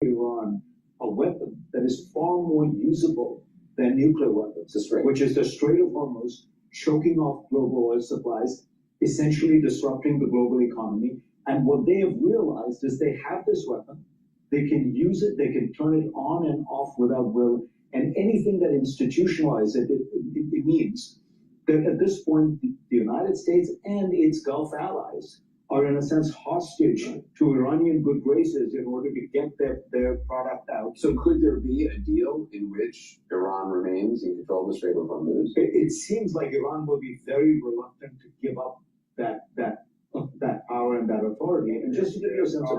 Iran a weapon that is far more usable than nuclear weapons, which is the Strait of Hormuz, choking off global oil supplies, essentially disrupting the global economy. And what they have realized is they have this weapon, they can use it, they can turn it on and off without will, and anything that institutionalizes it means that at this point, the United States and its Gulf allies are in a sense hostage to Iranian good graces in order to get their product out. So could there be a deal in which Iran remains in control of the Strait of Hormuz? It seems like Iran will be very reluctant to give up that power and that authority. And just to give you a sense of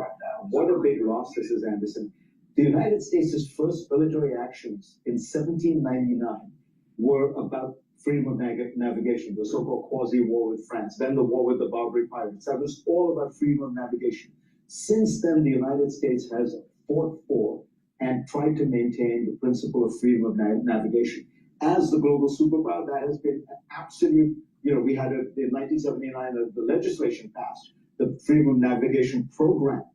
what a big loss this is, Anderson, the United States' first military actions in 1799 were about freedom of navigation, the so-called quasi-war with France, then the war with the Barbary pirates. That was all about freedom of navigation. Since then, the United States has fought for and tried to maintain the principle of freedom of navigation. As the global superpower, that has been an absolute, we had in 1979, the legislation passed, the freedom of navigation program.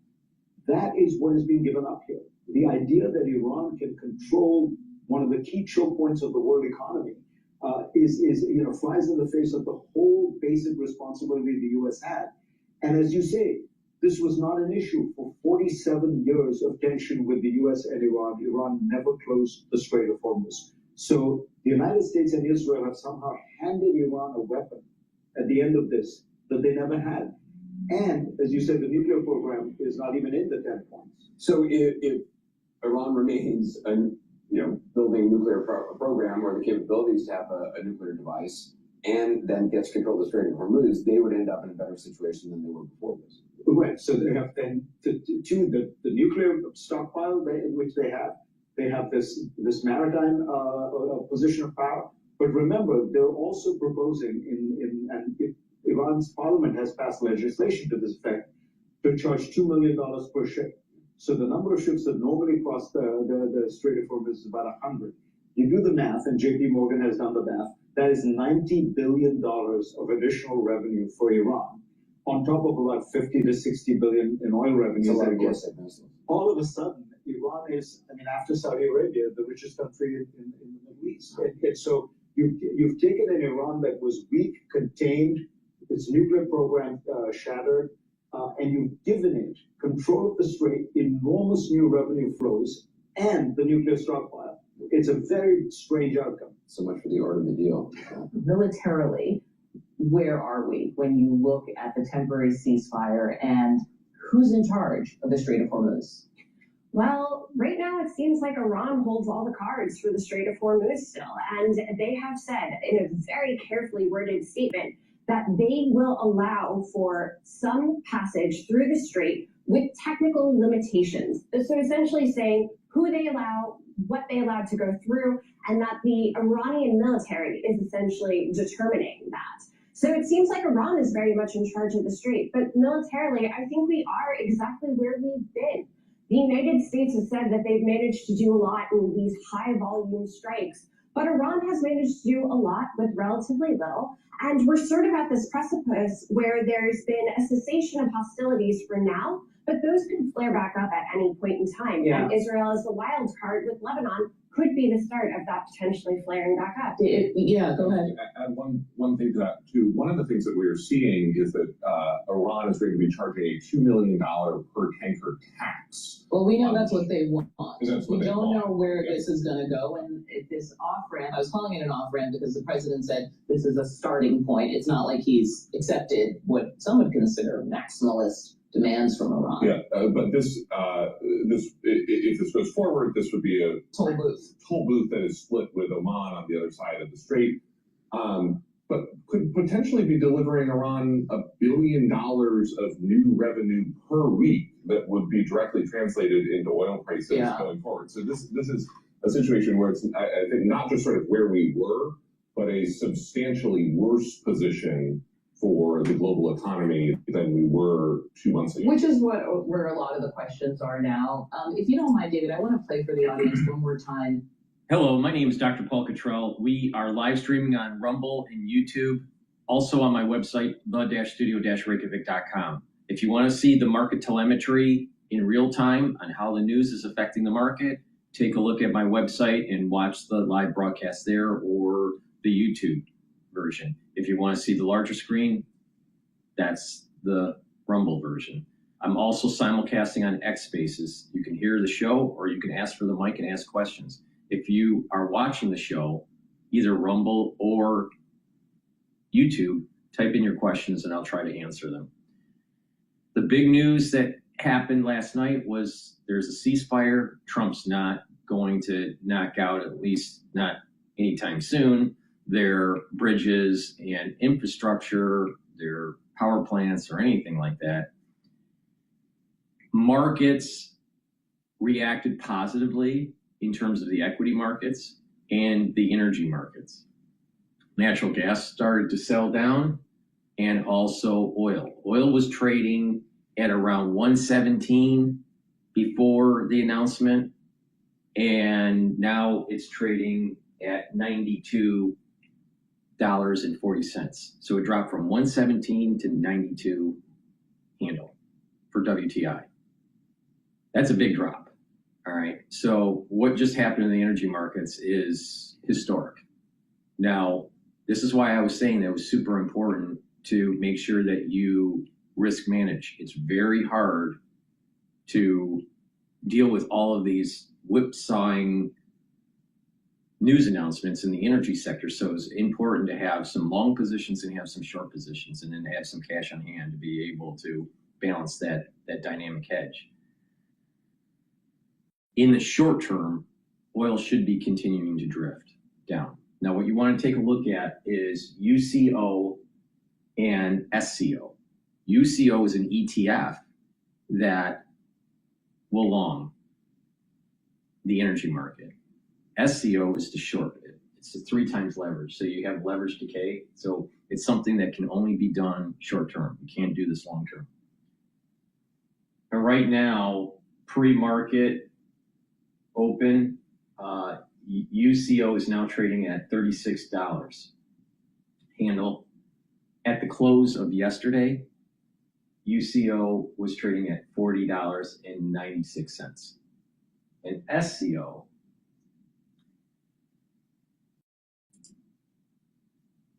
That is what is being given up here. The idea that Iran can control one of the key choke points of the world economy flies in the face of the whole basic responsibility the U.S. had. And as you say, this was not an issue for 47 years of tension with the U.S. and Iran. Iran never closed the Strait of Hormuz. So the United States and Israel have somehow handed Iran a weapon at the end of this that they never had. And as you said, the nuclear program is not even in the 10 points. So if Iran remains building a nuclear program or the capabilities to have a nuclear device and then gets control of the Strait of Hormuz, they would end up in a better situation than they were before this. Right. So they have then the nuclear stockpile which they have this maritime position of power. But remember, they're also proposing Iran's parliament has passed legislation to this effect to charge $2 million per ship. So the number of ships that normally cross the Strait of Hormuz is about 100. You do the math, and JP Morgan has done the math, that is $90 billion of additional revenue for Iran, on top of about 50 to 60 billion in oil revenues. All of a sudden, Iran is, after Saudi Arabia, the richest country in the Middle East. And so you've taken an Iran that was weak, contained, its nuclear program shattered, and you've given it control of the strait, enormous new revenue flows, and the nuclear stockpile. It's a very strange outcome. So much for the art of the deal. Militarily, where are we when you look at the temporary ceasefire and who's in charge of the Strait of Hormuz? Well, right now it seems like Iran holds all the cards for the Strait of Hormuz still, and they have said in a very carefully worded statement that they will allow for some passage through the strait with technical limitations. So essentially saying who they allow, what they allow to go through, and that the Iranian military is essentially determining that. So it seems like Iran is very much in charge of the strait, but militarily, I think we are exactly where we've been. The United States has said that they've managed to do a lot in these high volume strikes, but Iran has managed to do a lot with relatively little. And we're sort of at this precipice where there's been a cessation of hostilities for now, but those could flare back up at any point in time. Yeah. And Israel as the wild card with Lebanon could be the start of that potentially flaring back up. Yeah, go ahead. Add one thing to that, too. One of the things that we are seeing is that Iran is going to be charging a $2 million per tanker tax. Well, we know that's what they want. We don't know where this is going to go. And this off-ramp, I was calling it an off-ramp because the president said this is a starting point. It's not like he's accepted what some would consider maximalist demands from Iran. Yeah, but this if this goes forward, this would be a toll booth that is split with Oman on the other side of the strait, but could potentially be delivering Iran $1 billion of new revenue per week that would be directly translated into oil prices going forward. So this is a situation where it's, I think, not just sort of where we were, but a substantially worse position for the global economy than we were 2 months ago. Which is where a lot of the questions are now. If you don't mind, David, I want to play for the audience one more time. Hello, my name is DrPaulCottrell. We are live streaming on Rumble and YouTube, also on my website, the-studio-reykjavik.com. If you want to see the market telemetry in real time on how the news is affecting the market, take a look at my website and watch the live broadcast there or the YouTube version. If you want to see the larger screen, that's the Rumble version. I'm also simulcasting on X Spaces. You can hear the show or you can ask for the mic and ask questions. If you are watching the show, either Rumble or YouTube, type in your questions and I'll try to answer them. The big news that happened last night was there's a ceasefire. Trump's not going to knock out, at least not anytime soon, their bridges and infrastructure, their power plants or anything like that. Markets reacted positively in terms of the equity markets and the energy markets. Natural gas started to sell down and also oil. Oil was trading at around 117 before the announcement, and now it's trading at $92.40. So it dropped from 117 to 92 handle for WTI. That's a big drop. All right. So what just happened in the energy markets is historic. Now, this is why I was saying that it was super important to make sure that you risk manage. It's very hard to deal with all of these whipsawing news announcements in the energy sector. So it's important to have some long positions and have some short positions and then have some cash on hand to be able to balance that dynamic hedge. In the short term, oil should be continuing to drift down. Now, what you want to take a look at is UCO and SCO. UCO is an ETF that will long the energy market. SCO is to short it. It's a 3 times leverage. So you have leverage decay. So it's something that can only be done short term. You can't do this long term. And right now, pre-market open, UCO is now trading at $36 handle. At the close of yesterday, UCO was trading at $40.96. And SCO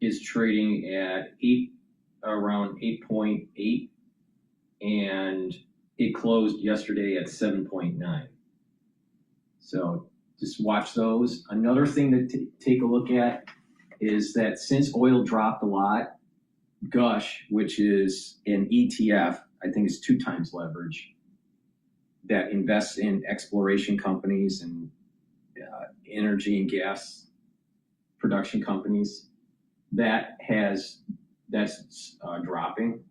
is trading at around 8.8, and it closed yesterday at 7.9. So just watch those. Another thing to take a look at is that since oil dropped a lot, Gush, which is an ETF, I think is 2 times leverage, that invests in exploration companies and energy and gas production companies, that's dropping.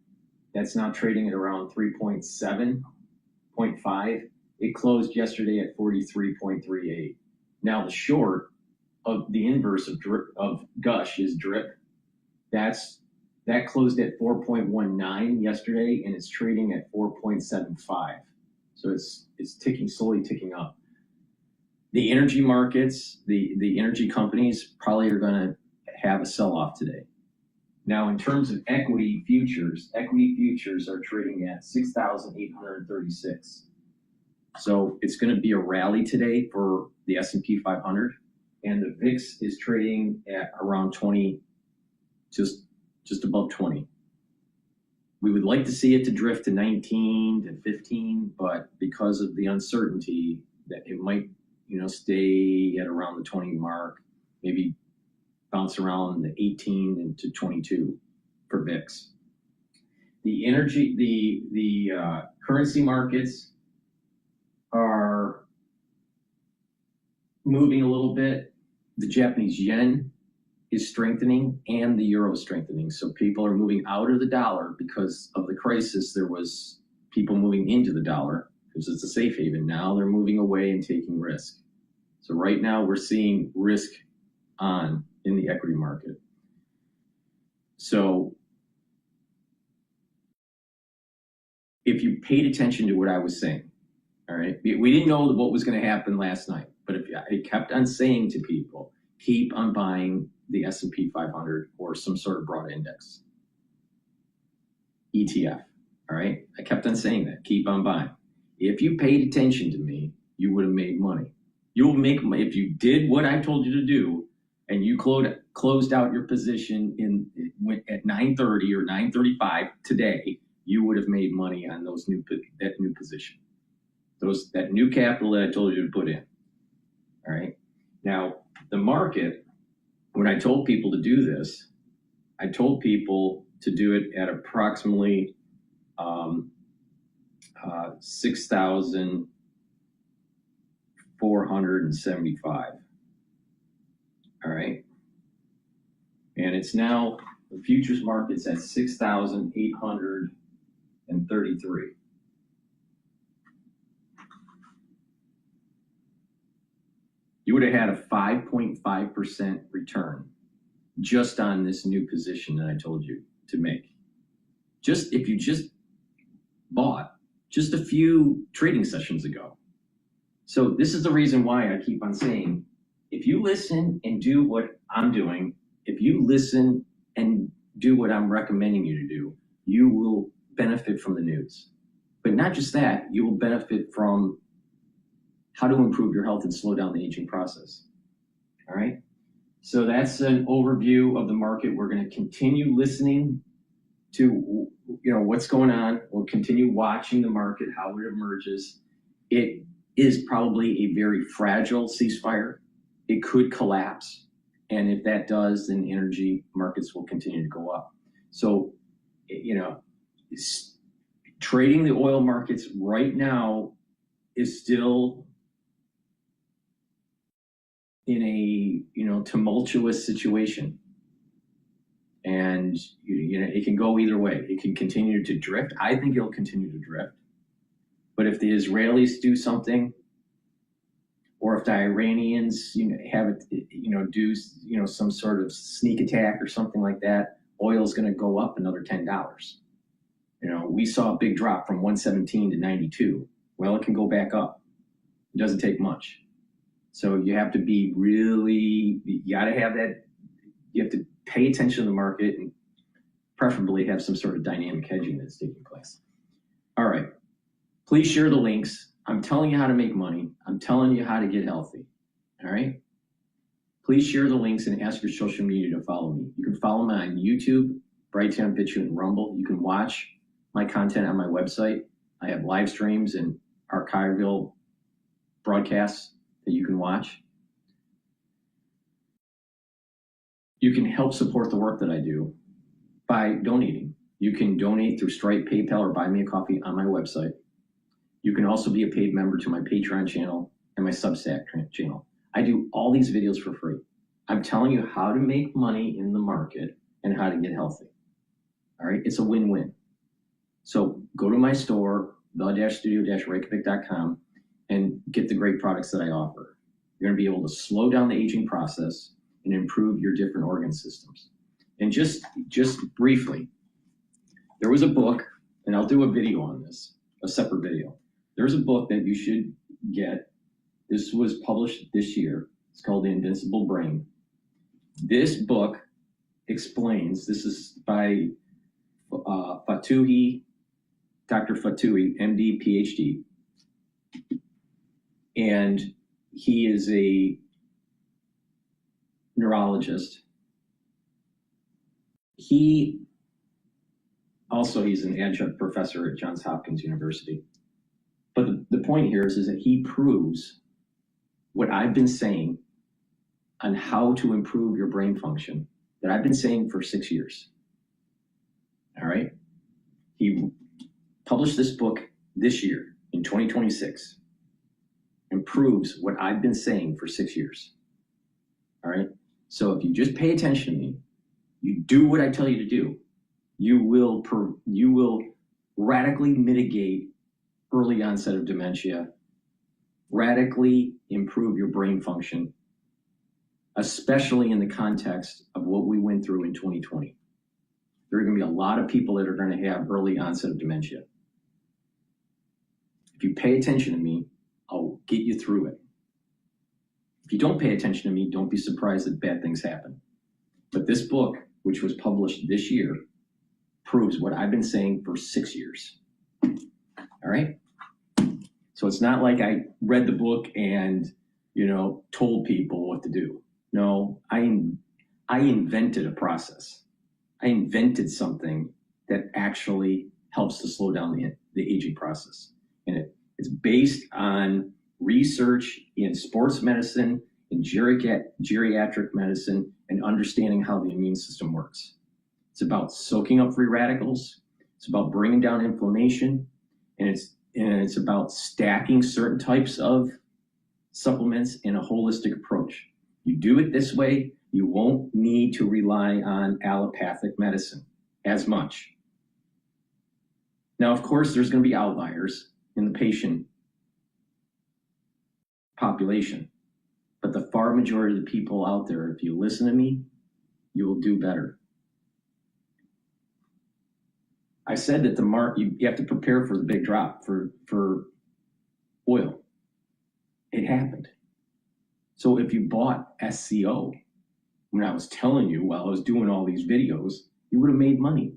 That's now trading at around 3.7.5. It closed yesterday at 43.38. Now the short of the inverse of Gush is DRIP. That closed at 4.19 yesterday, and it's trading at 4.75. So it's slowly ticking up. The energy markets, the energy companies probably are going to have a sell-off today. Now, in terms of equity futures are trading at 6,836. So it's going to be a rally today for the S&P 500, and the VIX is trading at around 20, just above 20. We would like to see it to drift to 19 to 15, but because of the uncertainty that it might, stay at around the 20 mark, maybe bounce around the 18 to 22 for VIX. The currency markets are moving a little bit. The Japanese yen is strengthening and the euro is strengthening. So people are moving out of the dollar because of the crisis. There was people moving into the dollar because it's a safe haven. Now they're moving away and taking risk. So right now we're seeing risk on in the equity market. So if you paid attention to what I was saying, all right, we didn't know what was going to happen last night, but if I kept on saying to people, keep on buying the S&P 500 or some sort of broad index ETF, all right? I kept on saying that, keep on buying. If you paid attention to me, you would have made money. You'll make money if you did what I told you to do, and you closed out your position at 9:30 or 9:35 today. You would have made money on that new position, that new capital that I told you to put in. All right. Now the market. When I told people to do this, I told people to do it at approximately 6,475. All right. And it's now, the futures market's at 6,833. You would have had a 5.5% return just on this new position that I told you to make. Just if you just bought just a few trading sessions ago. So this is the reason why I keep on saying, if you listen and do what I'm doing, if you listen and do what I'm recommending you to do, you will benefit from the news. But not just that, you will benefit from how to improve your health and slow down the aging process. All right. So that's an overview of the market. We're going to continue listening to, what's going on. We'll continue watching the market, how it emerges. It is probably a very fragile ceasefire. It could collapse. And if that does, then energy markets will continue to go up. So, trading the oil markets right now is still in a tumultuous situation, and it can go either way. It can continue to drift. I think it'll continue to drift. But if the Israelis do something, or if the Iranians have it do some sort of sneak attack or something like that, oil is going to go up another $10. We saw a big drop from 117 to 92. Well, it can go back up. It doesn't take much. So you have to be you got to have that, you have to pay attention to the market and preferably have some sort of dynamic hedging that's taking place. All right. Please share the links. I'm telling you how to make money. I'm telling you how to get healthy. All right. Please share the links and ask your social media to follow me. You can follow me on YouTube, Brighteon, Bitchute, and Rumble. You can watch my content on my website. I have live streams and archival broadcasts that you can watch. You can help support the work that I do by donating. You can donate through Stripe, PayPal, or buy me a coffee on my website. You can also be a paid member to my Patreon channel and my Substack channel. I do all these videos for free. I'm telling you how to make money in the market and how to get healthy. All right, it's a win-win. So go to my store, the-studio-reykjavik.com, and get the great products that I offer. You're going to be able to slow down the aging process and improve your different organ systems. And just briefly, there was a book, and I'll do a video on this, a separate video. There's a book that you should get. This was published this year. It's called The Invincible Brain. This book explains, this is by Fatuhi, Dr. Fatuhi, MD, Ph.D. And he is a neurologist. He's an adjunct professor at Johns Hopkins University. But the point here is that he proves what I've been saying on how to improve your brain function that I've been saying for 6 years. All right? He published this book this year in 2026 and proves what I've been saying for 6 years. All right? So if you just pay attention to me, you do what I tell you to do, you will radically mitigate early onset of dementia, radically improve your brain function, especially in the context of what we went through in 2020. There are going to be a lot of people that are going to have early onset of dementia. If you pay attention to me, I'll get you through it. If you don't pay attention to me, don't be surprised that bad things happen. But this book, which was published this year, proves what I've been saying for 6 years. All right? So it's not like I read the book and, told people what to do. No, I invented a process. I invented something that actually helps to slow down the aging process. And it's based on research in sports medicine, in geriatric medicine, and understanding how the immune system works. It's about soaking up free radicals. It's about bringing down inflammation, and it's about stacking certain types of supplements in a holistic approach. You do it this way, you won't need to rely on allopathic medicine as much. Now, of course, there's going to be outliers in the patient population, but the far majority of the people out there, if you listen to me, you will do better. I said that you have to prepare for the big drop for oil. It happened. So if you bought SCO, when I was telling you while I was doing all these videos, you would have made money.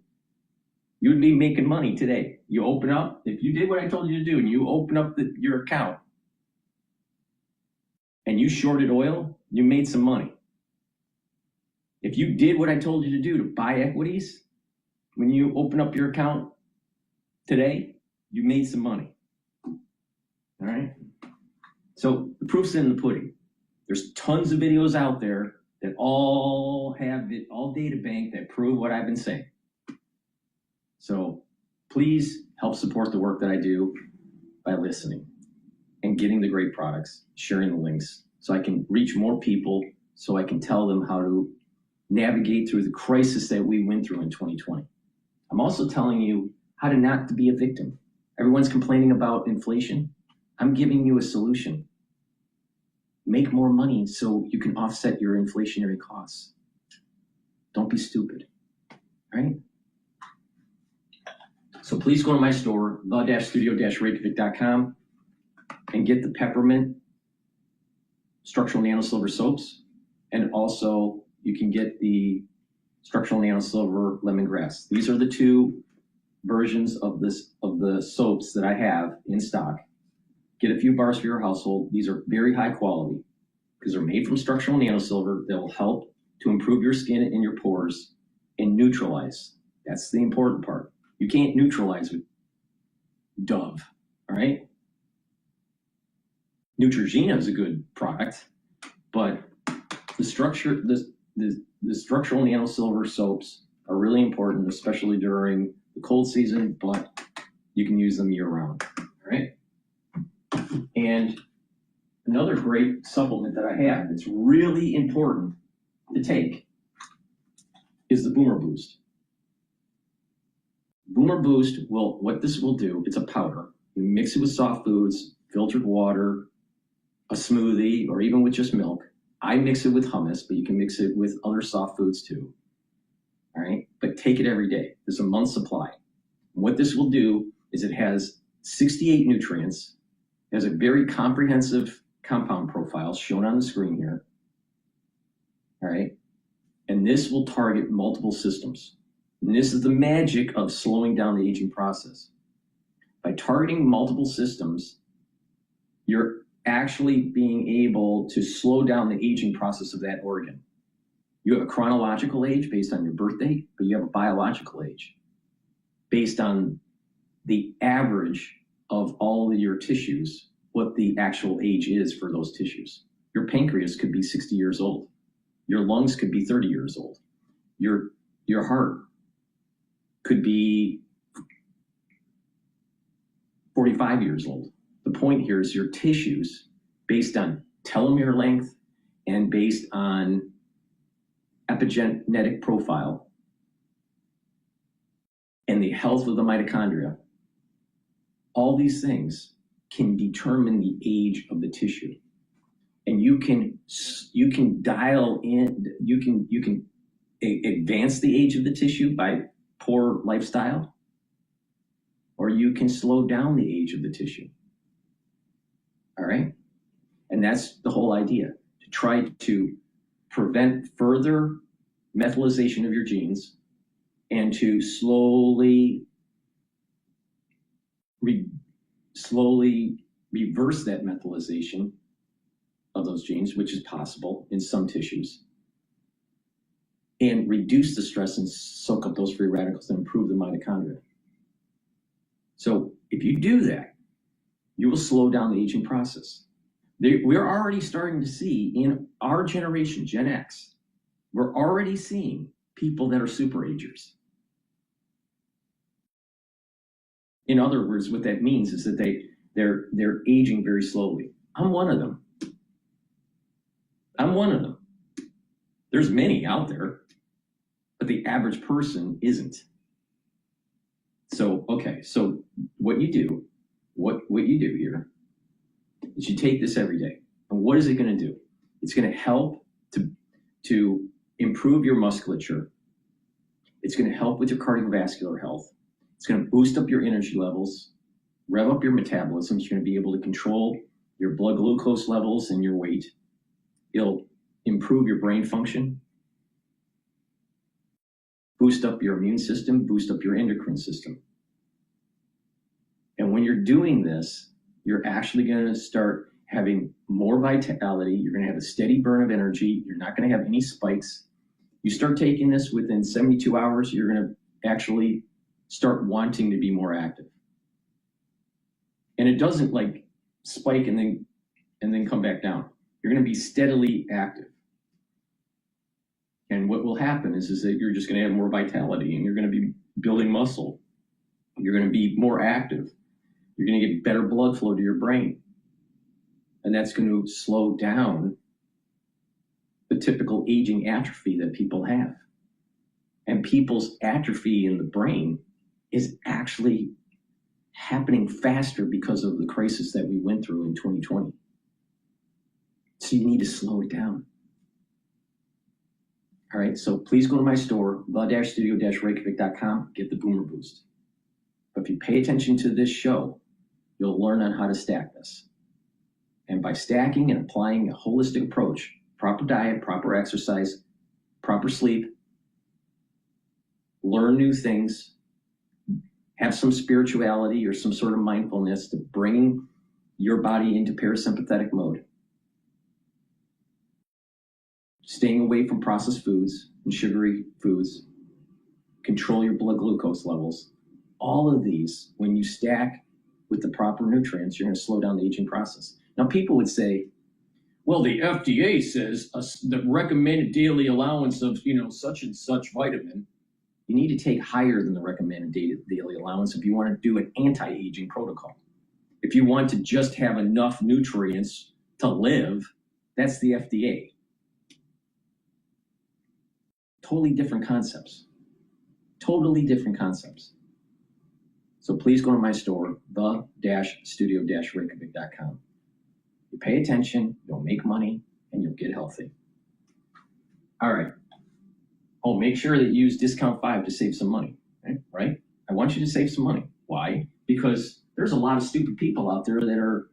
You would be making money today. You open up, if you did what I told you to do, and you open up your account and you shorted oil, you made some money. If you did what I told you to do to buy equities, when you open up your account today, you made some money. All right? So the proof's in the pudding. There's tons of videos out there that all data bank that prove what I've been saying. So please help support the work that I do by listening and getting the great products, sharing the links, so I can reach more people, so I can tell them how to navigate through the crisis that we went through in 2020. I'm also telling you how to not to be a victim. Everyone's complaining about inflation. I'm giving you a solution. Make more money so you can offset your inflationary costs. Don't be stupid, right? So please go to my store, the-studio-reykjavik.com, and get the peppermint structural nanosilver soaps, and also you can get the structural nanosilver lemongrass. These are the two versions of the soaps that I have in stock. Get a few bars for your household. These are very high quality because they're made from structural nanosilver. They'll help to improve your skin and your pores and neutralize. That's the important part. You can't neutralize with Dove, all right? Neutrogena is a good product, but the structural nanosilver soaps are really important, especially during the cold season, but you can use them year round, all right? And another great supplement that I have that's really important to take is the Boomer Boost. Boomer Boost what this will do, it's a powder. You mix it with soft foods, filtered water, a smoothie, or even with just milk. I mix it with hummus, but you can mix it with other soft foods too. All right, but take it every day. There's a month's supply. And what this will do is it has 68 nutrients. It has a very comprehensive compound profile shown on the screen here. All right, and this will target multiple systems. And this is the magic of slowing down the aging process. By targeting multiple systems, you're actually being able to slow down the aging process of that organ. You have a chronological age based on your birth date, but you have a biological age based on the average of all of your tissues, what the actual age is for those tissues. Your pancreas could be 60 years old. Your lungs could be 30 years old. Your heart could be 45 years old. The point here is your tissues, based on telomere length and based on epigenetic profile and the health of the mitochondria, all these things can determine the age of the tissue. And you can dial in, you can advance the age of the tissue by poor lifestyle, or you can slow down the age of the tissue. All right? And that's the whole idea, to try to prevent further methylation of your genes and to slowly reverse that methylation of those genes, which is possible in some tissues, and reduce the stress and soak up those free radicals and improve the mitochondria. So if you do that, you will slow down the aging process. We're already starting to see in our generation, Gen X, we're already seeing people that are super agers. In other words, what that means is that they're aging very slowly. I'm one of them. There's many out there, but the average person isn't. So, okay, so what you do here is you take this every day. And what is it going to do? It's going to help to improve your musculature. It's going to help with your cardiovascular health. It's going to boost up your energy levels, rev up your metabolism. You're going to be able to control your blood glucose levels and your weight. It'll improve your brain function, boost up your immune system, boost up your endocrine system. And when you're doing this, you're actually going to start having more vitality. You're going to have a steady burn of energy. You're not going to have any spikes. You start taking this within 72 hours, you're going to actually start wanting to be more active. And it doesn't like spike and then come back down. You're going to be steadily active. And what will happen is that you're just going to have more vitality and you're going to be building muscle. You're going to be more active. You're going to get better blood flow to your brain. And that's going to slow down the typical aging atrophy that people have. And people's atrophy in the brain is actually happening faster because of the crisis that we went through in 2020. So you need to slow it down. All right, so please go to my store, the-studio-reykjavik.com, get the Boomer Boost. But if you pay attention to this show, you'll learn on how to stack this. And by stacking and applying a holistic approach, proper diet, proper exercise, proper sleep, learn new things, have some spirituality or some sort of mindfulness to bring your body into parasympathetic mode. Staying away from processed foods and sugary foods, control your blood glucose levels. All of these, when you stack with the proper nutrients, you're going to slow down the aging process. Now, people would say, well, the FDA says the recommended daily allowance of, such and such vitamin. You need to take higher than the recommended daily allowance if you want to do an anti-aging protocol. If you want to just have enough nutrients to live, that's the FDA. Totally different concepts. Totally different concepts. So please go to my store, the-studio-reykjavik.com. You pay attention, you'll make money, and you'll get healthy. All right. Oh, make sure that you use discount 5 to save some money, right? I want you to save some money. Why? Because there's a lot of stupid people out there that are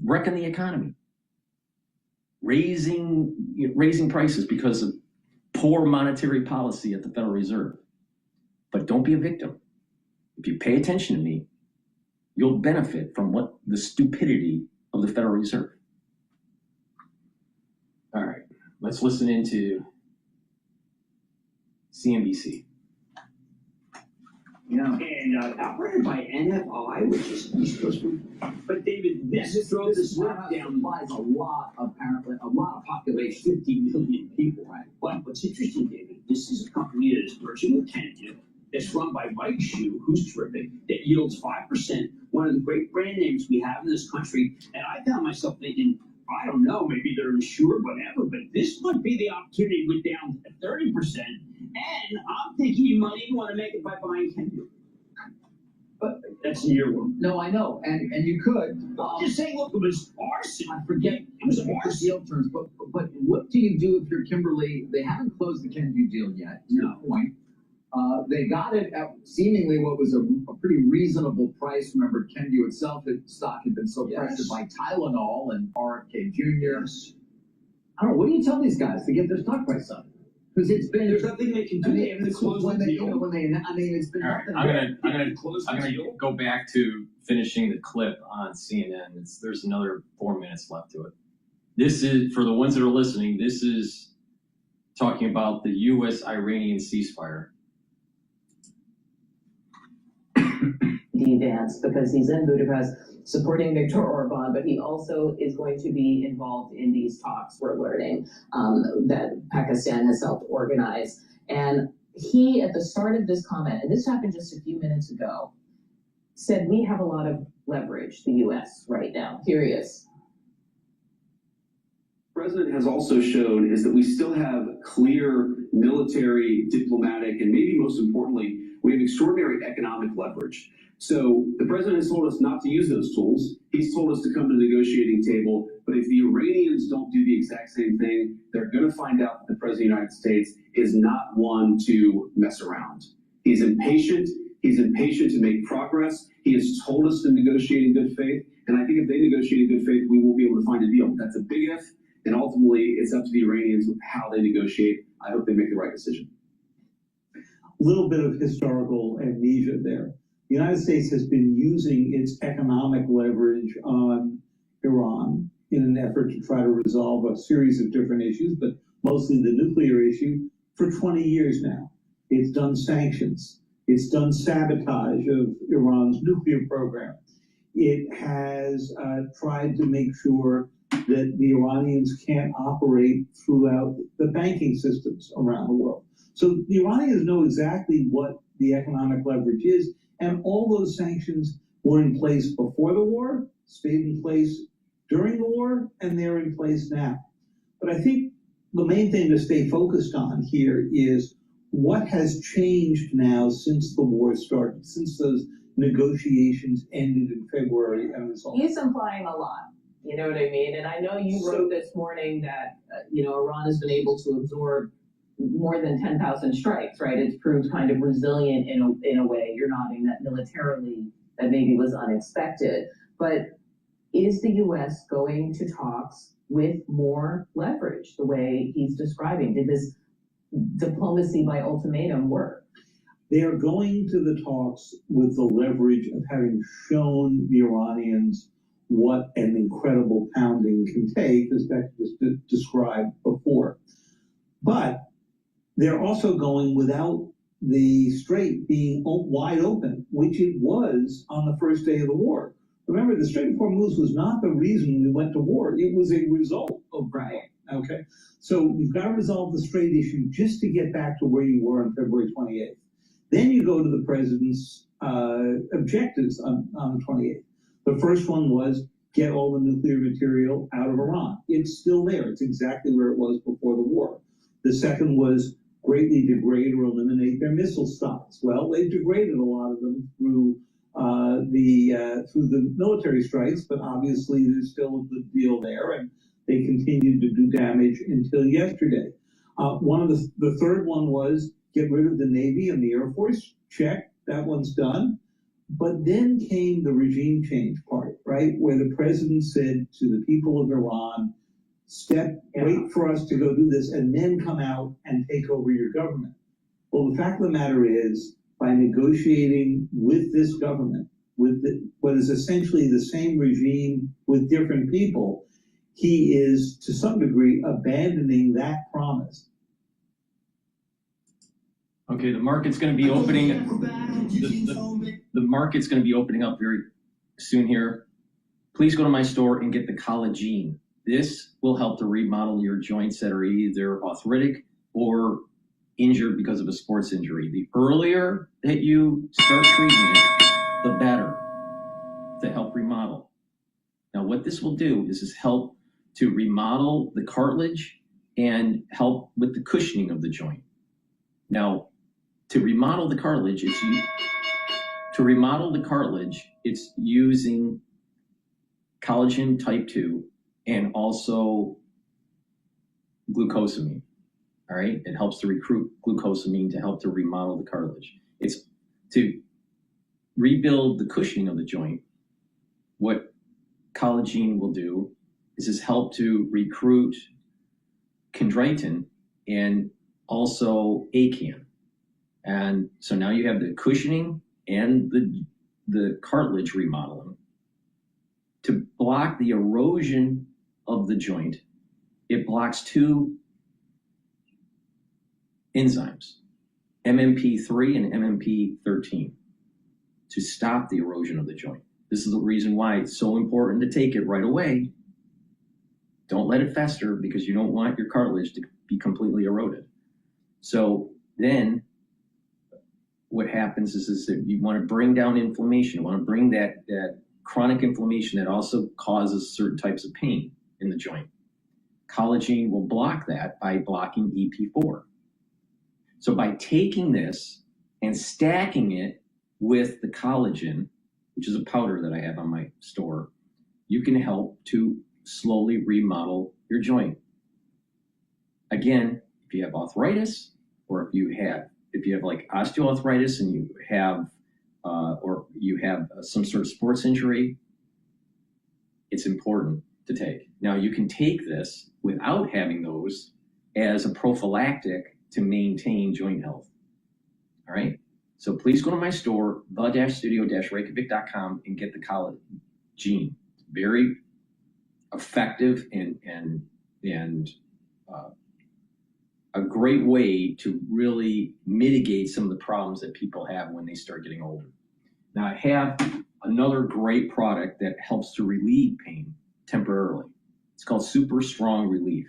wrecking the economy, raising prices because of poor monetary policy at the Federal Reserve. But don't be a victim. If you pay attention to me, you'll benefit from the stupidity of the Federal Reserve. All right, let's listen into CNBC. And operated by NFI, which is East Coast. But David, this lockdown implies a lot of population, 50 million people, right? But what's interesting, David, this is a company that is merging with Kenya. It's run by Mike Hsu, who's terrific, that yields 5%, one of the great brand names we have in this country. And I found myself thinking, I don't know, maybe they're insured, whatever, but this might be the opportunity to go down to 30%. And I'm thinking you might even want to make it by buying Kenya. But that's in year one. No, I know, and you could. I'm just saying, look, it was arson. I forget. It was arson. Deal terms, but what do you do if you're Kimberly? They haven't closed the Kenvue deal yet. To your point. They got it at seemingly what was a pretty reasonable price. Remember, Kenvue itself, its stock had been so pressured by Tylenol and RFK Jr. Yes. I don't know. What do you tell these guys to get their stock price up? Because it's been. There's nothing they can do. They have to close when the they, deal. when they, I mean, it's been All right, nothing. I'm gonna go back to finishing the clip on CNN. There's another 4 minutes left to it. This is, for the ones that are listening, this is talking about the U.S.-Iranian ceasefire. Vance, because he's in Budapest supporting Viktor Orban, but he also is going to be involved in these talks, we're learning, that Pakistan has helped organize. And he, at the start of this comment, and this happened just a few minutes ago, said we have a lot of leverage, the U.S. right now. Here he is. The president has also shown is that we still have clear military, diplomatic, and maybe most importantly, we have extraordinary economic leverage. So the president has told us not to use those tools. He's told us to come to the negotiating table. But if the Iranians don't do the exact same thing, they're going to find out that the president of the United States is not one to mess around. He's impatient. He's impatient to make progress. He has told us to negotiate in good faith. And I think if they negotiate in good faith, we will be able to find a deal. That's a big if. And ultimately, it's up to the Iranians with how they negotiate. I hope they make the right decision. A little bit of historical amnesia there. The United States has been using its economic leverage on Iran in an effort to try to resolve a series of different issues, but mostly the nuclear issue, for 20 years now. It's done sanctions. It's done sabotage of Iran's nuclear program. It has tried to make sure that the Iranians can't operate throughout the banking systems around the world. So the Iranians know exactly what the economic leverage is, and all those sanctions were in place before the war, stayed in place during the war, and they're in place now. But I think the main thing to stay focused on here is what has changed now since the war started, since those negotiations ended in February and resolved. He's implying a lot. You know what I mean? And I know you wrote this morning that, Iran has been able to absorb more than 10,000 strikes, right? It's proved kind of resilient in a way. You're nodding that militarily that maybe was unexpected. But is the U.S. going to talks with more leverage the way he's describing? Did this diplomacy by ultimatum work? They are going to the talks with the leverage of having shown the Iranians what an incredible pounding can take, as Beck just described before. But they're also going without the strait being wide open, which it was on the first day of the war. Remember, the Strait of Hormuz was not the reason we went to war. It was a result of war. Okay? So you've got to resolve the strait issue just to get back to where you were on February 28th. Then you go to the president's objectives on the 28th. The first one was get all the nuclear material out of Iran. It's still there. It's exactly where it was before the war. The second was greatly degrade or eliminate their missile stocks. Well, they degraded a lot of them through the military strikes, but obviously there's still a good deal there, and they continued to do damage until yesterday. One of the third one was get rid of the Navy and the Air Force. Check, that one's done. But then came the regime change part, right, where the president said to the people of Iran, wait for us to go do this, and then come out and take over your government. Well, the fact of the matter is, by negotiating with this government, with what is essentially the same regime with different people, he is, to some degree, abandoning that promise. Okay, the market's going to be opening. The market's going to be opening up very soon here. Please go to my store and get the collagen. This will help to remodel your joints that are either arthritic or injured because of a sports injury. The earlier that you start treatment, the better, to help remodel. Now, what this will do is help to remodel the cartilage and help with the cushioning of the joint. Now, to remodel the cartilage, it's using collagen type 2 and also glucosamine. All right, it helps to recruit glucosamine to help to remodel the cartilage. It's to rebuild the cushioning of the joint. What collagen will do is help to recruit chondroitin and also ACAN. And so now you have the cushioning and the cartilage remodeling. To block the erosion of the joint, it blocks two enzymes, MMP3 and MMP13, to stop the erosion of the joint. This is the reason why it's so important to take it right away. Don't let it fester, because you don't want your cartilage to be completely eroded. So then what happens is that you want to bring down inflammation. You want to bring that chronic inflammation that also causes certain types of pain in the joint. Collagen will block that by blocking EP4. So by taking this and stacking it with the collagen, which is a powder that I have on my store, you can help to slowly remodel your joint. Again, if you have arthritis, or if you have like osteoarthritis and you have or you have some sort of sports injury, it's important to take. Now, you can take this without having those as a prophylactic to maintain joint health. All right. So please go to my store, the-studio-reykjavik.com, and get the collagen. Very effective and a great way to really mitigate some of the problems that people have when they start getting older. Now, I have another great product that helps to relieve pain temporarily. It's called Super Strong Relief.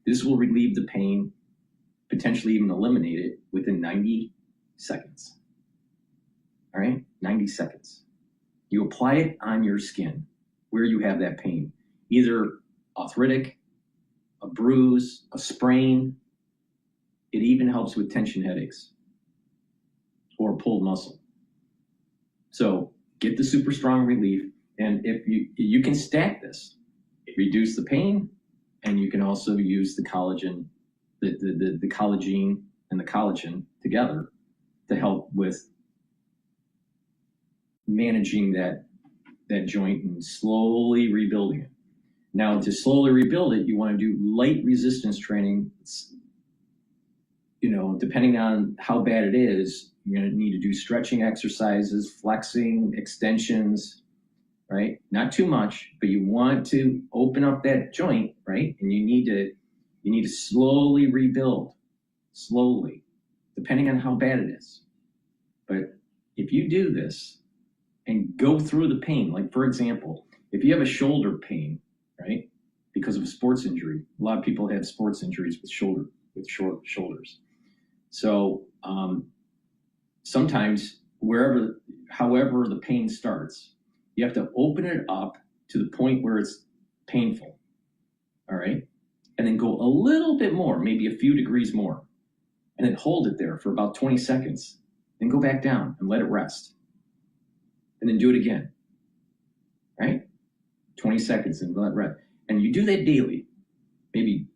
This will relieve the pain, potentially even eliminate it within 90 seconds. All right, 90 seconds. You apply it on your skin where you have that pain, either arthritic, a bruise, a sprain. It even helps with tension headaches or pulled muscle. So get the Super Strong Relief, and if you can stack this, reduce the pain, and you can also use the collagen, the collagen and the collagen together to help with managing that joint and slowly rebuilding it. Now, to slowly rebuild it, you want to do light resistance training. Depending on how bad it is, you're going to need to do stretching exercises, flexing, extensions, right? Not too much, but you want to open up that joint, right? And you need to slowly rebuild, slowly, depending on how bad it is. But if you do this and go through the pain, like for example, if you have a shoulder pain, right, because of a sports injury, a lot of people have sports injuries with short shoulders. So sometimes however the pain starts, you have to open it up to the point where it's painful, all right? And then go a little bit more, maybe a few degrees more, and then hold it there for about 20 seconds, then go back down and let it rest. And then do it again, right? 20 seconds and let it rest. And you do that daily, maybe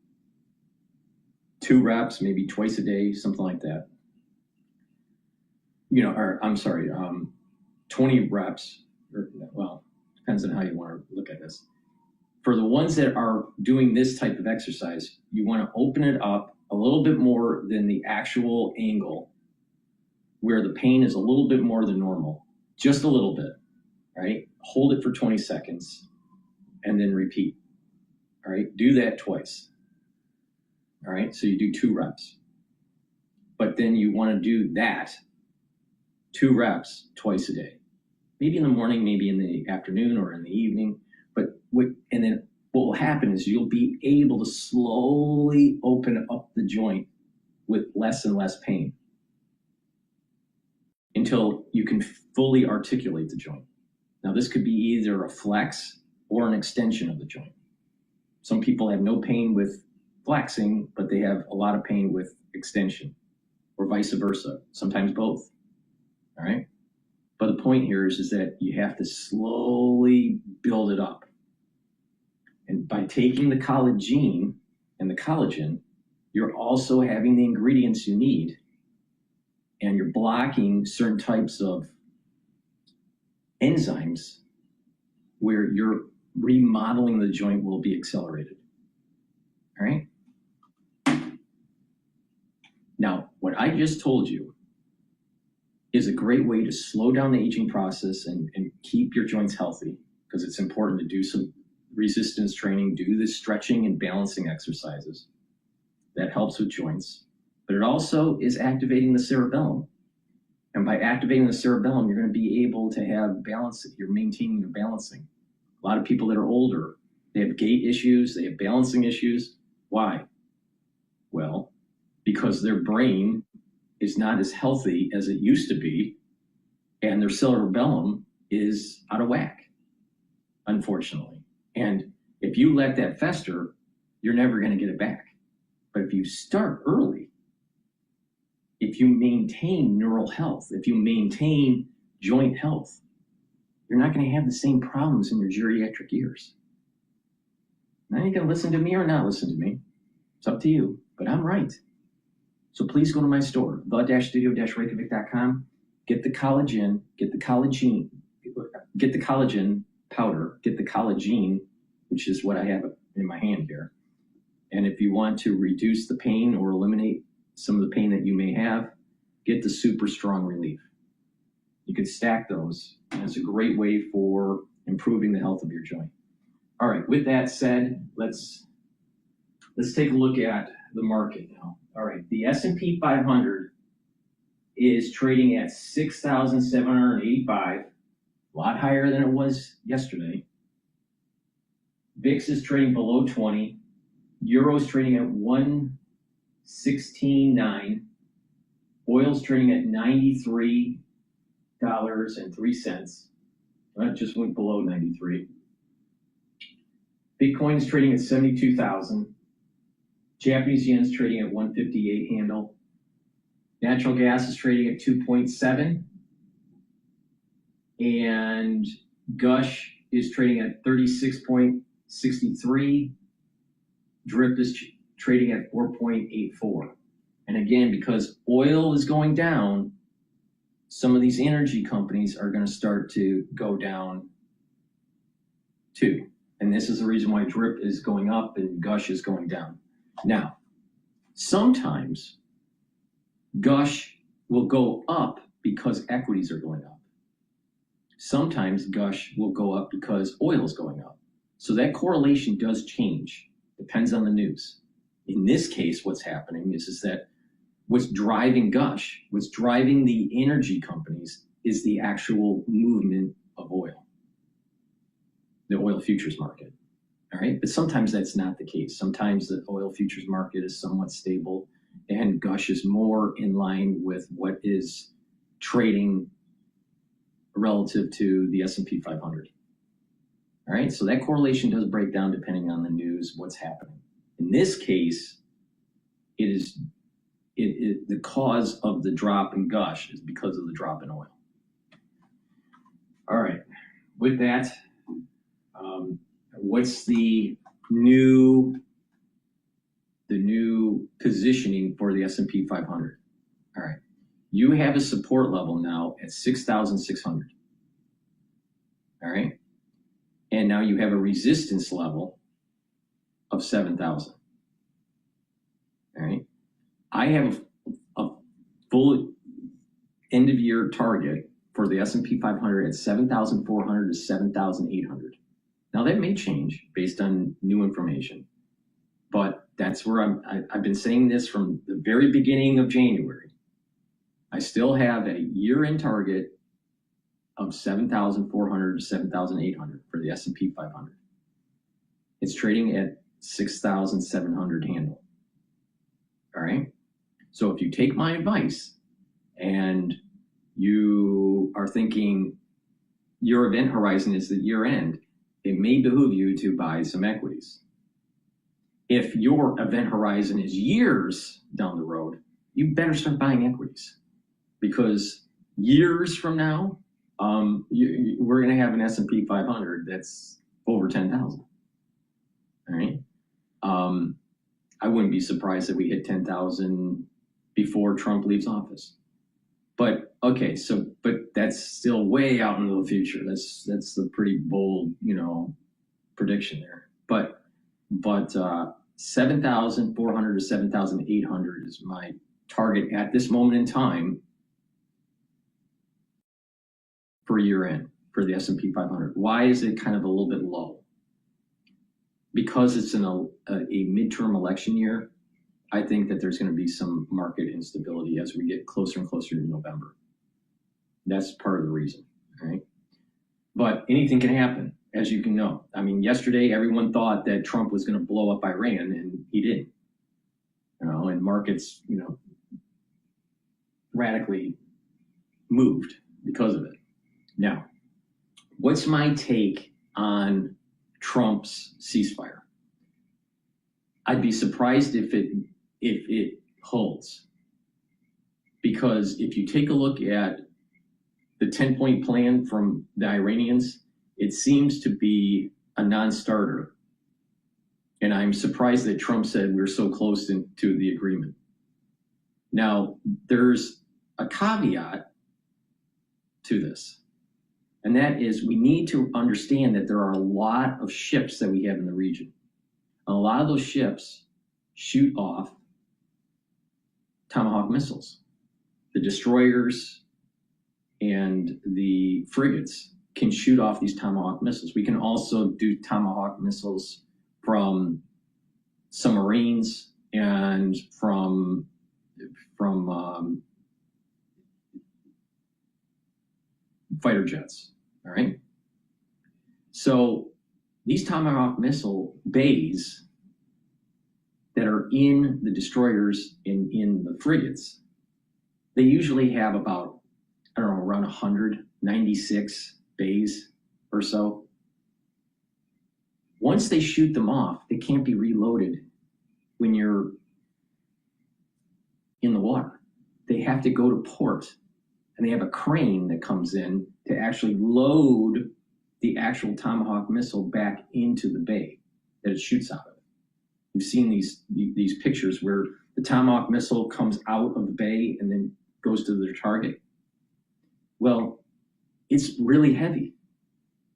2 reps, maybe twice a day, something like that. 20 reps, depends on how you want to look at this. For the ones that are doing this type of exercise, you want to open it up a little bit more than the actual angle where the pain is a little bit more than normal, just a little bit, right? Hold it for 20 seconds and then repeat, all right? Do that twice. All right, so you do 2 reps. But then you want to do that 2 reps twice a day. Maybe in the morning, maybe in the afternoon or in the evening. And then what will happen is you'll be able to slowly open up the joint with less and less pain until you can fully articulate the joint. Now, this could be either a flex or an extension of the joint. Some people have no pain with flexing, but they have a lot of pain with extension, or vice versa, sometimes both, all right? But the point here is that you have to slowly build it up. And by taking the collagen and the collagen, you're also having the ingredients you need, and you're blocking certain types of enzymes where your remodeling the joint will be accelerated, all right? Now, what I just told you is a great way to slow down the aging process and keep your joints healthy, because it's important to do some resistance training, do the stretching and balancing exercises. That helps with joints. But it also is activating the cerebellum. And by activating the cerebellum, you're going to be able to have balance. You're maintaining your balancing. A lot of people that are older, they have gait issues, they have balancing issues. Why? Well, because their brain is not as healthy as it used to be, and their cerebellum is out of whack, unfortunately. And if you let that fester, you're never going to get it back. But if you start early, if you maintain neural health, if you maintain joint health, you're not going to have the same problems in your geriatric years. Now you can listen to me or not listen to me. It's up to you, but I'm right. So please go to my store, the-studio-reykjavik.com, get the collagen, get the collagen powder, get the collagen, which is what I have in my hand here. And if you want to reduce the pain or eliminate some of the pain that you may have, get the super strong relief. You can stack those, and it's a great way for improving the health of your joint. All right, with that said, let's take a look at the market now. All right, the S&P 500 is trading at 6,785, a lot higher than it was yesterday. VIX is trading below 20. Euro is trading at 116.9. Oil's trading at $93.03. That just went below 93. Bitcoin is trading at 72,000. Japanese yen is trading at 158 handle. Natural gas is trading at 2.7. And Gush is trading at 36.63. DRIP is trading at 4.84. And again, because oil is going down, some of these energy companies are going to start to go down too. And this is the reason why DRIP is going up and Gush is going down. Now, sometimes Gush will go up because equities are going up. Sometimes Gush will go up because oil is going up. So that correlation does change. Depends on the news. In this case, what's happening is that what's driving Gush, what's driving the energy companies, is the actual movement of oil, the oil futures market. All right, but sometimes that's not the case. Sometimes the oil futures market is somewhat stable, and Gush is more in line with what is trading relative to the S&P 500. All right, so that correlation does break down depending on the news, what's happening. In this case, the cause of the drop in Gush is because of the drop in oil. All right, with that, what's the new positioning for the S&P 500? All right, you have a support level now at 6,600. All right. And now you have a resistance level of 7,000. All right. I have a full end of year target for the S&P 500 at 7,400 to 7,800. Now that may change based on new information, but that's where I've been saying this from the very beginning of January. I still have a year-end target of 7,400 to 7,800 for the S&P 500. It's trading at 6,700 handle. All right. So if you take my advice and you are thinking your event horizon is the year end, it may behoove you to buy some equities. If your event horizon is years down the road, you better start buying equities, because years from now, we're going to have an S&P 500 that's over 10,000. All right. I wouldn't be surprised if we hit 10,000 before Trump leaves office. But okay, but that's still way out into the future. That's a pretty bold, prediction there. But 7,400 to 7,800 is my target at this moment in time for year end for the S&P 500. Why is it kind of a little bit low? Because it's in a midterm election year, I think that there's going to be some market instability as we get closer and closer to November. That's part of the reason, right? But anything can happen, as you can know. I mean, yesterday everyone thought that Trump was going to blow up Iran, and he didn't. And markets, radically moved because of it. Now, what's my take on Trump's ceasefire? I'd be surprised if it holds, because if you take a look at the 10-point plan from the Iranians, it seems to be a non-starter. And I'm surprised that Trump said we're so close to the agreement. Now, there's a caveat to this, and that is we need to understand that there are a lot of ships that we have in the region. And a lot of those ships shoot off Tomahawk missiles. The destroyers and the frigates can shoot off these Tomahawk missiles. We can also do Tomahawk missiles from submarines and from fighter jets, all right? So these Tomahawk missile bays that are in the destroyers and in the frigates, they usually have about, around 196 bays or so. Once they shoot them off, they can't be reloaded when you're in the water. They have to go to port, and they have a crane that comes in to actually load the actual Tomahawk missile back into the bay that it shoots out of. You've seen these pictures where the Tomahawk missile comes out of the bay and then goes to their target. Well, it's really heavy.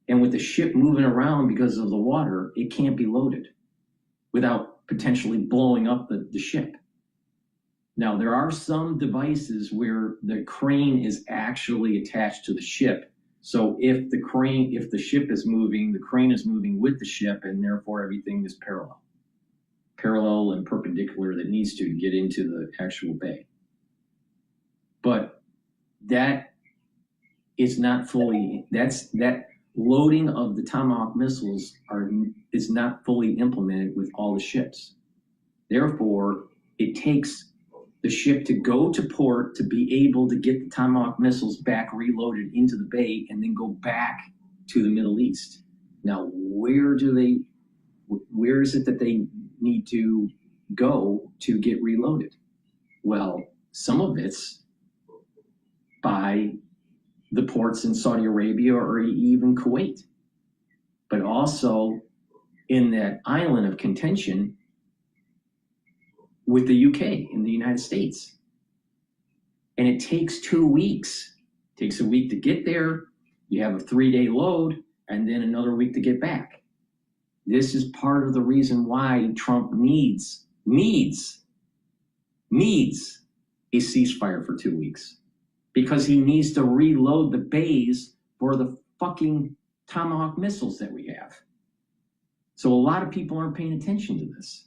And with the ship moving around because of the water, it can't be loaded without potentially blowing up the ship. Now, there are some devices where the crane is actually attached to the ship. So if the ship is moving, the crane is moving with the ship, and therefore everything is parallel and perpendicular that needs to get into the actual bay. But that is not fully, that loading of the Tomahawk missiles is not fully implemented with all the ships. Therefore, it takes the ship to go to port to be able to get the Tomahawk missiles back reloaded into the bay and then go back to the Middle East. Now, where is it that they need to go to get reloaded? Well, some of it's by the ports in Saudi Arabia or even Kuwait, but also in that island of contention with the UK in the United States. And it takes 2 weeks. It takes a week to get there. You have a 3-day load and then another week to get back. This is part of the reason why Trump needs a ceasefire for 2 weeks, because he needs to reload the bays for the fucking Tomahawk missiles that we have. So a lot of people aren't paying attention to this.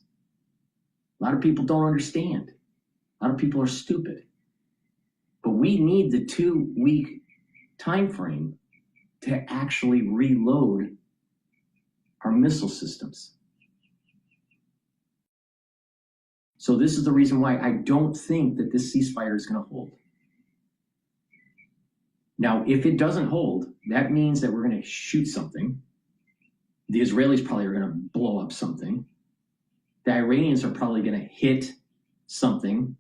A lot of people don't understand. A lot of people are stupid. But we need the 2-week time frame to actually reload our missile systems. So this is the reason why I don't think that this ceasefire is going to hold. Now, if it doesn't hold, that means that we're going to shoot something. The Israelis probably are going to blow up something. The Iranians are probably going to hit something,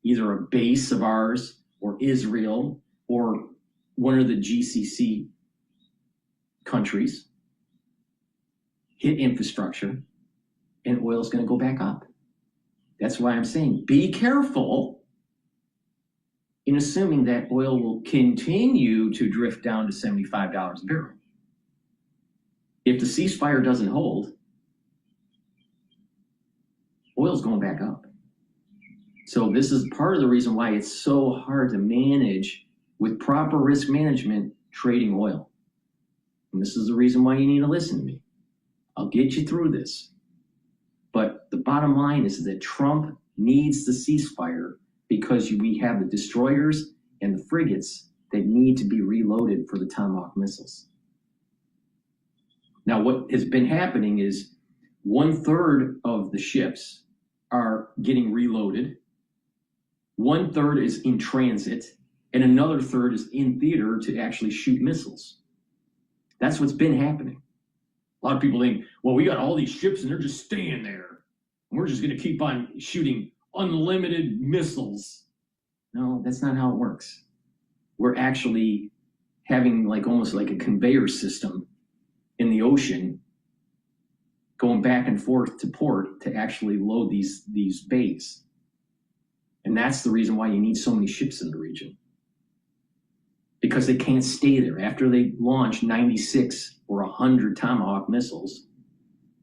either a base of ours or Israel or one of the GCC countries, hit infrastructure, and oil is going to go back up. That's why I'm saying be careful in assuming that oil will continue to drift down to $75 a barrel. If the ceasefire doesn't hold, oil's going back up. So this is part of the reason why it's so hard to manage with proper risk management trading oil. And this is the reason why you need to listen to me. I'll get you through this. But the bottom line is that Trump needs the ceasefire because we have the destroyers and the frigates that need to be reloaded for the Tomahawk missiles. Now, what has been happening is 1/3 of the ships are getting reloaded, 1/3 is in transit, and another third is in theater to actually shoot missiles. That's what's been happening. A lot of people think, well, we got all these ships and they're just staying there. And we're just going to keep on shooting unlimited missiles. No, that's not how it works. We're actually having almost like a conveyor system in the ocean going back and forth to port to actually load these bays. And that's the reason why you need so many ships in the region. Because they can't stay there. After they launch 96 or 100 Tomahawk missiles,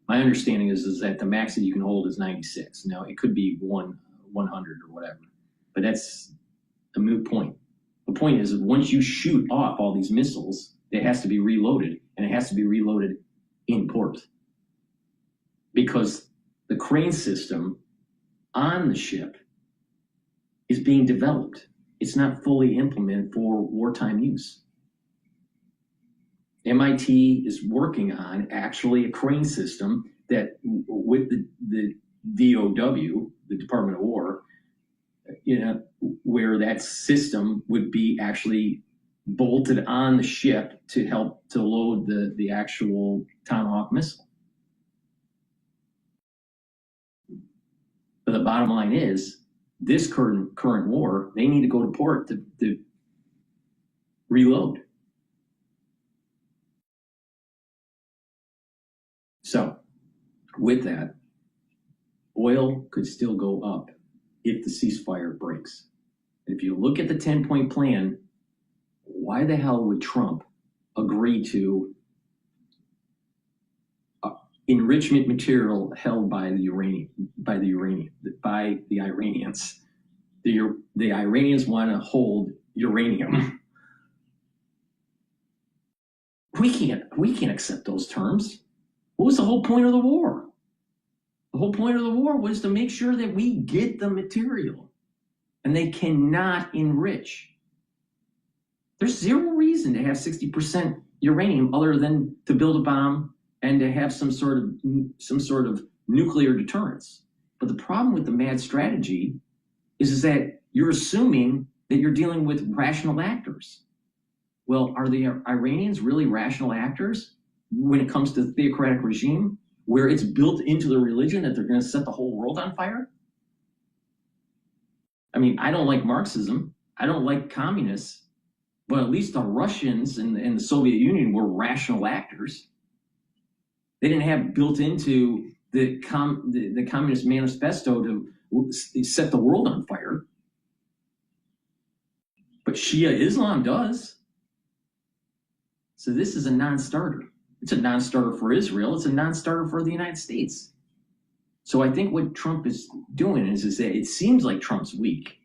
my understanding is that the max that you can hold is 96. Now, it could be 100 or whatever, but that's a moot point. The point is that once you shoot off all these missiles, it has to be reloaded, and it has to be reloaded in port. Because the crane system on the ship is being developed. It's not fully implemented for wartime use. MIT is working on actually a crane system that with the DOW, the Department of War, where that system would be actually bolted on the ship to help to load the actual Tomahawk missile. But the bottom line is, this current war, they need to go to port to reload. So, with that, oil could still go up if the ceasefire breaks. And if you look at the 10-point plan, why the hell would Trump agree to enrichment material held by the Iranians? The Iranians want to hold uranium. We can't accept those terms. What was the whole point of the war? The whole point of the war was to make sure that we get the material, and they cannot enrich. There's zero reason to have 60% uranium other than to build a bomb and to have some sort of nuclear deterrence. But the problem with the MAD strategy is that you're assuming that you're dealing with rational actors. Well, are the Iranians really rational actors when it comes to theocratic regime, where it's built into the religion that they're going to set the whole world on fire? I mean, I don't like Marxism. I don't like communists. But at least the Russians and the Soviet Union were rational actors. They didn't have built into the Communist Manifesto to set the world on fire. But Shia Islam does. So this is a non-starter. It's a non-starter for Israel. It's a non-starter for the United States. So I think what Trump is doing is that it seems like Trump's weak.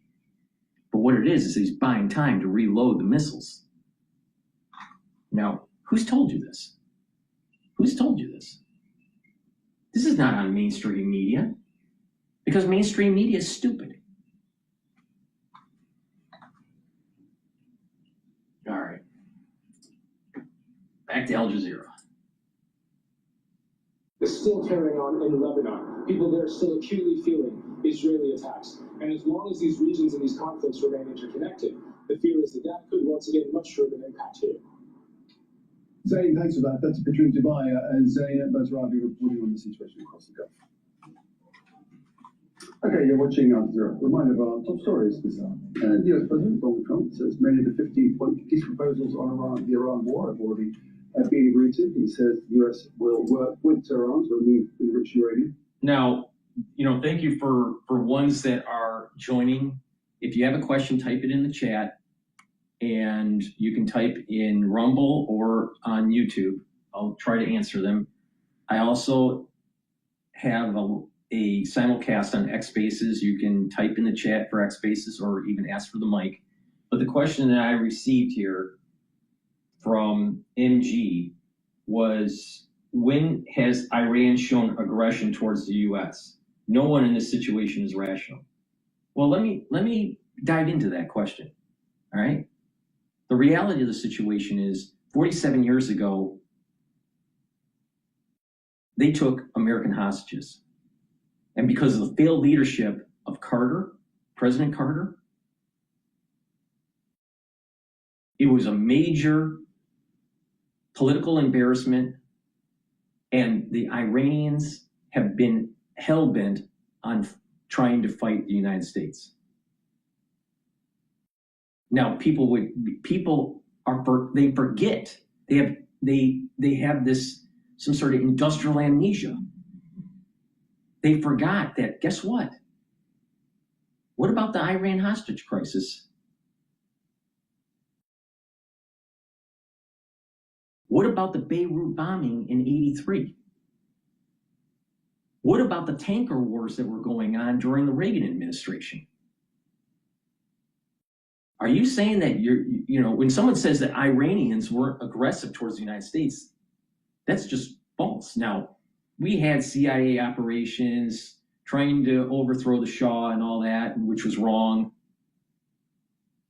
But what it is he's buying time to reload the missiles. Now, who's told you this? Who's told you this? This is not on mainstream media, because mainstream media is stupid. All right. Back to Al Jazeera. Is still carrying on in Lebanon. People there are still acutely feeling Israeli attacks. And as long as these regions and these conflicts remain interconnected, the fear is that that could once again much further impact here. Zayn, thanks for that. That's a picture in Dubai, and Zayn Basravi reporting on the situation across the Gulf. Okay, you're watching Al Jazeera. Reminder of our top stories this hour. The US President Donald Trump says many of the 15-point peace proposals on the Iran war have already been agreed to. He says the US will work with Tehran to remove enriched uranium. Now, thank you for ones that are joining. If you have a question, type it in the chat, and you can type in Rumble or on YouTube. I'll try to answer them. I also have a simulcast on X Spaces. You can type in the chat for X Spaces or even ask for the mic. But the question that I received here from MG was, when has Iran shown aggression towards the US? No one in this situation is rational. Well, let me dive into that question. All right. The reality of the situation is 47 years ago, they took American hostages. And because of the failed leadership of Carter, President Carter, it was a major political embarrassment, and the Iranians have been hell-bent on trying to fight the United States. Now, they forget. They have this, some sort of industrial amnesia. They forgot that, guess what? What about the Iran hostage crisis? What about the Beirut bombing in '83? What about the tanker wars that were going on during the Reagan administration? Are you saying that when someone says that Iranians weren't aggressive towards the United States, that's just false. Now, we had CIA operations trying to overthrow the Shah and all that, which was wrong.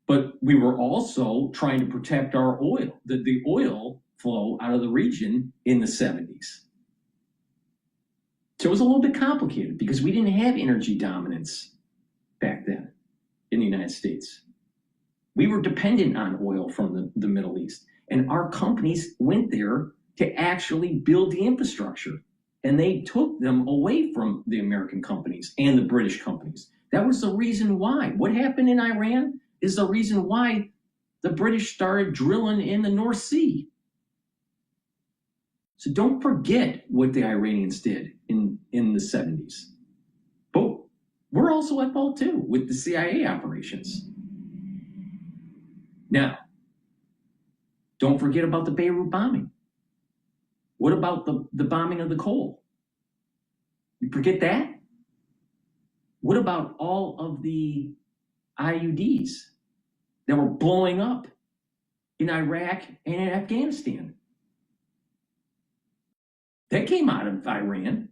But we were also trying to protect our oil, the oil flow out of the region in the 70s. So it was a little bit complicated because we didn't have energy dominance back then in the United States. We were dependent on oil from the Middle East, and our companies went there to actually build the infrastructure, and they took them away from the American companies and the British companies. That was the reason why. What happened in Iran is the reason why the British started drilling in the North Sea. So don't forget what the Iranians did in the 70s. But we're also at fault too with the CIA operations. Now, don't forget about the Beirut bombing. What about the bombing of the coal? You forget that? What about all of the IUDs that were blowing up in Iraq and in Afghanistan? That came out of Iran.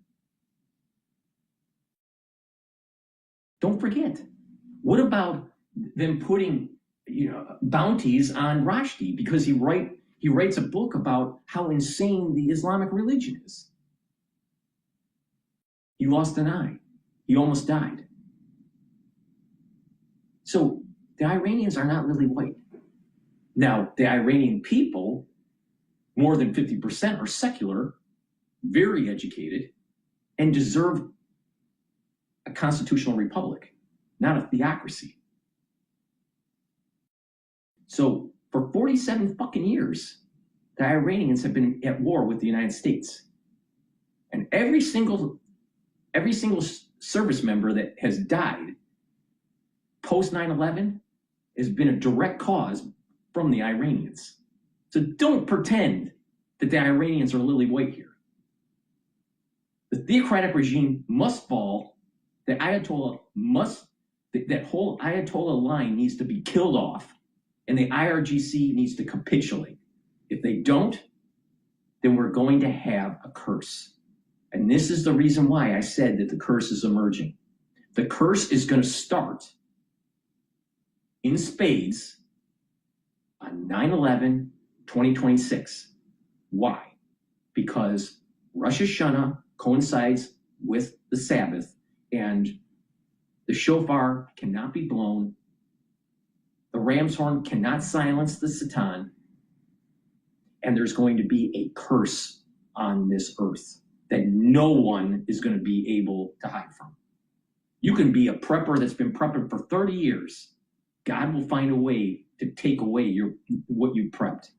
Don't forget. What about them putting bounties on Rushdie because he writes a book about how insane the Islamic religion is? He lost an eye. He almost died. So the Iranians are not really white. Now, the Iranian people, more than 50% are secular, very educated, and deserve a constitutional republic, not a theocracy. So for 47 fucking years, the Iranians have been at war with the United States. And every single service member that has died post 9/11 has been a direct cause from the Iranians. So don't pretend that the Iranians are lily white here. The theocratic regime must fall. The Ayatollah that whole Ayatollah line needs to be killed off. And the IRGC needs to capitulate. If they don't, then we're going to have a curse. And this is the reason why I said that the curse is emerging. The curse is going to start in spades on 9/11, 2026. Why? Because Rosh Hashanah coincides with the Sabbath, and the shofar cannot be blown. The ram's horn cannot silence the Satan, and there's going to be a curse on this earth that no one is going to be able to hide from. You can be a prepper that's been prepping for 30 years. God will find a way to take away what you prepped.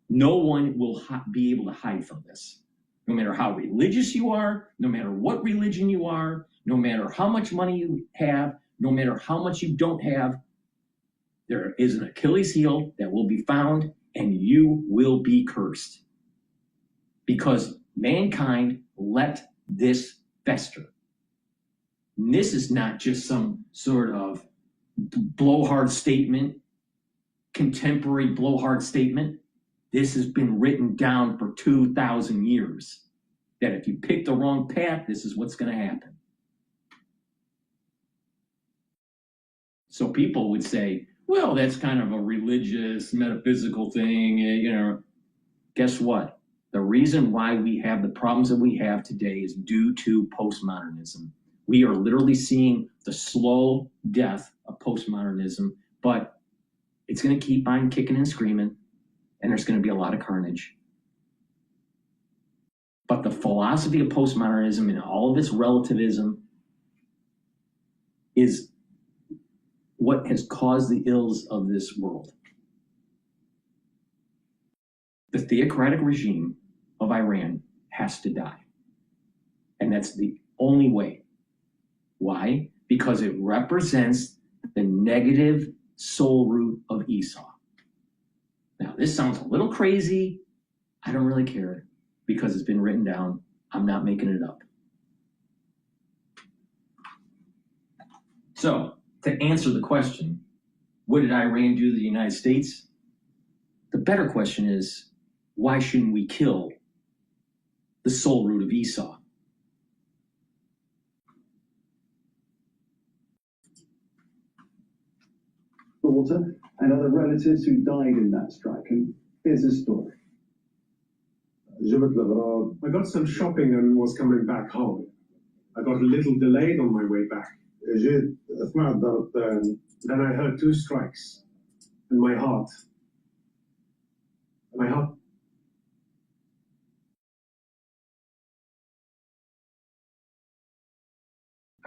No one will be able to hide from this. No matter how religious you are, no matter what religion you are, no matter how much money you have, no matter how much you don't have, there is an Achilles heel that will be found, and you will be cursed. Because mankind let this fester. And this is not just some sort of blowhard statement, contemporary blowhard statement. This has been written down for 2,000 years. That if you pick the wrong path, this is what's going to happen. So people would say, well, that's kind of a religious, metaphysical thing, you know. Guess what? The reason why we have the problems that we have today is due to postmodernism. We are literally seeing the slow death of postmodernism, but it's going to keep on kicking and screaming, and there's going to be a lot of carnage. But the philosophy of postmodernism and all of its relativism is what has caused the ills of this world. The theocratic regime of Iran has to die. And that's the only way. Why? Because it represents the negative soul root of Esau. Now, this sounds a little crazy. I don't really care because it's been written down. I'm not making it up. So, to answer the question, what did Iran do to the United States? The better question is, why shouldn't we kill the soul root of Esau? Daughter and other relatives who died in that strike. And here's his story. I got some shopping and was coming back home. I got a little delayed on my way back. Then I heard 2 strikes. And my heart.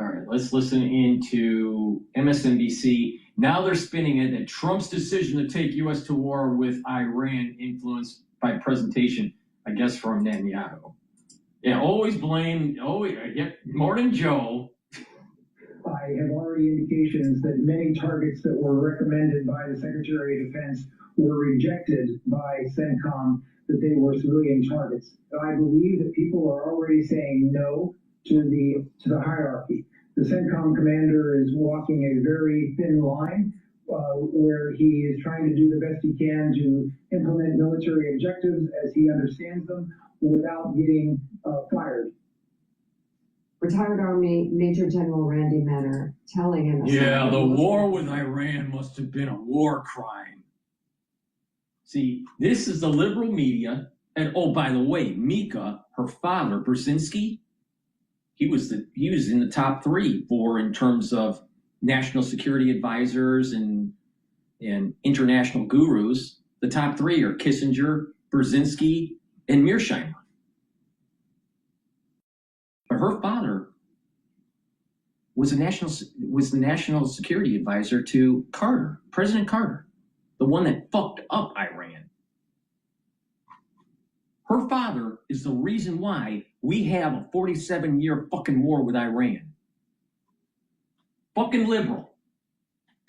All right, let's listen into MSNBC. Now they're spinning it that Trump's decision to take U.S. to war with Iran influenced by presentation, I guess, from Netanyahu. Yeah, always blame, Morning Joe. I have already indications that many targets that were recommended by the Secretary of Defense were rejected by CENTCOM, that they were civilian targets. I believe that people are already saying no to the hierarchy. The CENTCOM commander is walking a very thin line where he is trying to do the best he can to implement military objectives as he understands them without getting fired. Retired Army Major General Randy Menner telling him. Yeah, the war with Iran must have been a war crime. See, this is the liberal media. And oh, by the way, Mika, her father, Brzezinski, he was in the top 3 in terms of national security advisors and international gurus. The top 3 are Kissinger, Brzezinski, and Mearsheimer. But her father was the national security advisor to Carter, President Carter, the one that fucked up Iran. Her father is the reason why we have a 47-year fucking war with Iran. Fucking liberal.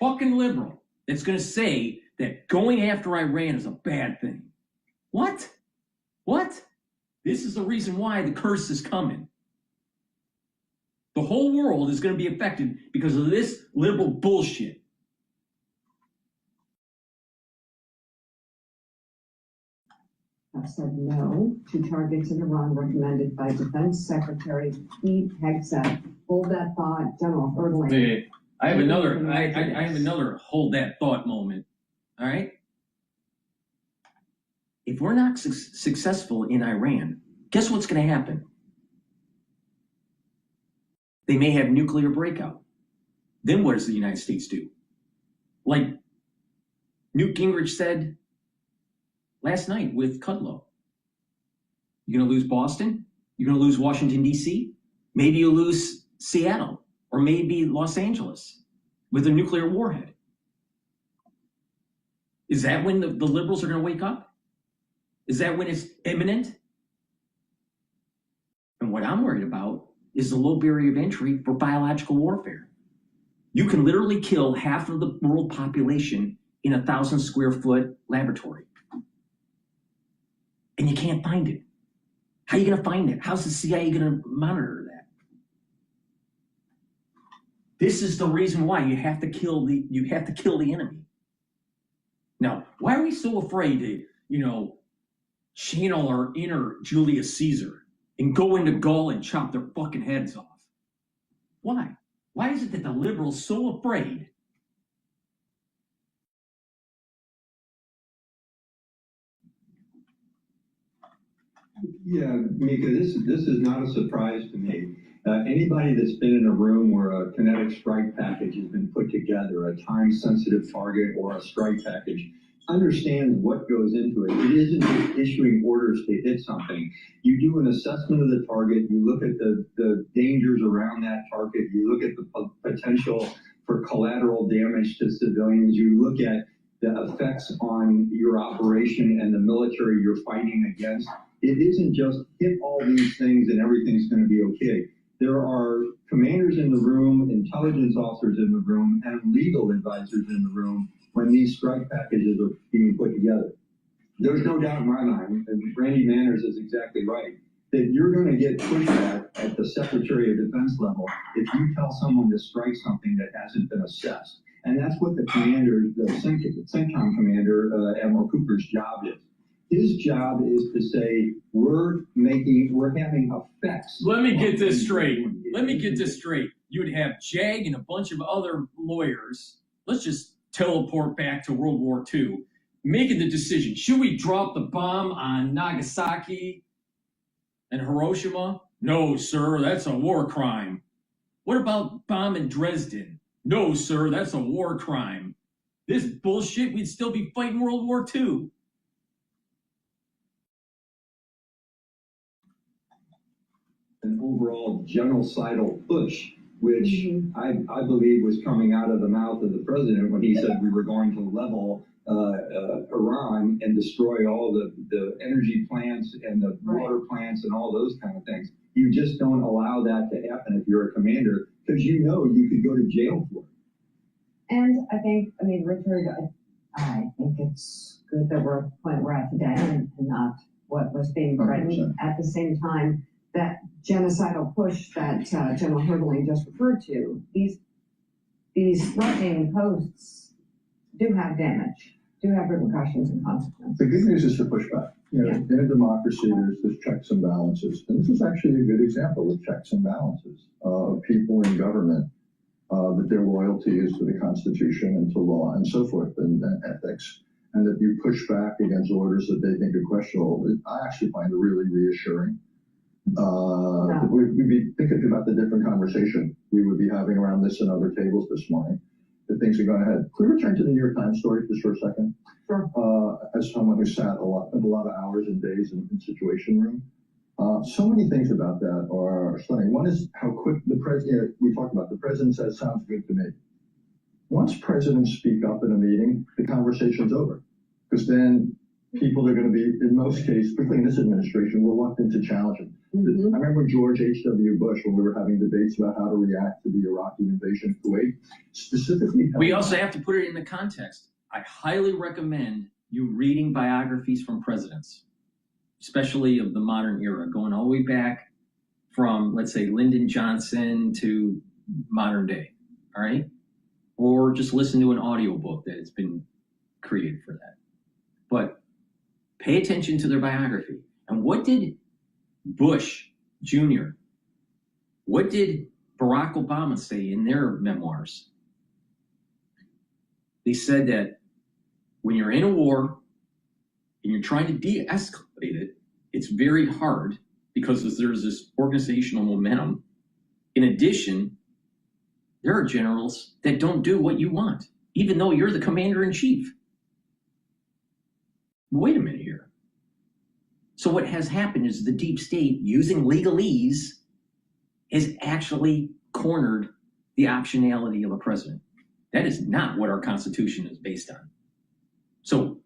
That's going to say that going after Iran is a bad thing. What? This is the reason why the curse is coming. The whole world is going to be affected because of this liberal bullshit. Have said no to targets in Iran recommended by Defense Secretary Pete Hegseth. Hold that thought, General Erdling. I have another hold that thought moment. All right. If we're not successful in Iran, guess what's going to happen? They may have nuclear breakout. Then what does the United States do? Like Newt Gingrich said last night with Cottrell. You're going to lose Boston? You're going to lose Washington, D.C.? Maybe you'll lose Seattle or maybe Los Angeles with a nuclear warhead. Is that when the liberals are going to wake up? Is that when it's imminent? And what I'm worried about is the low barrier of entry for biological warfare. You can literally kill half of the world population in a 1,000 square foot laboratory. And you can't find it. How are you going to find it? How's the CIA going to monitor This is the reason why you have to kill the enemy. Now, why are we so afraid to, channel our inner Julius Caesar and go into Gaul and chop their fucking heads off? Why? Why is it that the liberals so afraid? Yeah, Mika, this is not a surprise to me. Anybody that's been in a room where a kinetic strike package has been put together, a time-sensitive target or a strike package, understands what goes into it. It isn't just issuing orders to hit something. You do an assessment of the target, you look at the dangers around that target, you look at the potential for collateral damage to civilians, you look at the effects on your operation and the military you're fighting against. It isn't just hit all these things and everything's going to be okay. There are commanders in the room, intelligence officers in the room, and legal advisors in the room when these strike packages are being put together. There's no doubt in my mind, and Randy Manners is exactly right, that you're going to get pushback at the Secretary of Defense level if you tell someone to strike something that hasn't been assessed. And that's what the commander, the CENTCOM commander, Admiral Cooper's job is. His job is to say, we're having effects. Let me get this straight. You would have JAG and a bunch of other lawyers. Let's just teleport back to World War II, making the decision. Should we drop the bomb on Nagasaki and Hiroshima? No, sir, that's a war crime. What about bombing Dresden? No, sir, that's a war crime. This bullshit, we'd still be fighting World War II. An overall genocidal push, which I believe was coming out of the mouth of the president when he said we were going to level Iran and destroy all the energy plants and the water plants and all those kind of things. You just don't allow that to happen if you're a commander, because you could go to jail for it. And I think, Richard, I think it's good that we're at the point we're at today and not what was being threatened. At the same time, that genocidal push that General Hurtling just referred to, these threatening posts do have damage, do have repercussions and consequences. The good news is to push back. In a democracy, there's checks and balances. And this is actually a good example of checks and balances of people in government, that their loyalty is to the Constitution and to law and so forth and ethics, and that you push back against orders that they think are questionable. I actually find it really reassuring. We'd be thinking about the different conversation we would be having around this and other tables this morning if things had gone ahead. Can we return to the New York Times story just for a second? Sure. As someone who spent a lot of hours and days in Situation Room, so many things about that are stunning. One is how quick the president, we talked about, the president says, sounds good to me. Once presidents speak up in a meeting, the conversation's over. Because then people are going to be, in most cases, particularly in this administration, reluctant to challenge them. I remember George H.W. Bush, when we were having debates about how to react to the Iraqi invasion of Kuwait, specifically. We also have to put it in the context. I highly recommend you reading biographies from presidents, especially of the modern era, going all the way back from, let's say, Lyndon Johnson to modern day, all right? Or just listen to an audiobook that has been created for that. But pay attention to their biography. And what did Bush Jr., what did Barack Obama say in their memoirs? They said that when you're in a war and you're trying to de-escalate it, it's very hard because there's this organizational momentum. In addition, there are generals that don't do what you want, even though you're the commander-in-chief. Wait a minute here. So what has happened is the deep state, using legalese, has actually cornered the optionality of a president. That is not what our Constitution is based on. So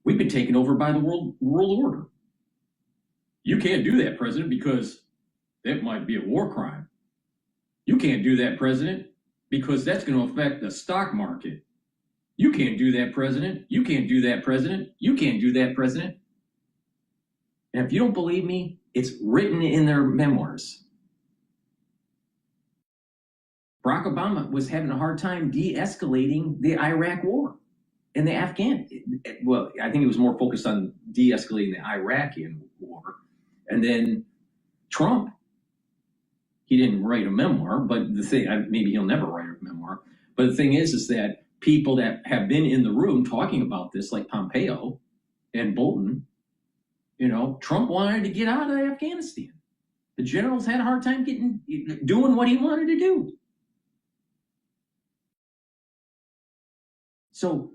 we've been taken over by the world order. You can't do that, President, because that might be a war crime. You can't do that, President, because that's going to affect the stock market. You can't do that, President. You can't do that, President. You can't do that, President. And if you don't believe me, it's written in their memoirs. Barack Obama was having a hard time de-escalating the Iraq war and the Afghan. Well, I think it was more focused on de-escalating the Iraqi war. And then Trump, he didn't write a memoir, but the thing, maybe he'll never write a memoir. But the thing is that people that have been in the room talking about this, like Pompeo and Bolton, you know, Trump wanted to get out of Afghanistan. The generals had a hard time doing what he wanted to do. So,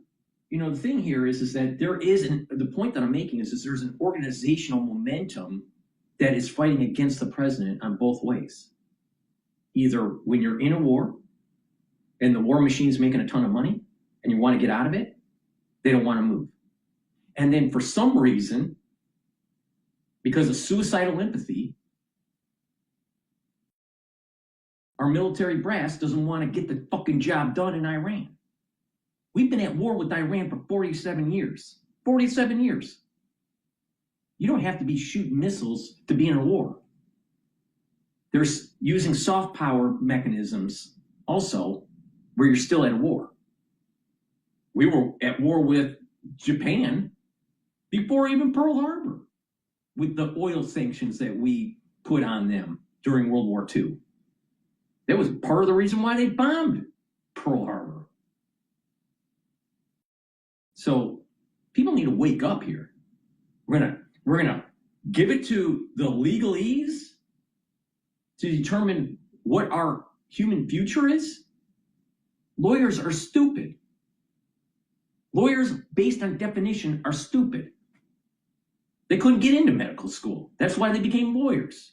you know, the thing here is that there is the point that I'm making is there's an organizational momentum that is fighting against the president on both ways. Either when you're in a war and the war machine is making a ton of money and you want to get out of it, they don't want to move. And then for some reason, because of suicidal empathy, our military brass doesn't want to get the fucking job done in Iran. We've been at war with Iran for 47 years. 47 years. You don't have to be shooting missiles to be in a war. There's using soft power mechanisms also where you're still at war. We were at war with Japan before even Pearl Harbor with the oil sanctions that we put on them during World War II. That was part of the reason why they bombed Pearl Harbor. So people need to wake up here. We're gonna give it to the legalese to determine what our human future is. Lawyers are stupid. Lawyers, based on definition, are stupid. They couldn't get into medical school. That's why they became lawyers.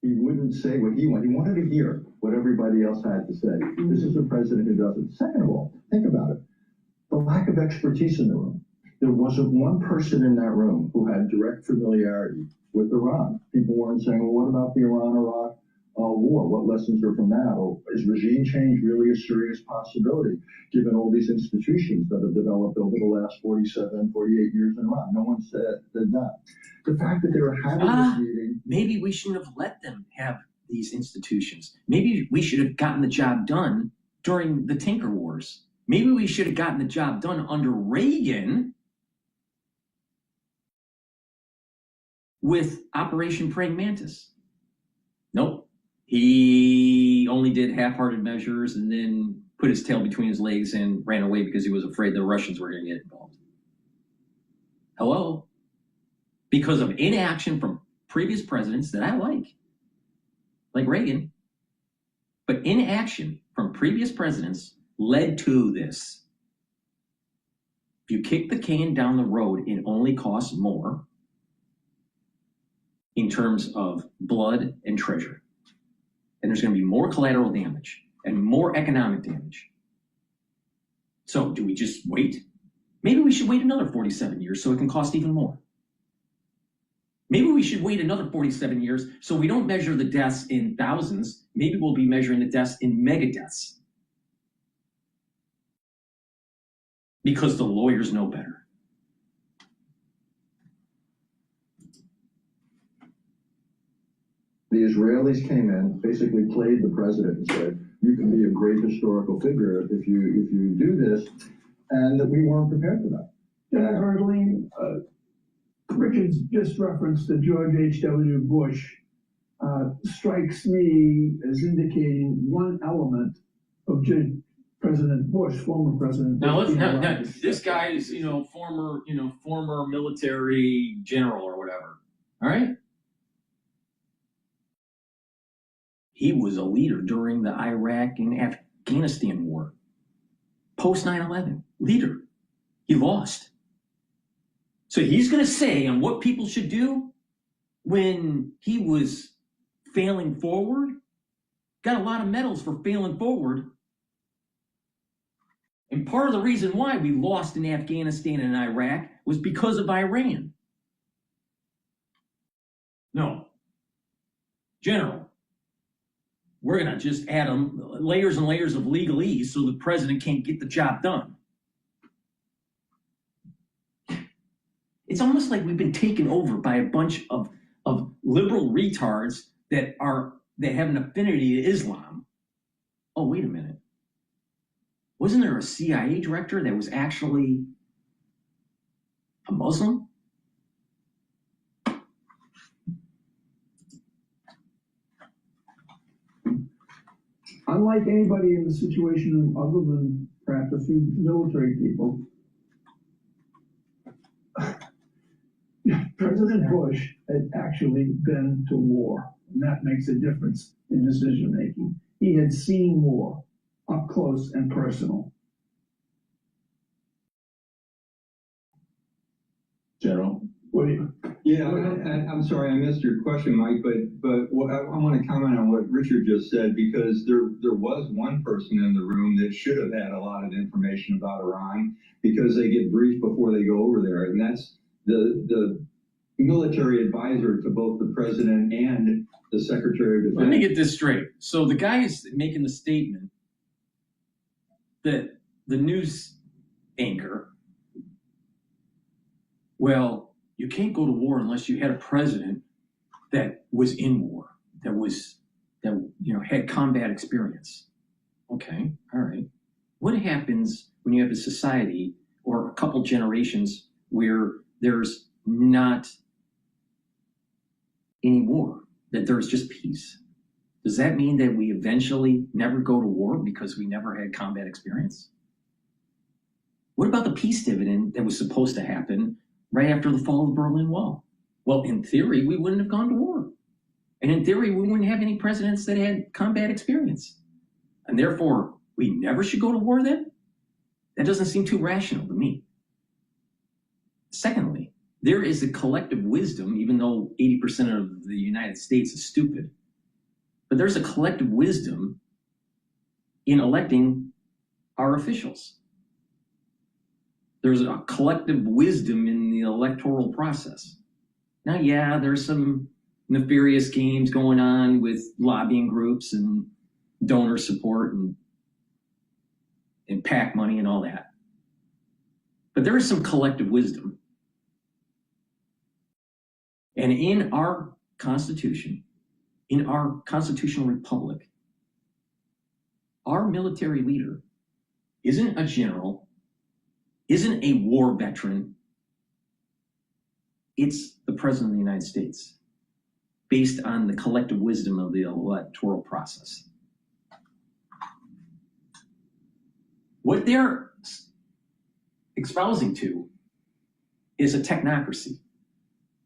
He wouldn't say what he wanted. He wanted to hear what everybody else had to say. This is a president who doesn't. Second of all, think about it. The lack of expertise in the room. There wasn't one person in that room who had direct familiarity with Iran. People weren't saying, well, what about the Iran-Iraq war? What lessons are from that? Or is regime change really a serious possibility, given all these institutions that have developed over the last 47, 48 years in Iran? No one said that. The fact that they were having this meeting. Maybe we shouldn't have let them have these institutions. Maybe we should have gotten the job done during the Tinker Wars. Maybe we should have gotten the job done under Reagan with Operation Praying Mantis. Nope. He only did half-hearted measures and then put his tail between his legs and ran away because he was afraid the Russians were going to get involved. Hello? Because of inaction from previous presidents that I like Reagan, but inaction from previous presidents led to this. If you kick the can down the road, it only costs more in terms of blood and treasure. And there's going to be more collateral damage and more economic damage. So do we just wait? Maybe we should wait another 47 years so it can cost even more. Maybe we should wait another 47 years so we don't measure the deaths in thousands. Maybe we'll be measuring the deaths in mega deaths. Because the lawyers know better. The Israelis came in, basically played the president and said, you can be a great historical figure if you do this, and that we weren't prepared for that. Arlene, Richard's just reference to George H.W. Bush strikes me as indicating one element of President Bush, former President Bush. Now, this guy is, former military general or whatever. All right? He was a leader during the Iraq and Afghanistan war. Post 9/11, leader. He lost. So he's going to say on what people should do when he was failing forward. Got a lot of medals for failing forward. And part of the reason why we lost in Afghanistan and Iraq was because of Iran. No. General, we're going to just add layers and layers of legalese so the president can't get the job done. It's almost like we've been taken over by a bunch of liberal retards that have an affinity to Islam. Oh, wait a minute. Wasn't there a CIA director that was actually a Muslim? Unlike anybody in the situation other than perhaps a few military people, President Bush had actually been to war, and that makes a difference in decision making. He had seen war up close and personal. General? What do you? Yeah, I'm sorry, I missed your question, Mike, but what I want to comment on what Richard just said, because there was one person in the room that should have had a lot of information about Iran, because they get briefed before they go over there, and that's the military advisor to both the president and the Secretary of Defense. Let me get this straight. So the guy is making the statement that the news anchor, well, you can't go to war unless you had a president that was in war, that had combat experience. Okay, all right. What happens when you have a society or a couple generations where there's not any war, that there's just peace? Does that mean that we eventually never go to war because we never had combat experience? What about the peace dividend that was supposed to happen right after the fall of the Berlin Wall? Well, in theory, we wouldn't have gone to war. And in theory, we wouldn't have any presidents that had combat experience. And therefore, we never should go to war then? That doesn't seem too rational to me. Secondly, there is a collective wisdom, even though 80% of the United States is stupid, but there's a collective wisdom in electing our officials. There's a collective wisdom in the electoral process. Now, yeah, there's some nefarious games going on with lobbying groups and donor support and PAC money and all that. But there is some collective wisdom. And in our Constitution, in our constitutional republic, our military leader isn't a general, isn't a war veteran. It's the President of the United States, based on the collective wisdom of the electoral process. What they're espousing to is a technocracy,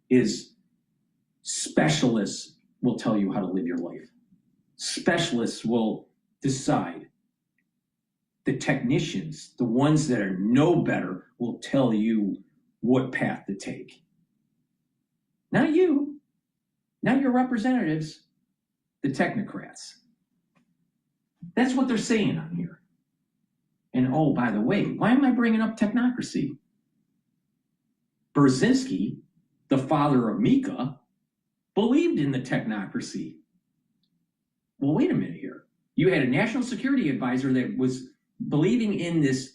is specialists will tell you how to live your life. Specialists will decide. The technicians, the ones that are no better, will tell you what path to take. Not you, not your representatives, the technocrats. That's what they're saying on here. And oh, by the way, why am I bringing up technocracy? Brzezinski, the father of Mika, believed in the technocracy. Well, wait a minute here. You had a national security advisor that was believing in this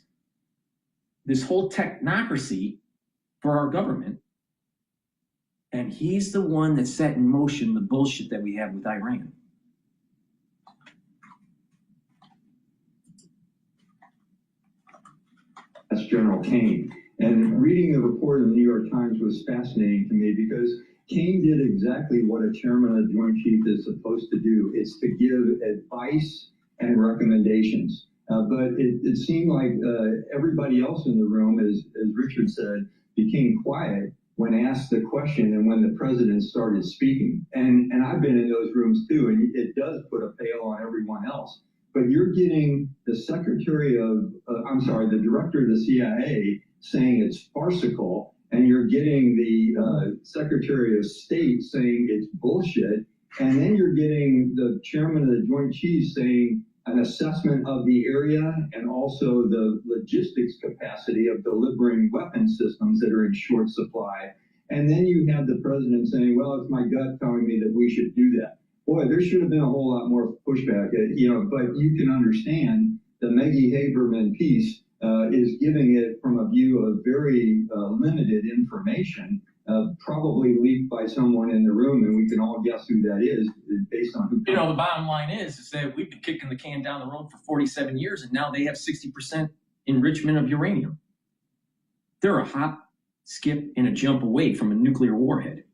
whole technocracy for our government, and he's the one that set in motion the bullshit that we have with Iran. That's General Kane. And reading the report in the New York Times was fascinating to me, because Kane did exactly what a chairman of the Joint Chiefs is supposed to do. It's to give advice and recommendations. But it seemed like everybody else in the room, as Richard said, became quiet when asked the question and when the president started speaking. And I've been in those rooms too, and it does put a pale on everyone else. But you're getting the the director of the CIA saying it's farcical, and you're getting the Secretary of State saying it's bullshit, and then you're getting the chairman of the Joint Chiefs saying an assessment of the area and also the logistics capacity of delivering weapon systems that are in short supply. And then you have the president saying, well, it's my gut telling me that we should do that. Boy, there should have been a whole lot more pushback, but you can understand the Maggie Haberman piece is giving it from a view of very limited information, probably leaked by someone in the room, and we can all guess who that is based on who. You know, the bottom line is that we've been kicking the can down the road for 47 years, and now they have 60% enrichment of uranium. They're a hop, skip, and a jump away from a nuclear warhead.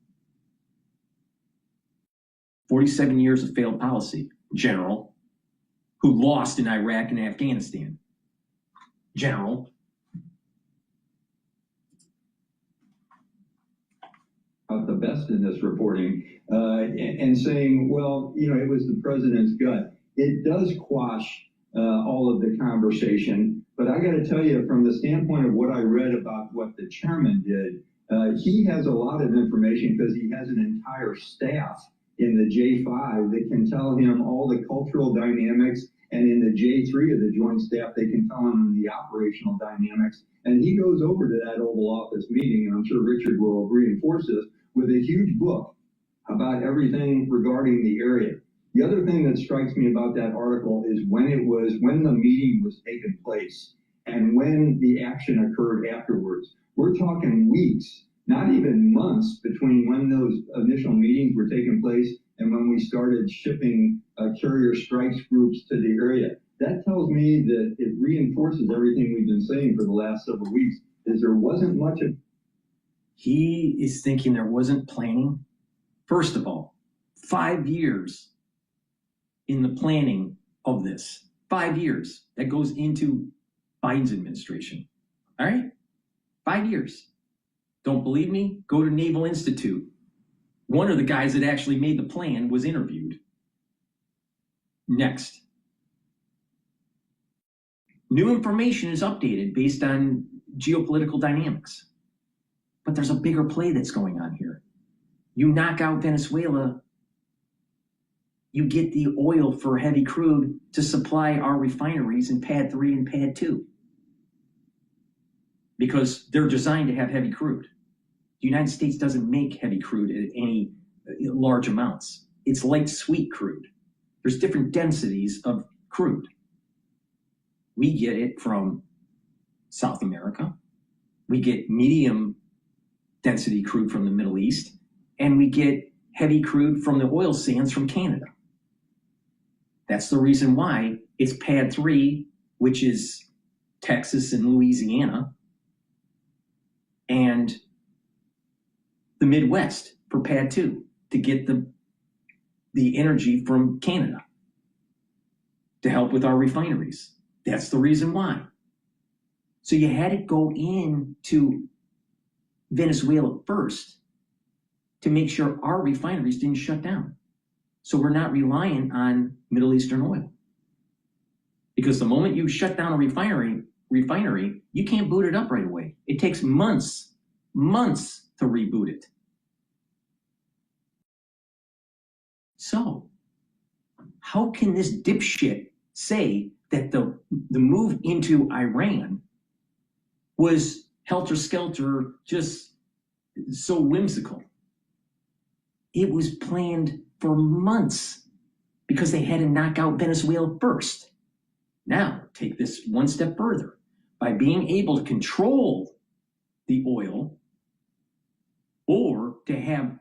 47 years of failed policy. General, who lost in Iraq and Afghanistan. General. The best in this reporting and saying, well, you know, it was the president's gut. It does quash all of the conversation, but I got to tell you, from the standpoint of what I read about what the chairman did, he has a lot of information because he has an entire staff in the J5 that can tell him all the cultural dynamics, and in the J3 of the Joint Staff, they can tell him the operational dynamics. And he goes over to that Oval Office meeting, and I'm sure Richard will reinforce this, with a huge book about everything regarding the area. The other thing that strikes me about that article is when the meeting was taking place and when the action occurred afterwards. We're talking weeks, not even months, between when those initial meetings were taking place and when we started shipping carrier strikes groups to the area. That tells me that it reinforces everything we've been saying for the last several weeks, is there wasn't much of. He is thinking there wasn't planning. First of all, 5 years in the planning of this. 5 years. That goes into Biden's administration. All right? 5 years. Don't believe me? Go to Naval Institute. One of the guys that actually made the plan was interviewed. Next. New information is updated based on geopolitical dynamics. But there's a bigger play that's going on here. You knock out Venezuela, you get the oil for heavy crude to supply our refineries in Pad 3 and Pad 2. Because they're designed to have heavy crude. The United States doesn't make heavy crude at any large amounts. It's light sweet crude. There's different densities of crude. We get it from South America. We get medium density crude from the Middle East, and we get heavy crude from the oil sands from Canada. That's the reason why it's Pad 3, which is Texas and Louisiana, and the Midwest for Pad 2 to get the energy from Canada to help with our refineries. That's the reason why. So you had to go into Venezuela first to make sure our refineries didn't shut down. So we're not relying on Middle Eastern oil. Because the moment you shut down a refinery, you can't boot it up right away. It takes months to reboot it. So, how can this dipshit say that the move into Iran was helter-skelter, just so whimsical? It was planned for months because they had to knock out Venezuela first. Now, take this one step further. By being able to control the oil or to have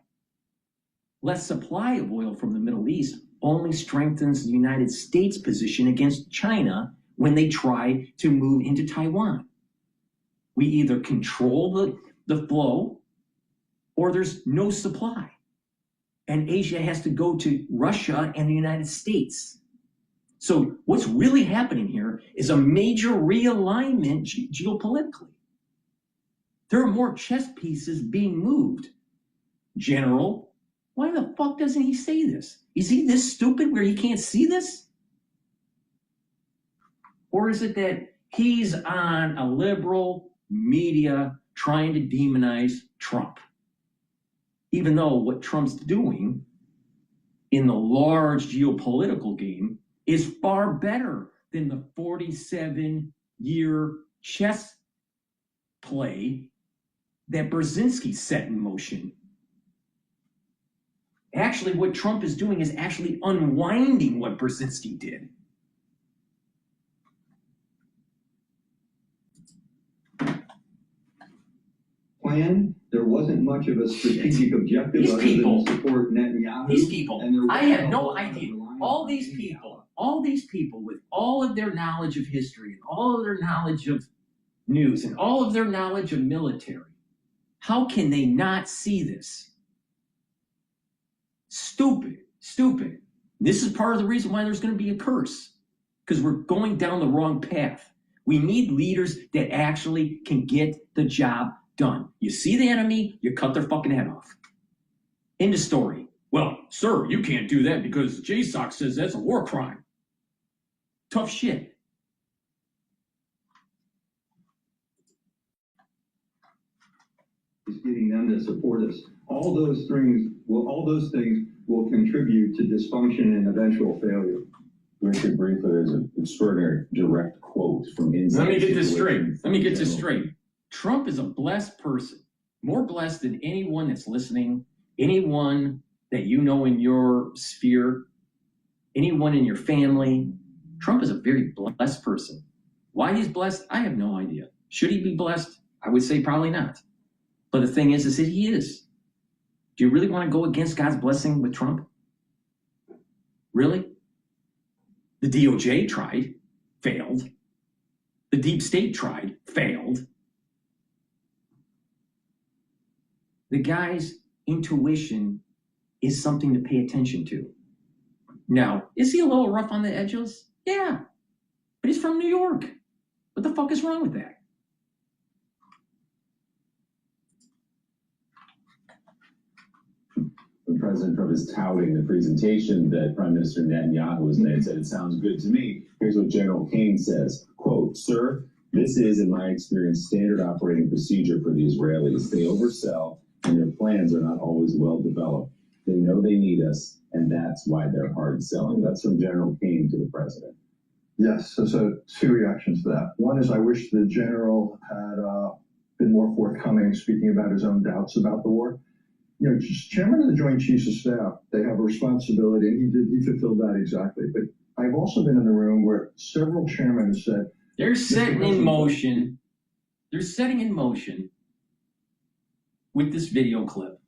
less supply of oil from the Middle East only strengthens the United States' position against China when they try to move into Taiwan. We either control the flow or there's no supply. And Asia has to go to Russia and the United States. So what's really happening here is a major realignment geopolitically. There are more chess pieces being moved. General, why the fuck doesn't he say this? Is he this stupid where he can't see this? Or is it that he's on a liberal media trying to demonize Trump? Even though what Trump's doing in the large geopolitical game is far better than the 47-year chess play that Brzezinski set in motion. Actually, what Trump is doing is actually unwinding what Brzezinski did. plan. There wasn't much of a strategic objective These other people. than to support Netanyahu. These people, And there I wasn't have a no whole lot idea. relying All on these media. people with all of their knowledge of history and all of their knowledge of news and all of their knowledge of military, how can they not see this? Stupid, stupid. This is part of the reason why there's going to be a curse, because we're going down the wrong path. We need leaders that actually can get the job done. You see the enemy, you cut their fucking head off. End of story. Well, sir, you can't do that because JSOC says that's a war crime. Tough shit. Is getting them to support us. All those things will contribute to dysfunction and eventual failure. Richard, briefly, there's an extraordinary direct quote from inside. Let me get this straight. Trump is a blessed person, more blessed than anyone that's listening, anyone that you know in your sphere, anyone in your family. Trump is a very blessed person. Why he's blessed, I have no idea. Should he be blessed? I would say probably not. But the thing is that he is. Do you really want to go against God's blessing with Trump? Really? The DOJ tried, failed. The deep state tried, failed. The guy's intuition is something to pay attention to. Now, is he a little rough on the edges? Yeah, but he's from New York. What the fuck is wrong with that? When President Trump is touting the presentation that Prime Minister Netanyahu has made, said, "It sounds good to me." Here's what General Kane says, quote, "Sir, this is, in my experience, standard operating procedure for the Israelis. They oversell, and their plans are not always well developed. They know they need us, and that's why they're hard selling." That's from General Kane to the president. Yes, so two reactions to that. One is I wish the general had been more forthcoming speaking about his own doubts about the war. You know, just chairman of the Joint Chiefs of Staff, they have a responsibility, and he fulfilled that exactly. But I've also been in the room where several chairmen have said they're setting in motion with this video clip,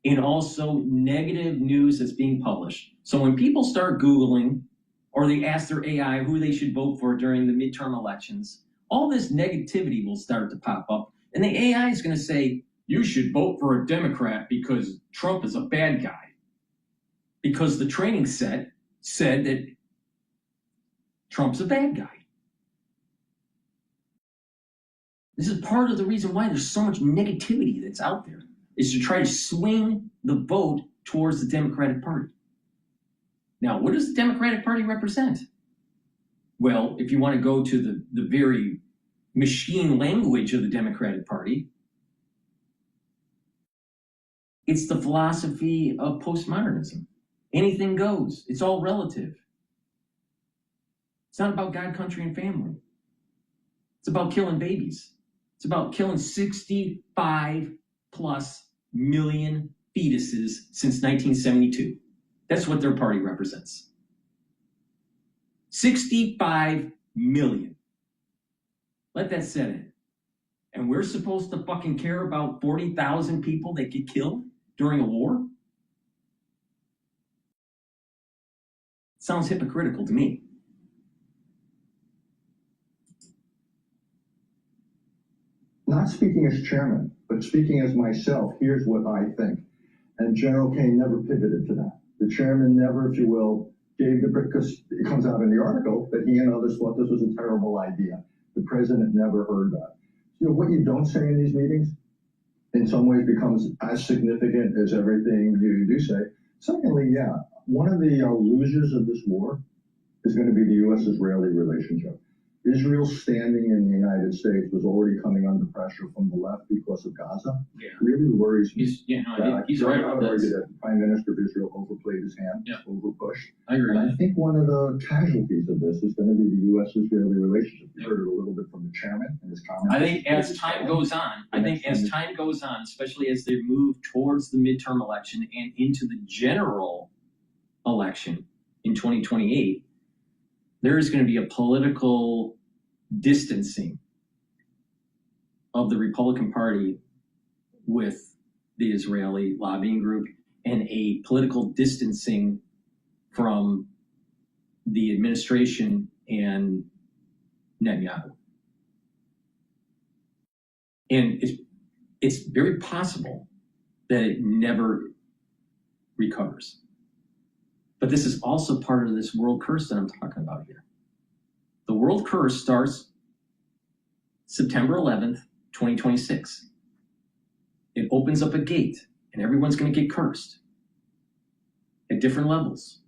and also negative news that's being published. So when people start Googling or they ask their AI who they should vote for during the midterm elections, all this negativity will start to pop up. And the AI is going to say, you should vote for a Democrat because Trump is a bad guy. Because the training set said that Trump's a bad guy. This is part of the reason why there's so much negativity that's out there, is to try to swing the vote towards the Democratic Party. Now, what does the Democratic Party represent? Well, if you want to go to the very machine language of the Democratic Party, it's the philosophy of postmodernism. Anything goes. It's all relative. It's not about God, country, and family. It's about killing babies. It's about killing 65 plus million fetuses since 1972. That's what their party represents. 65 million. Let that set in. And we're supposed to fucking care about 40,000 people that get killed during a war? Sounds hypocritical to me. not speaking as chairman, but speaking as myself, here's what I think. And General Kane never pivoted to that. The chairman never, if you will, gave the, because it comes out in the article that he and others thought this was a terrible idea. The president never heard that. You know, what you don't say in these meetings, in some ways becomes as significant as everything you do say. Secondly, yeah, one of the losers of this war is going to be the U.S.-Israeli relationship. Israel's standing in the United States was already coming under pressure from the left because of Gaza. Yeah. Really worries me. He's right about I would argue this. that the Prime Minister of Israel overplayed his hand, overpushed. I agree. And I think one of the casualties of this is going to be the U.S.-Israeli relationship. You heard it a little bit from the chairman and his comments. I think as time goes on, especially as they move towards the midterm election and into the general election in 2028, there is going to be a political distancing of the Republican Party with the Israeli lobbying group and a political distancing from the administration and Netanyahu. And it's very possible that it never recovers. But this is also part of this world curse that I'm talking about here. The world curse starts September 11th, 2026. It opens up a gate, and everyone's going to get cursed at different levels.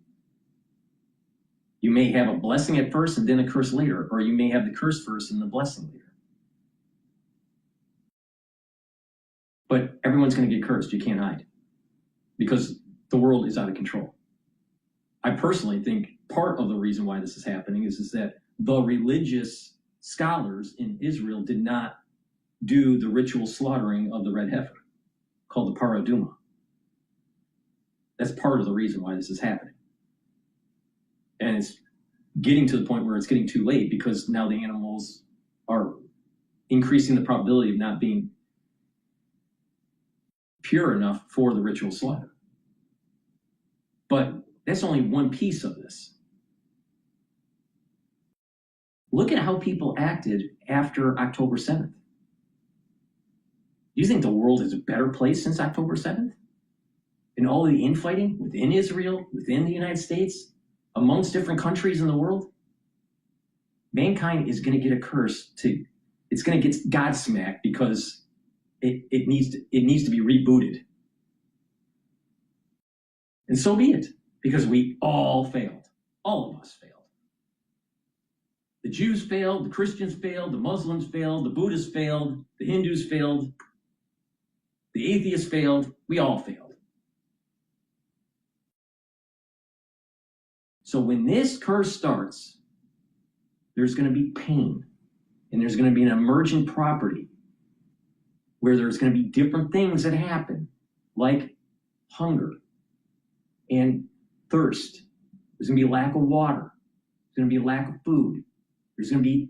You may have a blessing at first and then a curse later, or you may have the curse first and the blessing later. But everyone's going to get cursed. You can't hide because the world is out of control. I personally think part of the reason why this is happening is that the religious scholars in Israel did not do the ritual slaughtering of the red heifer called the paraduma. That's part of the reason why this is happening. And it's getting to the point where it's getting too late because now the animals are increasing the probability of not being pure enough for the ritual slaughter. But that's only one piece of this. Look at how people acted after October 7th. Do you think the world is a better place since October 7th? And all of the infighting within Israel, within the United States, amongst different countries in the world? Mankind is going to get a curse it's going to get Godsmacked because it needs to be rebooted. And so be it, because we all failed. All of us failed. The Jews failed, the Christians failed, the Muslims failed, the Buddhists failed, the Hindus failed, the atheists failed, we all failed. So when this curse starts, there's going to be pain, and there's going to be an emergent property where there's going to be different things that happen, like hunger and thirst. There's going to be a lack of water. There's going to be a lack of food. There's going to be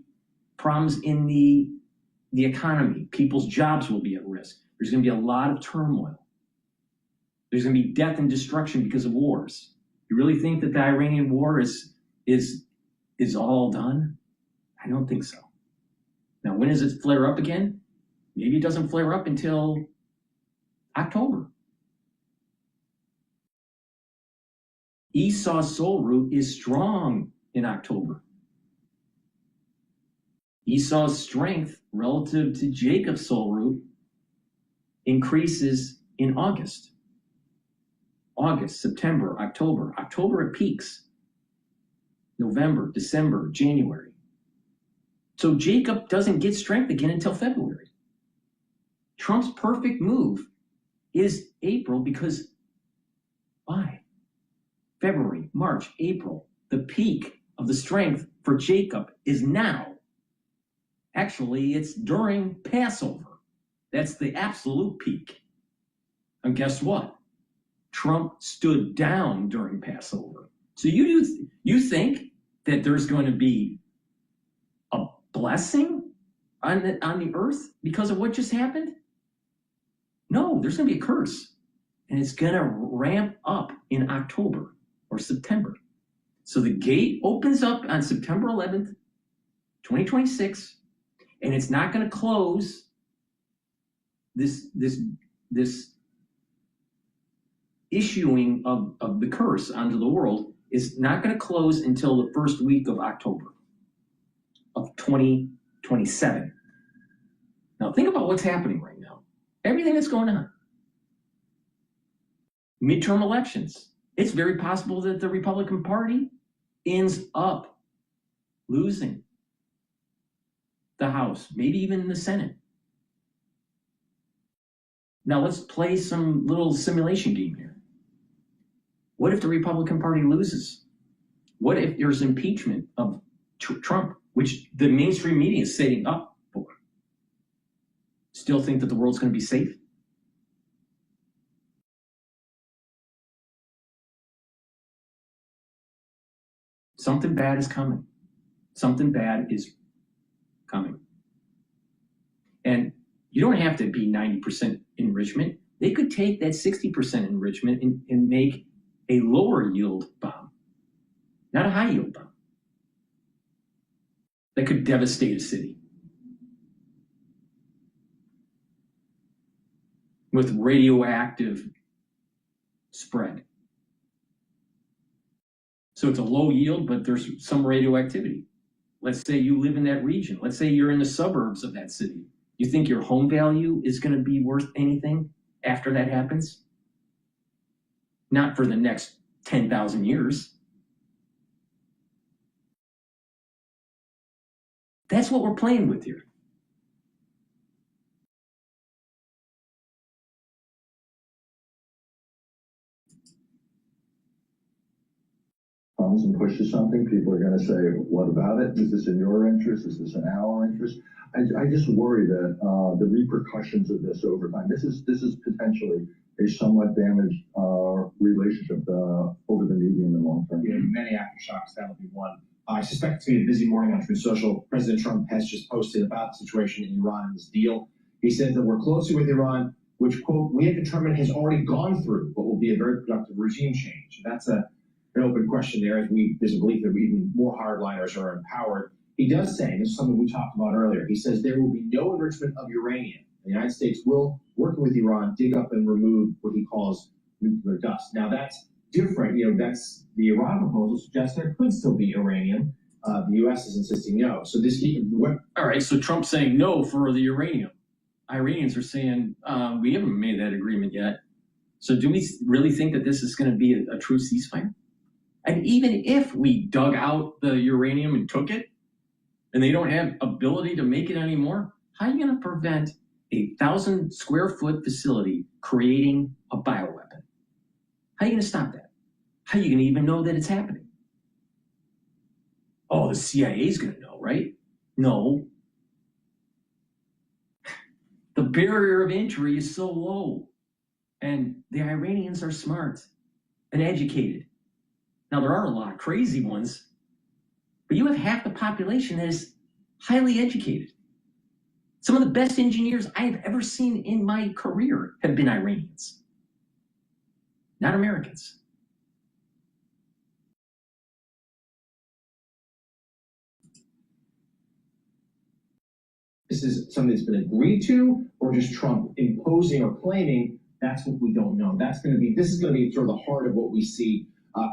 problems in the economy. People's jobs will be at risk. There's going to be a lot of turmoil. There's going to be death and destruction because of wars. You really think that the Iranian war is all done? I don't think so. Now, when does it flare up again? Maybe it doesn't flare up until October. Esau's soul root is strong in October. Esau's strength relative to Jacob's soul root increases in August. August, September, October. October it peaks. November, December, January. So Jacob doesn't get strength again until February. Trump's perfect move is April because why? February, March, April. The peak of the strength for Jacob is now. Actually, it's during Passover. That's the absolute peak. And guess what? Trump stood down during Passover. So you think that there's going to be a blessing on the earth because of what just happened? No, there's going to be a curse. And it's going to ramp up in October or September. So the gate opens up on September 11th, 2026, and it's not going to close this issuing of the curse onto the world is not going to close until the first week of October of 2027. Now think about what's happening right now. Everything that's going on. Midterm elections. It's very possible that the Republican Party ends up losing the House, maybe even the Senate. Now let's play some little simulation game here. What if the Republican Party loses? What if there's impeachment of Trump, which the mainstream media is setting up for? Still think that the world's going to be safe? Something bad is coming. Something bad is coming. And you don't have to be 90% enrichment. They could take that 60% enrichment and make a lower yield bomb, not a high yield bomb, that could devastate a city with radioactive spread. So it's a low yield, but there's some radioactivity. Let's say you live in that region. Let's say you're in the suburbs of that city. You think your home value is going to be worth anything after that happens? Not for the next 10,000 years. That's what we're playing with here. Comes and pushes something, people are going to say, what about it? Is this in your interest? Is this in our interest? I just worry that the repercussions of this over time, this is potentially a somewhat damaged relationship over the medium and long term. Yeah, many aftershocks, that'll be one. I suspect it's going to be a busy morning on Truth Social. President Trump has just posted about the situation in Iran and this deal. He said that we're closely with Iran, which, quote, we have determined has already gone through what will be a very productive regime change. That's an open question there, as there's a belief that even more hardliners are empowered. He does say, and this is something we talked about earlier, he says there will be no enrichment of uranium. The United States will, working with Iran, dig up and remove what he calls nuclear dust. Now that's different. That's the Iran proposal suggests there could still be uranium. The U.S. is insisting no. So all right, so Trump's saying no for the uranium. Iranians are saying we haven't made that agreement yet. So do we really think that this is going to be a true ceasefire? And even if we dug out the uranium and took it, and they don't have ability to make it anymore, how are you going to prevent a 1,000 square foot facility creating a bioweapon? How are you going to stop that? How are you going to even know that it's happening? Oh, the CIA is going to know, right? No. The barrier of entry is so low. And the Iranians are smart and educated. Now, there are a lot of crazy ones, but you have half the population that is highly educated. Some of the best engineers I have ever seen in my career have been Iranians, not Americans. This is something that's been agreed to, or just Trump imposing or claiming, that's what we don't know. This is going to be sort of the heart of what we see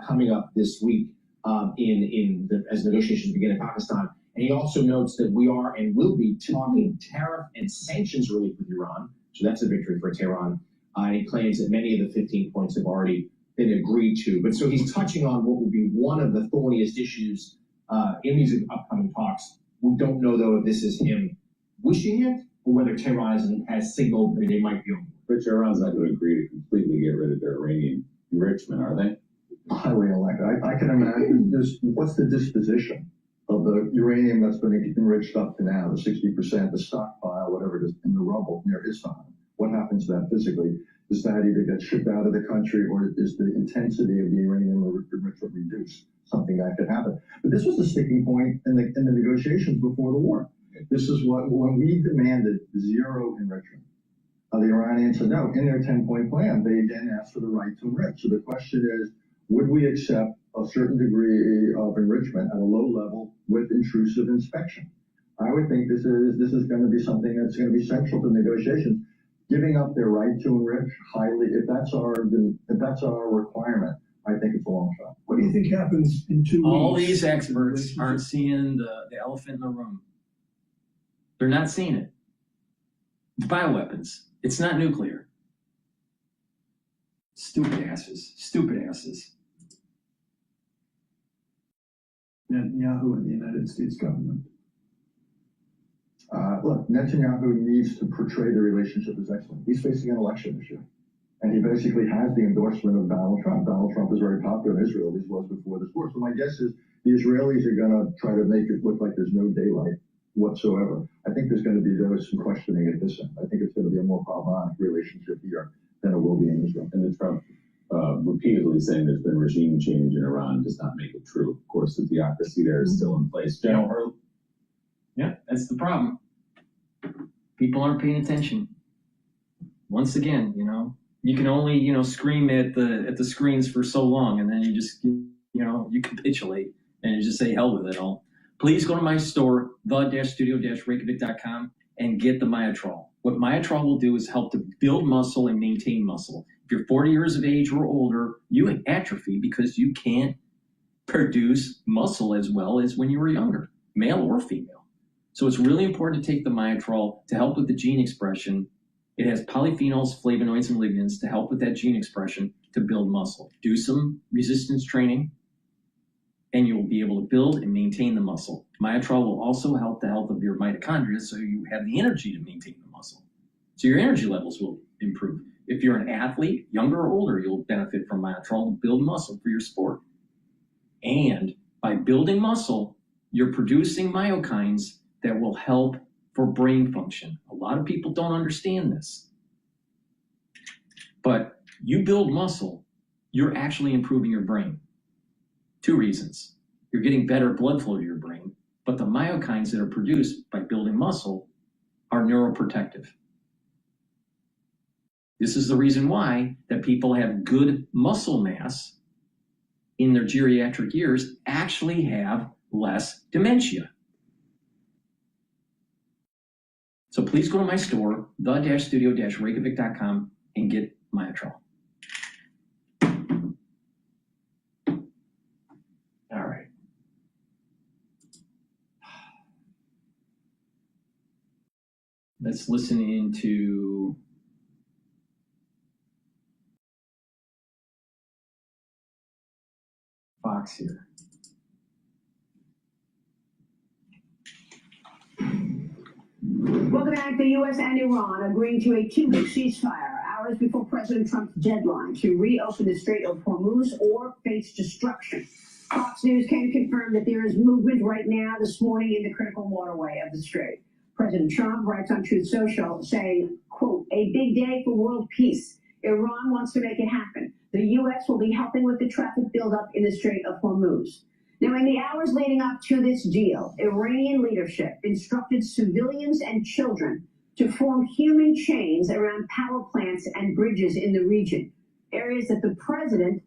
coming up this week as negotiations begin in Pakistan. And he also notes that we are and will be talking tariff and sanctions relief with Iran. So that's a victory for Tehran. And he claims that many of the 15 points have already been agreed to. But so he's touching on what will be one of the thorniest issues in these upcoming talks. We don't know, though, if this is him wishing it or whether Tehran has signaled that they might be on. But Iran's not going to agree to completely get rid of their uranium enrichment, are they? Highly unlikely. I can imagine what's the disposition of the uranium that's been enriched up to now, the 60%, the stockpile, whatever it is, in the rubble near Isfahan. What happens to that physically? Does that either get shipped out of the country, or is the intensity of the uranium enrichment reduced? Something that could happen. But this was the sticking point in the negotiations before the war. This is when we demanded zero enrichment. The Iranians said no. In their 10-point plan, they again asked for the right to enrich. So the question is, would we accept a certain degree of enrichment at a low level with intrusive inspection? I would think this is going to be something that's going to be central to negotiations. Giving up their right to enrich highly, if that's our requirement, I think it's a long shot. What do you think happens in 2 weeks? All these experts aren't seeing the elephant in the room. They're not seeing it. It's bioweapons. It's not nuclear. Stupid asses. Stupid asses. Netanyahu and the United States government. Look, Netanyahu needs to portray the relationship as excellent. He's facing an election this year. And he basically has the endorsement of Donald Trump. Donald Trump is very popular in Israel. He was before this war. So my guess is the Israelis are going to try to make it look like there's no daylight whatsoever. I think there's going to be some questioning at this end. I think it's going to be a more problematic relationship here than it will be in Israel. And the Trump repeatedly saying there's been regime change in Iran does not make it true. Of course, the theocracy there is still in place. General Yeah, that's the problem. People aren't paying attention. once again, you can only, scream at the screens for so long, and then you just, you capitulate and you just say hell with it all. Please go to my store, the-studio-reykjavik.com, and get the Myotrol. What Myotrol will do is help to build muscle and maintain muscle. If you're 40 years of age or older, you have atrophy because you can't produce muscle as well as when you were younger, male or female. So it's really important to take the Myotrol to help with the gene expression. It has polyphenols, flavonoids, and lignans to help with that gene expression to build muscle. Do some resistance training, and you'll be able to build and maintain the muscle. Myotrol will also help the health of your mitochondria, so you have the energy to maintain the muscle. So your energy levels will improve. If you're an athlete, younger or older, you'll benefit from Myotrol to build muscle for your sport. And by building muscle, you're producing myokines that will help for brain function. A lot of people don't understand this. But you build muscle, you're actually improving your brain. 2 reasons. You're getting better blood flow to your brain, but the myokines that are produced by building muscle are neuroprotective. This is the reason why that people have good muscle mass in their geriatric years actually have less dementia. So please go to my store, the-studio-reykjavik.com, and get Myotrol. All right. Let's listen into Fox here. Welcome back. The U.S. and Iran agreeing to a 2-week ceasefire hours before President Trump's deadline to reopen the Strait of Hormuz or face destruction. Fox News can confirm that there is movement right now this morning in the critical waterway of the Strait. President Trump writes on Truth Social saying, quote, "A big day for world peace. Iran wants to make it happen. The U.S. will be helping with the traffic buildup in the Strait of Hormuz." Now, in the hours leading up to this deal, Iranian leadership instructed civilians and children to form human chains around power plants and bridges in the region, areas that the president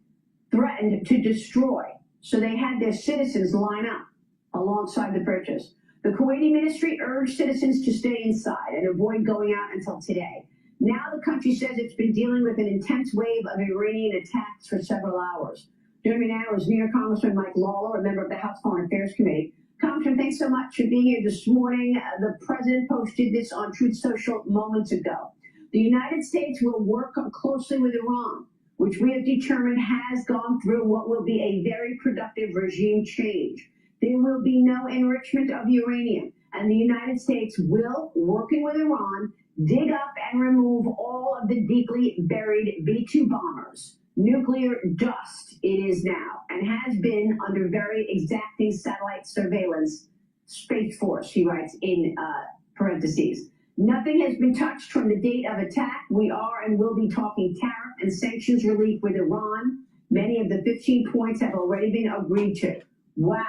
threatened to destroy. So they had their citizens line up alongside the bridges. The Kuwaiti ministry urged citizens to stay inside and avoid going out until today. Now the country says it's been dealing with an intense wave of Iranian attacks for several hours. Joining me now is New York Congressman Mike Lawler, a member of the House Foreign Affairs Committee. Congressman, thanks so much for being here this morning. The president posted this on Truth Social moments ago. The United States will work closely with Iran, which we have determined has gone through what will be a very productive regime change. There will be no enrichment of uranium, and the United States will, working with Iran, dig up and remove all of the deeply buried B-2 bombers. Nuclear dust it is now, and has been under very exacting satellite surveillance. Space Force, he writes in parentheses. Nothing has been touched from the date of attack. We are and will be talking tariff and sanctions relief with Iran. Many of the 15 points have already been agreed to. Wow.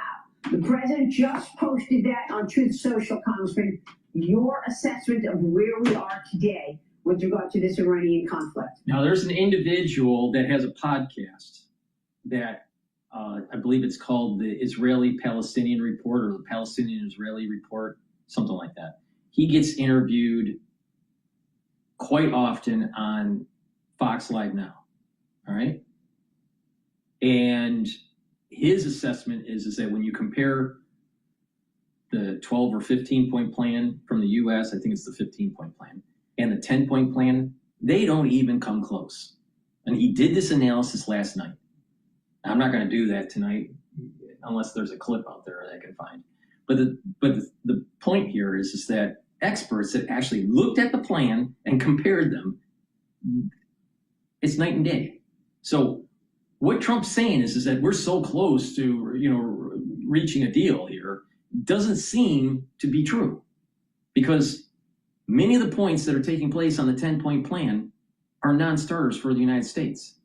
The president just posted that on Truth Social, Congressman. Your assessment of where we are today with regard to this Iranian conflict. Now, there's an individual that has a podcast that I believe it's called the Israeli-Palestinian Report or the Palestinian-Israeli Report, something like that. He gets interviewed quite often on Fox Live Now, all right? And his assessment is that when you compare the 12 or 15-point plan from the U.S., I think it's the 15-point plan, and the 10-point plan, they don't even come close. And he did this analysis last night. I'm not going to do that tonight unless there's a clip out there that I can find. But the point here is that experts that actually looked at the plan and compared them, it's night and day. So what Trump's saying is that we're so close to reaching a deal here doesn't seem to be true, because many of the points that are taking place on the 10-point plan are non-starters for the United States.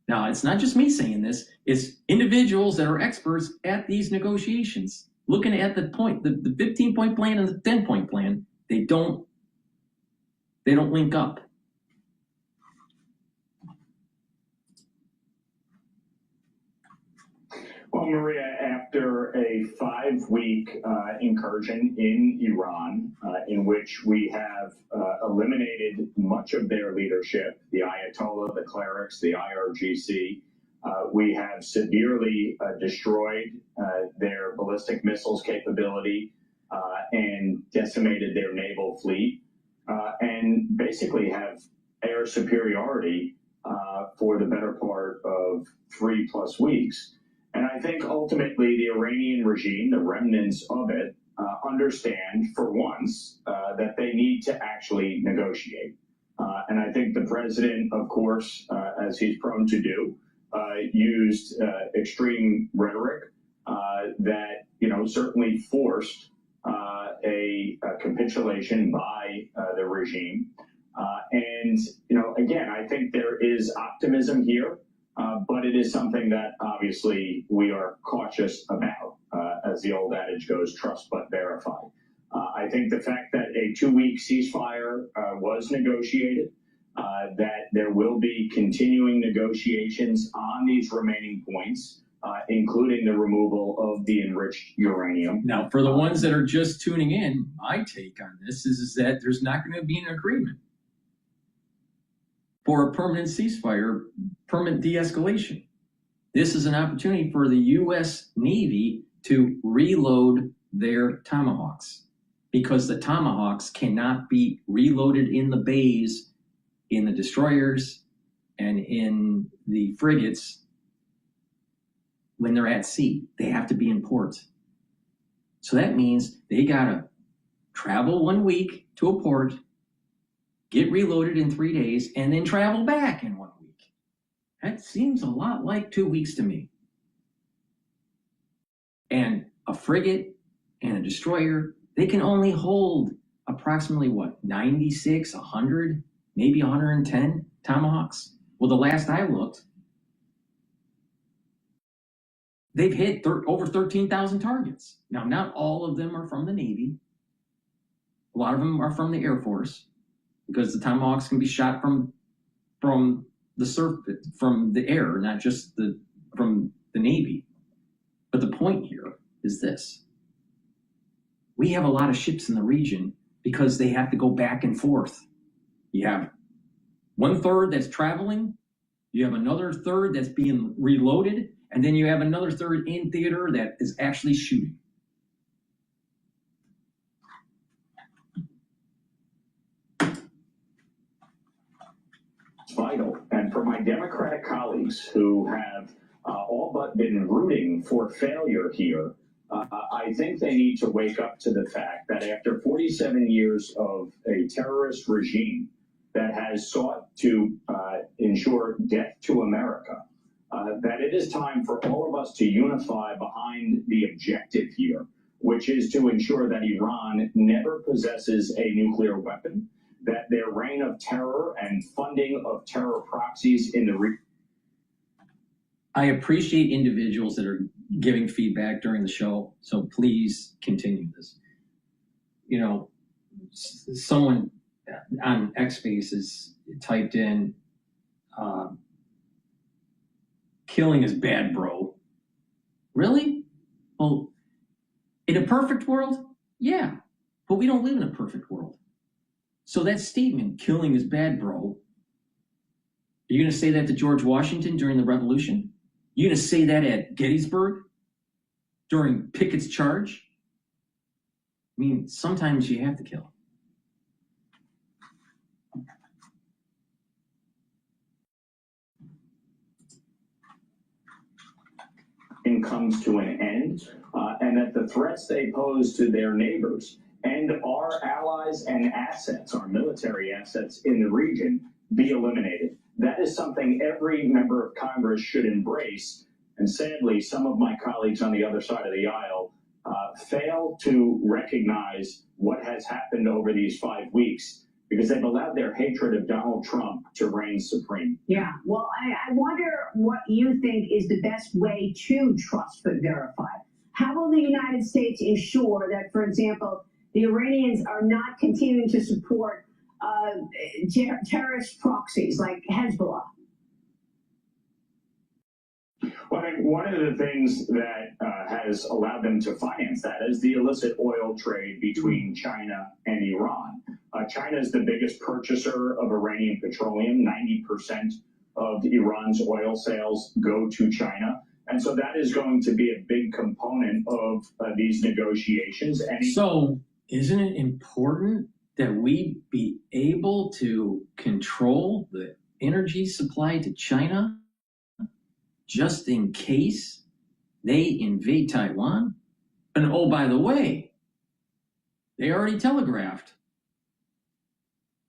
Now, it's not just me saying this, it's individuals that are experts at these negotiations looking at the 15-point plan and the 10-point plan. They don't link up. Well, Maria, after a 5-week incursion in Iran, in which we have eliminated much of their leadership, the Ayatollah, the clerics, the IRGC, we have severely destroyed their ballistic missiles capability and decimated their naval fleet, and basically have air superiority for the better part of 3+ weeks. And I think ultimately the Iranian regime, the remnants of it, understand for once that they need to actually negotiate. And I think the president, of course, as he's prone to do, used extreme rhetoric that, certainly forced a capitulation by the regime. And again, I think there is optimism here, but it is something that obviously we are cautious about. As the old adage goes, trust but verify. I think the fact that a 2-week ceasefire was negotiated, that there will be continuing negotiations on these remaining points, including the removal of the enriched uranium. Now, for the ones that are just tuning in, my take on this is that there's not going to be an agreement for a permanent ceasefire, permanent de-escalation. This is an opportunity for the U.S. Navy to reload their Tomahawks, because the Tomahawks cannot be reloaded in the bays, in the destroyers, and in the frigates when they're at sea. They have to be in port. So that means they gotta travel 1 week to a port, get reloaded in 3 days, and then travel back in 1 week. That seems a lot like 2 weeks to me. And a frigate and a destroyer, they can only hold approximately 96, 100, maybe 110 Tomahawks? Well, the last I looked, they've hit over 13,000 targets. Now, not all of them are from the Navy. A lot of them are from the Air Force, because the Tomahawks can be shot from the surface, from the air, not just from the Navy. But the point here is this. We have a lot of ships in the region because they have to go back and forth. You have 1/3 that's traveling, you have another third that's being reloaded, and then you have another third in theater that is actually shooting. It's vital. And for my Democratic colleagues who have all but been rooting for failure here, I think they need to wake up to the fact that after 47 years of a terrorist regime that has sought to ensure death to America, that it is time for all of us to unify behind the objective here, which is to ensure that Iran never possesses a nuclear weapon, that their reign of terror and funding of terror proxies in the region. I appreciate individuals that are giving feedback during the show, so please continue this. Someone on Xspaces typed in, killing is bad, bro. Really? Well, in a perfect world, yeah, but we don't live in a perfect world. So that statement, killing is bad, bro, are you going to say that to George Washington during the Revolution? You going to say that at Gettysburg during Pickett's charge? I mean, sometimes you have to kill. Comes to an end, and that the threats they pose to their neighbors and our allies and assets, our military assets in the region, be eliminated. That is something every member of Congress should embrace. And sadly, some of my colleagues on the other side of the aisle fail to recognize what has happened over these 5 weeks, because they've allowed their hatred of Donald Trump to reign supreme. Yeah, well, I wonder what you think is the best way to trust but verify. How will the United States ensure that, for example, the Iranians are not continuing to support terrorist proxies like Hezbollah? Well, mean, one of the things that has allowed them to finance that is the illicit oil trade between China and Iran. China is the biggest purchaser of Iranian petroleum. 90% of Iran's oil sales go to China. And so that is going to be a big component of these negotiations. So isn't it important that we be able to control the energy supply to China just in case they invade Taiwan? And oh, by the way, they already telegraphed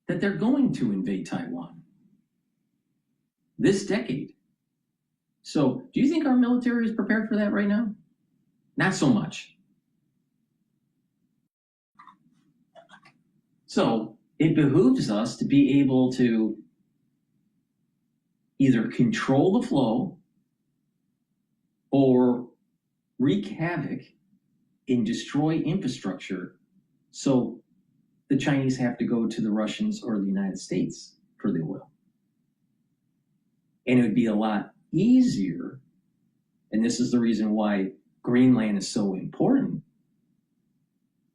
that they're going to invade Taiwan this decade. So do you think our military is prepared for that right now? Not so much. So it behooves us to be able to either control the flow or wreak havoc and destroy infrastructure, so the Chinese have to go to the Russians or the United States for the oil. And it would be a lot easier, and this is the reason why Greenland is so important,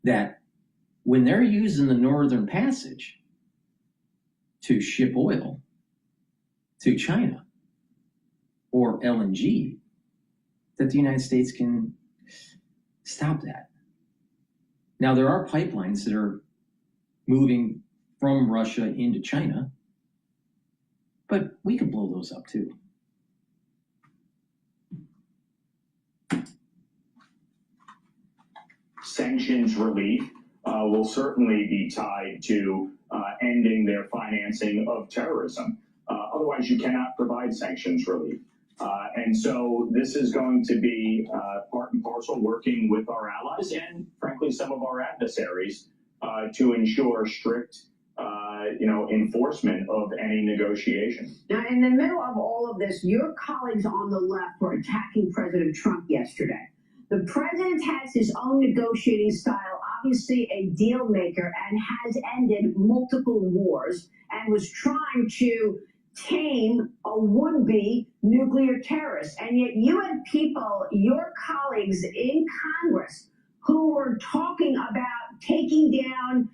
that when they're using the Northern Passage to ship oil to China or LNG, that the United States can stop that. Now, there are pipelines that are moving from Russia into China, but we could blow those up too. Sanctions relief will certainly be tied to ending their financing of terrorism. Otherwise, you cannot provide sanctions relief. And so this is going to be part and parcel working with our allies and, frankly, some of our adversaries to ensure strict enforcement of any negotiation. Now, in the middle of all of this, your colleagues on the left were attacking President Trump yesterday. The president has his own negotiating style, obviously a deal maker, and has ended multiple wars and was trying to tame a would-be nuclear terrorist. And yet you had people, your colleagues in Congress, who were talking about taking down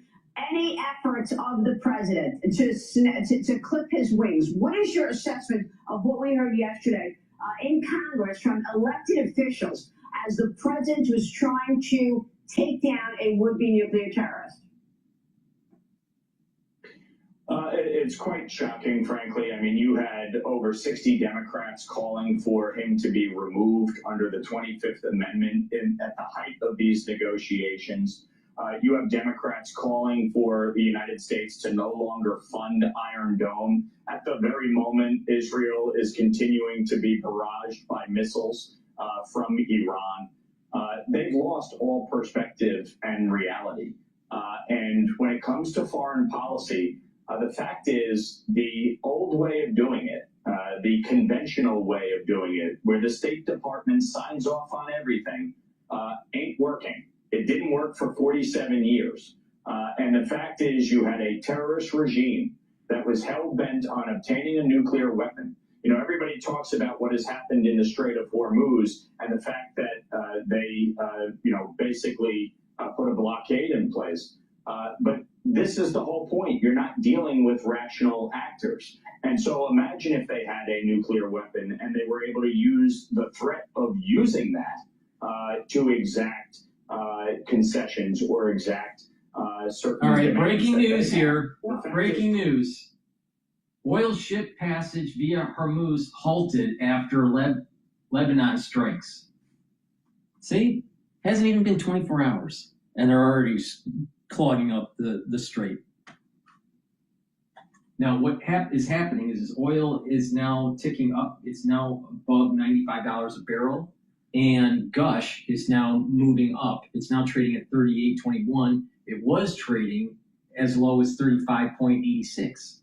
any efforts of the president to clip his wings. What is your assessment of what we heard yesterday in Congress from elected officials as the president was trying to take down a would-be nuclear terrorist? It's quite shocking, frankly. I mean, you had over 60 Democrats calling for him to be removed under the 25th Amendment at the height of these negotiations. You have Democrats calling for the United States to no longer fund Iron Dome at the very moment Israel is continuing to be barraged by missiles from Iran. They've lost all perspective and reality. And when it comes to foreign policy, the fact is the old way of doing it, the conventional way of doing it, where the State Department signs off on everything, ain't working. It didn't work for 47 years. And the fact is you had a terrorist regime that was hell-bent on obtaining a nuclear weapon. You know, everybody talks about what has happened in the Strait of Hormuz and the fact that they, basically put a blockade in place. But this is the whole point. You're not dealing with rational actors. And so imagine if they had a nuclear weapon and they were able to use the threat of using that to exact concessions or exact certain. All right, breaking news here. Breaking news. Oil ship passage via Hormuz halted after Lebanon strikes. See, hasn't even been 24 hours, and they're already clogging up the strait. Now, what is happening is oil is now ticking up. It's now above $95 a barrel, and Gush is now moving up. It's now trading at 38.21. It was trading as low as 35.86.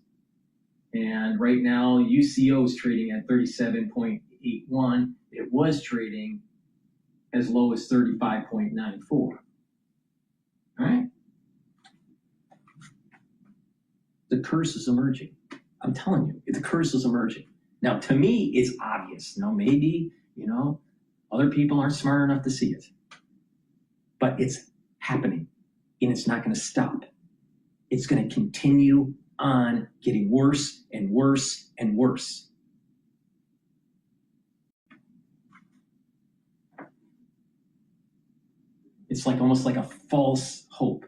And right now, UCO is trading at 37.81. It was trading as low as 35.94. All right? The curse is emerging. I'm telling you, the curse is emerging. Now, to me, it's obvious. Now, maybe, You know, other people aren't smart enough to see it. But it's happening, and it's not going to stop. It's going to continue on getting worse and worse and worse. It's like almost like a false hope.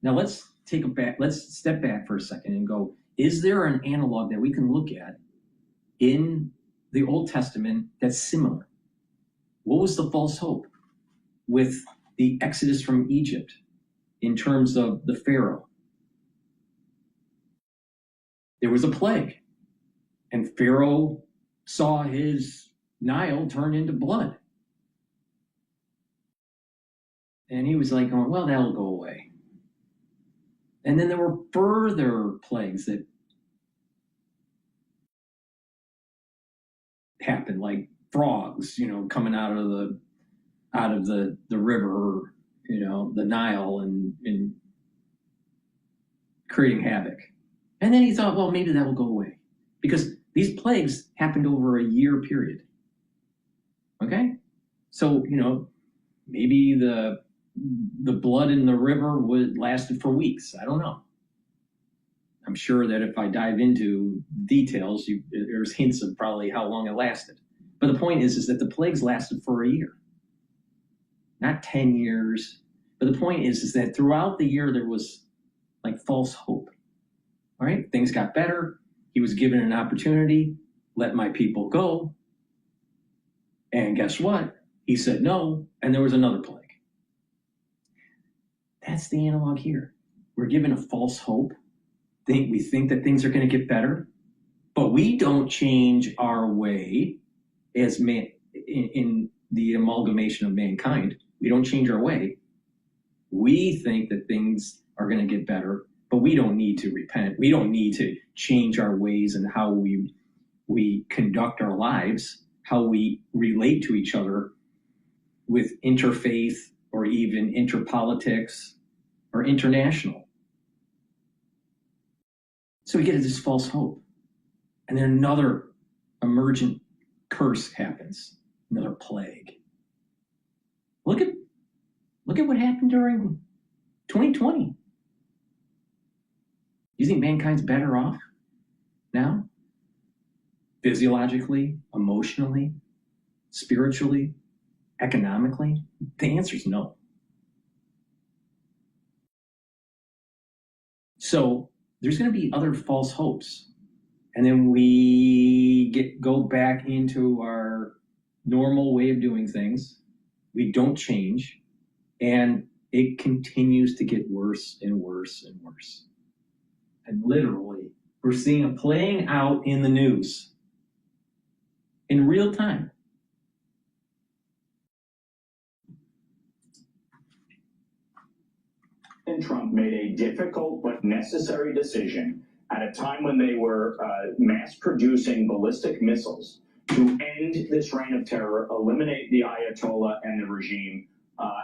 Now let's step back for a second and go, is there an analog that we can look at in the Old Testament that's similar? What was the false hope with the Exodus from Egypt in terms of the Pharaoh? There was a plague, and Pharaoh saw his Nile turn into blood. And he was like, well, that'll go away. And then there were further plagues that happened, like frogs, coming out of the river, the Nile, and creating havoc. And then he thought, well, maybe that'll go away, because these plagues happened over a year period. Okay, so maybe the blood in the river lasted for weeks. I don't know. I'm sure that if I dive into details, there's hints of probably how long it lasted. But the point is that the plagues lasted for a year, not 10 years. But the point is that throughout the year, there was like false hope. All right, things got better. He was given an opportunity, let my people go. And guess what? He said no, and there was another plague. That's the analog here. We're given a false hope. We think that things are going to get better, but we don't change our way as man in the amalgamation of mankind. We don't change our way. We think that things are going to get better, but we don't need to repent. We don't need to change our ways and how we conduct our lives, how we relate to each other with interfaith or even interpolitics or international. So we get this false hope. And then another emergent curse happens, another plague. Look at what happened during 2020. You think mankind's better off now? Physiologically, emotionally, spiritually, economically? The answer is no. So there's going to be other false hopes. And then we go back into our normal way of doing things. We don't change. And it continues to get worse and worse and worse. And literally, we're seeing it playing out in the news in real time. Trump made a difficult but necessary decision at a time when they were mass producing ballistic missiles to end this reign of terror, eliminate the Ayatollah and the regime.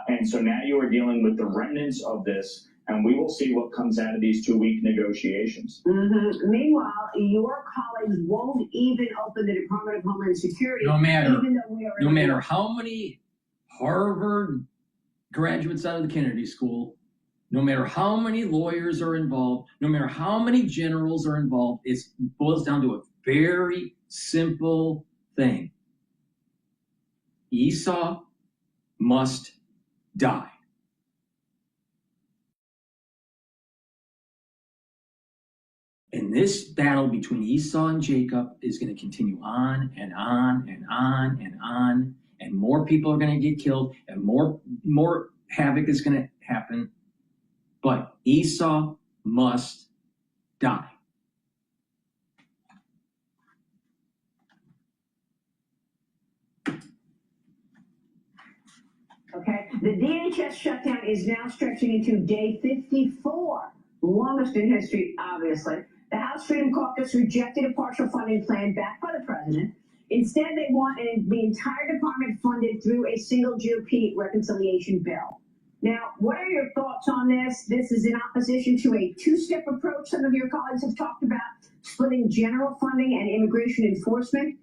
And so now you are dealing with the remnants of this, and we will see what comes out of these 2-week negotiations. Mm-hmm. Meanwhile, your colleagues won't even open the Department of Homeland Security. No even matter how many Harvard graduates out of the Kennedy School, no matter how many lawyers are involved, no matter how many generals are involved, it boils down to a very simple thing. Esau must die. And this battle between Esau and Jacob is going to continue on and on and on and on, and more people are going to get killed, and more havoc is going to happen. But Esau must die. Okay, the DHS shutdown is now stretching into day 54, longest in history, obviously. The House Freedom Caucus rejected a partial funding plan backed by the president. Instead, they want the entire department funded through a single GOP reconciliation bill. Now, what are your thoughts on this? This is in opposition to a two-step approach some of your colleagues have talked about, splitting general funding and immigration enforcement.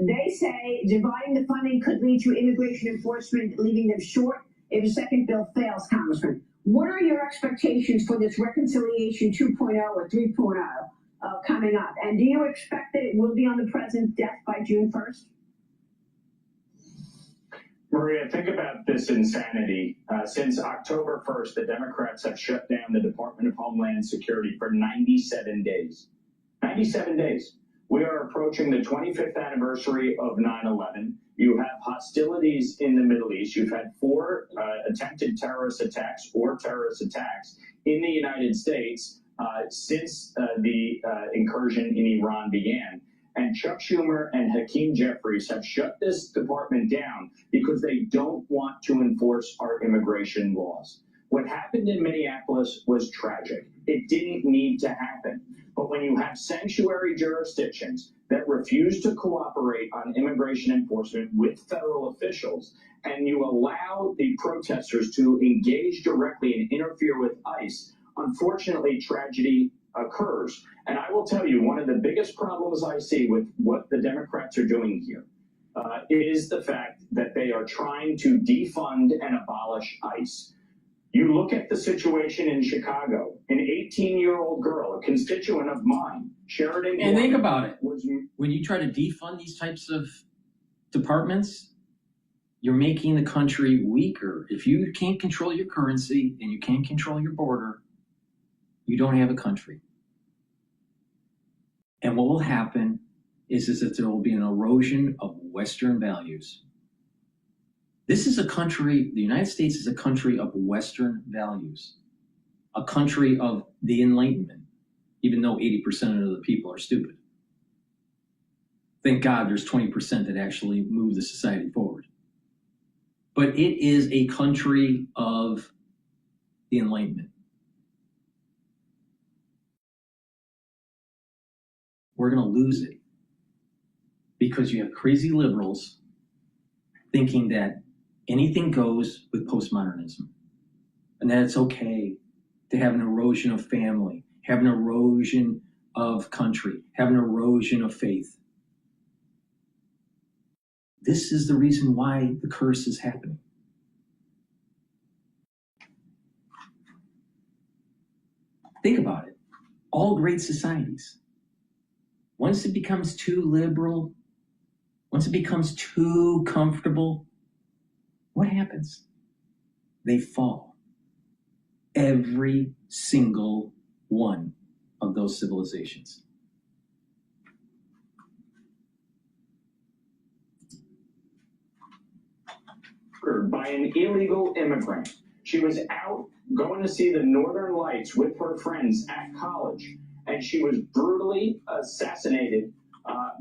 they say dividing the funding could lead to immigration enforcement, leaving them short if a second bill fails, Congressman. What are your expectations for this reconciliation 2.0 or 3.0 coming up? And do you expect that it will be on the president's desk by June 1st? Maria, think about this insanity. Since October 1st, the Democrats have shut down the Department of Homeland Security for 97 days. 97 days. We are approaching the 25th anniversary of 9/11. You have hostilities in the Middle East. You've had 4 attempted terrorist attacks or terrorist attacks in the United States since the incursion in Iran began. And Chuck Schumer and Hakeem Jeffries have shut this department down because they don't want to enforce our immigration laws. What happened in Minneapolis was tragic. It didn't need to happen. But when you have sanctuary jurisdictions that refuse to cooperate on immigration enforcement with federal officials, and you allow the protesters to engage directly and interfere with ICE, unfortunately, tragedy occurs. And I will tell you, one of the biggest problems I see with what the Democrats are doing here is the fact that they are trying to defund and abolish ICE. You look at the situation in Chicago, an 18-year-old girl, a constituent of mine, Sheridan. And think about it. When you try to defund these types of departments, you're making the country weaker. If you can't control your currency and you can't control your border, you don't have a country. And what will happen is that there will be an erosion of Western values. This is a country, the United States is a country of Western values, a country of the Enlightenment, even though 80% of the people are stupid. Thank God there's 20% that actually move the society forward. But it is a country of the Enlightenment. We're going to lose it because you have crazy liberals thinking that anything goes with postmodernism and that it's okay to have an erosion of family, have an erosion of country, have an erosion of faith. This is the reason why the curse is happening. Think about it. All great societies, once it becomes too liberal, once it becomes too comfortable, what happens? They fall. Every single one of those civilizations. By an illegal immigrant. She was out going to see the Northern Lights with her friends at college, and she was brutally assassinated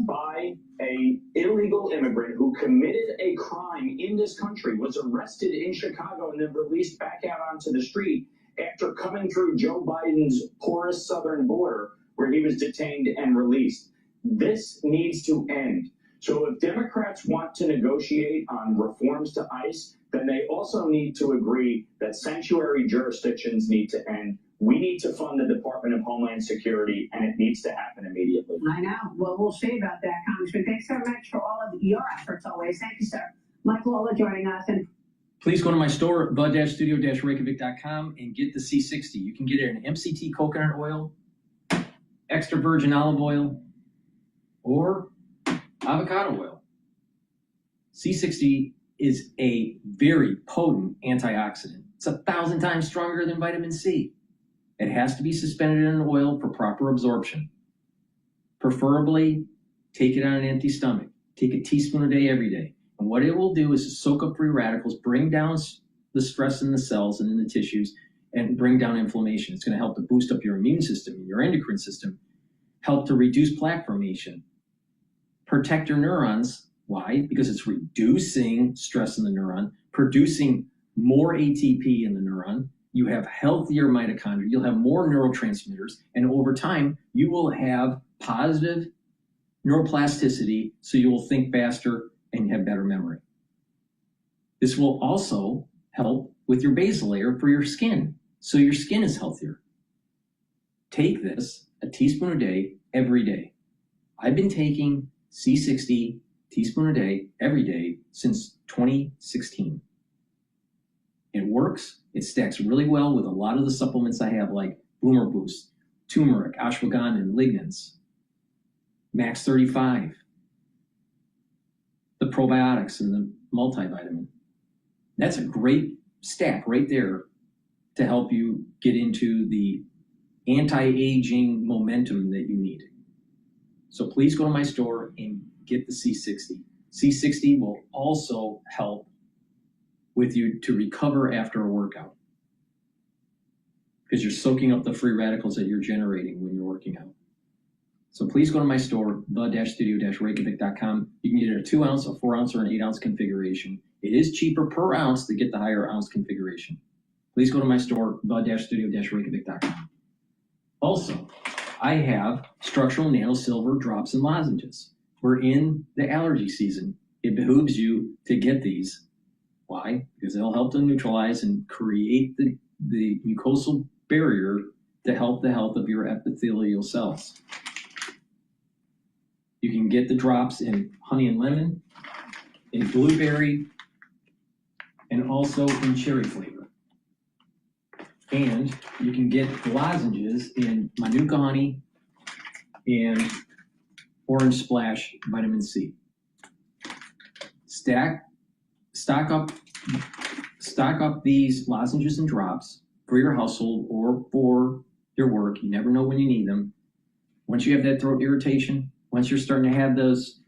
by an illegal immigrant who committed a crime in this country, was arrested in Chicago, and then released back out onto the street after coming through Joe Biden's porous southern border, where he was detained and released. This needs to end. So if Democrats want to negotiate on reforms to ICE, then they also need to agree that sanctuary jurisdictions need to end. We need to fund the Department of Homeland Security, and it needs to happen immediately. I know. Well, we'll see about that, Congressman. Thanks so much for all of your efforts always. Thank you, sir. Mike Lawler joining us. And please go to my store, bud-studio-reykjavik.com, and get the C60. You can get it in MCT coconut oil, extra virgin olive oil, or avocado oil. C60 is a very potent antioxidant. It's 1,000 times stronger than vitamin C. It has to be suspended in an oil for proper absorption. Preferably, take it on an empty stomach. Take a teaspoon a day every day. And what it will do is soak up free radicals, bring down the stress in the cells and in the tissues, and bring down inflammation. It's going to help to boost up your immune system and your endocrine system, help to reduce plaque formation, protect your neurons. Why? Because it's reducing stress in the neuron, producing more ATP in the neuron. You have healthier mitochondria, you'll have more neurotransmitters, and over time, you will have positive neuroplasticity, so you will think faster and have better memory. This will also help with your basal layer for your skin, so your skin is healthier. Take this, a teaspoon a day, every day. I've been taking C60 teaspoon a day, every day, since 2016. It works. It stacks really well with a lot of the supplements I have, like Boomer Boost, turmeric, ashwagandha, and lignans, Max 35, the probiotics and the multivitamin. That's a great stack right there to help you get into the anti-aging momentum that you need. So please go to my store and get the C60. C60 will also help with you to recover after a workout, because you're soaking up the free radicals that you're generating when you're working out. So please go to my store, the-studio-reykjavik.com. You can get it a 2 ounce, a 4 ounce, or an 8 ounce configuration. It is cheaper per ounce to get the higher ounce configuration. Please go to my store, the-studio-reykjavik.com. Also, I have structural nano silver drops and lozenges. We're in the allergy season. It behooves you to get these. Why? Because they'll help to neutralize and create the mucosal barrier to help the health of your epithelial cells. You can get the drops in honey and lemon, in blueberry, and also in cherry flavor. And you can get the lozenges in manuka honey and orange splash vitamin C. Stock up these lozenges and drops for your household or for your work. You never know when you need them. Once you have that throat irritation, once you're starting to have those,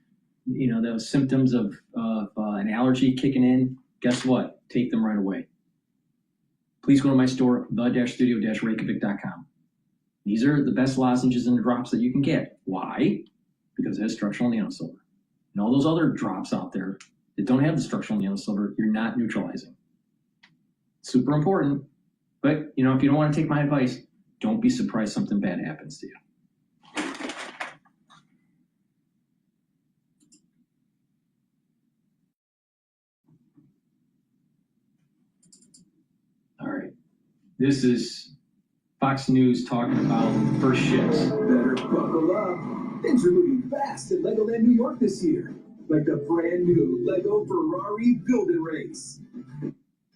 those symptoms of an allergy kicking in, guess what? Take them right away. Please go to my store, the-studio-reykjavik.com. These are the best lozenges and drops that you can get. Why? Because it has structural nanosilver. And all those other drops out there that don't have the structural nanosilver, you're not neutralizing. Super important. But, if you don't want to take my advice, don't be surprised something bad happens to you. All right. This is Fox News talking about first ships. Better buckle up. Things are moving fast at Legoland New York this year. Like the brand new Lego Ferrari Build-It Race.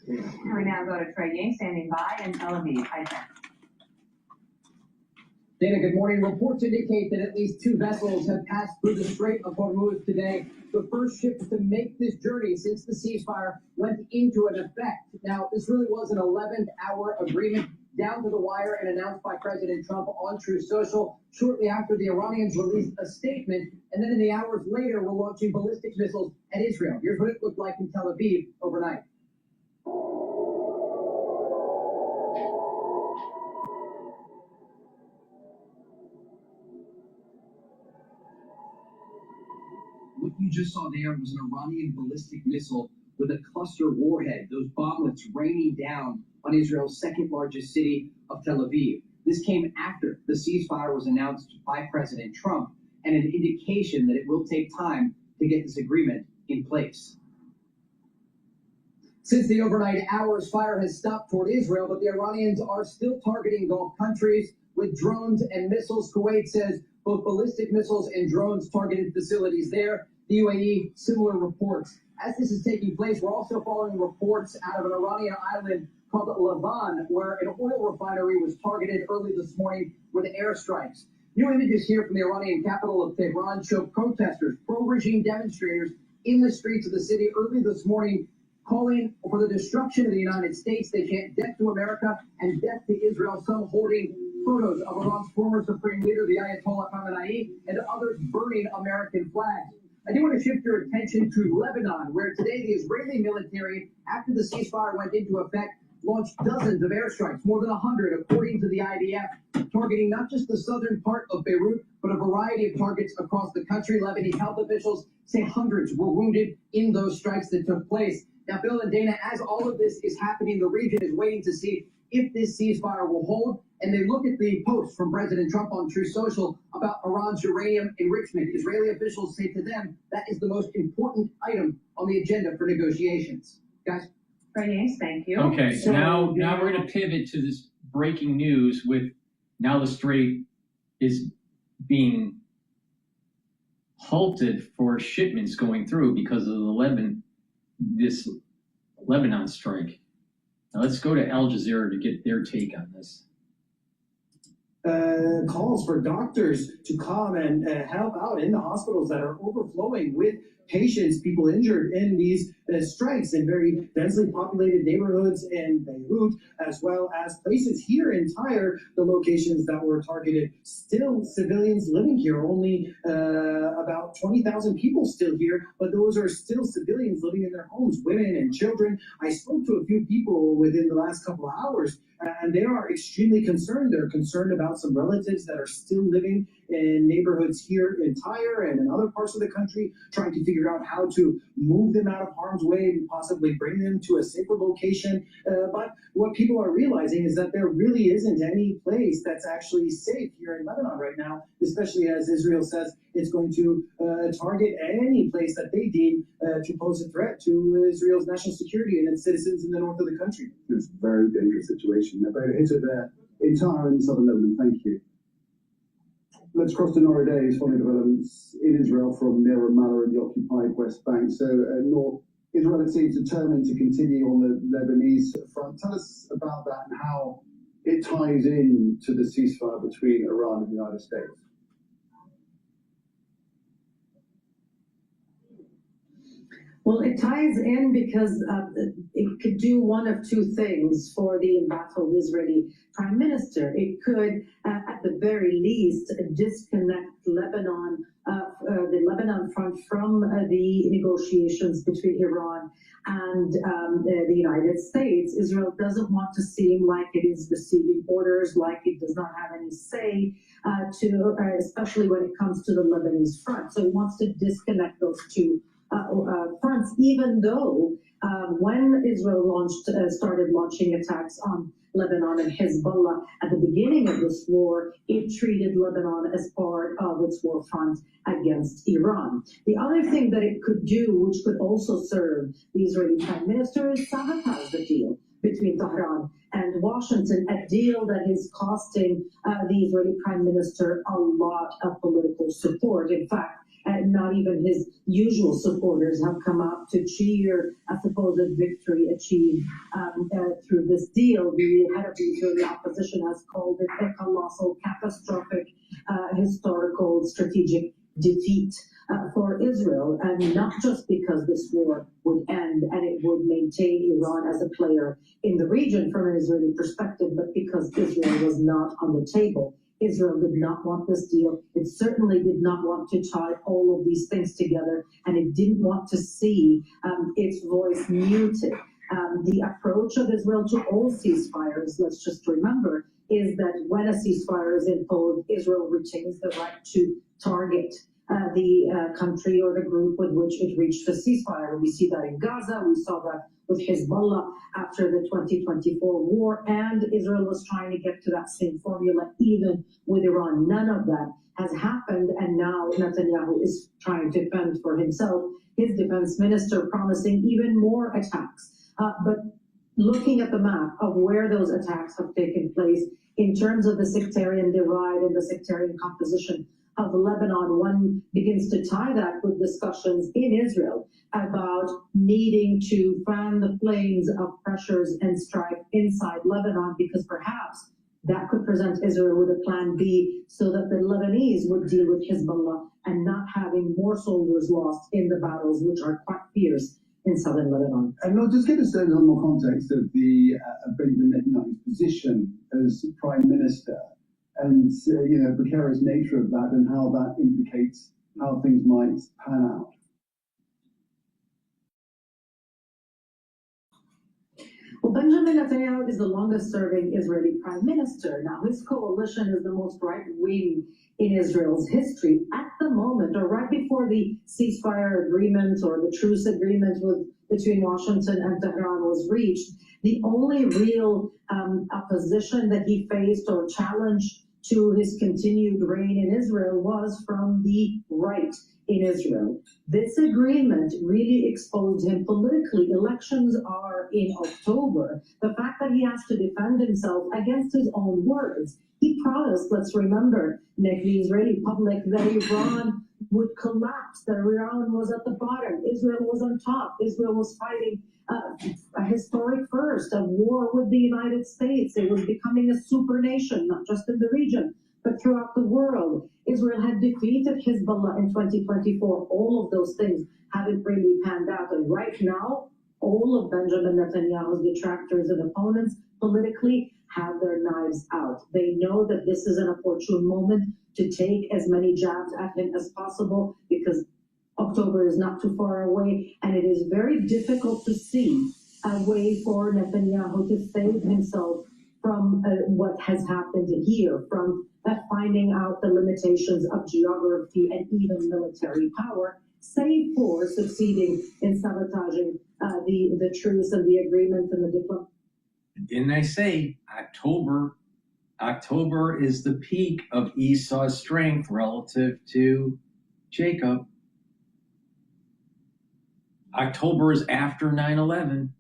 And we now go to Trey Yang standing by in Tel Aviv. Hi, Trey. Dana, good morning. Reports indicate that at least 2 vessels have passed through the Strait of Hormuz today. The first ships to make this journey since the ceasefire went into an effect. Now, this really was an 11-hour agreement down to the wire and announced by President Trump on Truth Social shortly after the Iranians released a statement. And then in the hours later, we're launching ballistic missiles at Israel. Here's what it looked like in Tel Aviv overnight. What you just saw there was an Iranian ballistic missile with a cluster warhead, those bomblets raining down on Israel's second largest city of Tel Aviv. This came after the ceasefire was announced by President Trump and an indication that it will take time to get this agreement in place. Since the overnight hours, fire has stopped toward Israel, but the Iranians are still targeting Gulf countries with drones and missiles. Kuwait says both ballistic missiles and drones targeted facilities there. The UAE, similar reports. As this is taking place, we're also following reports out of an Iranian island called Lavan, where an oil refinery was targeted early this morning with airstrikes. New images here from the Iranian capital of Tehran show protesters, pro-regime demonstrators in the streets of the city early this morning, calling for the destruction of the United States. They chant death to America and death to Israel, some holding photos of Iran's former supreme leader, the Ayatollah Khamenei, and others burning American flags. I do want to shift your attention to Lebanon, where today the Israeli military, after the ceasefire went into effect, launched dozens of airstrikes, more than 100 according to the IDF, targeting not just the southern part of Beirut, but a variety of targets across the country. Lebanese health officials say hundreds were wounded in those strikes that took place. Now, Bill and Dana, as all of this is happening, the region is waiting to see if this ceasefire will hold. And they look at the post from President Trump on Truth Social about Iran's uranium enrichment. Israeli officials say to them that is the most important item on the agenda for negotiations. Guys? Yes, thank you. Okay, so now we're going to pivot to this breaking news with now the Strait is being halted for shipments going through because of this Lebanon strike. Now let's go to Al Jazeera to get their take on this. Calls for doctors to come and help out in the hospitals that are overflowing with patients, people injured in these strikes in very densely populated neighborhoods in Beirut, as well as places here in Tyre, the locations that were targeted. Still civilians living here, only about 20,000 people still here, but those are still civilians living in their homes, women and children. I spoke to a few people within the last couple of hours, and they are extremely concerned. They're concerned about some relatives that are still living in neighborhoods here in Tyre and in other parts of the country, trying to figure out how to move them out of harm's way and possibly bring them to a safer location. But what people are realizing is that there really isn't any place that's actually safe here in Lebanon right now, especially as Israel says it's going to target any place that they deem to pose a threat to Israel's national security and its citizens in the north of the country. It's a very dangerous situation. They're very hit it there in Tyre in southern Lebanon. Thank you. Let's cross to Nowadays following developments in Israel from near Ramallah in the occupied West Bank. So, North Israel, it seems determined to continue on the Lebanese front. Tell us about that and how it ties in to the ceasefire between Iran and the United States. Well, it ties in because it could do one of two things for the embattled Israeli prime minister. It could, at the very least, disconnect Lebanon, the Lebanon front from the negotiations between Iran and the United States. Israel doesn't want to seem like it is receiving orders, like it does not have any say, especially when it comes to the Lebanese front. So it wants to disconnect those two fronts, even though when Israel started launching attacks on Lebanon and Hezbollah at the beginning of this war, it treated Lebanon as part of its war front against Iran. The other thing that it could do, which could also serve the Israeli prime minister, is sabotage the deal between Tehran and Washington, a deal that is costing the Israeli prime minister a lot of political support. In fact, not even his usual supporters have come out to cheer a supposed victory achieved through this deal. The head of the Israeli opposition has called it a colossal, catastrophic, historical, strategic defeat for Israel, and not just because this war would end and it would maintain Iran as a player in the region from an Israeli perspective, but because Israel was not on the table. Israel did not want this deal. It certainly did not want to tie all of these things together, and it didn't want to see its voice muted. The approach of Israel to all ceasefires, let's just remember, is that when a ceasefire is imposed, Israel retains the right to target the country or the group with which it reached a ceasefire. We see that in Gaza. We saw that with Hezbollah after the 2024 war, and Israel was trying to get to that same formula even with Iran. None of that has happened, and now Netanyahu is trying to fend for himself. His defense minister promising even more attacks. But looking at the map of where those attacks have taken place in terms of the sectarian divide and the sectarian composition of Lebanon, one begins to tie that with discussions in Israel about needing to fan the flames of pressures and strife inside Lebanon, because perhaps that could present Israel with a plan B so that the Lebanese would deal with Hezbollah and not having more soldiers lost in the battles, which are quite fierce in southern Lebanon. And I'll just give us a little more context of the Benjamin Netanyahu's position as prime minister, and the precarious nature of that and how that implicates how things might pan out. Well, Benjamin Netanyahu is the longest-serving Israeli prime minister. Now, his coalition is the most right-wing in Israel's history. At the moment, or right before the ceasefire agreement or the truce agreement between Washington and Tehran was reached, the only real opposition that he faced or challenge to his continued reign in Israel was from the right in Israel. This agreement really exposed him politically. Elections are in October. The fact that he has to defend himself against his own words. He promised, let's remember, the Israeli public, that Iran would collapse, that Iran was at the bottom, Israel was on top, Israel was fighting a historic first, a war with the United States. It was becoming a super nation, not just in the region, but throughout the world. Israel had defeated Hezbollah in 2024. All of those things haven't really panned out. And right now, all of Benjamin Netanyahu's detractors and opponents politically have their knives out. They know that this is an opportune moment to take as many jabs at him as possible because October is not too far away, and it is very difficult to see a way for Netanyahu to save himself from what has happened here, from finding out the limitations of geography and even military power, save for succeeding in sabotaging the truce and the agreement and the diplomacy. Didn't I say October is the peak of Esau's strength relative to Jacob? October is after 9/11.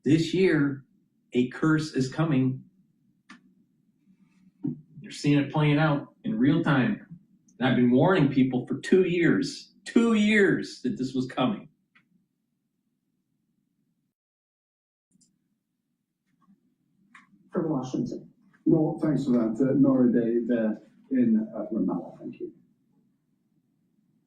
This year, a curse is coming. You're seeing it playing out in real time. And I've been warning people for 2 years that this was coming. From Washington. No, thanks for that. Nora Day there in Ramallah. Thank you.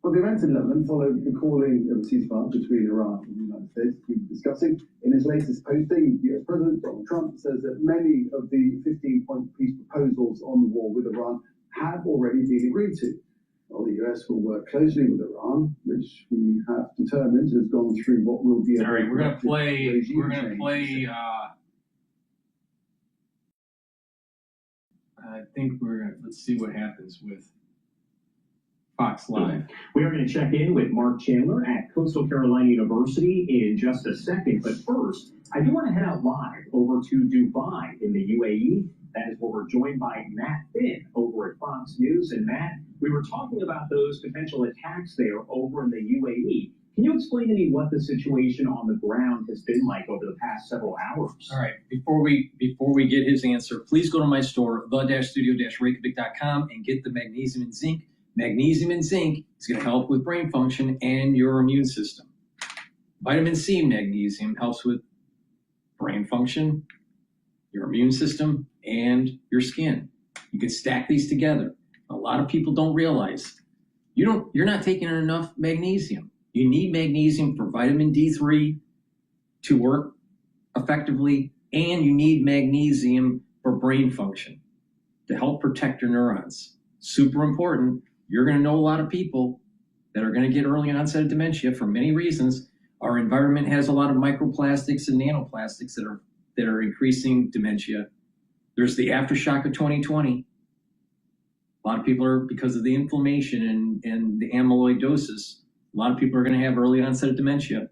Well, the events in Lebanon followed the calling of a ceasefire between Iran and the United States. We've been discussing in his latest posting, US President Donald Trump says that many of the 15-point peace proposals on the war with Iran have already been agreed to. Well, the US will work closely with Iran, which we have determined has gone through what will be a all right, we're gonna play I think let's see what happens with Fox Live. We are going to check in with Mark Chandler at Coastal Carolina University in just a second. But first, I do want to head out live over to Dubai in the UAE. That is where we're joined by Matt Finn over at Fox News. And Matt, we were talking about those potential attacks there over in the UAE. Can you explain to me what the situation on the ground has been like over the past several hours? All right, before we get his answer, please go to my store, the-studio-reykjavik.com, and get the magnesium and zinc. Magnesium and zinc is going to help with brain function and your immune system. Vitamin C magnesium helps with brain function, your immune system, and your skin. You can stack these together. A lot of people don't realize you're not taking enough magnesium. You need magnesium for vitamin D3 to work effectively, and you need magnesium for brain function to help protect your neurons. Super important. You're going to know a lot of people that are going to get early onset of dementia for many reasons. Our environment has a lot of microplastics and nanoplastics that are increasing dementia. There's the aftershock of 2020. A lot of people are, because of the inflammation and the amyloidosis, a lot of people are going to have early onset of dementia.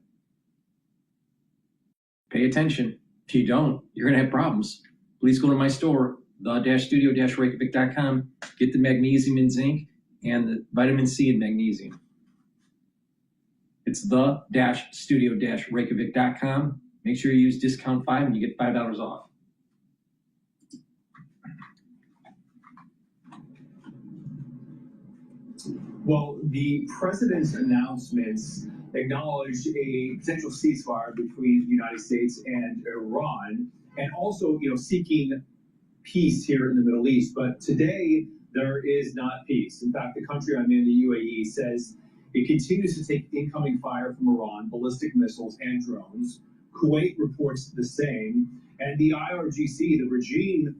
Pay attention. If you don't, you're going to have problems. Please go to my store, the-studio-reykjavik.com, get the magnesium and zinc and the vitamin C and magnesium. It's the-studio-reykjavik.com. Make sure you use discount 5 and you get $5 off. Well, the president's announcements acknowledged a potential ceasefire between the United States and Iran, and also, seeking peace here in the Middle East. But today, there is not peace. In fact, the country I'm in, the UAE, says it continues to take incoming fire from Iran, ballistic missiles and drones. Kuwait reports the same. And the IRGC, the regime,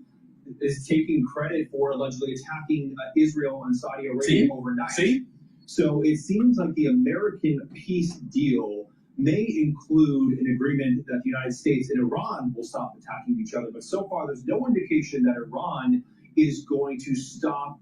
is taking credit for allegedly attacking Israel and Saudi Arabia overnight. So it seems like the American peace deal may include an agreement that the United States and Iran will stop attacking each other. But so far, there's no indication that Iran is going to stop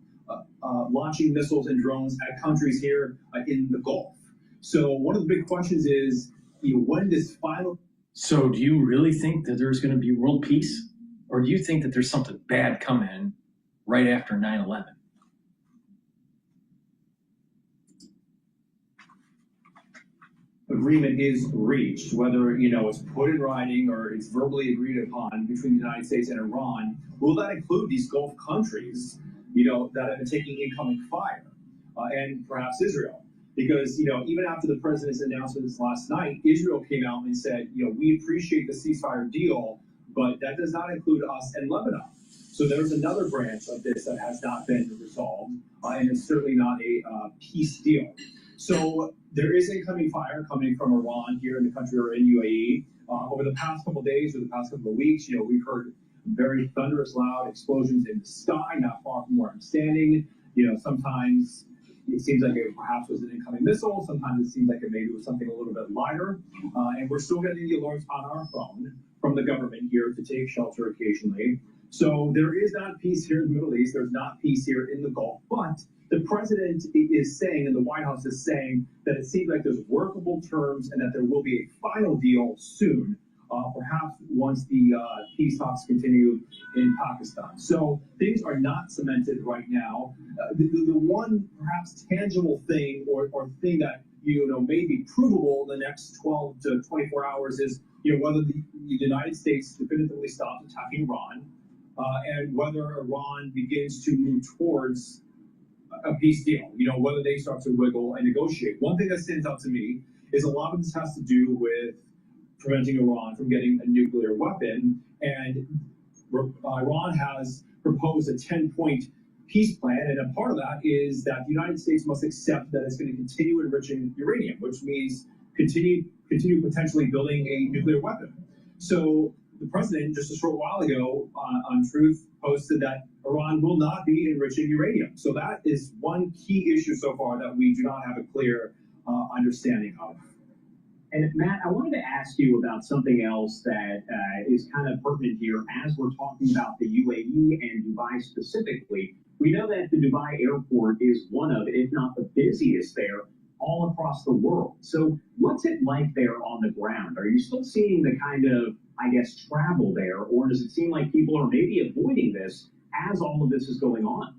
launching missiles and drones at countries here in the Gulf. So one of the big questions is, when this final... So do you really think that there's going to be world peace? Or do you think that there's something bad coming right after 9/11? Agreement is reached, whether it's put in writing or it's verbally agreed upon between the United States and Iran, will that include these Gulf countries, that have been taking incoming fire? and perhaps Israel. Because, even after the president's announcements last night, Israel came out and said, we appreciate the ceasefire deal, but that does not include us and Lebanon. So there's another branch of this that has not been resolved, and it's certainly not a peace deal. So there is incoming fire coming from Iran here in the country or in UAE. Over the past couple of days or the past couple of weeks, we've heard very thunderous, loud explosions in the sky, not far from where I'm standing. Sometimes it seems like it perhaps was an incoming missile. Sometimes it seems like it maybe was something a little bit lighter. And we're still getting the alerts on our phone from the government here to take shelter occasionally. So there is not peace here in the Middle East. There's not peace here in the Gulf. But the president is saying, and the White House is saying, that it seems like there's workable terms and that there will be a final deal soon, perhaps once the peace talks continue in Pakistan. So things are not cemented right now. The one perhaps tangible thing or thing that may be provable in the next 12 to 24 hours is whether the United States definitively stops attacking Iran and whether Iran begins to move towards a peace deal, whether they start to wiggle and negotiate. One thing that stands out to me is a lot of this has to do with preventing Iran from getting a nuclear weapon. And Iran has proposed a 10-point peace plan. And a part of that is that the United States must accept that it's going to continue enriching uranium, which means continue potentially building a nuclear weapon. So the president, just a short while ago on Truth, posted that Iran will not be enriching uranium. So that is one key issue so far that we do not have a clear understanding of. And Matt, I wanted to ask you about something else that is kind of pertinent here as we're talking about the UAE and Dubai specifically. We know that the Dubai airport is one of, if not the busiest there, all across the world. So what's it like there on the ground? Are you still seeing the kind of, travel there, or does it seem like people are maybe avoiding this as all of this is going on?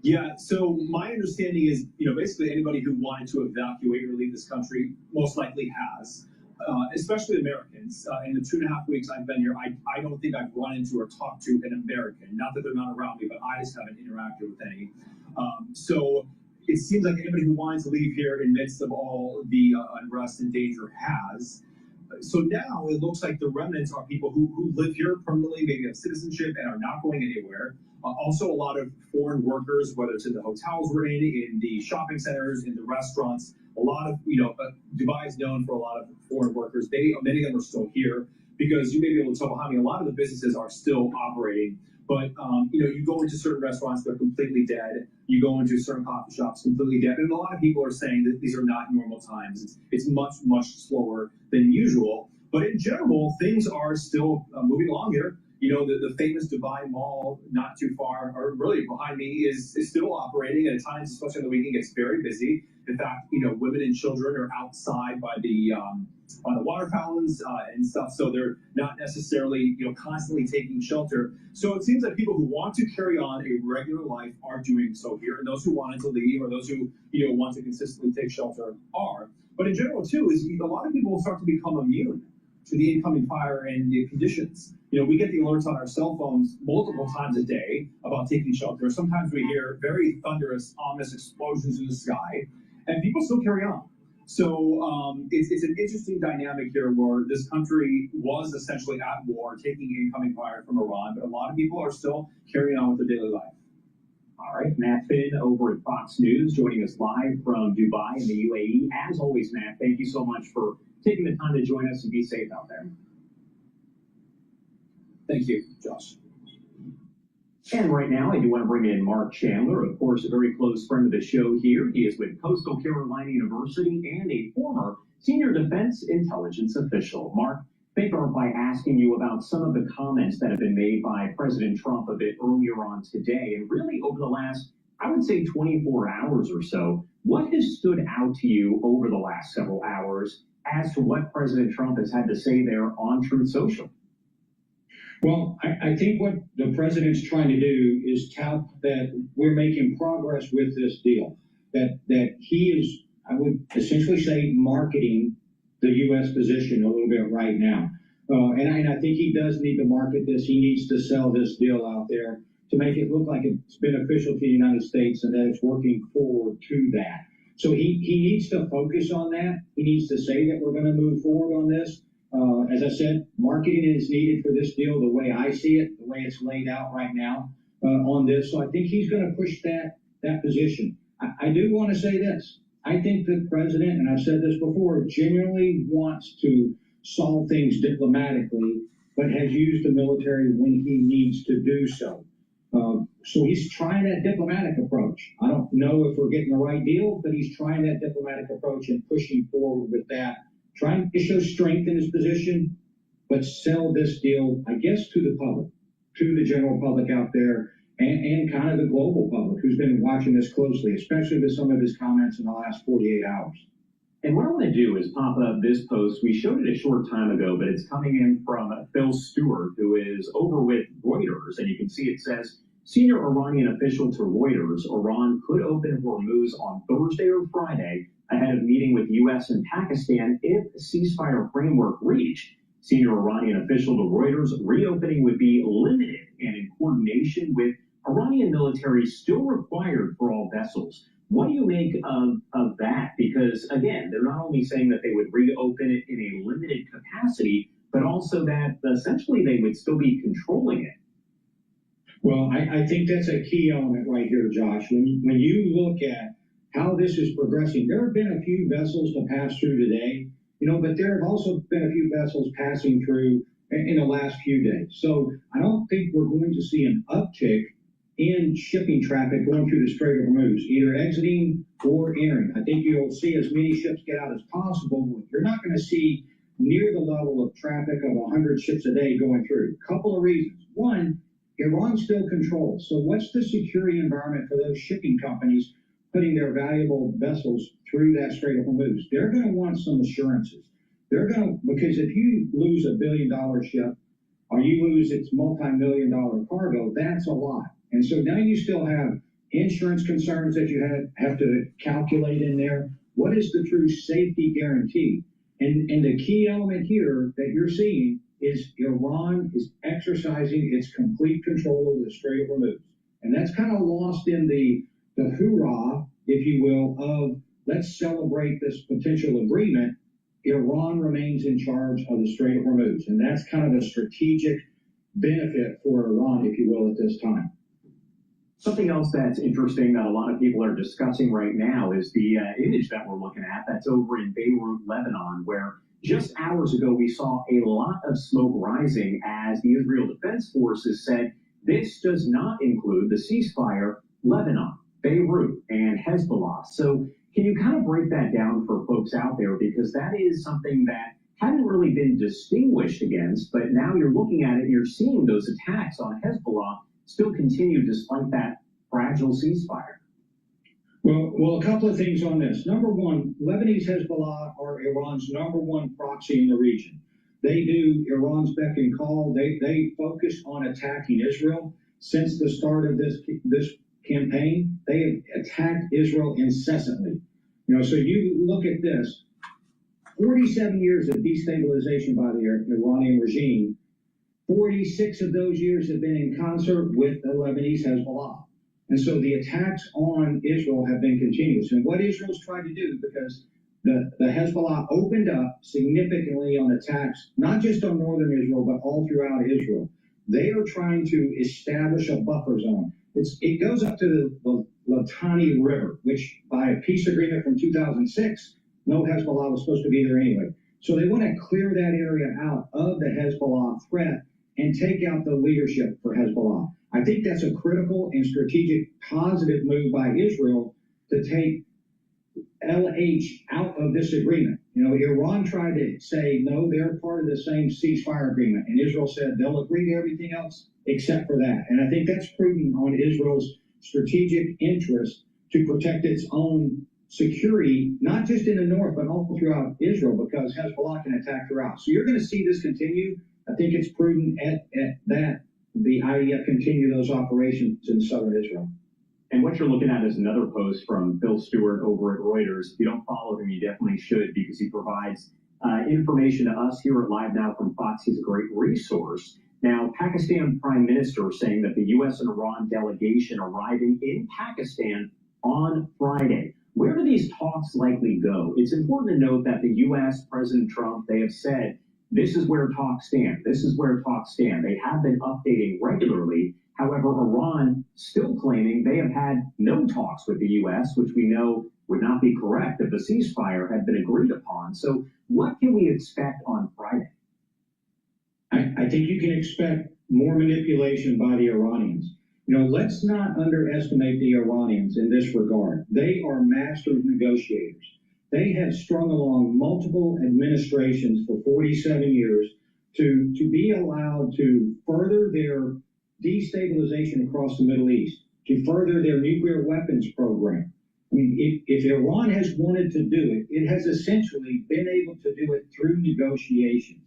Yeah, so my understanding is, basically anybody who wanted to evacuate or leave this country most likely has, especially Americans. In the 2.5 weeks I've been here, I don't think I've run into or talked to an American. Not that they're not around me, but I just haven't interacted with any. So it seems like anybody who wanted to leave here in midst of all the unrest and danger has. So now it looks like the remnants are people who live here permanently, maybe have citizenship and are not going anywhere. Also a lot of foreign workers, whether it's in the hotels we're in the shopping centers, in the restaurants. A lot of, Dubai is known for a lot of foreign workers. Many of them are still here because you may be able to tell behind me, a lot of the businesses are still operating. But, you go into certain restaurants, they're completely dead. You go into certain coffee shops, completely dead. And a lot of people are saying that these are not normal times. It's much, much slower than usual. But in general, things are still moving along here. The famous Dubai Mall, not too far, or really behind me, is still operating. And at times, especially on the weekend, gets very busy. In fact, women and children are outside by the water fountains and stuff. So they're not necessarily, constantly taking shelter. So it seems like people who want to carry on a regular life are doing so here. And those who wanted to leave or those who, want to consistently take shelter are. But in general, too, is a lot of people will start to become immune to the incoming fire and the conditions. We get the alerts on our cell phones multiple times a day about taking shelter. Sometimes we hear very thunderous, ominous explosions in the sky, and people still carry on. So it's an interesting dynamic here where this country was essentially at war, taking incoming fire from Iran, but a lot of people are still carrying on with their daily life. All right, Matt Finn over at Fox News, joining us live from Dubai in the UAE. As always, Matt, thank you so much for taking the time to join us and be safe out there. Thank you, Josh. And right now, I do want to bring in Mark Chandler, of course, a very close friend of the show here. He is with Coastal Carolina University and a former senior defense intelligence official. Mark, let me start by asking you about some of the comments that have been made by President Trump a bit earlier on today, and really over the last, I would say, 24 hours or so. What has stood out to you over the last several hours as to what President Trump has had to say there on Truth Social? Well, I think what the president's trying to do is tout that we're making progress with this deal, that he is, I would essentially say, marketing the U.S. position a little bit right now. And I think he does need to market this. He needs to sell this deal out there to make it look like it's beneficial to the United States and that it's working forward to that. So he needs to focus on that. He needs to say that we're going to move forward on this. As I said, marketing is needed for this deal the way I see it, the way it's laid out right now on this. So I think he's going to push that position. I do want to say this. I think the president, and I've said this before, genuinely wants to solve things diplomatically, but has used the military when he needs to do so. So he's trying that diplomatic approach. I don't know if we're getting the right deal, but he's trying that diplomatic approach and pushing forward with that, trying to show strength in his position, but sell this deal, I guess, to the public, to the general public out there, and kind of the global public who's been watching this closely, especially with some of his comments in the last 48 hours. And what I want to do is pop up this post. We showed it a short time ago, but it's coming in from Phil Stewart, who is over with Reuters. And you can see it says, senior Iranian official to Reuters, Iran could open Hormuz on Thursday or Friday ahead of meeting with U.S. and Pakistan if a ceasefire framework reached. Senior Iranian official to Reuters, reopening would be limited and in coordination with Iranian military still required for all vessels. What do you make of that? Because, again, they're not only saying that they would reopen it in a limited capacity, but also that essentially they would still be controlling it. Well, I think that's a key element right here, Josh. When you look at how this is progressing, there have been a few vessels to pass through today, but there have also been a few vessels passing through in the last few days. So I don't think we're going to see an uptick in shipping traffic going through the Strait of Hormuz, either exiting or entering. I think you'll see as many ships get out as possible. You're not going to see near the level of traffic of 100 ships a day going through. A couple of reasons. One, Iran still controls. So what's the security environment for those shipping companies putting their valuable vessels through that Strait of Hormuz? They're going to want some assurances. Because if you lose $1 billion ship or you lose its multi-million-dollar cargo, that's a lot. And so now you still have insurance concerns that you have to calculate in there. What is the true safety guarantee? And the key element here that you're seeing is Iran is exercising its complete control over the Strait of Hormuz. And that's kind of lost in the hoorah, if you will, of let's celebrate this potential agreement. Iran remains in charge of the Strait of Hormuz. And that's kind of a strategic benefit for Iran, if you will, at this time. Something else that's interesting that a lot of people are discussing right now is the image that we're looking at that's over in Beirut, Lebanon, where just hours ago we saw a lot of smoke rising as the Israel Defense Forces said this does not include the ceasefire, Lebanon, Beirut, and Hezbollah. So can you kind of break that down for folks out there? Because that is something that hadn't really been distinguished against, but now you're looking at it and you're seeing those attacks on Hezbollah still continue despite that fragile ceasefire. Well, a couple of things on this. Number one, Lebanese Hezbollah are Iran's number one proxy in the region. They do Iran's beck and call. They focus on attacking Israel. Since the start of this campaign, they have attacked Israel incessantly. So you look at this, 47 years of destabilization by the Iranian regime. 46 of those years have been in concert with the Lebanese Hezbollah. And so the attacks on Israel have been continuous. And what Israel's tried to do, because the Hezbollah opened up significantly on attacks, not just on northern Israel, but all throughout Israel. They are trying to establish a buffer zone. It goes up to the Litani River, which by a peace agreement from 2006, no Hezbollah was supposed to be there anyway. So they want to clear that area out of the Hezbollah threat and take out the leadership for Hezbollah. I think that's a critical and strategic positive move by Israel to take LH out of this agreement. Iran tried to say, no, they're part of the same ceasefire agreement. And Israel said they'll agree to everything else except for that. And I think that's prudent on Israel's strategic interest to protect its own security, not just in the north, but all throughout Israel, because Hezbollah can attack throughout. So you're going to see this continue. I think it's prudent at that the IDF continue those operations in southern Israel. And what you're looking at is another post from Phil Stewart over at Reuters. If you don't follow him, you definitely should, because he provides information to us here at Live Now from Fox. He's a great resource. Now, Pakistan Prime Minister saying that the U.S. and Iran delegation arriving in Pakistan on Friday. Where do these talks likely go? It's important to note that the U.S., President Trump, they have said, this is where talks stand. This is where talks stand. They have been updating regularly. However, Iran still claiming they have had no talks with the U.S., which we know would not be correct if the ceasefire had been agreed upon. So what can we expect on Friday? I think you can expect more manipulation by the Iranians. You know, let's not underestimate the Iranians in this regard. They are master negotiators. They have strung along multiple administrations for 47 years to be allowed to further their destabilization across the Middle East, to further their nuclear weapons program. I mean, if Iran has wanted to do it, it has essentially been able to do it through negotiations.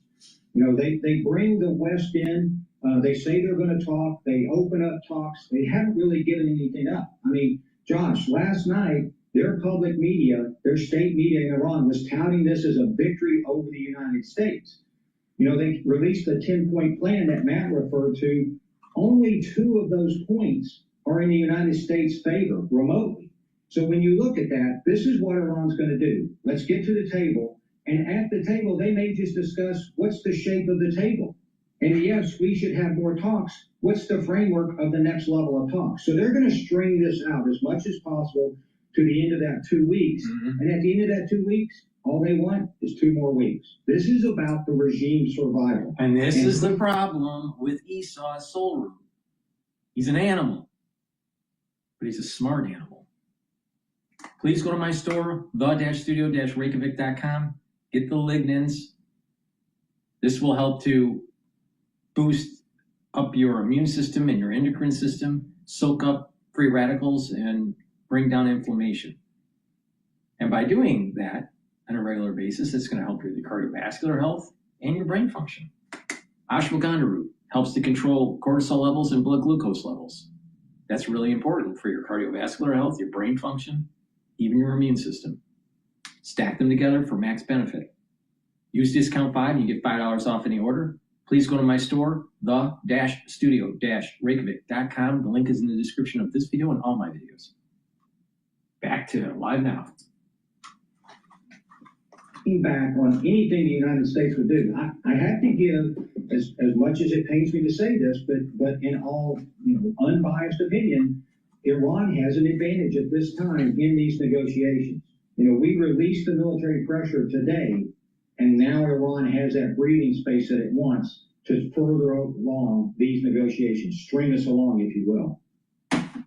You know, they bring the West in, they say they're going to talk, they open up talks, they haven't really given anything up. I mean, Josh, last night, their public media, their state media in Iran was touting this as a victory over the United States. You know, they released a 10-point plan that Matt referred to. Only 2 of those points are in the United States' favor remotely. So when you look at that, this is what Iran's going to do. Let's get to the table. And at the table, they may just discuss what's the shape of the table. And yes, we should have more talks. What's the framework of the next level of talks? So they're going to string this out as much as possible to the end of that 2 weeks. And at the end of that 2 weeks, all they want is 2 more weeks. This is about the regime survival. And this is the problem with Esau's soul root. He's an animal, but he's a smart animal. Please go to my store, the-studio-reykjavik.com. Get the lignins. This will help to boost up your immune system and your endocrine system, soak up free radicals, and bring down inflammation. And by doing that on a regular basis, it's going to help your cardiovascular health and your brain function. Ashwagandha root helps to control cortisol levels and blood glucose levels. That's really important for your cardiovascular health, your brain function, even your immune system. Stack them together for max benefit. Use discount 5 and you get $5 off any order. Please go to my store, the-studio-reykjavik.com. The link is in the description of this video and all my videos. Back to Live Now. Back on anything the United States would do. I have to give, as much as it pains me to say this, but in all unbiased opinion, Iran has an advantage at this time in these negotiations. You know, we released the military pressure today, and now Iran has that breathing space that it wants to further along these negotiations, string us along, if you will.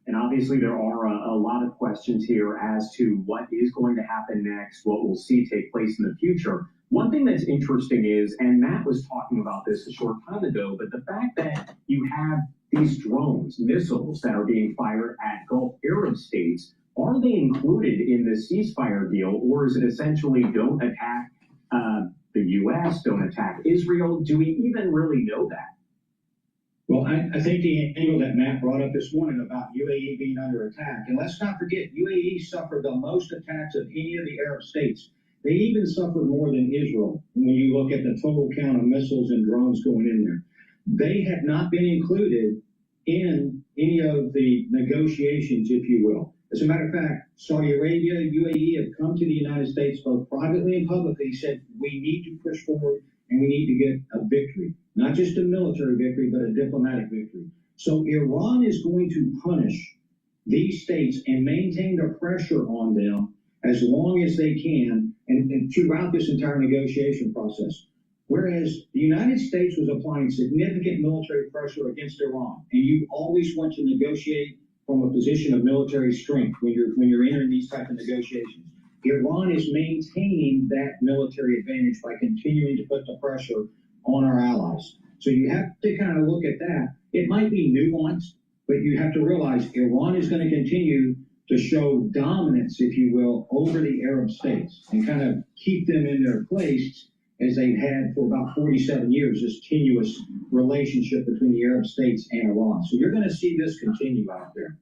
And obviously there are a lot of questions here as to what is going to happen next, what we'll see take place in the future. One thing that's interesting is, and Matt was talking about this a short time ago, but the fact that you have these drones, missiles that are being fired at Gulf Arab states, are they included in the ceasefire deal, or is it essentially don't attack the U.S., don't attack Israel? Do we even really know that? Well, I think the angle that Matt brought up this morning about UAE being under attack, and let's not forget, UAE suffered the most attacks of any of the Arab states. They even suffered more than Israel when you look at the total count of missiles and drones going in there. They have not been included in any of the negotiations, if you will. As a matter of fact, Saudi Arabia, UAE have come to the United States both privately and publicly, said we need to push forward and we need to get a victory. Not just a military victory, but a diplomatic victory. So Iran is going to punish these states and maintain the pressure on them as long as they can and throughout this entire negotiation process. Whereas the United States was applying significant military pressure against Iran, and you always want to negotiate from a position of military strength when you're entering these type of negotiations. Iran is maintaining that military advantage by continuing to put the pressure on our allies. So you have to kind of look at that. It might be nuanced, but you have to realize Iran is going to continue to show dominance, if you will, over the Arab states and kind of keep them in their place as they've had for about 47 years, this tenuous relationship between the Arab states and Iran. So you're going to see this continue out there.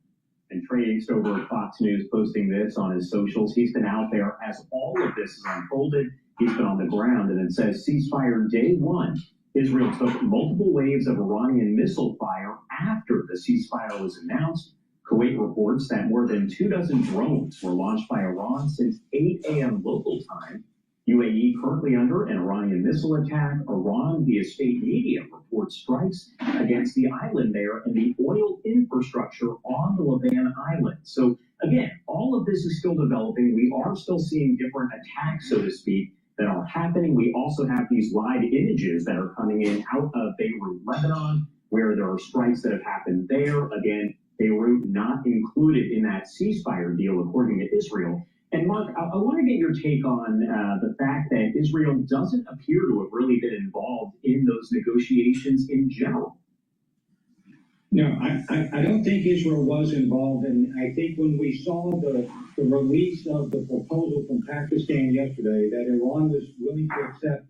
And Trey Eastover at Fox News posting this on his socials. He's been out there as all of this has unfolded. He's been on the ground, and it says ceasefire day 1 Israel took multiple waves of Iranian missile fire after the ceasefire was announced. Kuwait reports that more than 24 drones were launched by Iran since 8 a.m. local time. UAE currently under an Iranian missile attack. Iran, via state media, reports strikes against the island there and the oil infrastructure on the Levan island. So again, all of this is still developing. We are still seeing different attacks, so to speak, that are happening. We also have these live images that are coming in out of Beirut, Lebanon, where there are strikes that have happened there. Again, Beirut not included in that ceasefire deal, according to Israel. And Mark, I want to get your take on the fact that Israel doesn't appear to have really been involved in those negotiations in general. No, I don't think Israel was involved, and I think when we saw the release of the proposal from Pakistan yesterday, that Iran was willing to accept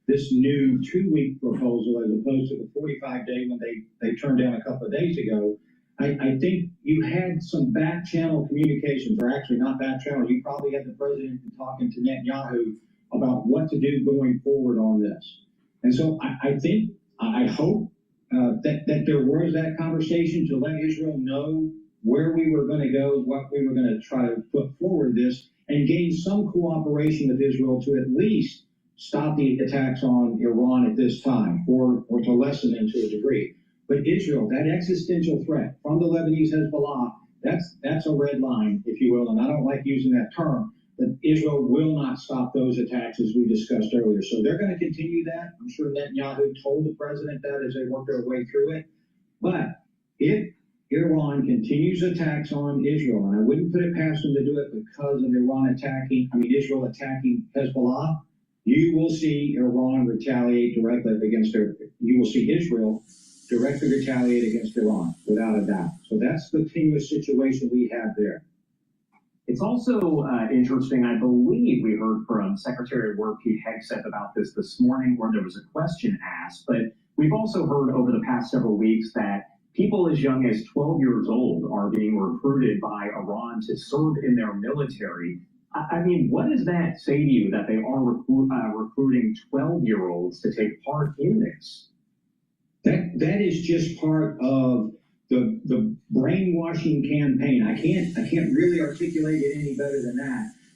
this new 2-week proposal as opposed to the 45-day when they turned down a couple of days ago, I think you had some back channel communications, or actually not back channel, you probably had the president talking to Netanyahu about what to do going forward on this. And so I hope that there was that conversation to let Israel know where we were going to go, what we were going to try to put forward this, and gain some cooperation with Israel to at least stop the attacks on Iran at this time, or to lessen them to a degree. But Israel, that existential threat from the Lebanese Hezbollah, that's a red line, if you will, and I don't like using that term, but Israel will not stop those attacks as we discussed earlier. So they're going to continue that. I'm sure Netanyahu told the president that as they work their way through it. But if Iran continues attacks on Israel, and I wouldn't put it past them to do it because of Israel attacking Hezbollah, you will see Iran retaliate directly you will see Israel directly retaliate against Iran, without a doubt. So that's the continuous situation we have there. It's also interesting, I believe we heard from Secretary of War Pete Hegseth about this morning, where there was a question asked, but we've also heard over the past several weeks that people as young as 12 years old are being recruited by Iran to serve in their military. I mean, what does that say to you, that they are recruiting 12-year-olds to take part in this? That is just part of the brainwashing campaign. I can't really articulate it any better than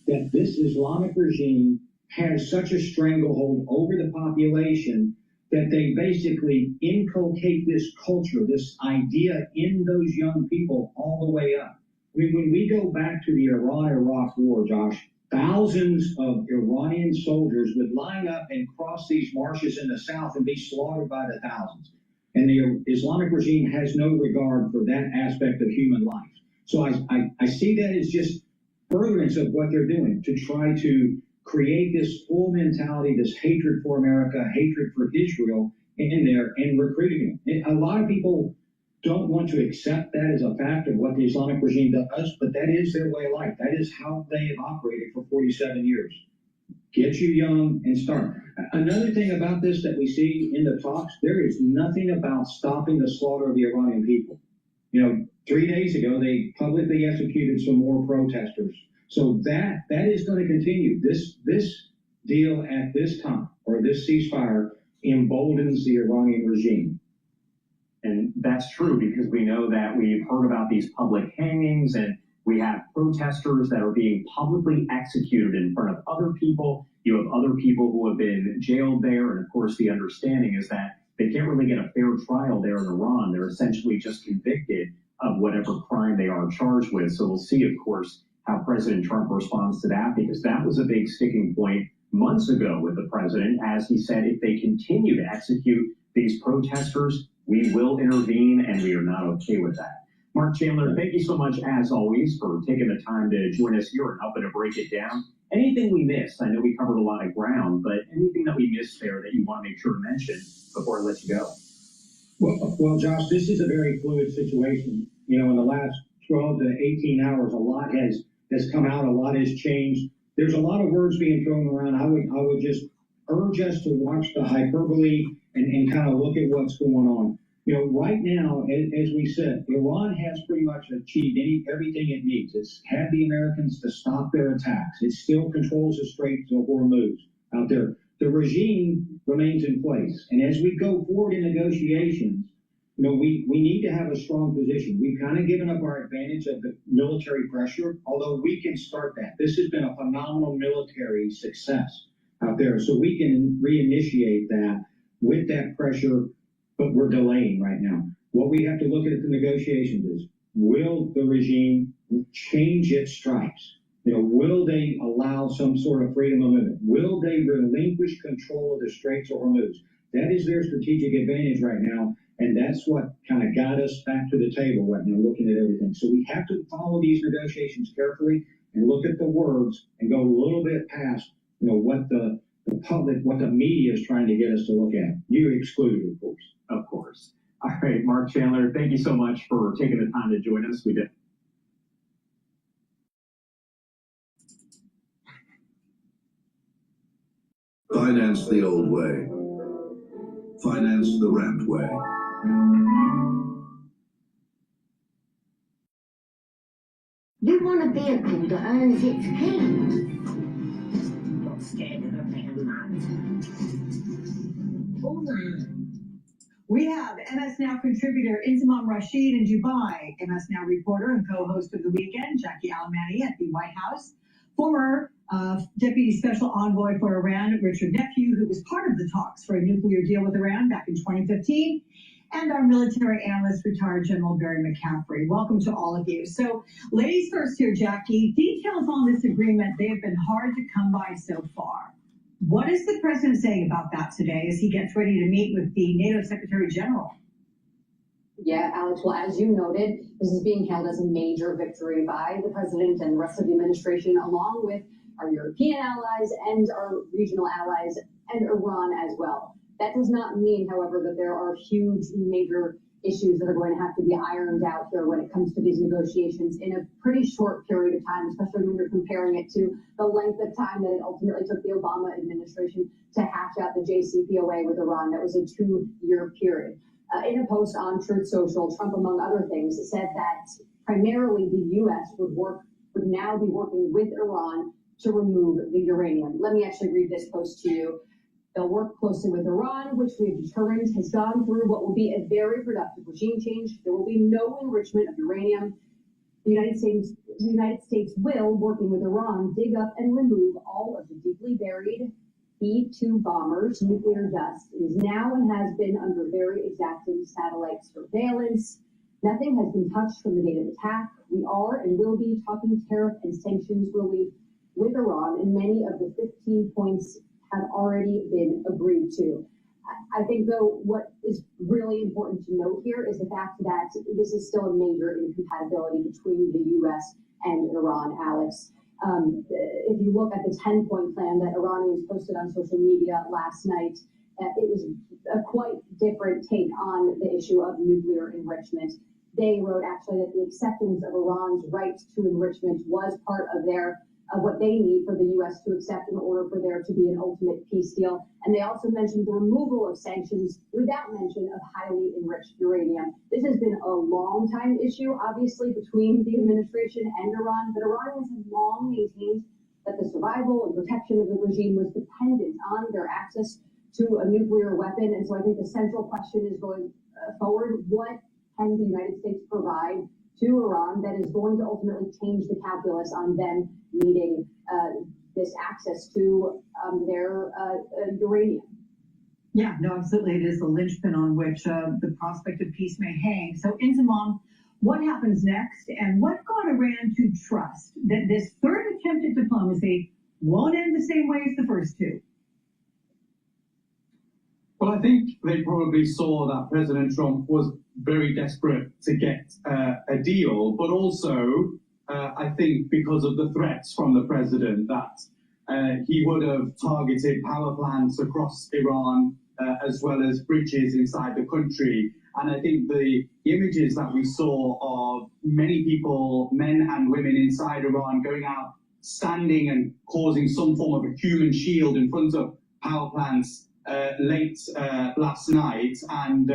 that this Islamic regime has such a stranglehold over the population that they basically inculcate this culture, this idea in those young people all the way up. I mean, when we go back to the Iran-Iraq war, Josh, thousands of Iranian soldiers would line up and cross these marshes in the south and be slaughtered by the thousands. And the Islamic regime has no regard for that aspect of human life. So I see that as just furtherance of what they're doing to try to create this full mentality, this hatred for America, hatred for Israel in there, and recruiting them. A lot of people don't want to accept that as a fact of what the Islamic regime does, but that is their way of life. That is how they have operated for 47 years. Get you young and start. Another thing about this that we see in the talks, there is nothing about stopping the slaughter of the Iranian people. 3 days ago, they publicly executed some more protesters. So that is going to continue. This deal at this time, or this ceasefire, emboldens the Iranian regime. And that's true, because we know that we've heard about these public hangings, and we have protesters that are being publicly executed in front of other people. You have other people who have been jailed there. And of course, the understanding is that they can't really get a fair trial there in Iran. They're essentially just convicted of whatever crime they are charged with. So we'll see, of course, how President Trump responds to that, because that was a big sticking point months ago with the president, as he said, if they continue to execute these protesters, we will intervene, and we are not okay with that. Mark Chandler, thank you so much, as always, for taking the time to join us here and helping to break it down. Anything we missed? I know we covered a lot of ground, but anything that we missed there that you want to make sure to mention before I let you go? Well, Josh, this is a very fluid situation. In the last 12 to 18 hours, a lot has come out, a lot has changed. There's a lot of words being thrown around. I would just urge us to watch the hyperbole and kind of look at what's going on. Right now, as we said, Iran has pretty much achieved everything it needs. It's had the Americans to stop their attacks. It still controls the Straits of Hormuz out there. the regime remains in place. And as we go forward in negotiations, we need to have a strong position. We've kind of given up our advantage of the military pressure, although we can start that. This has been a phenomenal military success out there. So we can reinitiate that with that pressure, but we're delaying right now. What we have to look at the negotiations is, will the regime change its stripes? Will they allow some sort of freedom of movement? Will they relinquish control of the Straits of Hormuz? That is their strategic advantage right now, and that's what kind of got us back to the table right now, looking at everything. So we have to follow these negotiations carefully and look at the words and go a little bit past, what the public, what the media is trying to get us to look at. You excluded, of course. Of course. All right, Mark Chandler, thank you so much for taking the time to join us. We did. Finance the old way. Finance the rent way. You want a vehicle that earns its keys. Not scared of a better man. Oh, man. We have MS Now contributor Inzamam Rashid in Dubai, MS Now reporter and co-host of The Weekend, Jackie Alamani at the White House, former Deputy Special Envoy for Iran, Richard Nephew, who was part of the talks for a nuclear deal with Iran back in 2015, and our military analyst, retired General Barry McCaffrey. Welcome to all of you. So, ladies first here, Jackie. Details on this agreement, they have been hard to come by so far. What is the president saying about that today as he gets ready to meet with the NATO Secretary General? Yeah, Alex, well, as you noted, this is being hailed as a major victory by the president and the rest of the administration, along with our European allies and our regional allies and Iran as well. That does not mean, however, that there are huge major issues that are going to have to be ironed out here when it comes to these negotiations in a pretty short period of time, especially when you're comparing it to the length of time that it ultimately took the Obama administration to hash out the JCPOA with Iran. That was a 2-year period. In a post on Truth Social, Trump, among other things, said that primarily the U.S. would now be working with Iran to remove the uranium. Let me actually read this post to you. They'll work closely with Iran, which we've determined has gone through what will be a very productive regime change. There will be no enrichment of uranium. The United States will, working with Iran, dig up and remove all of the deeply buried B-2 bombers, nuclear dust. It is now and has been under very exacting satellite surveillance. Nothing has been touched from the date of attack. We are and will be talking tariff and sanctions relief with Iran, and many of the 15 points have already been agreed to. I think, though, what is really important to note here is the fact that this is still a major incompatibility between the U.S. and Iran, Alex. If you look at the 10-point plan that Iranians posted on social media last night, it was a quite different take on the issue of nuclear enrichment. They wrote actually that the acceptance of Iran's right to enrichment was part of what they need for the U.S. to accept in order for there to be an ultimate peace deal. And they also mentioned the removal of sanctions without mention of highly enriched uranium. This has been a long time issue, obviously, between the administration and Iran, but Iranians have long maintained that the survival and protection of the regime was dependent on their access to a nuclear weapon. And so I think the central question is going forward, what can the United States provide to Iran that is going to ultimately change the calculus on them needing this access to their uranium? Yeah, no, absolutely. It is the linchpin on which the prospect of peace may hang. So, Inzamam, what happens next, and what got Iran to trust that this third attempt at diplomacy won't end the same way as the first two? Well, I think they probably saw that President Trump was very desperate to get a deal, but also I think because of the threats from the president that he would have targeted power plants across Iran as well as bridges inside the country. And I think the images that we saw of many people, men and women inside Iran, going out, standing and causing some form of a human shield in front of power plants late last night and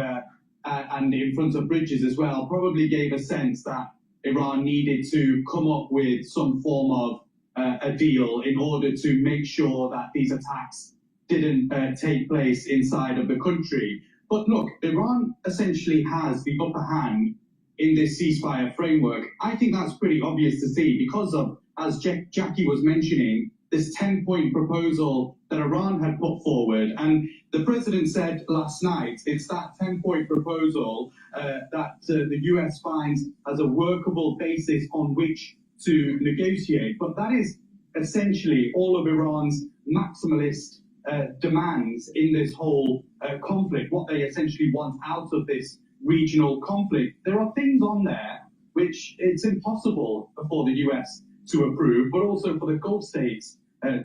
in front of bridges as well, probably gave a sense that Iran needed to come up with some form of a deal in order to make sure that these attacks didn't take place inside of the country. But look, Iran essentially has the upper hand in this ceasefire framework. I think that's pretty obvious to see because of, as Jackie was mentioning, this 10-point proposal that Iran had put forward. And the president said last night, it's that 10-point proposal that the US finds as a workable basis on which to negotiate. But that is essentially all of Iran's maximalist demands in this whole conflict, what they essentially want out of this regional conflict. There are things on there which it's impossible for the US to approve, but also for the Gulf states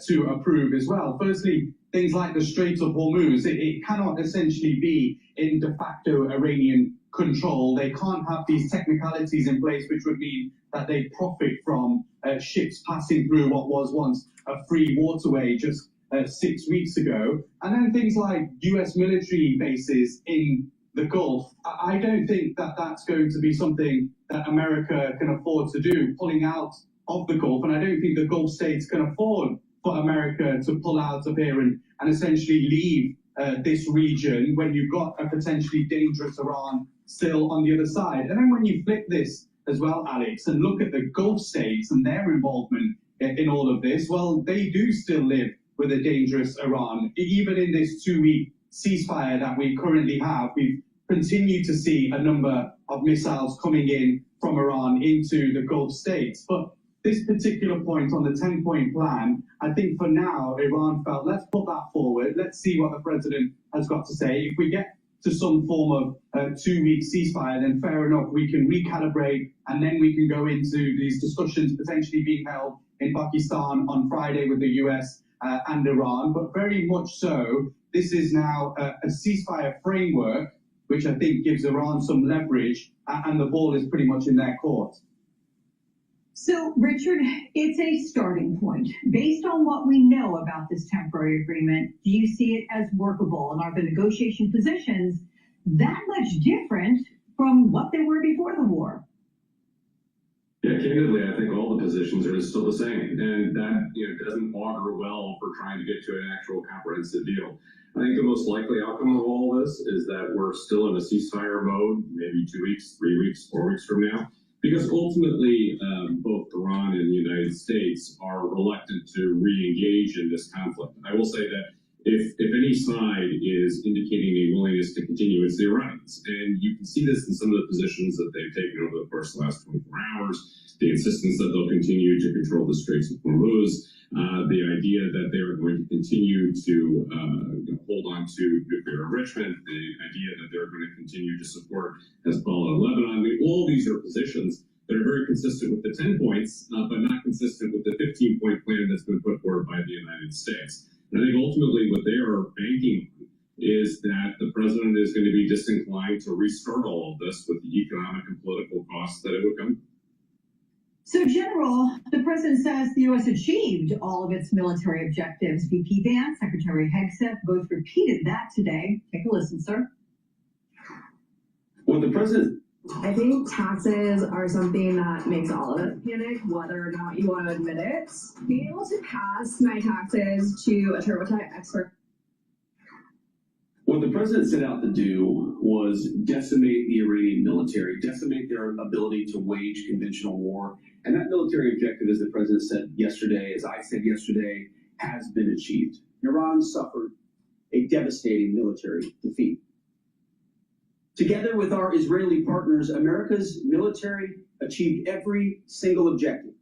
to approve as well. Firstly, things like the Strait of Hormuz, it cannot essentially be in de facto Iranian control. They can't have these technicalities in place, which would mean that they profit from ships passing through what was once a free waterway just 6 weeks ago. And then things like US military bases in the Gulf. I don't think that that's going to be something that America can afford to do, pulling out of the Gulf. And I don't think the Gulf states can afford for America to pull out of here and essentially leave this region when you've got a potentially dangerous Iran still on the other side. And then when you flip this as well, Alex, and look at the Gulf states and their involvement in all of this, well, they do still live with a dangerous Iran. Even in this 2-week ceasefire that we currently have, we've continued to see a number of missiles coming in from Iran into the Gulf states. But this particular point on the 10-point plan, I think for now, Iran felt, let's put that forward. Let's see what the president has got to say. If we get to some form of 2-week ceasefire, then fair enough, we can recalibrate and then we can go into these discussions potentially being held in Pakistan on Friday with the US and Iran. But very much so, this is now a ceasefire framework, which I think gives Iran some leverage, and the ball is pretty much in their court. So, Richard, it's a starting point. Based on what we know about this temporary agreement, do you see it as workable? And are the negotiation positions that much different from what they were before the war? Yeah, candidly, I think all the positions are still the same, and that doesn't augur well for trying to get to an actual comprehensive deal. I think the most likely outcome of all this is that we're still in a ceasefire mode, maybe 2 weeks, 3 weeks, 4 weeks from now. Because ultimately, both Iran and the United States are reluctant to re-engage in this conflict. I will say that if any side is indicating a willingness to continue, it's the Iranians. And you can see this in some of the positions that they've taken over the course of the last 24 hours, the insistence that they'll continue to control the Straits of Hormuz, the idea that they are going to continue to hold on to nuclear enrichment, the idea that they're going to continue to support Hezbollah in Lebanon. I mean, all these are positions that are very consistent with the 10 points, but not consistent with the 15-point plan that's been put forward by the United States. And I think ultimately what they are banking on is that the president is going to be disinclined to restart all of this with the economic and political costs that it would come. So, General, the president says the U.S. achieved all of its military objectives. VP Vance, Secretary Hegseth both repeated that today. Take a listen, sir. Well, the president... I think taxes are something that makes all of us panic, whether or not you want to admit it. Being able to pass my taxes to a TurboTax expert. What the president set out to do was decimate the Iranian military, decimate their ability to wage conventional war. And that military objective, as the president said yesterday, as I said yesterday, has been achieved. Iran suffered a devastating military defeat. Together with our Israeli partners, America's military achieved every single objective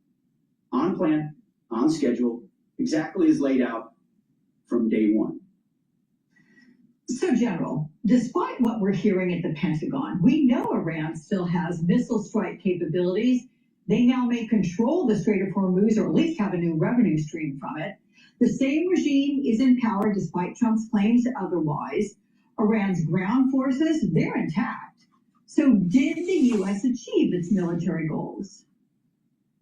on plan, on schedule, exactly as laid out from day one. So, General, despite what we're hearing at the Pentagon, we know Iran still has missile strike capabilities. They now may control the Strait of Hormuz, or at least have a new revenue stream from it. The same regime is in power despite Trump's claims otherwise. Iran's ground forces, they're intact. So did the U.S. achieve its military goals?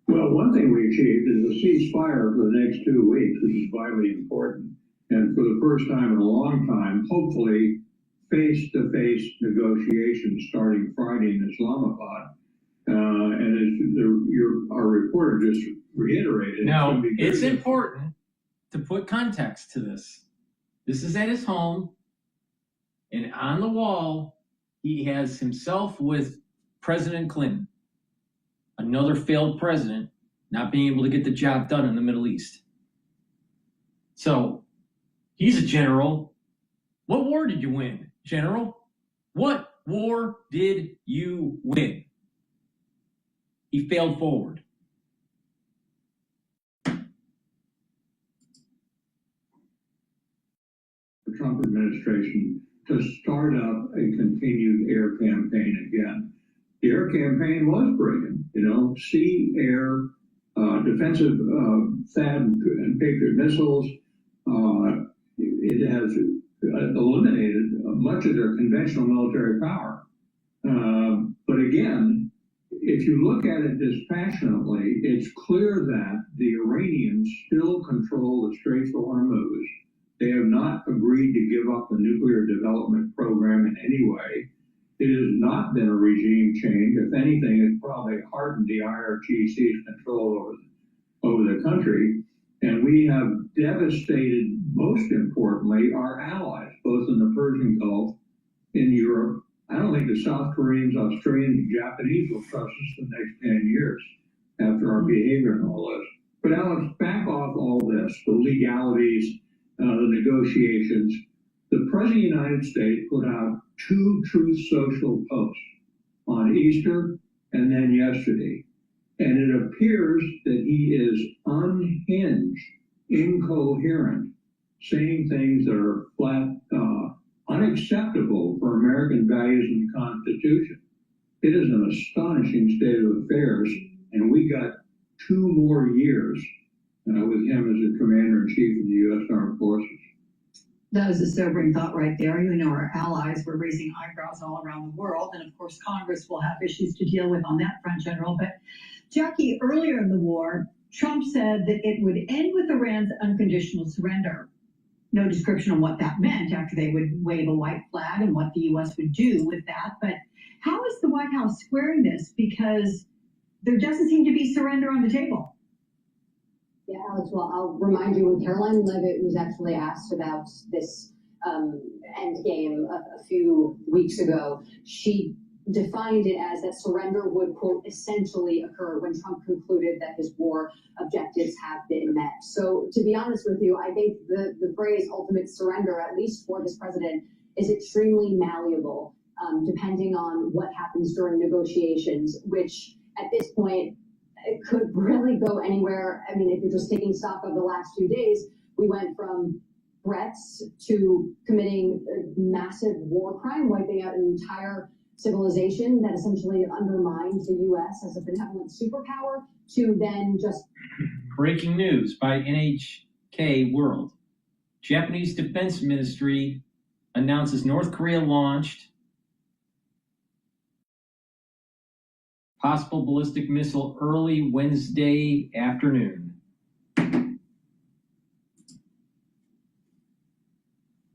Well, one thing we achieved is a ceasefire for the next 2 weeks, which is vitally important. And for the first time in a long time, hopefully, face-to-face negotiations starting Friday in Islamabad. And as our reporter just reiterated, now, it's important to put context to this. This is at his home, and on the wall, he has himself with President Clinton, another failed president, not being able to get the job done in the Middle East. So, he's a general. What war did you win, General? What war did you win? He failed forward. The Trump administration to start up a continued air campaign again. The air campaign was brilliant, sea, air, defensive THAAD and Patriot missiles. It has eliminated much of their conventional military power. But again, if you look at it dispassionately, it's clear that the Iranians still control the Straits of Hormuz. They have not agreed to give up the nuclear development program in any way. It has not been a regime change. If anything, it's probably hardened the IRGC's control over the country. And we have devastated, most importantly, our allies, both in the Persian Gulf, in Europe. I don't think the South Koreans, Australians, Japanese will trust us the next 10 years after our behavior and all this. But Alex, back off all this, the legalities, the negotiations. The President of the United States put out 2 Truth Social posts on Easter and then yesterday. And it appears that he is unhinged, incoherent, saying things that are flat unacceptable for American values and the Constitution. It is an astonishing state of affairs, and we got 2 more years with him as the Commander-in-Chief of the U.S. Armed Forces. That is a sobering thought right there. Our allies were raising eyebrows all around the world, and of course Congress will have issues to deal with on that front, General. But Jackie, earlier in the war, Trump said that it would end with Iran's unconditional surrender. No description on what that meant after they would wave a white flag and what the U.S. would do with that. But how is the White House squaring this? Because there doesn't seem to be surrender on the table. Yeah, Alex, well, I'll remind you when Caroline Leavitt was actually asked about this end game a few weeks ago, she defined it as that surrender would, quote, essentially occur when Trump concluded that his war objectives have been met. So to be honest with you, I think the phrase ultimate surrender, at least for this president, is extremely malleable, depending on what happens during negotiations, which at this point, it could really go anywhere. I mean, if you're just taking stock of the last few days, we went from threats to committing a massive war crime, wiping out an entire civilization that essentially undermined the U.S. as a benevolent superpower, to then just... Breaking news by NHK World. Japanese Defense Ministry announces North Korea launched possible ballistic missile early Wednesday afternoon.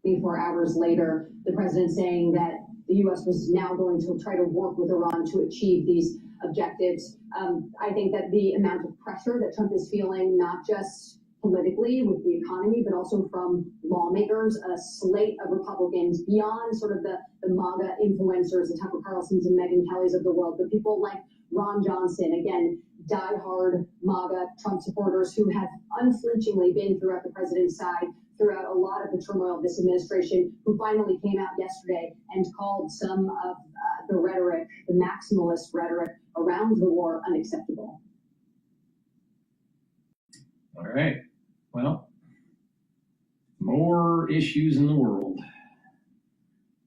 24 hours later, the president saying that the U.S. was now going to try to work with Iran to achieve these objectives. I think that the amount of pressure that Trump is feeling, not just politically with the economy, but also from lawmakers, a slate of Republicans beyond sort of the MAGA influencers, the Tucker Carlsons and Megyn Kellys of the world, but people like Ron Johnson, again, diehard MAGA Trump supporters who have unflinchingly been throughout the president's side throughout a lot of the turmoil of this administration, who finally came out yesterday and called some of the rhetoric, the maximalist rhetoric around the war, unacceptable. All right. Well, more issues in the world.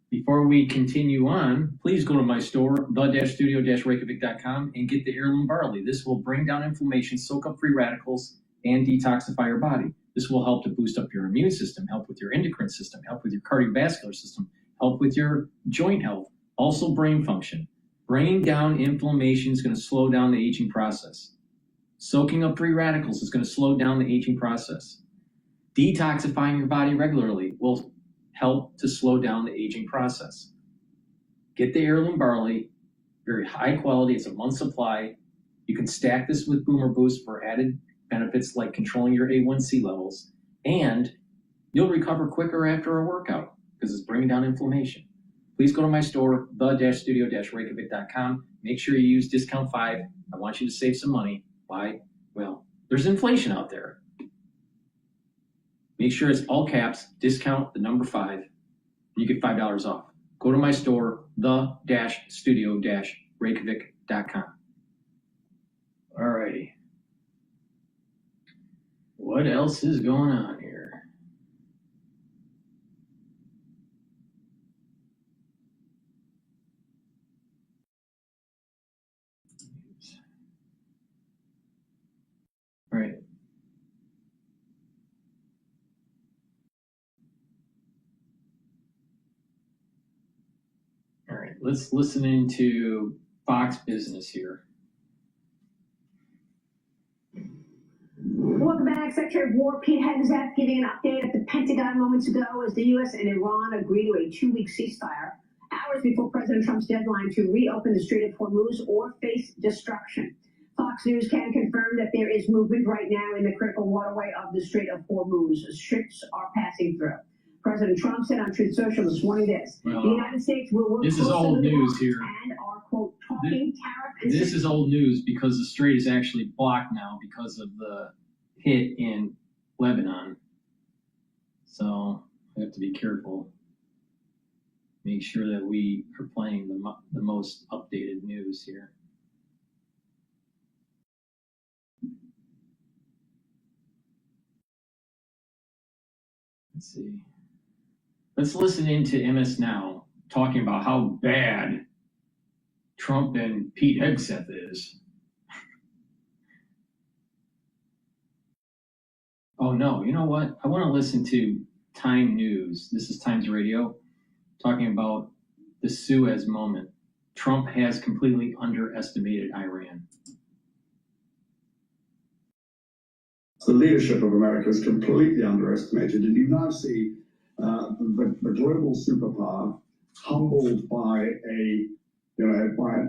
Before we continue on, please go to my store, the-studio-reykjavik.com, and get the heirloom barley. This will bring down inflammation, soak up free radicals, and detoxify your body. This will help to boost up your immune system, help with your endocrine system, help with your cardiovascular system, help with your joint health, also brain function. Bringing down inflammation is going to slow down the aging process. Soaking up free radicals is going to slow down the aging process. Detoxifying your body regularly will help to slow down the aging process. Get the heirloom barley, very high quality, it's a month's supply. You can stack this with Boomer Boost for added benefits like controlling your A1C levels, and You'll recover quicker after a workout because it's bringing down inflammation. Please go to my store, the-studio-reykjavik.com. Make sure you use discount 5. I want you to save some money. Why? Well, there's inflation out there. Make sure it's all caps, discount the number 5. You get $5 off. Go to my store, the-studio-reykjavik.com. Alrighty. What else is going on here? All right. All right, let's listen into Fox Business here. Welcome back. Secretary of War Pete Hegseth giving an update at the Pentagon moments ago as the U.S. and Iran agree to a 2-week ceasefire, hours before President Trump's deadline to reopen the Strait of Hormuz or face destruction. Fox News can confirm that there is movement right now in the critical waterway of the Strait of Hormuz. Ships are passing through. President Trump said on Truth Social this morning this. The United States will work This is old news here. And are, quote, talking tariff and This is old news because the strait is actually blocked now because of the hit in Lebanon. So we have to be careful. Make sure that we are playing the most updated news here. Let's see. Let's listen into MS Now talking about how bad Trump and Pete Hegseth is. Oh no, you know what? I want to listen to Time News. This is Times Radio talking about the Suez moment. Trump has completely underestimated Iran. The leadership of America is completely underestimated, and you now see the global superpower humbled by a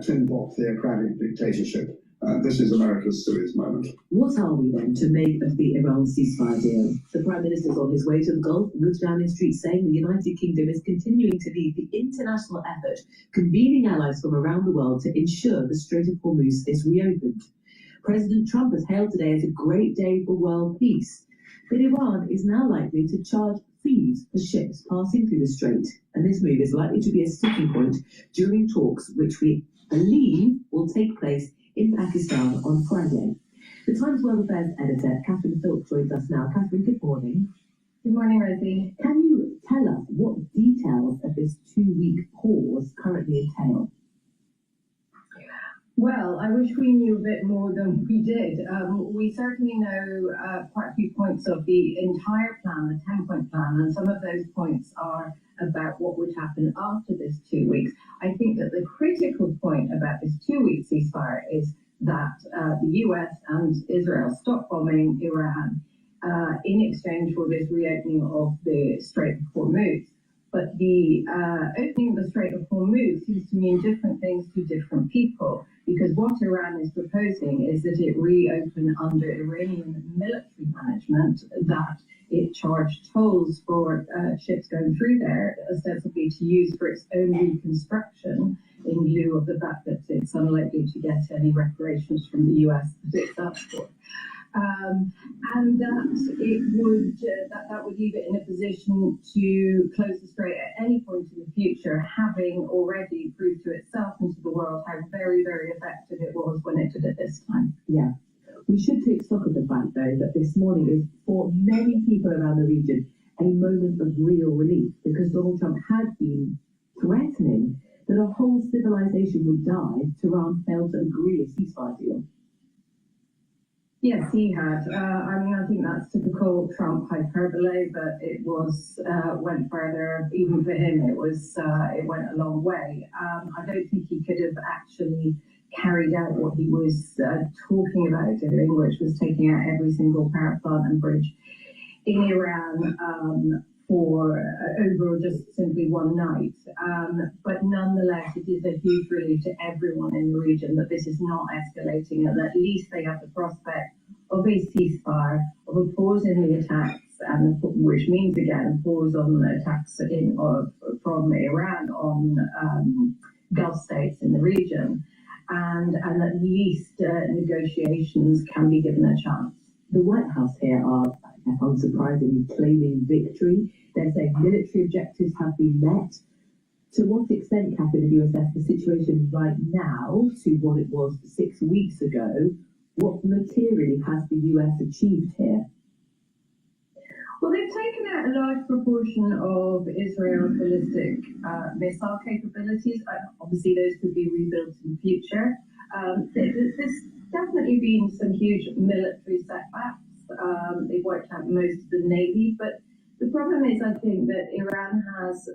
tin pot theocratic dictatorship. This is America's Suez moment. What are we then to make of the Iran ceasefire deal? The Prime Minister's on his way to the Gulf, with Downing Street saying the United Kingdom is continuing to lead the international effort, convening allies from around the world to ensure the Strait of Hormuz is reopened. President Trump has hailed today as a great day for world peace, but Iran is now likely to charge fees for ships passing through the strait, and this move is likely to be a sticking point during talks which we believe will take place in Pakistan on Friday. The Times World Affairs editor, Catherine Phillips, joins us now. Catherine, good morning. Good morning, Rosie. Can you tell us what details of this 2-week pause currently entail? Well, I wish we knew a bit more than we did. We certainly know quite a few points of the entire plan, the 10-point plan, and some of those points are about what would happen after this 2 weeks. I think that the critical point about this 2-week ceasefire is that the US and Israel stop bombing Iran in exchange for this reopening of the Strait of Hormuz. But the opening of the Strait of Hormuz seems to mean different things to different people, because what Iran is proposing is that it reopen under Iranian military management, that it charged tolls for ships going through there, ostensibly to use for its own reconstruction, in lieu of the fact that it's unlikely to get any reparations from the US that it's up for. And that it would that would leave it in a position to close the strait at any point in the future, having already proved to itself and to the world how very, very effective it was when it did it this time. Yeah. We should take stock of the fact, though, that this morning is, for many people around the region, a moment of real relief, because Donald Trump had been threatening that a whole civilization would die if Tehran failed to agree a ceasefire deal. Yes, he had. I mean, I think that's typical Trump hyperbole, but it was went further. Even for him, it went a long way. I don't think he could have actually carried out what he was talking about doing, which was taking out every single power plant and bridge in Iran for over just simply one night. But nonetheless, it is a huge relief to everyone in the region that this is not escalating, and at least they have the prospect of a ceasefire, of a pause in the attacks, and which means again pause on attacks from Iran on Gulf states in the region, and at least negotiations can be given a chance. The White House here are, unsurprisingly, claiming victory. They're saying military objectives have been met. To what extent, Catherine, if you assess the situation right now to what it was 6 weeks ago, what materially has the US achieved here? Well, they've taken out a large proportion of Israel's ballistic missile capabilities. Obviously, those could be rebuilt in the future. There's definitely been some huge military setbacks. They've wiped out most of the Navy, but the problem is, I think, that Iran has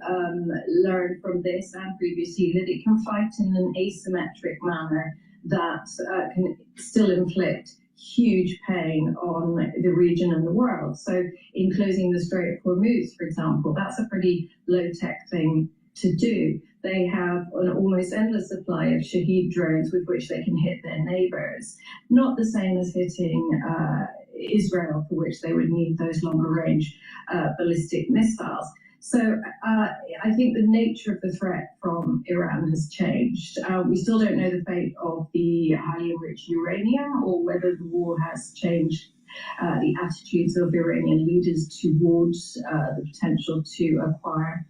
learned from this and previously that it can fight in an asymmetric manner that can still inflict huge pain on the region and the world. So in closing the Strait of Hormuz, for example, that's a pretty low-tech thing to do. They have an almost endless supply of Shahed drones with which they can hit their neighbors. Not the same as hitting Israel, for which they would need those longer-range ballistic missiles. So I think the nature of the threat from Iran has changed. We still don't know the fate of the highly enriched uranium or whether the war has changed the attitudes of Iranian leaders towards the potential to acquire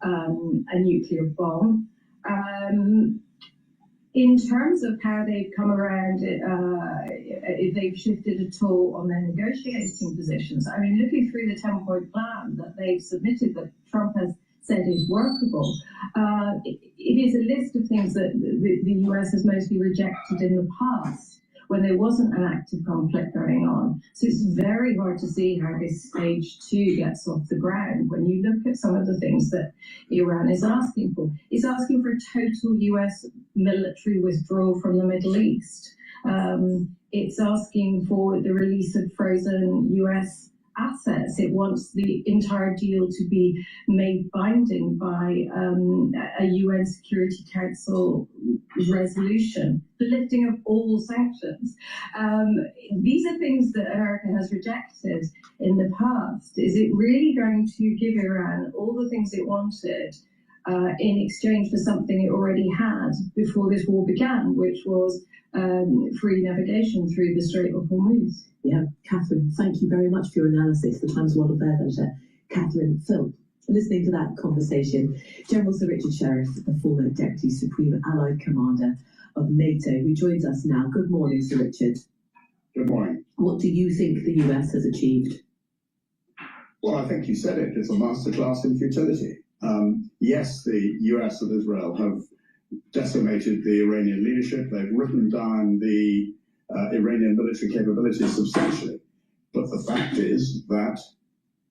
a nuclear bomb. In terms of how they've come around, if they've shifted at all on their negotiating positions, I mean, looking through the 10-point plan that they've submitted that Trump has said is workable, it is a list of things that the US has mostly rejected in the past when there wasn't an active conflict going on. So it's very hard to see how this stage 2 gets off the ground when you look at some of the things that Iran is asking for. It's asking for total US military withdrawal from the Middle East. It's asking for the release of frozen US assets. It wants the entire deal to be made binding by a UN Security Council resolution, the lifting of all sanctions. These are things that America has rejected in the past. Is it really going to give Iran all the things it wanted in exchange for something it already had before this war began, which was free navigation through the Strait of Hormuz? Yeah, Catherine, thank you very much for your analysis. The Times World Affairs editor, Catherine Phil. Listening to that conversation, General Sir Richard Sheriff, the former Deputy Supreme Allied Commander of NATO, who joins us now. Good morning, Sir Richard. Good morning. What do you think the US has achieved? Well, I think you said it. It's a masterclass in futility. Yes, the US and Israel have decimated the Iranian leadership. They've written down the Iranian military capabilities substantially. But the fact is that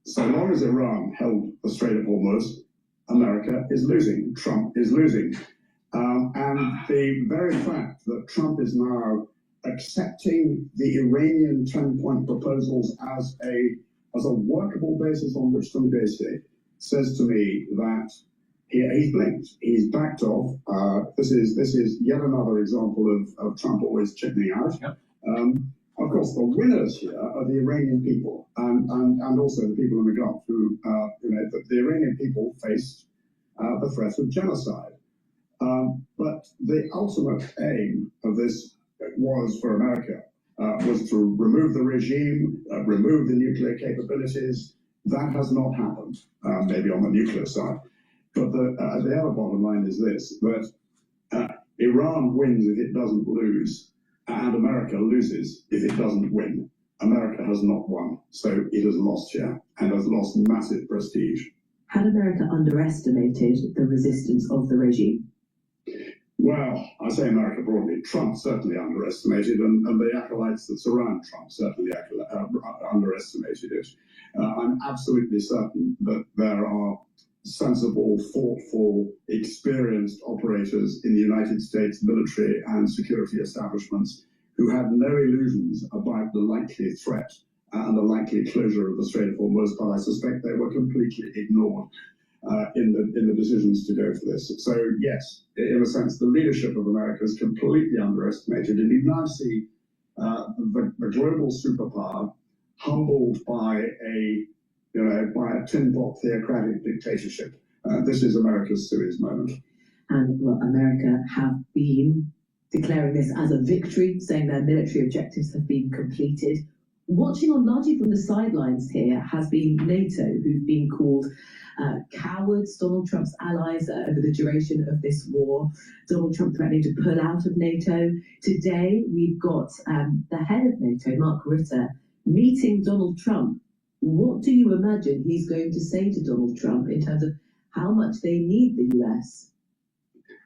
so long as Iran held the Strait of Hormuz, America is losing. Trump is losing. And the very fact that Trump is now accepting the Iranian 10-point proposals as a workable basis on which to negotiate says to me that he's blinked. He's backed off. This is yet another example of Trump always chickening out. Yep. Of course, the winners here are the Iranian people and also the people in the Gulf who, the Iranian people faced the threat of genocide. But the ultimate aim of this was for America was to remove the regime, remove the nuclear capabilities. That has not happened, maybe on the nuclear side. But the other bottom line is this, that Iran wins if it doesn't lose, and America loses if it doesn't win. America has not won, so it has lost here, and has lost massive prestige. Had America underestimated the resistance of the regime? Well, I say America broadly. Trump certainly underestimated, and the acolytes that surround Trump certainly underestimated it. I'm absolutely certain that there are sensible, thoughtful, experienced operators in the United States military and security establishments who had no illusions about the likely threat and the likely closure of the Strait of Hormuz, but I suspect they were completely ignored in the decisions to go for this. So yes, in a sense, the leadership of America is completely underestimated, and you now see the global superpower humbled by a by a tin pot theocratic dictatorship. This is America's Suez moment. And well, America have been declaring this as a victory, saying their military objectives have been completed. Watching on largely from the sidelines here has been NATO, who've been called cowards, Donald Trump's allies over the duration of this war. Donald Trump threatening to pull out of NATO. Today, we've got the head of NATO, Mark Rutte, meeting Donald Trump. What do you imagine he's going to say to Donald Trump in terms of how much they need the US?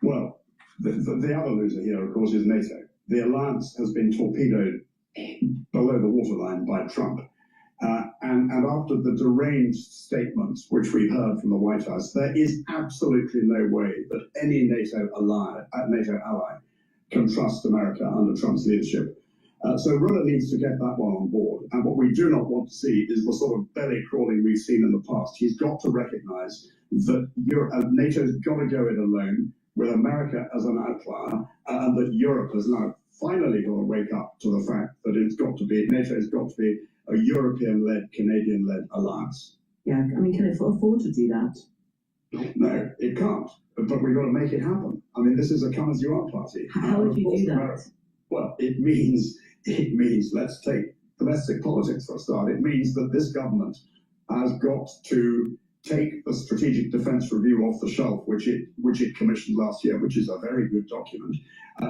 Well, the other loser here, of course, is NATO. The alliance has been torpedoed below the waterline by Trump. And after the deranged statements which we've heard from the White House, there is absolutely no way that any NATO ally can trust America under Trump's leadership. So Rutte needs to get that one on board. And what we do not want to see is the sort of belly crawling we've seen in the past. He's got to recognize that NATO's got to go it alone with America as an outlier, and that Europe has now finally got to wake up to the fact that NATO's got to be a European-led, Canadian-led alliance. Yeah, I mean, can it afford to do that? No, it can't. But we've got to make it happen. I mean, this is a come-as-you-are party. How would you do that? Well, it means, let's take domestic politics for a start. It means that this government has got to take the Strategic Defence Review off the shelf, which it commissioned last year, which is a very good document.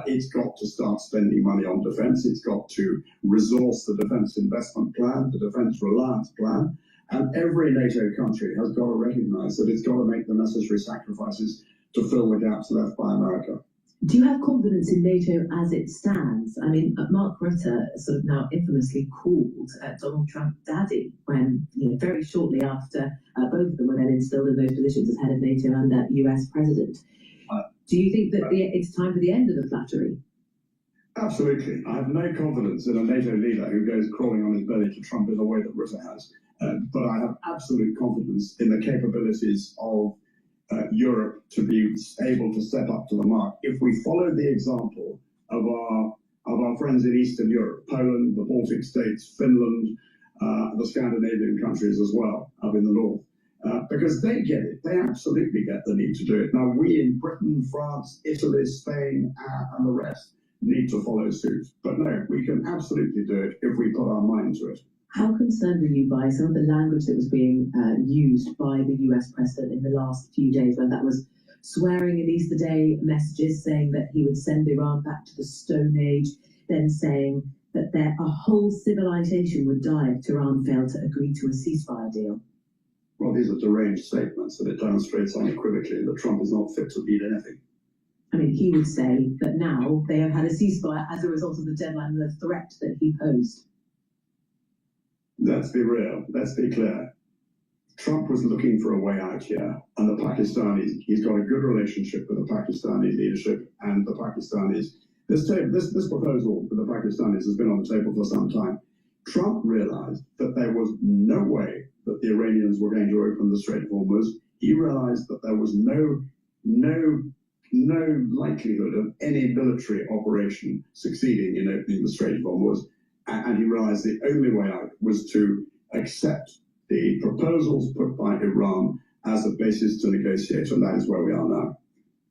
It's got to start spending money on defence. It's got to resource the Defence Investment Plan, the Defence Reliance Plan, and every NATO country has got to recognise that it's got to make the necessary sacrifices to fill the gaps left by America. Do you have confidence in NATO as it stands? I mean, Mark Rutte sort of now infamously called Donald Trump daddy when, very shortly after both of them were then instilled in those positions as head of NATO and US president. Do you think that it's time for the end of the flattery? Absolutely. I have no confidence in a NATO leader who goes crawling on his belly to Trump in the way that Rutte has. But I have absolute confidence in the capabilities of Europe to be able to step up to the mark. If we follow the example of our friends in Eastern Europe, Poland, the Baltic states, Finland, the Scandinavian countries as well, up in the north, because they get it. They absolutely get the need to do it. Now, we in Britain, France, Italy, Spain, and the rest need to follow suit. But no, we can absolutely do it if we put our mind to it. How concerned were you by some of the language that was being used by the US president in the last few days, when that was swearing in Easter Day messages saying that he would send Iran back to the Stone Age, then saying that a whole civilization would die if Tehran failed to agree to a ceasefire deal? Well, these are deranged statements, and it demonstrates unequivocally that Trump is not fit to lead anything. I mean, he would say that now they have had a ceasefire as a result of the deadline and the threat that he posed. Let's be real. Let's be clear. Trump was looking for a way out here, and the Pakistanis, he's got a good relationship with the Pakistani leadership and the Pakistanis. This proposal with the Pakistanis has been on the table for some time. Trump realized that there was no way that the Iranians were going to open the Strait of Hormuz. He realized that there was no likelihood of any military operation succeeding in opening the Strait of Hormuz. And he realized the only way out was to accept the proposals put by Iran as a basis to negotiate, and that is where we are now.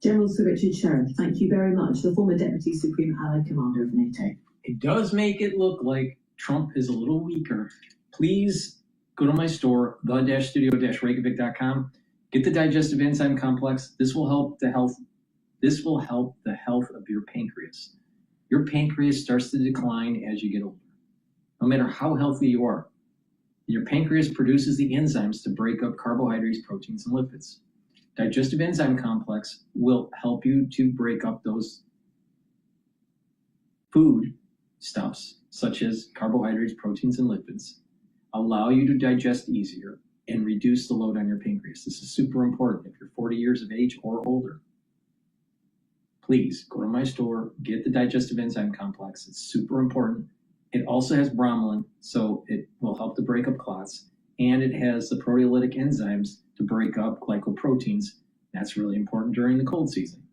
General Sir Richard Sheriff, thank you very much, the former Deputy Supreme Allied Commander of NATO. It does make it look like Trump is a little weaker. Please go to my store, the-studio-reykjavik.com. Get the digestive enzyme complex. This will help the health of your pancreas. Your pancreas starts to decline as you get older. No matter how healthy you are, your pancreas produces the enzymes to break up carbohydrates, proteins, and lipids. Digestive enzyme complex will help you to break up those food stuffs, such as carbohydrates, proteins, and lipids, allow you to digest easier and reduce the load on your pancreas. This is super important if you're 40 years of age or older. Please go to my store, get the digestive enzyme complex. It's super important. It also has bromelain, so it will help to break up clots, and it has the proteolytic enzymes to break up glycoproteins. That's really important during the cold season.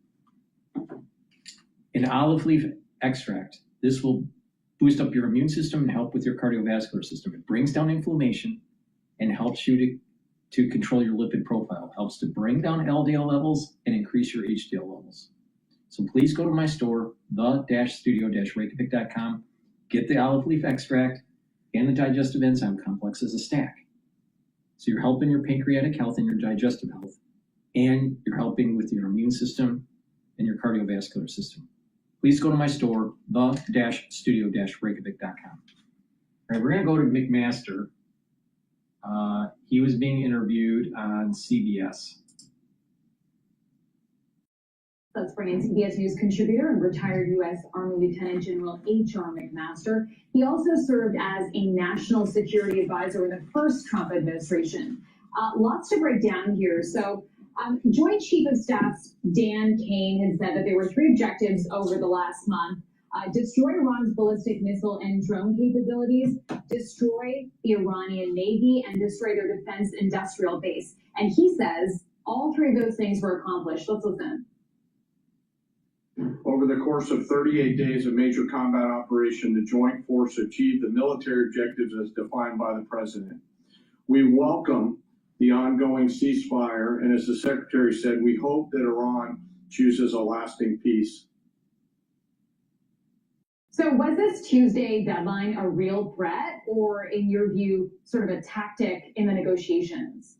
An olive leaf extract. This will boost up your immune system and help with your cardiovascular system. It brings down inflammation, and helps you to control your lipid profile, helps to bring down LDL levels and increase your HDL levels. So please go to my store, the-studio-reykjavik.com, get the olive leaf extract and the digestive enzyme complex as a stack. So you're helping your pancreatic health and your digestive health, and you're helping with your immune system and your cardiovascular system. Please go to my store, the-studio-reykjavik.com. All right, we're gonna go to McMaster. He was being interviewed on CBS. Let's bring in CBS News contributor and retired U.S. Army Lieutenant General H.R. McMaster. He also served as a national security advisor in the first Trump administration. Lots to break down here. So, Joint Chief of Staff Dan Kane has said that there were 3 objectives over the last month. Destroy Iran's ballistic missile and drone capabilities, destroy the Iranian Navy, and destroy their defense industrial base. And he says all 3 of those things were accomplished. Let's listen. Over the course of 38 days of major combat operation, the Joint Force achieved the military objectives as defined by the President. We welcome the ongoing ceasefire, and as the Secretary said, we hope that Iran chooses a lasting peace. So was this Tuesday deadline a real threat, or in your view, sort of a tactic in the negotiations?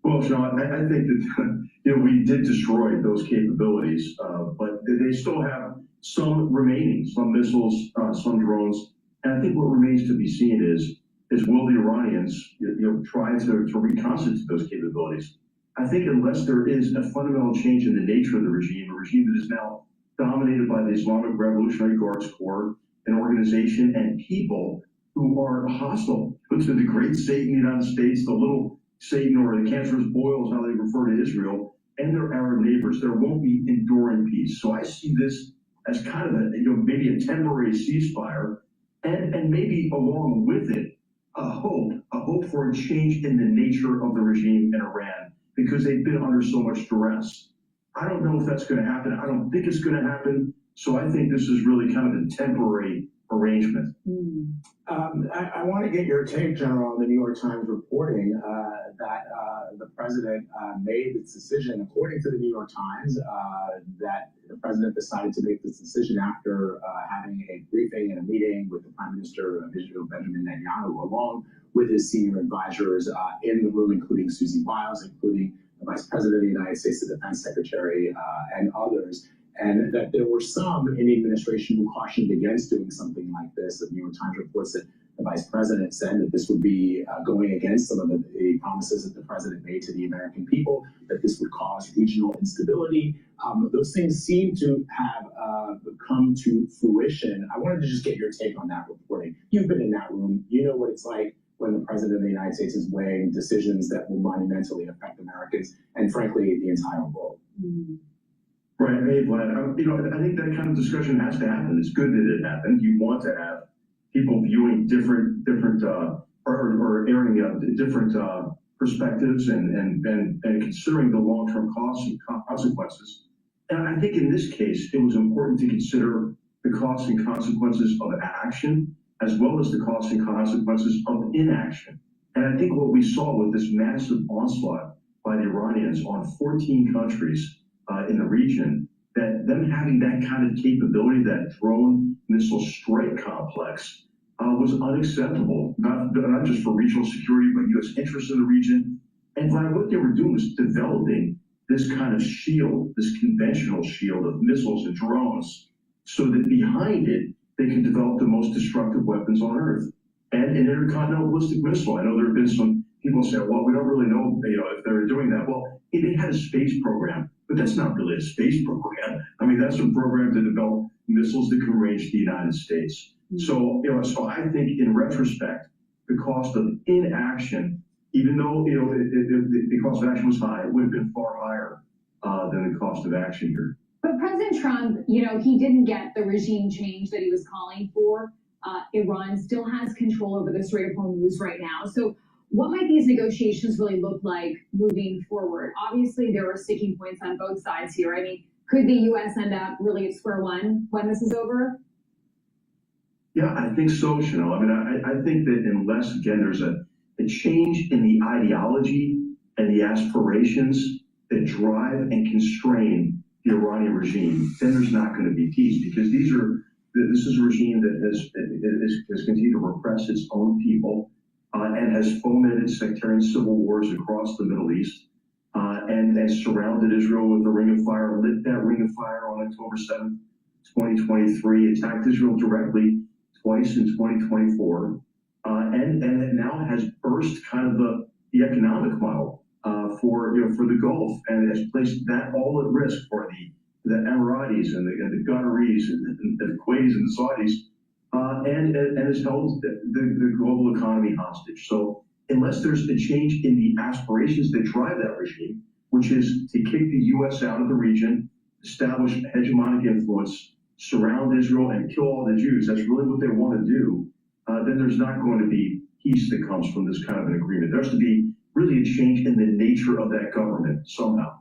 Well, Sean, I think that we did destroy those capabilities, but they still have some remaining, some missiles, some drones, and I think what remains to be seen is will the Iranians try to reconstitute those capabilities? I think unless there is a fundamental change in the nature of the regime, a regime that is now dominated by the Islamic Revolutionary Guards Corps, an organization and people who are hostile to the great state in the United States, the little Satan or the cancerous boils, how they refer to Israel, and their Arab neighbors. There won't be enduring peace. So I see this as kind of maybe a temporary ceasefire, and maybe along with it, a hope for a change in the nature of the regime in Iran, because they've been under so much duress. I don't know if that's going to happen. I don't think it's going to happen. So I think this is really kind of a temporary arrangement. I want to get your take, General, on the New York Times reporting that the president made this decision, according to the New York Times, that the president decided to make this decision after having a briefing and a meeting with the Prime Minister of Israel, Benjamin Netanyahu, along with his senior advisors in the room, including Susie Wiles, including the Vice President of the United States, the Defense Secretary, and others. And that there were some in the administration who cautioned against doing something like this. The New York Times reports that the Vice President said that this would be going against some of the promises that the President made to the American people, that this would cause regional instability. Those things seem to have come to fruition. I wanted to just get your take on that reporting. You've been in that room. You know what it's like when the President of the United States is weighing decisions that will monumentally affect Americans and, frankly, the entire world. Right, hey, Vlad, I think that kind of discussion has to happen. It's good that it happened. You want to have people viewing different or airing different perspectives and considering the long-term costs and consequences. And I think in this case, it was important to consider the costs and consequences of action as well as the costs and consequences of inaction. And I think what we saw with this massive onslaught by the Iranians on 14 countries in the region, that them having that kind of capability, that drone missile strike complex, was unacceptable, not just for regional security, but U.S. interests in the region. And what they were doing was developing this kind of shield, this conventional shield of missiles and drones, so that behind it, they can develop the most destructive weapons on Earth. And an intercontinental ballistic missile. I know there have been some people say, well, we don't really know if they're doing that. Well, they had a space program, but that's not really a space program. I mean, that's a program to develop missiles that can range the United States. So, so I think in retrospect, the cost of inaction, even though, the cost of action was high, it would have been far higher than the cost of action here. But President Trump, he didn't get the regime change that he was calling for. Iran still has control over the Strait of Hormuz right now. So what might these negotiations really look like moving forward? Obviously, there are sticking points on both sides here. I mean, could the U.S. end up really at square one when this is over? Yeah, I think so, Chanel. I mean, I think that unless, again, there's a a change in the ideology and the aspirations that drive and constrain the Iranian regime, then there's not going to be peace, because this is a regime that has continued to repress its own people and has fomented sectarian civil wars across the Middle East and surrounded Israel with a ring of fire, lit that ring of fire on October 7th, 2023, attacked Israel directly twice in 2024, and it now has burst kind of the economic model for the Gulf, and has placed that all at risk for the Emiratis and the Qataris and the Kuwaitis and the Saudis, and has held the global economy hostage. So unless there's a change in the aspirations that drive that regime, which is to kick the U.S. out of the region, establish hegemonic influence, surround Israel, and kill all the Jews, that's really what they want to do, then there's not going to be peace that comes from this kind of an agreement. There has to be really a change in the nature of that government somehow.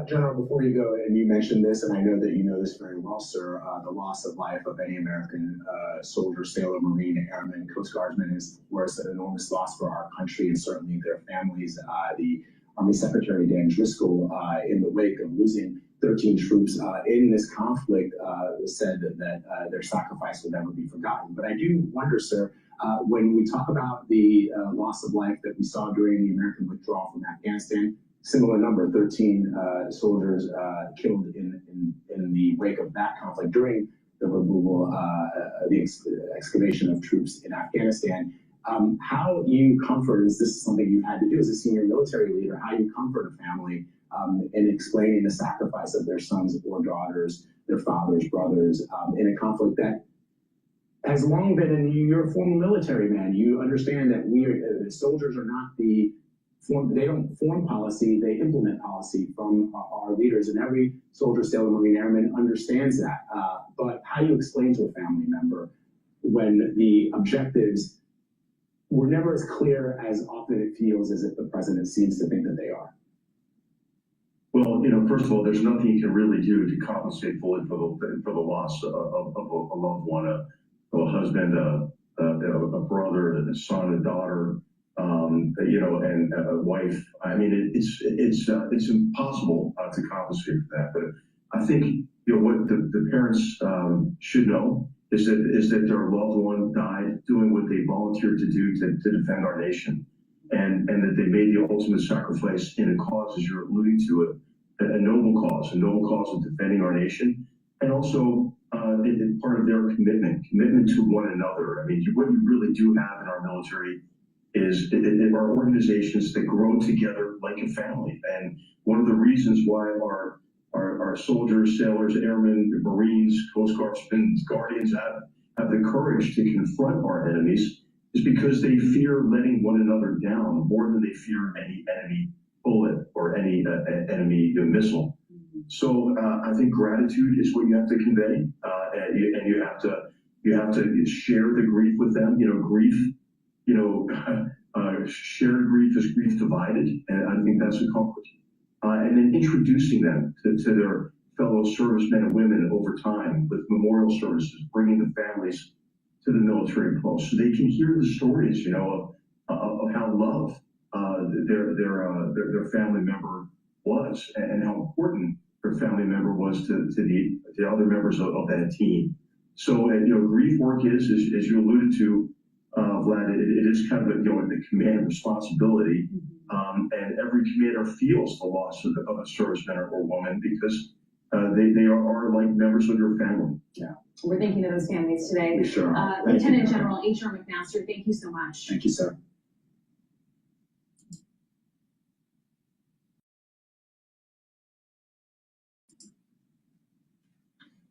General, before you go, and you mentioned this, and I know that you know this very well, sir, the loss of life of any American soldier, sailor, Marine, airman, Coast Guardsman was an enormous loss for our country and certainly their families. The Army Secretary Dan Driscoll, in the wake of losing 13 troops in this conflict, said that their sacrifice will never be forgotten. But I do wonder, sir, when we talk about the loss of life that we saw during the American withdrawal from Afghanistan, similar number, 13 soldiers killed in the wake of that conflict during the removal, the excavation of troops in Afghanistan. How you comfort, is this something you've had to do as a senior military leader, how you comfort a family in explaining the sacrifice of their sons or daughters, their fathers, brothers, in a conflict that has long been, and you're a former military man, you understand that soldiers are not they don't form policy, they implement policy from our leaders, and every soldier, sailor, Marine, airman understands that. But how do you explain to a family member when the objectives were never as clear as often it feels as if the president seems to think that they are? Well, first of all, there's nothing you can really do to compensate fully for the loss of a loved one, a husband, a brother, a son, a daughter, and a wife. I mean, it's impossible to compensate for that. But I think what the parents should know is that their loved one died doing what they volunteered to do to defend our nation, and that they made the ultimate sacrifice in a cause, as you're alluding to, a noble cause of defending our nation, and also part of their commitment to one another. I mean, what you really do have in our military is our organizations that grow together like a family. And one of the reasons why our soldiers, sailors, airmen, Marines, Coast Guardsmen, Guardians have the courage to confront our enemies is because they fear letting one another down more than they fear any enemy bullet or any enemy missile. So I think gratitude is what you have to convey, and you have to share the grief with them. Grief, shared grief is grief divided, and I think that's a comfort. And then introducing them to their fellow servicemen and women over time with memorial services, bringing the families to the military post so they can hear the stories, of how loved their family member was, and how important their family member was to the other members of that team. So, grief work is, as you alluded to, Vlad, it is kind of the command responsibility, and every commander feels the loss of a serviceman or woman because they are like members of your family. Yeah. We're thinking of those families today. We sure are. Lieutenant General H.R. McMaster, thank you so much. Thank you, sir.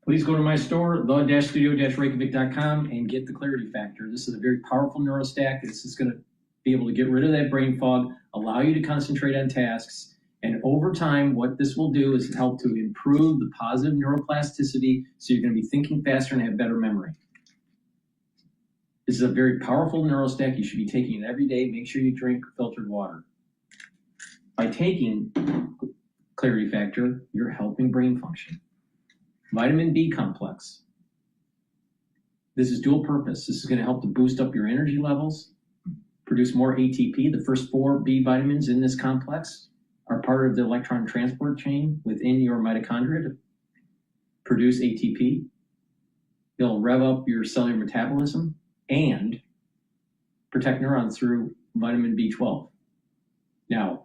Please go to my store, the-studio-reykjavik.com, and get the Clarity Factor. This is a very powerful neurostack. This is going to be able to get rid of that brain fog, allow you to concentrate on tasks, and over time, what this will do is help to improve the positive neuroplasticity, so you're going to be thinking faster and have better memory. This is a very powerful neurostack. You should be taking it every day. Make sure you drink filtered water. By taking Clarity Factor, you're helping brain function. Vitamin B complex. This is dual purpose. This is going to help to boost up your energy levels produce more ATP. The first 4 B vitamins in this complex are part of the electron transport chain within your mitochondria to produce ATP. They'll rev up your cellular metabolism and protect neurons through vitamin B12. Now,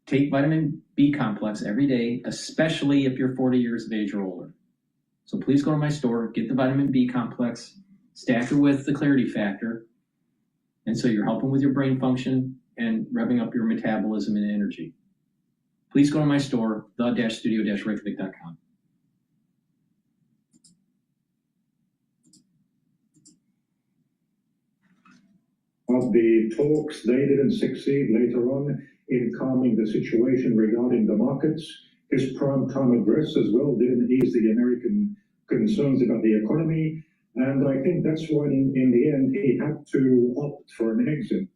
take vitamin B complex every day, especially if you're 40 years of age or older. So please go to my store, get the vitamin B complex, stack it with the clarity factor, and so you're helping with your brain function and revving up your metabolism and energy. Please go to my store, the-studio-reykjavik.com. Of the talks, they didn't succeed later on in calming the situation regarding the markets. His prime-time address as well didn't ease the American concerns about the economy. And I think that's why in the end he had to opt for an exit.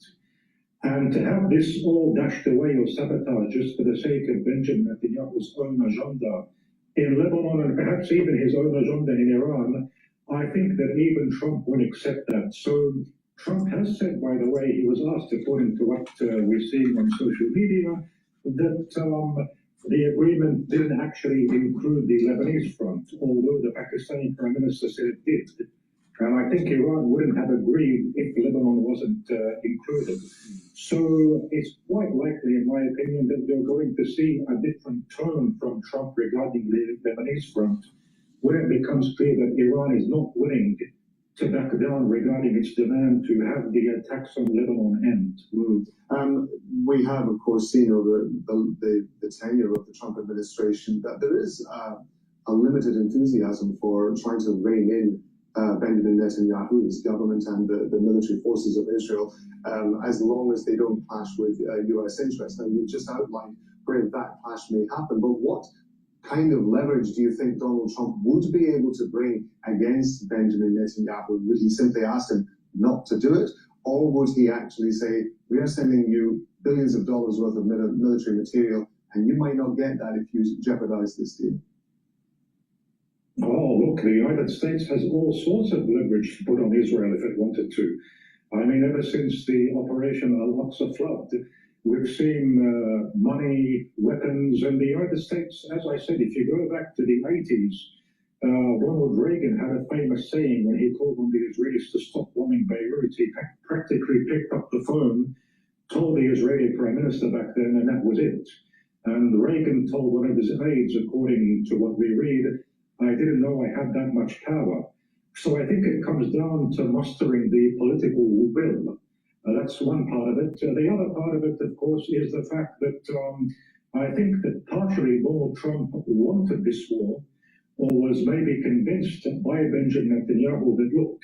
And to have this all dashed away or sabotaged just for the sake of Benjamin Netanyahu's own agenda in Lebanon and perhaps even his own agenda in Iran, I think that even Trump won't accept that. So Trump has said, by the way, he was asked, according to what we're seeing on social media, that the agreement didn't actually include the Lebanese front, although the Pakistani Prime Minister said it did. And I think Iran wouldn't have agreed if Lebanon wasn't included. So it's quite likely, in my opinion, that we're going to see a different tone from Trump regarding the Lebanese front, when it becomes clear that Iran is not willing to back down regarding its demand to have the attacks on Lebanon end. We have, of course, seen over the tenure of the Trump administration that there is a limited enthusiasm for trying to rein in Benjamin Netanyahu, his government, and the military forces of Israel, as long as they don't clash with U.S. interests. Now, you just outlined where that clash may happen, but what kind of leverage do you think Donald Trump would be able to bring against Benjamin Netanyahu? Would he simply ask him not to do it? Or would he actually say, we are sending you billions of dollars worth of military material, and you might not get that if you jeopardize this deal? Oh, look, the United States has all sorts of leverage to put on Israel if it wanted to. I mean, ever since the Operation Al-Aqsa flood, we've seen money, weapons, and the United States, as I said, if you go back to the 80s, Ronald Reagan had a famous saying when he called on the Israelis to stop bombing Beirut. He practically picked up the phone, told the Israeli Prime Minister back then, and that was it. And Reagan told one of his aides, according to what we read, I didn't know I had that much power. So I think it comes down to mustering the political will. That's one part of it. The other part of it, of course, is the fact that I think that partially Donald Trump wanted this war, or was maybe convinced by Benjamin Netanyahu that, look,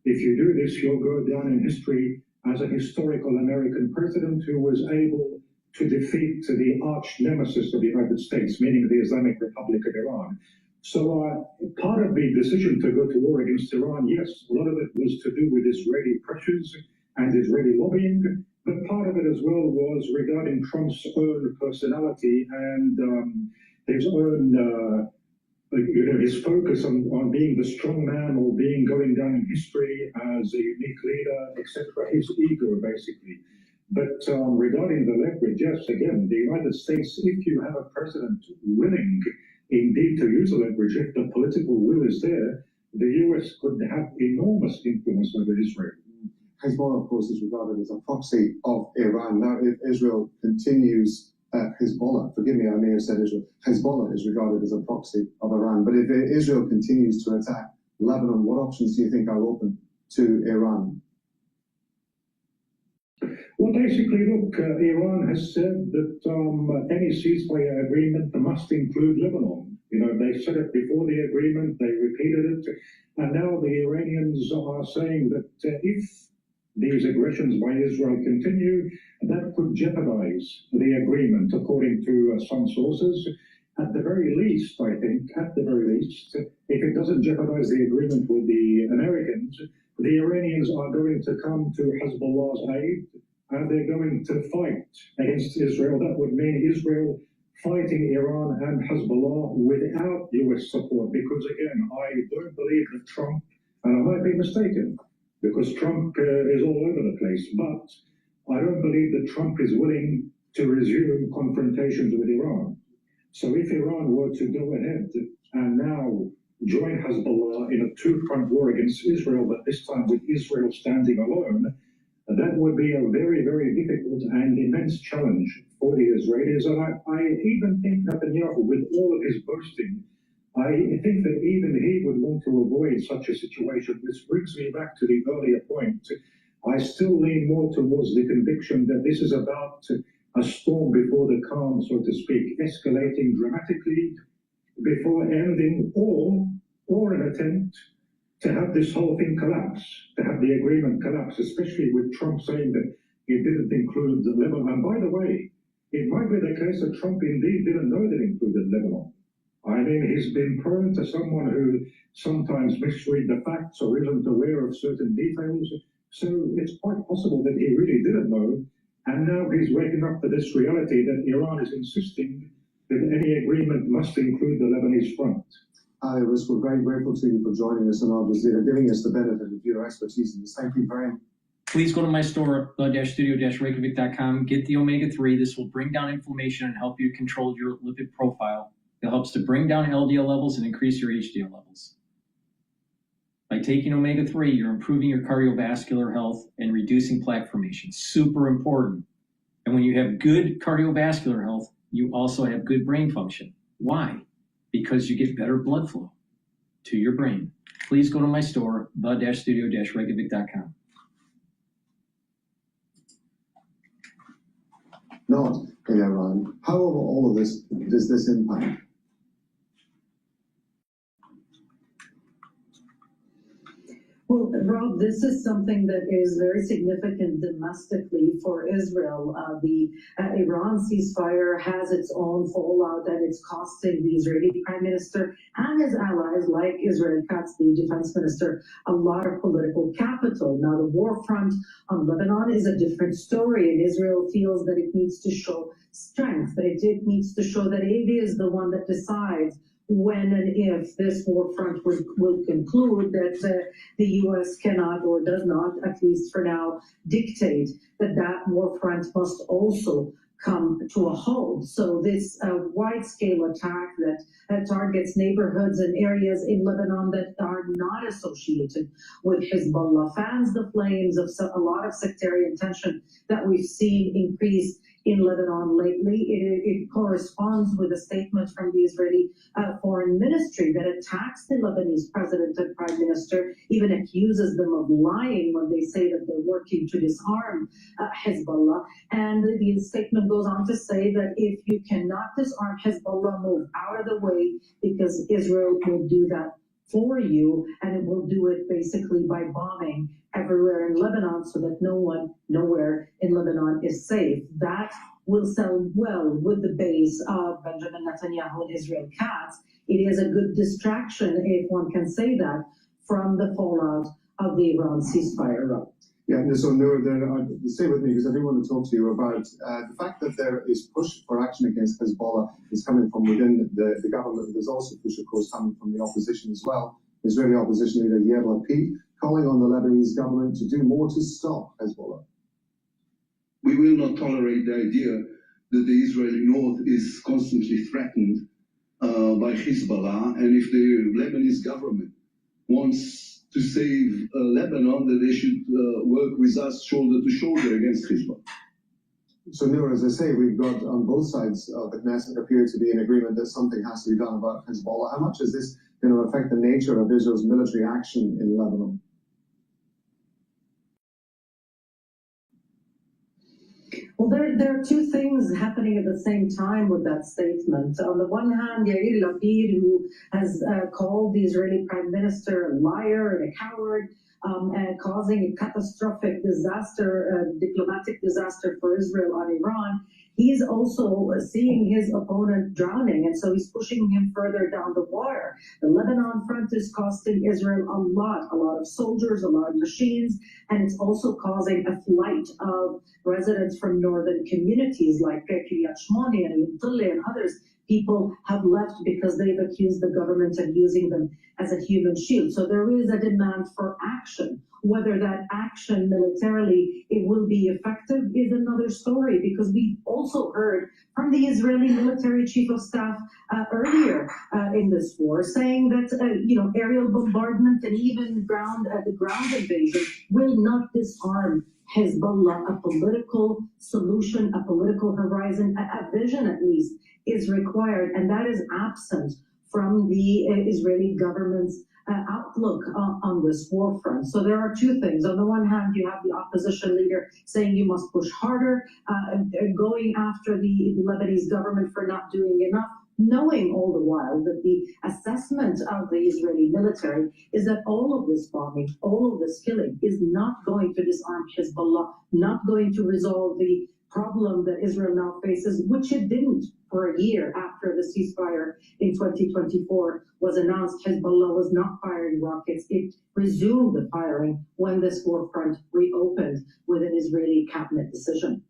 if you do this, you'll go down in history as a historical American president who was able to defeat the arch nemesis of the United States, meaning the Islamic Republic of Iran. So part of the decision to go to war against Iran, yes, a lot of it was to do with Israeli pressures and Israeli lobbying, but part of it as well was regarding Trump's own personality and his own, his focus on being the strong man or going down in history as a unique leader, etc. His ego, basically. But regarding the leverage, yes, again, the United States, if you have a president willing indeed to use the leverage, if the political will is there, the U.S. could have enormous influence over Israel. Hezbollah, of course, is regarded as a proxy of Iran. Now, if Israel continues, Hezbollah, forgive me, I may have said Israel, Hezbollah is regarded as a proxy of Iran. But if Israel continues to attack Lebanon, what options do you think are open to Iran? Well, basically, look, Iran has said that any ceasefire agreement must include Lebanon. You know, they said it before the agreement, they repeated it, and now the Iranians are saying that if these aggressions by Israel continue, that could jeopardize the agreement, according to some sources. At the very least, I think, at the very least, if it doesn't jeopardize the agreement with the Americans, the Iranians are going to come to Hezbollah's aid, and they're going to fight against Israel. That would mean Israel fighting Iran and Hezbollah without U.S. support, because, again, I don't believe that Trump, and I might be mistaken, because Trump is all over the place. But I don't believe that Trump is willing to resume confrontations with Iran. So if Iran were to go ahead and now join Hezbollah in a two-front war against Israel, but this time with Israel standing alone, that would be a very, very difficult and immense challenge for the Israelis. And I even think Netanyahu, with all of his boasting, I think that even he would want to avoid such a situation. This brings me back to the earlier point. I still lean more towards the conviction that this is about a storm before the calm, so to speak, escalating dramatically before ending, or an attempt to have this whole thing collapse, to have the agreement collapse, especially with Trump saying that it didn't include the Lebanon. And by the way, it might be the case that Trump indeed didn't know that it included Lebanon. I mean, he's been prone to someone who sometimes misread the facts or isn't aware of certain details. So it's quite possible that he really didn't know. And now he's waking up to this reality that Iran is insisting that any agreement must include the Lebanese front. We're very grateful to you for joining us and obviously giving us the benefit of your expertise in this. Thank you very much. Please go to my store, the-studio-reykjavik.com. Get the omega-3. This will bring down inflammation and help you control your lipid profile. It helps to bring down LDL levels and increase your HDL levels. By taking omega-3, you're improving your cardiovascular health and reducing plaque formation. Super important. And when you have good cardiovascular health, you also have good brain function. Why? Because you get better blood flow to your brain. Please go to my store, the-studio-reykjavik.com. Not in Iran. How over all of this does this impact? Well, Rob, this is something that is very significant domestically for Israel. The Iran ceasefire has its own fallout, and it's costing the Israeli prime minister and his allies, like Israel Katz, the defense minister, a lot of political capital. Now, the war front on Lebanon is a different story, and Israel feels that it needs to show strength, that it needs to show that it is the one that decides when and if this war front will conclude, that the U.S. cannot or does not, at least for now, dictate that that war front must also come to a halt. So this wide-scale attack that targets neighborhoods and areas in Lebanon that are not associated with Hezbollah fans the flames of a lot of sectarian tension that we've seen increase in Lebanon lately. It corresponds with a statement from the Israeli Foreign Ministry that attacks the Lebanese president and prime minister, even accuses them of lying when they say that they're working to disarm Hezbollah. And the statement goes on to say that if you cannot disarm Hezbollah, move out of the way, because Israel will do that for you, and it will do it basically by bombing everywhere in Lebanon so that no one, nowhere in Lebanon is safe. That will sell well with the base of Benjamin Netanyahu and Israel Katz. It is a good distraction, if one can say that, from the fallout of the Iran ceasefire. Yeah, so Noor, stay with me because I do want to talk to you about the fact that there is push for action against Hezbollah is coming from within the government. There's also push, of course, coming from the opposition as well. Israeli opposition leader Yair Lapid calling on the Lebanese government to do more to stop Hezbollah. We will not tolerate the idea that the Israeli North is constantly threatened by Hezbollah, and if the Lebanese government wants to save Lebanon, that they should work with us shoulder to shoulder against Hezbollah. So, Noor, as I say, we've got on both sides of the Knesset appear to be in agreement that something has to be done about Hezbollah. How much is this going to affect the nature of Israel's military action in Lebanon? Well, there are two things happening at the same time with that statement. On the one hand, Yair Lapid, who has called the Israeli prime minister a liar and a coward, causing a catastrophic disaster, diplomatic disaster for Israel on Iran. He's also seeing his opponent drowning, and so he's pushing him further down the water. The Lebanon front is costing Israel a lot of soldiers, a lot of machines, and it's also causing a flight of residents from northern communities like Kiryat Shmoni and Yibtili and others. People have left because they've accused the government of using them as a human shield. So there is a demand for action Whether that action militarily it will be effective is another story, because we also heard from the Israeli military chief of staff earlier in this war saying that aerial bombardment and even the ground invasion will not disarm Hezbollah. A political solution, a political horizon, a vision at least is required, and that is absent from the Israeli government's outlook on this war front. So there are two things. On the one hand, you have the opposition leader saying you must push harder, going after the Lebanese government for not doing enough, knowing all the while that the assessment of the Israeli military is that all of this bombing, all of this killing is not going to disarm Hezbollah, not going to resolve the problem that Israel now faces, which it didn't for a year after the ceasefire in 2024 was announced. Hezbollah was not firing rockets. It resumed the firing when this war front reopened with an Israeli cabinet decision.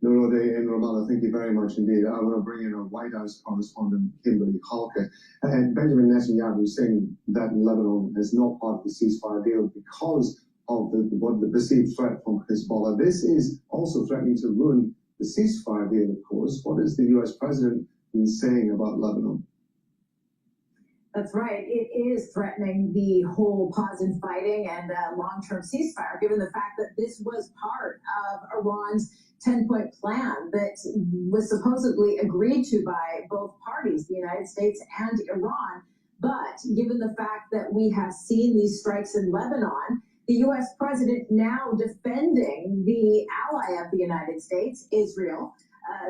No, in Ramallah, thank you very much indeed. I want to bring in our White House correspondent, Kimberly Halke. And Benjamin Netanyahu saying that Lebanon is not part of the ceasefire deal because of the perceived threat from Hezbollah. This is also threatening to ruin the ceasefire deal, of course. What has the U.S. president been saying about Lebanon? That's right. It is threatening the whole pause in fighting and long-term ceasefire, given the fact that this was part of Iran's 10-point plan that was supposedly agreed to by both parties, the United States and Iran. But given the fact that we have seen these strikes in Lebanon, the U.S. president now defending the ally of the United States, Israel,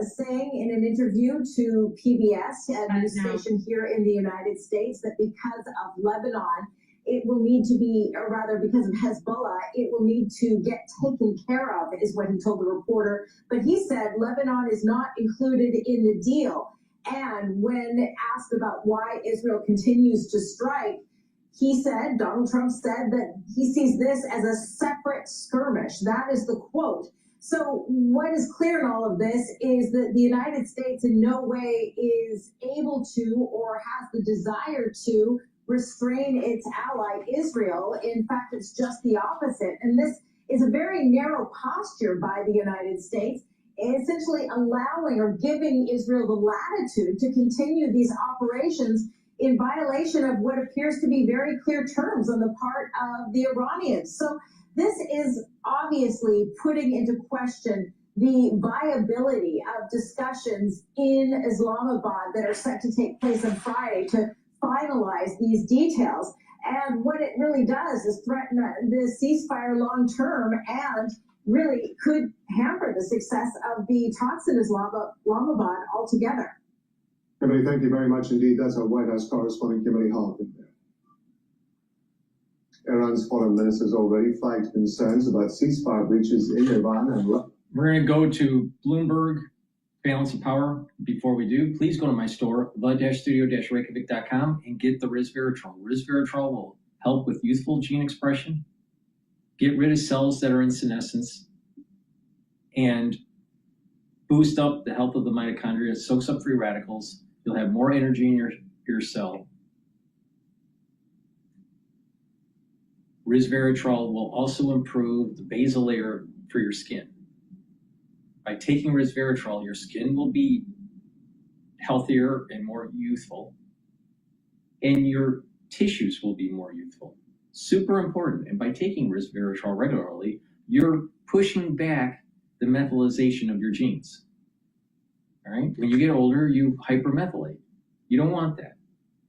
saying in an interview to PBS, a news station here in the United States, that because of Lebanon, it will need to be, or rather because of Hezbollah, it will need to get taken care of, is what he told the reporter. But he said Lebanon is not included in the deal. And when asked about why Israel continues to strike, he said, Donald Trump said, that he sees this as a separate skirmish. That is the quote. So what is clear in all of this is that the United States in no way is able to or has the desire to restrain its ally, Israel. In fact, it's just the opposite. And this is a very narrow posture by the United States, essentially allowing or giving Israel the latitude to continue these operations in violation of what appears to be very clear terms on the part of the Iranians. So this is obviously putting into question the viability of discussions in Islamabad that are set to take place on Friday to finalize these details. And what it really does is threaten the ceasefire long term and really could hamper the success of the talks in Islamabad altogether. Kimberly, thank you very much indeed. That's our White House correspondent, Kimberly Halke. Iran's foreign minister has already flagged concerns about ceasefire breaches in Iran and We're going to go to Bloomberg Balance of Power. Before we do, please go to my store, the-studio-reykjavik.com, and get the resveratrol. Resveratrol will help with youthful gene expression, get rid of cells that are in senescence, and boost up the health of the mitochondria. It soaks up free radicals. You'll have more energy in your cell. Resveratrol will also improve the basal layer for your skin. By taking resveratrol, your skin will be healthier and more youthful, and your tissues will be more youthful. Super important. And by taking resveratrol regularly, you're pushing back the methylation of your genes. All right? When you get older, you hypermethylate. You don't want that.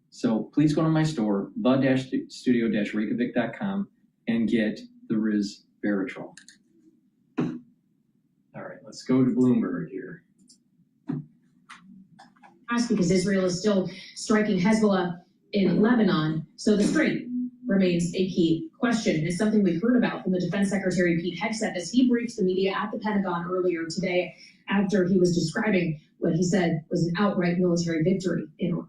So please go to my store, the-studio-reykjavik.com, and get the resveratrol. All right, let's go to Bloomberg here. Because Israel is still striking Hezbollah in Lebanon, so the strait remains a key question. It's something we've heard about from the Defense Secretary Pete Hegseth as he briefed the media at the Pentagon earlier today after he was describing what he said was an outright military victory in Iran.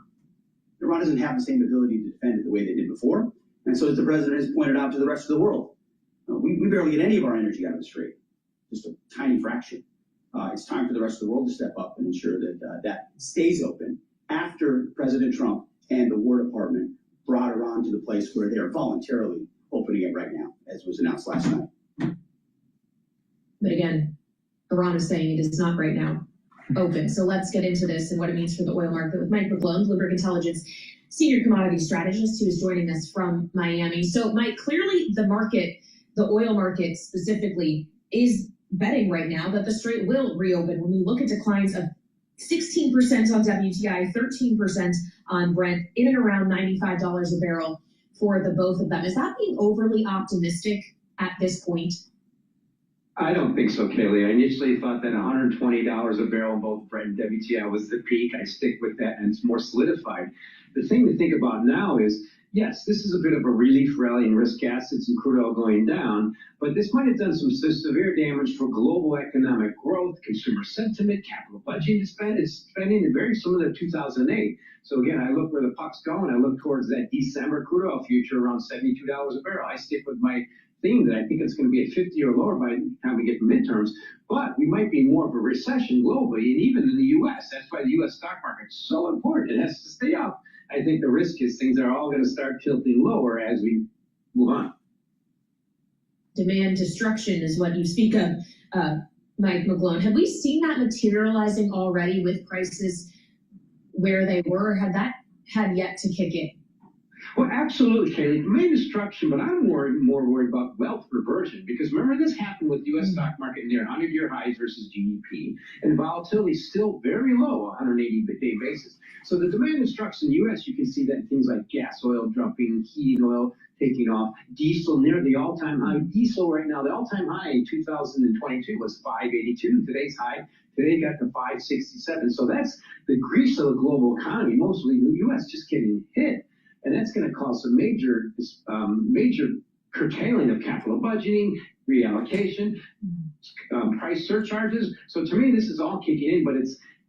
Iran doesn't have the same ability to defend it the way they did before. And so as the president has pointed out to the rest of the world, we barely get any of our energy out of the strait, just a tiny fraction. It's time for the rest of the world to step up and ensure that that stays open after President Trump and the War Department brought Iran to the place where they are voluntarily opening it right now, as was announced last night. But again, Iran is saying it is not right now open. So let's get into this and what it means for the oil market with Mike McGlone, Bloomberg Intelligence Senior Commodity Strategist, who is joining us from Miami. So Mike, clearly the market, the oil market specifically, is betting right now that the Strait will reopen. When we look at declines of 16% on WTI, 13% on Brent, in and around $95 a barrel for the both of them. Is that being overly optimistic at this point? I don't think so, Kaylee. I initially thought that $120 a barrel in both Brent and WTI was the peak. I stick with that, and it's more solidified. The thing to think about now is, yes, this is a bit of a relief rally in risk assets and crude oil going down, but this might have done some severe damage for global economic growth, consumer sentiment, capital budgeting spending, very similar to 2008. So again, I look where the puck's going. I look towards that December crude oil future around $72 a barrel. I stick with my theme that I think it's going to be at 50 or lower by the time we get to midterms, but we might be more of a recession globally and even in the U.S. That's why the U.S. stock market is so important. It has to stay up. I think the risk is things are all going to start tilting lower as we move on. Demand destruction is what you speak of, Mike McGlone. Have we seen that materializing already with prices where they were? Had that had yet to kick in? Well, absolutely, Kaylee. Demand destruction, but I'm more worried about wealth reversion because remember this happened with the U.S. stock market near 100-year highs versus GDP, and volatility still very low, 180-day basis. So the demand destruction in the U.S., you can see that in things like gas oil dropping, heating oil taking off, diesel near the all-time high. Diesel right now, the all-time high in 2022 was $5.82. Today's high, today got to $5.67. So that's the grease of the global economy, mostly the U.S. just getting hit. And that's going to cause some major curtailing of capital budgeting, reallocation, price surcharges. So to me, this is all kicking in, but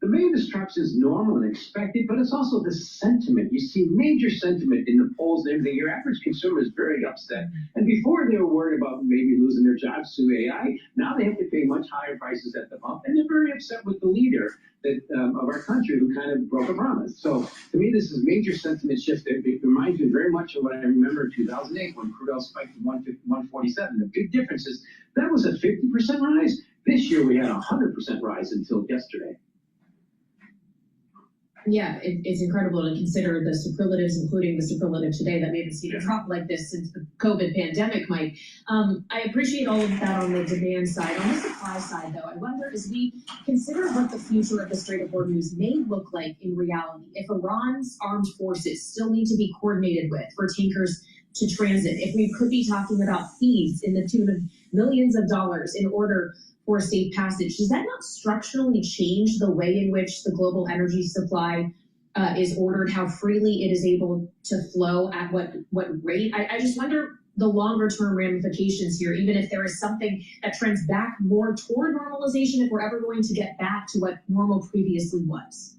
demand destruction is normal and expected, but it's also the sentiment. You see major sentiment in the polls and everything. Your average consumer is very upset. And before they were worried about maybe losing their jobs to AI, now they have to pay much higher prices at the pump, and they're very upset with the leader of our country who kind of broke a promise. So to me, this is a major sentiment shift. It reminds me very much of what I remember in 2008 when crude oil spiked to 147. The big difference is that was a 50% rise. This year we had a 100% rise until yesterday. Yeah, it's incredible to consider the superlatives, including the superlative today that we haven't seen a drop like this since the COVID pandemic, Mike. I appreciate all of that on the demand side. On the supply side, though, I wonder, as we consider what the future of the Strait of Hormuz may look like in reality, if Iran's armed forces still need to be coordinated with for tankers to transit, if we could be talking about fees in the tune of millions of dollars in order for safe passage, does that not structurally change the way in which the global energy supply is ordered, how freely it is able to flow, at what rate? I just wonder the longer term ramifications here, even if there is something that trends back more toward normalization, if we're ever going to get back to what normal previously was.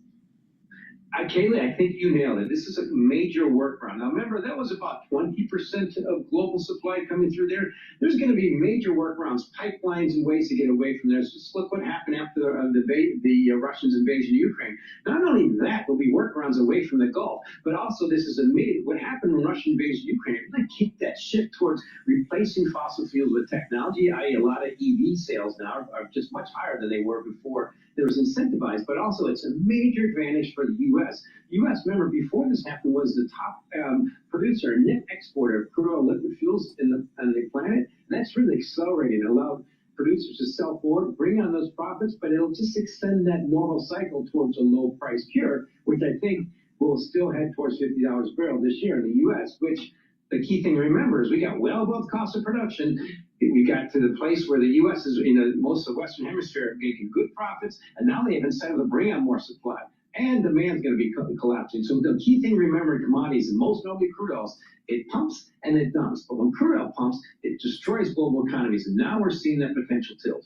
Kaylee, I think you nailed it. This is a major workaround. Now, remember, that was about 20% of global supply coming through there. There's going to be major workarounds, pipelines, and ways to get away from there. So just look what happened after the Russians' invasion of Ukraine. Not only that, there'll be workarounds away from the Gulf, but also this is immediate. What happened when Russia invaded Ukraine, it really kicked that shift towards replacing fossil fuels with technology, i.e. a lot of EV sales now are just much higher than they were before. There was incentivized, but also it's a major advantage for the U.S. U.S., remember, before this happened, was the top producer and net exporter of crude oil liquid fuels on the planet. And that's really accelerated. It allowed producers to sell forward, bring on those profits, but it'll just extend that normal cycle towards a low price cure, which I think will still head towards $50 a barrel this year in the U.S., which the key thing to remember is we got well above cost of production. We got to the place where the U.S. is, most of the Western Hemisphere making good profits, and now they have incentive to bring on more supply. And demand's going to be collapsing. So the key thing to remember in commodities, and most notably crude oils, it pumps and it dumps. But when crude oil pumps, it destroys global economies. And now we're seeing that potential tilt.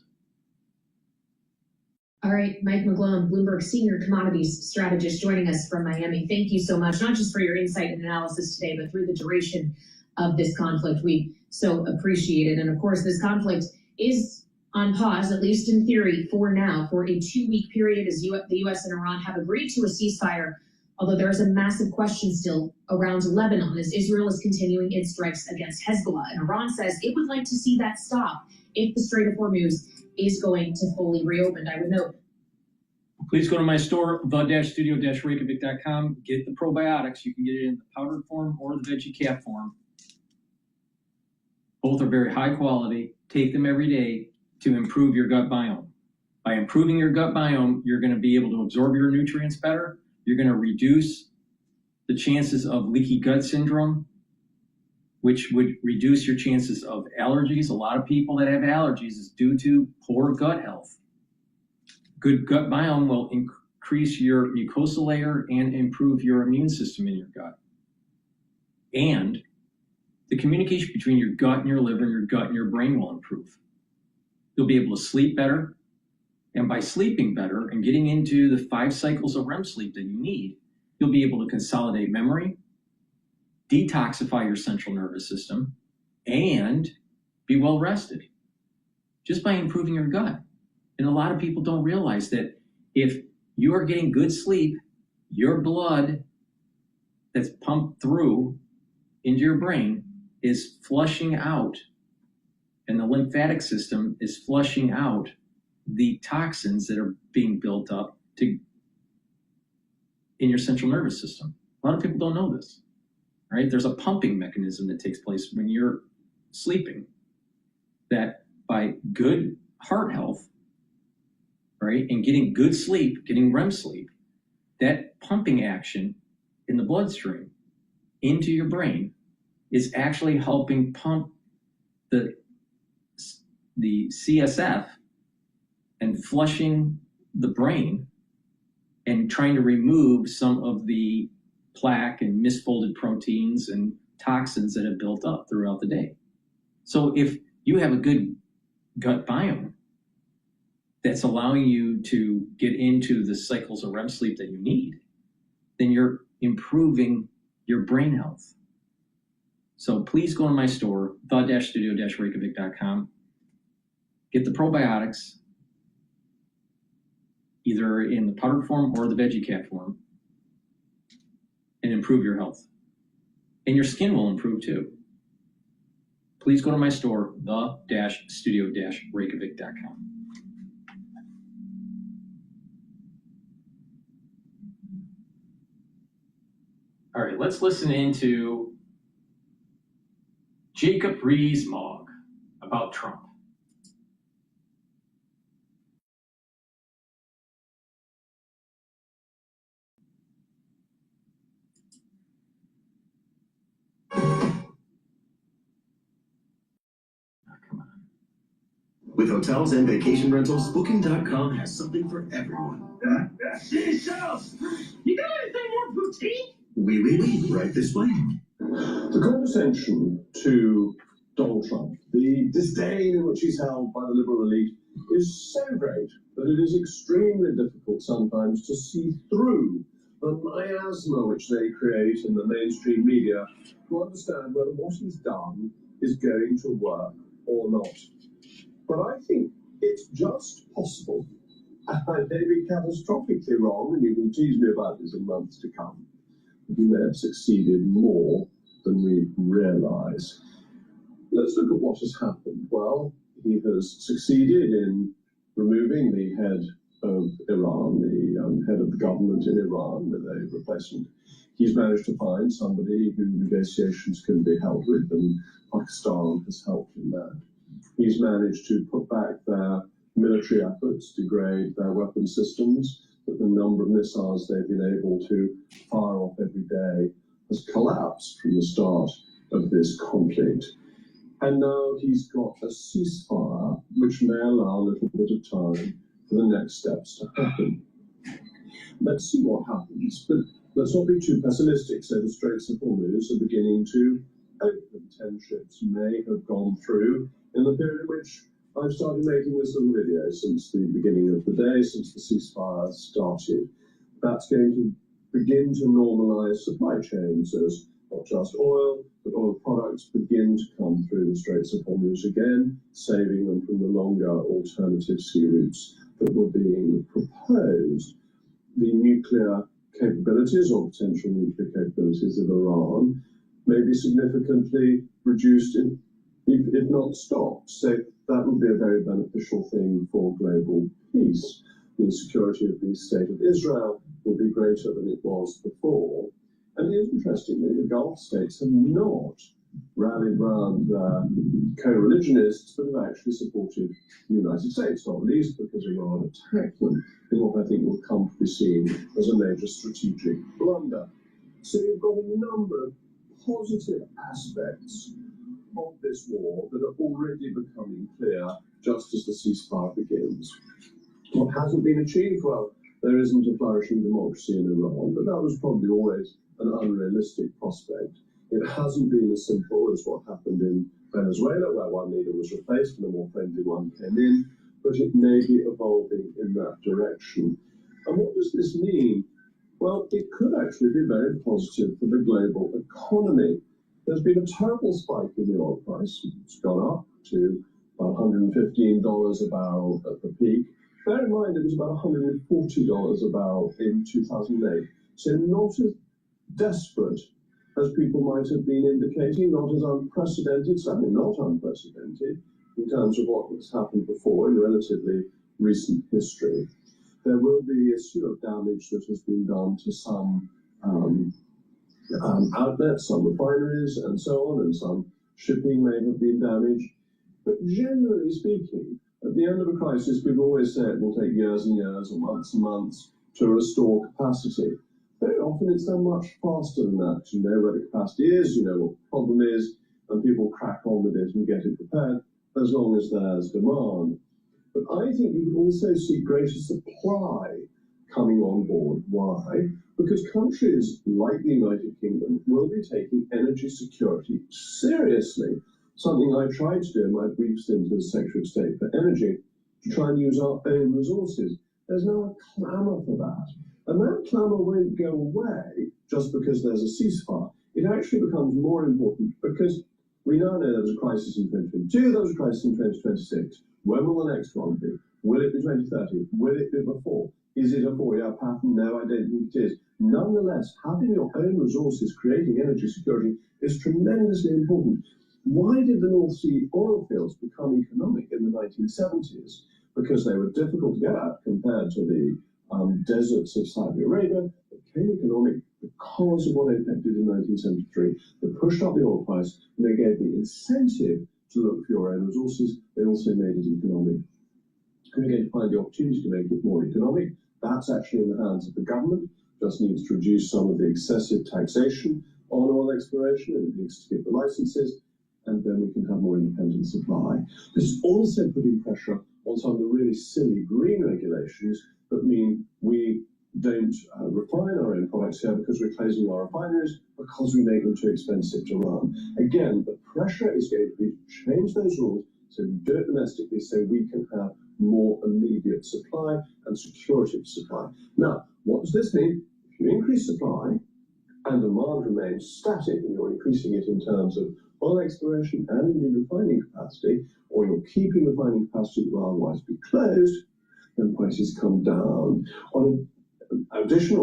All right, Mike McGlone, Bloomberg Senior Commodities Strategist, joining us from Miami. Thank you so much, not just for your insight and analysis today, but through the duration of this conflict. We so appreciate it. And of course, this conflict is on pause, at least in theory, for now, for a 2-week period, as the U.S. and Iran have agreed to a ceasefire Although there is a massive question still around Lebanon as Israel is continuing its strikes against Hezbollah. And Iran says it would like to see that stop if the Strait of Hormuz is going to fully reopen. I would note. Please go to my store, the-studio-reykjavik.com. Get the probiotics. You can get it in the powdered form or the veggie cap form. Both are very high quality. Take them every day to improve your gut biome. By improving your gut biome, you're going to be able to absorb your nutrients better. You're going to reduce the chances of leaky gut syndrome, which would reduce your chances of allergies. A lot of people that have allergies is due to poor gut health. Good gut biome will increase your mucosal layer and improve your immune system in your gut. And the communication between your gut and your liver and your gut and your brain will improve. You'll be able to sleep better. And by sleeping better and getting into the 5 cycles of REM sleep that you need, you'll be able to consolidate memory, detoxify your central nervous system, and be well rested just by improving your gut. And a lot of people don't realize that if you are getting good sleep, your blood that's pumped through into your brain is flushing out, and the lymphatic system is flushing out the toxins that are being built up in your central nervous system. A lot of people don't know this, right? There's a pumping mechanism that takes place when you're sleeping, that by good heart health, right, and getting good sleep, getting REM sleep, that pumping action in the bloodstream into your brain is actually helping pump the CSF and flushing the brain and trying to remove some of the plaque and misfolded proteins and toxins that have built up throughout the day. So if you have a good gut biome that's allowing you to get into the cycles of REM sleep that you need, then you're improving your brain health. So please go to my store, the-studio-reykjavik.com. Get the probiotics, either in the powdered form or the veggie cap form, and improve your health. And your skin will improve too. Please go to my store, the-studio-reykjavik.com. All right, let's listen into Jacob Rees-Mogg about Trump. With hotels and vacation rentals, Booking.com has something for everyone. Shut up! You got anything more boutique? Oui, right this way. The condescension to Donald Trump, the disdain in which he's held by the liberal elite, is so great that it is extremely difficult sometimes to see through the miasma which they create in the mainstream media to understand whether what he's done is going to work or not. But I think it's just possible. I may be catastrophically wrong, and you can tease me about this in months to come. He may have succeeded more than we realize. Let's look at what has happened. Well, he has succeeded in removing the head of Iran, the head of the government in Iran, with a replacement. He's managed to find somebody who negotiations can be held with, and Pakistan has helped in that. He's managed to put back their military efforts, degrade their weapon systems, that the number of missiles they've been able to fire off every day has collapsed from the start of this conflict. And now he's got a ceasefire, which may allow a little bit of time for the next steps to happen. Let's see what happens, but let's not be too pessimistic. So the Straits of Hormuz are beginning to open. 10 ships may have gone through in the period in which I've started making this little video, since the beginning of the day, since the ceasefire started. That's going to begin to normalize supply chains as not just oil, but oil products begin to come through the Straits of Hormuz again, saving them from the longer alternative sea routes that were being proposed. The nuclear capabilities or potential nuclear capabilities of Iran may be significantly reduced, if not stopped. So that would be a very beneficial thing for global peace. The security of the state of Israel will be greater than it was before. And interestingly, the Gulf states have not rallied round co-religionists, but have actually supported the United States, not least because Iran attacked them in what I think will come to be seen as a major strategic blunder. So you've got a number of positive aspects of this war that are already becoming clear just as the ceasefire begins. What hasn't been achieved? Well, there isn't a flourishing democracy in Iran, but that was probably always an unrealistic prospect. It hasn't been as simple as what happened in Venezuela, where one leader was replaced and a more friendly one came in, but it may be evolving in that direction. And what does this mean? Well, it could actually be very positive for the global economy. There's been a terrible spike in the oil price. It's gone up to about $115 a barrel at the peak. Bear in mind, it was about $140 a barrel in 2008. So not as desperate as people might have been indicating, not as unprecedented, certainly not unprecedented in terms of what has happened before in relatively recent history. There will be the issue of damage that has been done to some outlets, some refineries, and so on, and some shipping may have been damaged. But generally speaking, at the end of a crisis, people always say it will take years and years, or months and months to restore capacity. Very often it's done much faster than that. You know where the capacity is, you know what the problem is, and people crack on with it and get it repaired as long as there's demand. But I think you can also see greater supply coming on board. Why? Because countries like the United Kingdom will be taking energy security seriously. Something I tried to do in my brief stint as Secretary of State for Energy, to try and use our own resources. There's now a clamour for that. And that clamour won't go away just because there's a ceasefire. It actually becomes more important because we now know there was a crisis in 2022, there was a crisis in 2026. When will the next one be? Will it be 2030? Will it be before? Is it a 4-year pattern? No, I don't think it is. Nonetheless, having your own resources, creating energy security is tremendously important. Why did the North Sea oil fields become economic in the 1970s? Because they were difficult to get at compared to the deserts of Saudi Arabia. They became economic because of what OPEC did in 1973. They pushed up the oil price and they gave the incentive to look for your own resources. They also made it economic. We're going to find the opportunity to make it more economic. That's actually in the hands of the government. Just needs to reduce some of the excessive taxation on oil exploration, and it needs to give the licenses, and then we can have more independent supply. This is also putting pressure on some of the really silly green regulations that mean we don't refine our own products here because we're closing our refineries because we make them too expensive to run. Again, the pressure is going to be to change those rules so we do it domestically so we can have more immediate supply and security of supply. Now, what does this mean? If you increase supply and demand remains static and you're increasing it in terms of oil exploration and indeed refining capacity, or you're keeping refining capacity that will otherwise be closed, then prices come down. In addition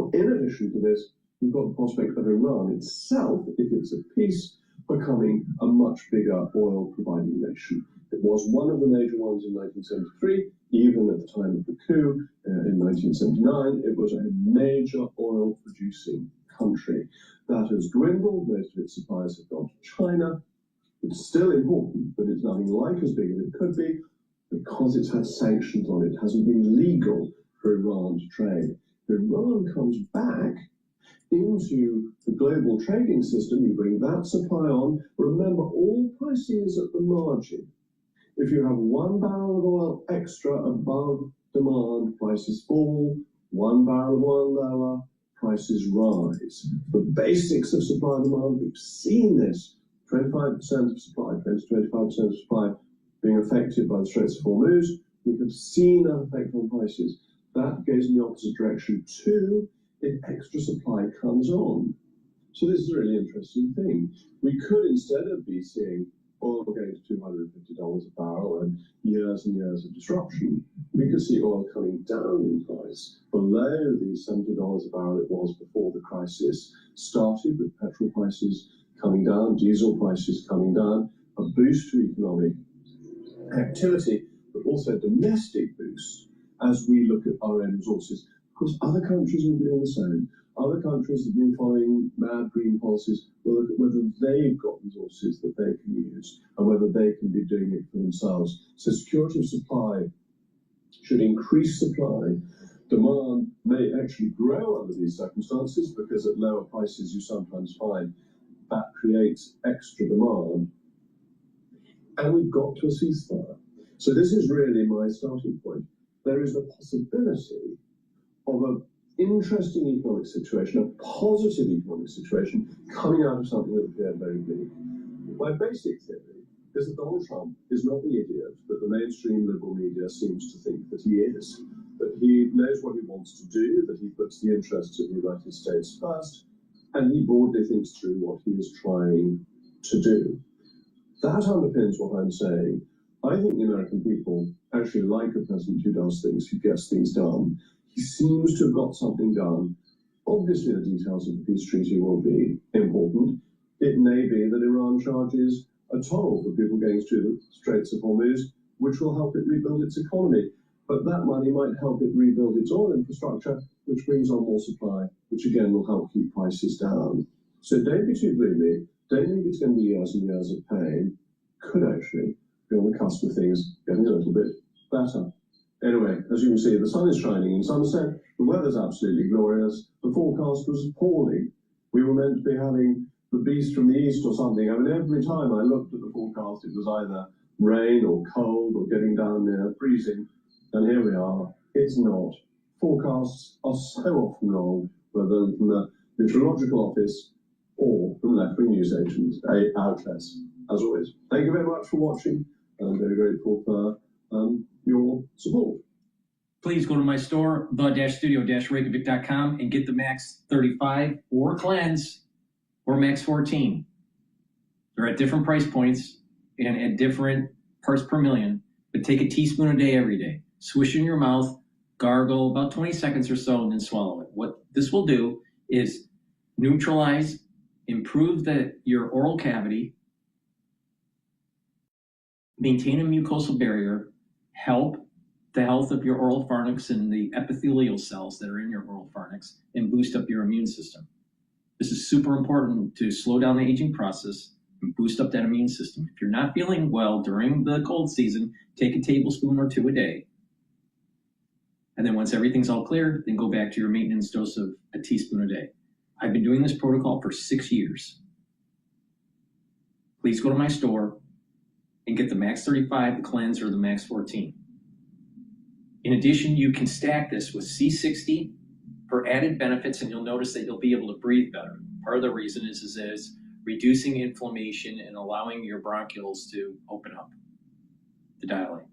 to this, you've got the prospect of Iran itself, if it's at peace, becoming a much bigger oil providing nation. It was one of the major ones in 1973, even at the time of the coup in 1979. It was a major oil producing country. That has dwindled. Most of its supplies have gone to China. It's still important, but it's nothing like as big as it could be because it's had sanctions on it. It hasn't been legal for Iran to trade. If Iran comes back into the global trading system, you bring that supply on. Remember, all pricing is at the margin. If you have 1 barrel of oil extra above demand, prices fall. 1 barrel of oil lower, prices rise. The basics of supply and demand, we've seen this. 25% of supply, 20 to 25% of supply being affected by the Straits of Hormuz. We have seen that effect on prices. That goes in the opposite direction too if extra supply comes on. So this is a really interesting thing. We could, instead of be seeing oil getting to $250 a barrel and years of disruption, we could see oil coming down in price below the $70 a barrel it was before the crisis started, with petrol prices coming down, diesel prices coming down, a boost to economic activity, but also domestic boost as we look at our own resources. Of course, other countries will be doing the same. Other countries have been following mad green policies. Will look at whether they've got resources that they can use and whether they can be doing it for themselves. So security of supply should increase supply. Demand may actually grow under these circumstances because at lower prices you sometimes find that creates extra demand. And we've got to a ceasefire. So this is really my starting point. There is the possibility of an interesting economic situation, a positive economic situation, coming out of something that appeared very bleak. My basic theory is that Donald Trump is not the idiot that the mainstream liberal media seems to think that he is, that he knows what he wants to do, that he puts the interests of the United States first, and he broadly thinks through what he is trying to do. That underpins what I'm saying. I think the American people actually like a president who does things, who gets things done. He seems to have got something done. Obviously, the details of the peace treaty will be important. It may be that Iran charges a toll for people going through the Straits of Hormuz, which will help it rebuild its economy. But that money might help it rebuild its oil infrastructure, which brings on more supply, which again will help keep prices down. So don't be too gloomy. Don't think it's going to be years and years of pain. Could actually be on the cusp of things getting a little bit better. Anyway, as you can see, the sun is shining in Somerset. The weather's absolutely glorious. The forecast was appalling. We were meant to be having the beast from the east or something. I mean, every time I looked at the forecast, it was either rain or cold or getting down near freezing. And here we are. It's not. Forecasts are so often wrong, whether from the meteorological office or from left-wing news outlets. As always, thank you very much for watching, and I'm very grateful for your support. Please go to my store, the-studio-reykjavik.com, and get the Max 35 or Cleanse or Max 14. They're at different price points and at different parts per million, but take a teaspoon a day every day. Swish in your mouth, gargle about 20 seconds or so, and then swallow it. What this will do is neutralize, improve your oral cavity, maintain a mucosal barrier, help the health of your oral pharynx and the epithelial cells that are in your oral pharynx, and boost up your immune system. This is super important to slow down the aging process and boost up that immune system. If you're not feeling well during the cold season, take a tablespoon or two a day. And then once everything's all clear, then go back to your maintenance dose of a teaspoon a day. I've been doing this protocol for 6 years. Please go to my store and get the Max 35, the Cleanse, or the Max 14. In addition, you can stack this with C60 for added benefits, and you'll notice that you'll be able to breathe better. Part of the reason is reducing inflammation and allowing your bronchioles to open up, to dilate.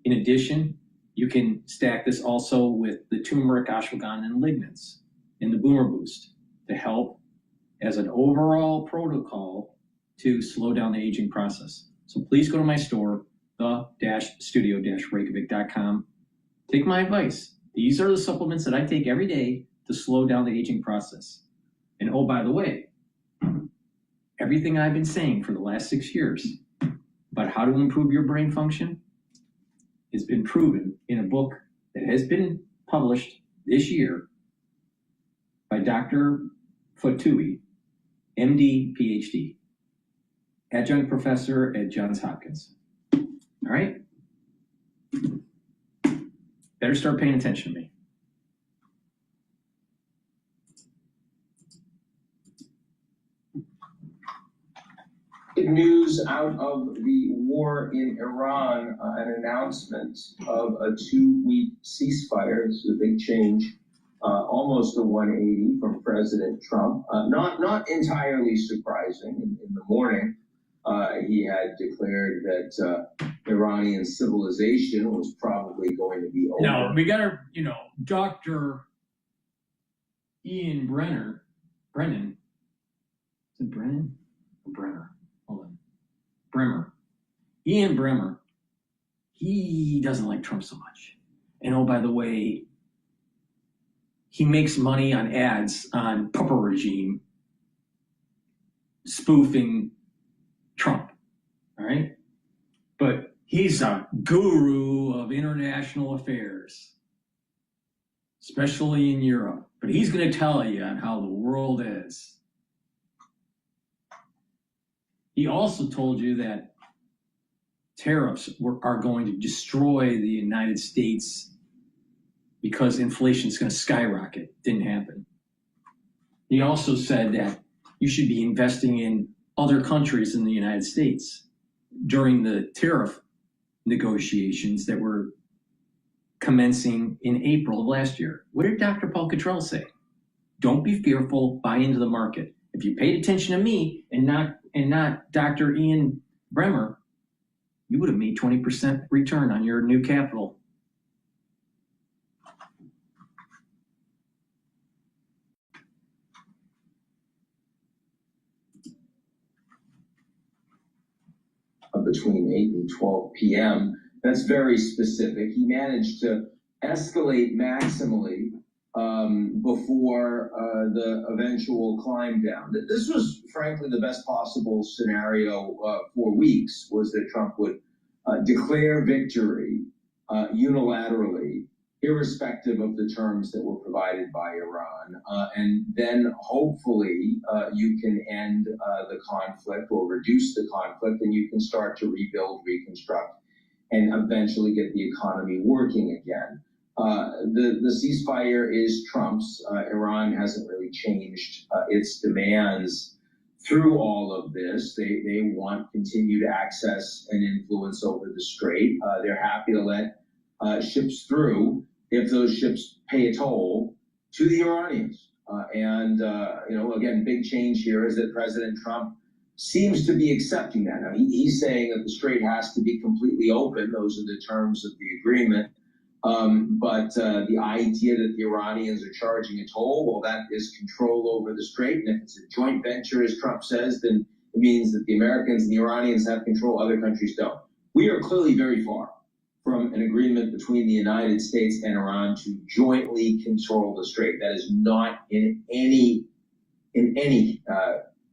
In addition, you can stack this also with the turmeric, ashwagandha, and lignans in the Boomer Boost to help as an overall protocol to slow down the aging process. So please go to my store, the-studio-reykjavik.com. Take my advice. These are the supplements that I take every day to slow down the aging process. And oh, by the way, everything I've been saying for the last 6 years about how to improve your brain function has been proven in a book that has been published this year by Dr. Bitchute, MD, Ph.D., adjunct professor at Johns Hopkins. All right? Better start paying attention to me. News out of the war in Iran, an announcement of a 2-week ceasefire. This is a big change, almost a 180 from President Trump. Not entirely surprising. In the morning, he had declared that Iranian civilization was probably going to be over. Now, we got our, Dr. Ian Brennan. Is it Brennan or Brenner? Hold on. Bremer. Ian Bremer, he doesn't like Trump so much. And oh, by the way, he makes money on ads on Pupper Regime spoofing Trump, all right? But he's a guru of international affairs, especially in Europe. But he's going to tell you on how the world is. He also told you that tariffs are going to destroy the United States because inflation is going to skyrocket. Didn't happen. He also said that you should be investing in other countries in the United States during the tariff negotiations that were commencing in April of last year. What did DrPaulCottrell say? Don't be fearful, buy into the market. If you paid attention to me and not Dr. Ian Bremer, you would have made 20% return on your new capital. Between 8 and 12 p.m. That's very specific. He managed to escalate maximally before the eventual climb down. This was, frankly, the best possible scenario for weeks, was that Trump would declare victory unilaterally, irrespective of the terms that were provided by Iran. And then hopefully you can end the conflict or reduce the conflict, and you can start to rebuild, reconstruct, and eventually get the economy working again. The ceasefire is Trump's. Iran hasn't really changed its demands through all of this. They want continued access and influence over the strait. They're happy to let ships through if those ships pay a toll to the Iranians. Again, big change here is that President Trump seems to be accepting that. Now, he's saying that the strait has to be completely open. Those are the terms of the agreement. But the idea that the Iranians are charging a toll, well, that is control over the strait. And if it's a joint venture, as Trump says, then it means that the Americans and the Iranians have control, other countries don't. We are clearly very far from an agreement between the United States and Iran to jointly control the strait. That is not in any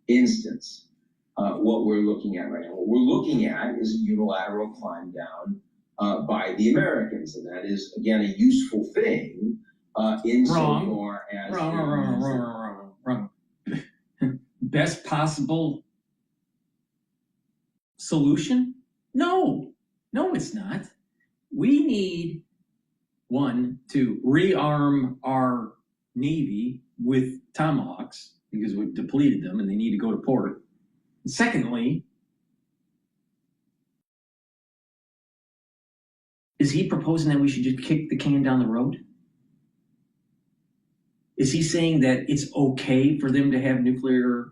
instance what we're looking at right now. What we're looking at is a unilateral climb down by the Americans, and that is, again, a useful thing insofar as... Wrong. Best possible solution? No, it's not. We need, one, to rearm our Navy with Tomahawks because we've depleted them and they need to go to port. And secondly, is he proposing that we should just kick the can down the road? Is he saying that it's okay for them to have nuclear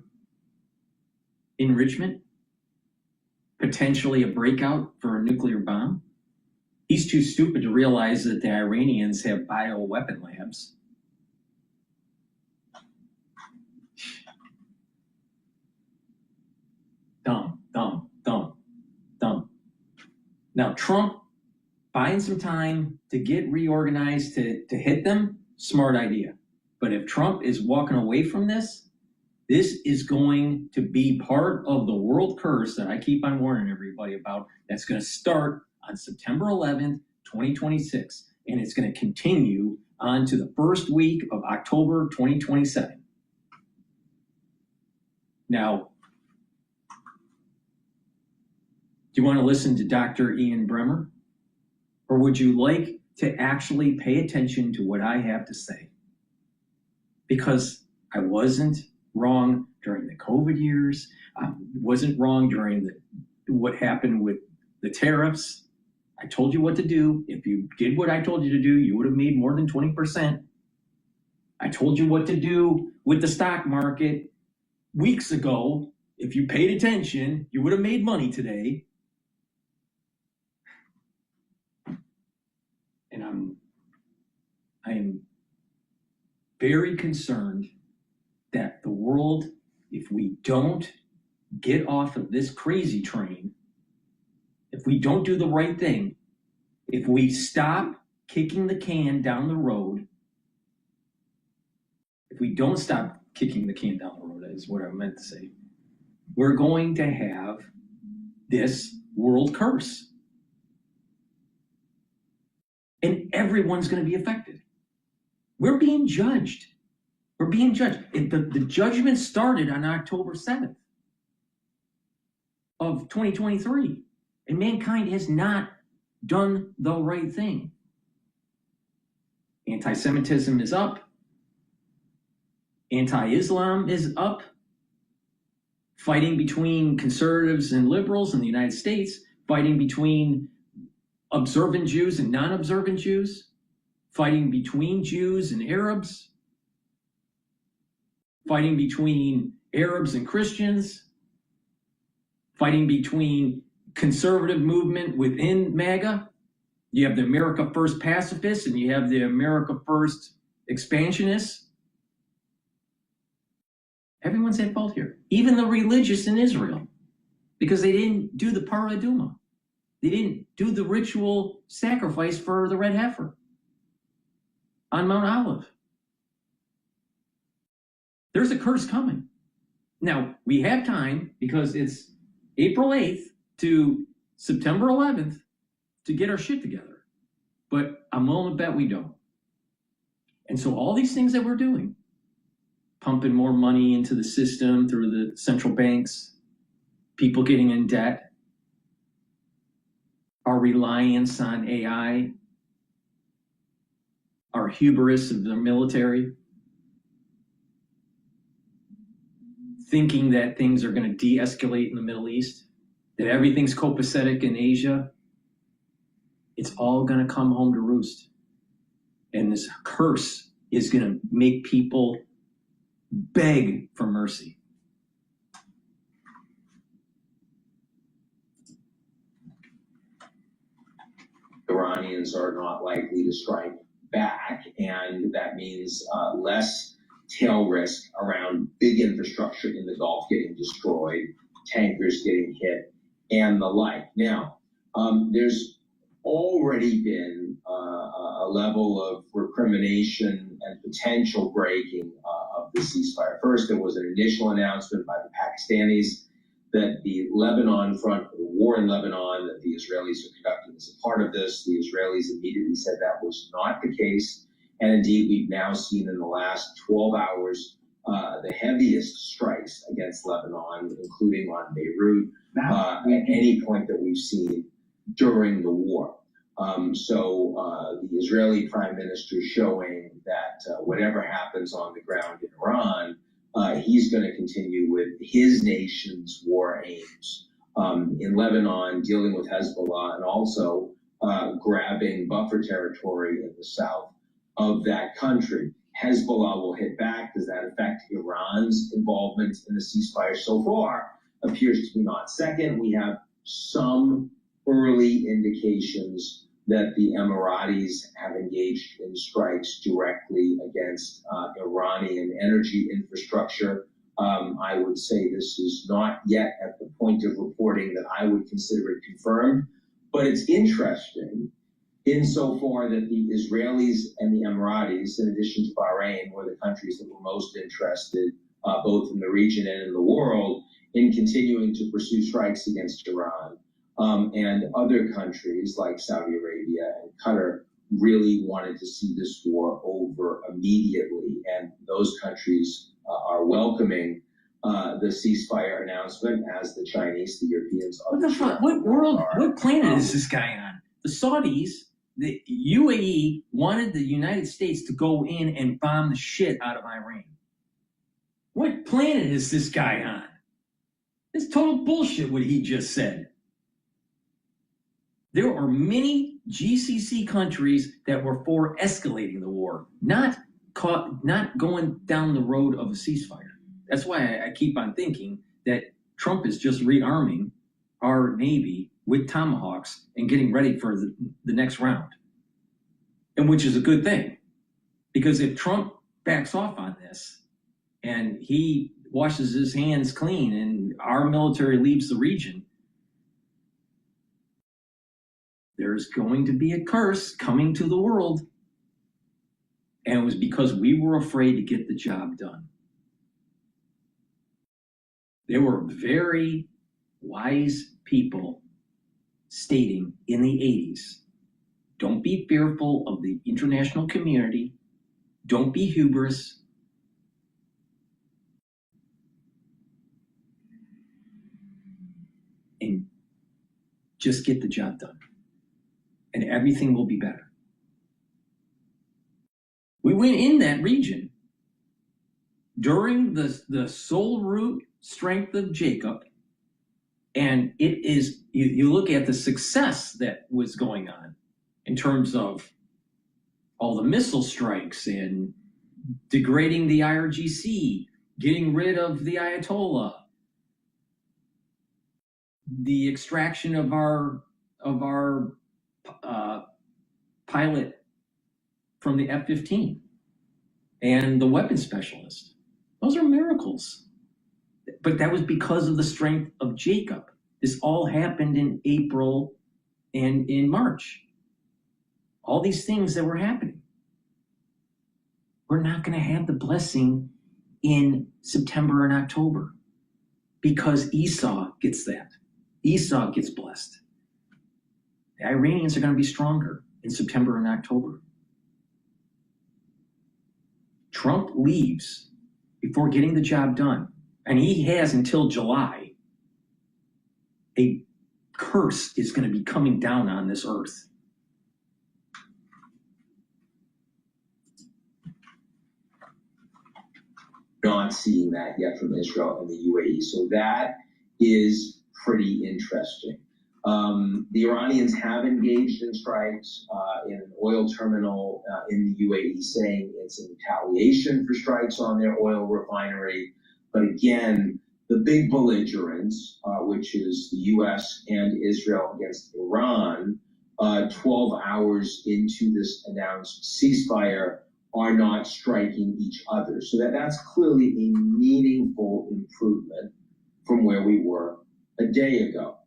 enrichment? Potentially a breakout for a nuclear bomb? He's too stupid to realize that the Iranians have bioweapon labs. Dumb. Now, Trump buying some time to get reorganized to hit them, smart idea. But if Trump is walking away from this, this is going to be part of the world curse that I keep on warning everybody about. That's going to start on September 11th, 2026, and it's going to continue on to the first week of October 2027. Now, do you want to listen to Dr. Ian Bremer? Or would you like to actually pay attention to what I have to say? Because I wasn't wrong during the COVID years. I wasn't wrong during what happened with the tariffs. I told you what to do. If you did what I told you to do, you would have made more than 20%. I told you what to do with the stock market weeks ago. If you paid attention, you would have made money today. And I am very concerned that the world, if we don't get off of this crazy train if we don't do the right thing, if we stop kicking the can down the road, if we don't stop kicking the can down the road, is what I meant to say, we're going to have this world curse. And everyone's going to be affected. We're being judged. We're being judged. The judgment started on October 7th of 2023. And mankind has not done the right thing. Anti-Semitism is up. Anti-Islam is up. Fighting between conservatives and liberals in the United States. Fighting between observant Jews and non-observant Jews. Fighting between Jews and Arabs. Fighting between Arabs and Christians. Fighting between conservative movement within MAGA. You have the America First pacifists and you have the America First expansionists. Everyone's at fault here. Even the religious in Israel. Because they didn't do the paraduma. They didn't do the ritual sacrifice for the red heifer on Mount Olive. There's a curse coming. Now, we have time because it's April 8th to September 11th to get our shit together. But I'm willing to bet we don't. And so all these things that we're doing, pumping more money into the system through the central banks, people getting in debt, our reliance on AI, our hubris of the military, thinking that things are going to de-escalate in the Middle East, that everything's copacetic in Asia, it's all going to come home to roost. And this curse is going to make people beg for mercy. Iranians are not likely to strike back, and that means less tail risk around big infrastructure in the Gulf getting destroyed, tankers getting hit, and the like. Now, there's already been a level of recrimination and potential breaking of the ceasefire. First, there was an initial announcement by the Pakistanis that the Lebanon front, the war in Lebanon that the Israelis are conducting as a part of this. The Israelis immediately said that was not the case. And indeed, we've now seen in the last 12 hours the heaviest strikes against Lebanon, including on Beirut, at any point that we've seen during the war. So the Israeli prime minister showing that whatever happens on the ground in Iran, he's going to continue with his nation's war aims in Lebanon, dealing with Hezbollah, and also grabbing buffer territory in the south of that country. Hezbollah will hit back. Does that affect Iran's involvement in the ceasefire? So far, appears to be not. Second, we have some early indications that the Emiratis have engaged in strikes directly against Iranian energy infrastructure. I would say this is not yet at the point of reporting that I would consider it confirmed, but it's interesting insofar that the Israelis and the Emiratis, in addition to Bahrain, were the countries that were most interested, both in the region and in the world, in continuing to pursue strikes against Iran. And other countries like Saudi Arabia and Qatar really wanted to see this war over immediately. And those countries are welcoming the ceasefire announcement, as the Chinese, the Europeans. What the fuck? What planet is this guy on? The Saudis, the UAE wanted the United States to go in and bomb the shit out of Iran. What planet is this guy on? It's total bullshit what he just said. There are many GCC countries that were for escalating the war, not going down the road of a ceasefire. That's why I keep on thinking that Trump is just rearming our Navy with Tomahawks and getting ready for the next round. And which is a good thing. Because if Trump backs off on this and he washes his hands clean and our military leaves the region, there's going to be a curse coming to the world. And it was because we were afraid to get the job done. There were very wise people stating in the 80s, don't be fearful of the international community. Don't be hubris. And just get the job done. And everything will be better. We went in that region during the soul root strength of Jacob. And it is, you look at the success that was going on in terms of all the missile strikes and degrading the IRGC, getting rid of the Ayatollah, the extraction of our pilot from the F-15 and the weapons specialist. Those are miracles. But that was because of the strength of Jacob. This all happened in April and in March. All these things that were happening. We're not going to have the blessing in September and October because Esau gets that. Esau gets blessed. The Iranians are going to be stronger in September and October. Trump leaves before getting the job done, and he has until July. A curse is going to be coming down on this earth. Not seeing that yet from Israel and the UAE. So that is pretty interesting. The Iranians have engaged in strikes in an oil terminal in the UAE, saying it's in retaliation for strikes on their oil refinery. But again, the big belligerents, which is the U.S. and Israel against Iran, 12 hours into this announced ceasefire, are not striking each other. So that's clearly a meaningful improvement from where we were a day ago.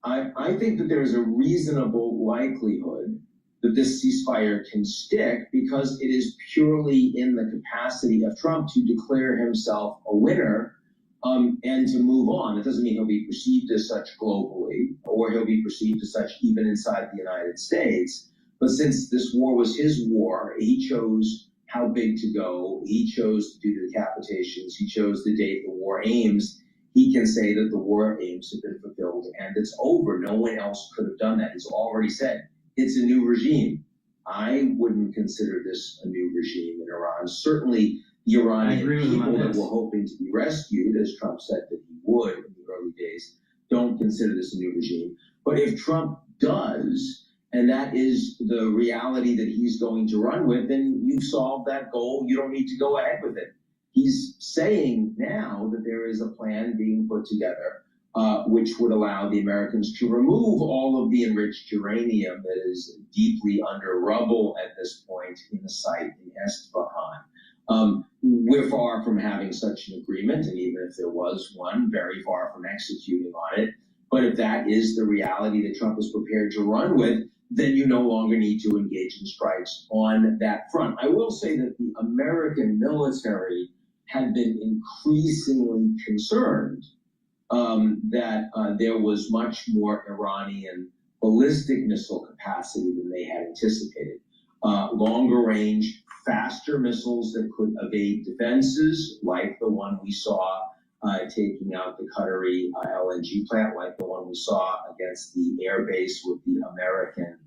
I think that there is a reasonable likelihood that this ceasefire can stick because it is purely in the capacity of Trump to declare himself a winner and to move on. It doesn't mean he'll be perceived as such globally, or he'll be perceived as such even inside the United States. But since this war was his war, he chose how big to go. He chose to do the decapitations. He chose the date the war aims. He can say that the war aims have been fulfilled and it's over. No one else could have done that. He's already said it's a new regime. I wouldn't consider this a new regime in Iran. Certainly, the Iranian people that were hoping to be rescued, as Trump said that he would in the early days, don't consider this a new regime. But if Trump does, and that is the reality that he's going to run with, then you've solved that goal. You don't need to go ahead with it. He's saying now that there is a plan being put together, which would allow the Americans to remove all of the enriched uranium that is deeply under rubble at this point in the site in Esfahan. We're far from having such an agreement, and even if there was one, very far from executing on it. But if that is the reality that Trump is prepared to run with, then you no longer need to engage in strikes on that front. I will say that the American military had been increasingly concerned that there was much more Iranian ballistic missile capacity than they had anticipated. Longer range, faster missiles that could evade defenses, like the one we saw taking out the Qatari LNG plant, like the one we saw against the air base with the American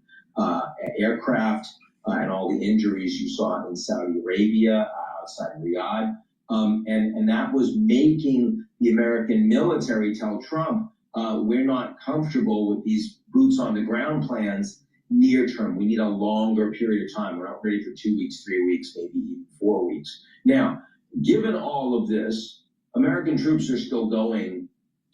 aircraft, and all the injuries you saw in Saudi Arabia, outside Riyadh. And that was making the American military tell Trump, we're not comfortable with these boots on the ground plans near term. We need a longer period of time. We're not ready for 2 weeks, 3 weeks, maybe even 4 weeks. Now, given all of this, American troops are still going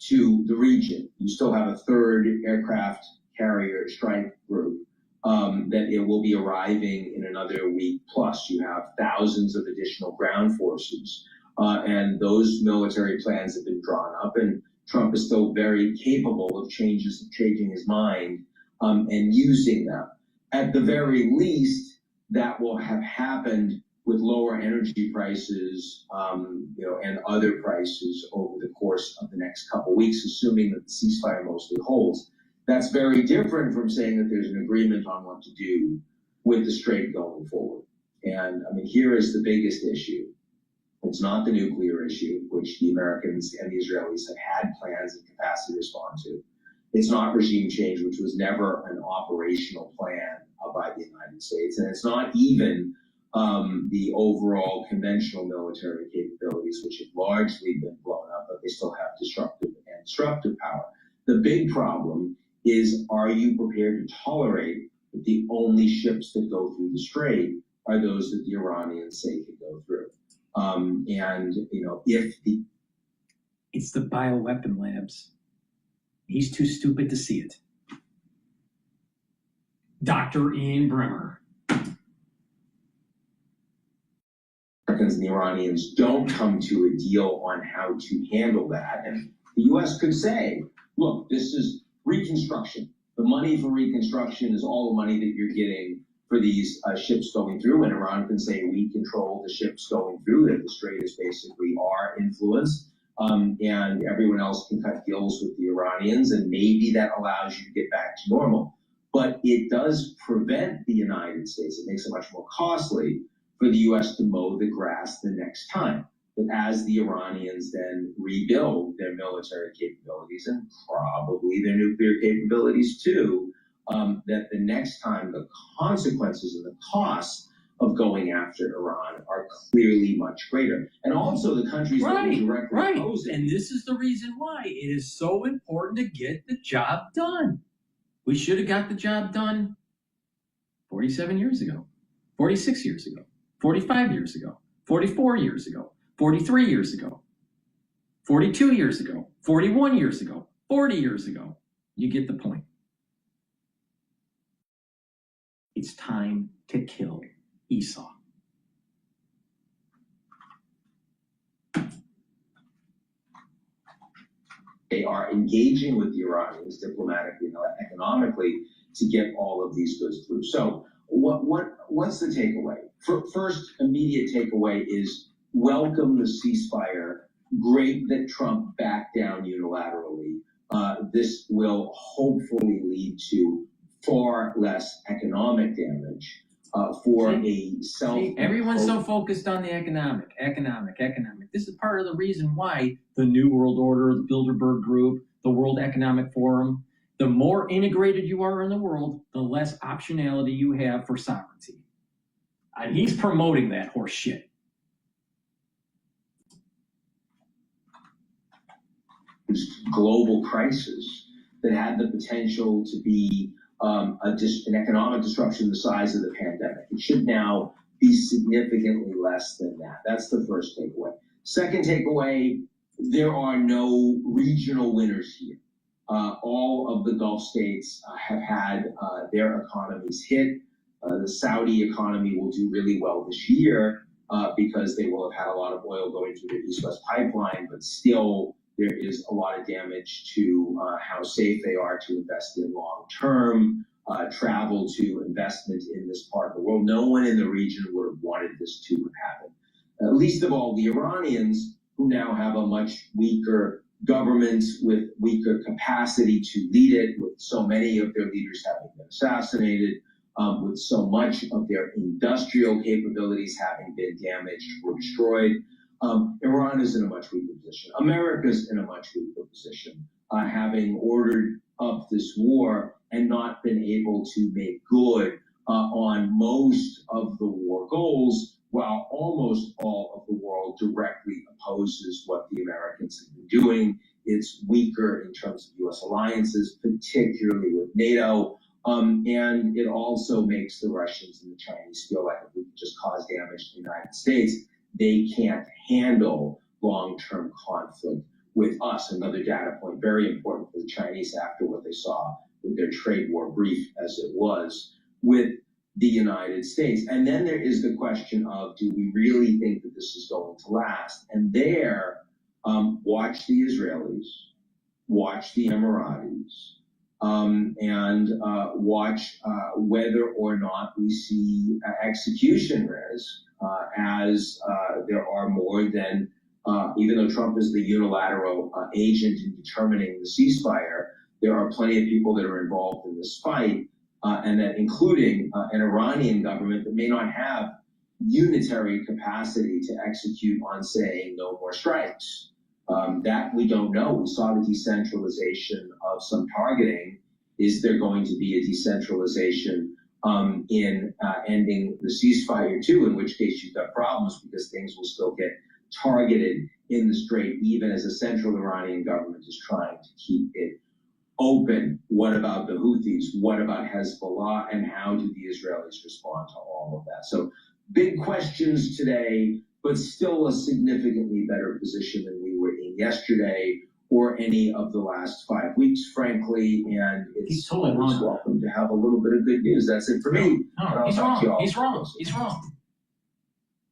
to the region. You still have a third aircraft carrier strike group that it will be arriving in another week plus. You have thousands of additional ground forces. And those military plans have been drawn up, and Trump is still very capable of changing his mind and using them. At the very least, that will have happened with lower energy prices, and other prices over the course of the next couple weeks, assuming that the ceasefire mostly holds. That's very different from saying that there's an agreement on what to do with the Strait going forward. And I mean, here is the biggest issue. It's not the nuclear issue, which the Americans and the Israelis have had plans and capacity to respond to. It's not regime change, which was never an operational plan by the United States. And it's not even the overall conventional military capabilities, which have largely been blown up, but they still have destructive power. The big problem is, are you prepared to tolerate that the only ships that go through the Strait are those that the Iranians say can go through? It's the bioweapon labs. He's too stupid to see it. Dr. Ian Bremmer. Americans and the Iranians don't come to a deal on how to handle that. And the U.S. could say, look, this is reconstruction. The money for reconstruction is all the money that you're getting for these ships going through. And Iran can say, we control the ships going through, that the Strait is basically our influence. And everyone else can cut deals with the Iranians, and maybe that allows you to get back to normal. But it does prevent the United States, it makes it much more costly for the U.S. to mow the grass the next time. But as the Iranians then rebuild their military capabilities, and probably their nuclear capabilities too, that the next time the consequences and the costs of going after Iran are clearly much greater. And also the countries that will directly oppose it. And this is the reason why it is so important to get the job done. We should have got the job done 47 years ago, 46 years ago, 45 years ago, 44 years ago, 43 years ago, 42 years ago, 41 years ago, 40 years ago. You get the point. It's time to kill Esau. They are engaging with the Iranians diplomatically and economically to get all of these goods through. So what's the takeaway? First immediate takeaway is welcome the ceasefire. Great that Trump backed down unilaterally. This will hopefully lead to far less economic damage Everyone's so focused on the economic. This is part of the reason why the New World Order, the Bilderberg Group, the World Economic Forum, the more integrated you are in the world, the less optionality you have for sovereignty. And he's promoting that horse shit. Global crisis that had the potential to be an economic disruption the size of the pandemic. It should now be significantly less than that. That's the first takeaway. Second takeaway, there are no regional winners here. All of the Gulf states have had their economies hit. The Saudi economy will do really well this year because they will have had a lot of oil going through their East-West pipeline, but still there is a lot of damage to how safe they are to invest in long-term, travel to investment in this part of the world. No one in the region would have wanted this to have happened. Least of all the Iranians, who now have a much weaker government with weaker capacity to lead it, with so many of their leaders having been assassinated, with so much of their industrial capabilities having been damaged or destroyed. Iran is in a much weaker position. America's in a much weaker position, having ordered up this war and not been able to make good on most of the war goals, while almost all of the world directly opposes what the Americans have been doing. It's weaker in terms of U.S. alliances, particularly with NATO. And it also makes the Russians and the Chinese feel like if we can just cause damage to the United States, they can't handle long-term conflict with us. Another data point, very important for the Chinese after what they saw with their trade war brief as it was with the United States. And then there is the question of, do we really think that this is going to last? And there, watch the Israelis, watch the Emiratis, and watch whether or not we see execution risk as there are more than, even though Trump is the unilateral agent in determining the ceasefire, there are plenty of people that are involved in this fight, and that including an Iranian government that may not have unitary capacity to execute on saying no more strikes. That we don't know. We saw the decentralization of some targeting. Is there going to be a decentralization in ending the ceasefire too, in which case you've got problems because things will still get targeted in the Strait, even as the central Iranian government is trying to keep it open. What about the Houthis? What about Hezbollah? And how do the Israelis respond to all of that? So big questions today, but still a significantly better position than we were in yesterday or any of the last 5 weeks, frankly. And it's totally always welcome to have a little bit of good news. That's it for me. No, he's wrong. He's wrong. He's wrong.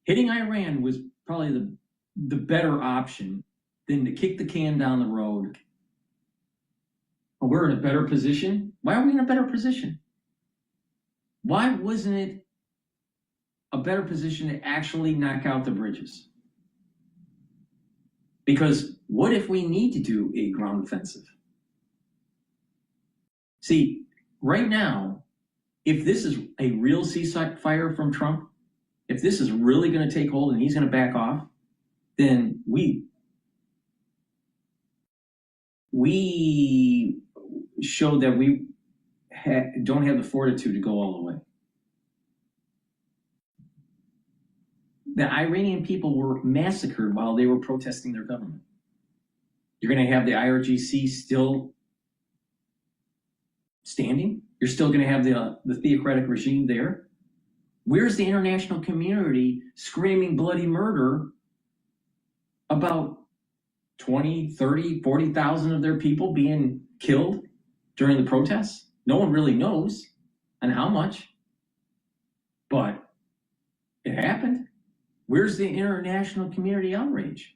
Hitting Iran was probably the better option than to kick the can down the road. We're in a better position. Why are we in a better position? Why wasn't it a better position to actually knock out the bridges? Because what if we need to do a ground offensive? See, right now, if this is a real ceasefire from Trump, if this is really going to take hold and he's going to back off, then we show that we don't have the fortitude to go all the way. The Iranian people were massacred while they were protesting their government. You're going to have the IRGC still standing? You're still going to have the theocratic regime there? Where's the international community screaming bloody murder about 20, 30, 40,000 of their people being killed during the protests? No one really knows and how much, but it happened. Where's the international community outrage?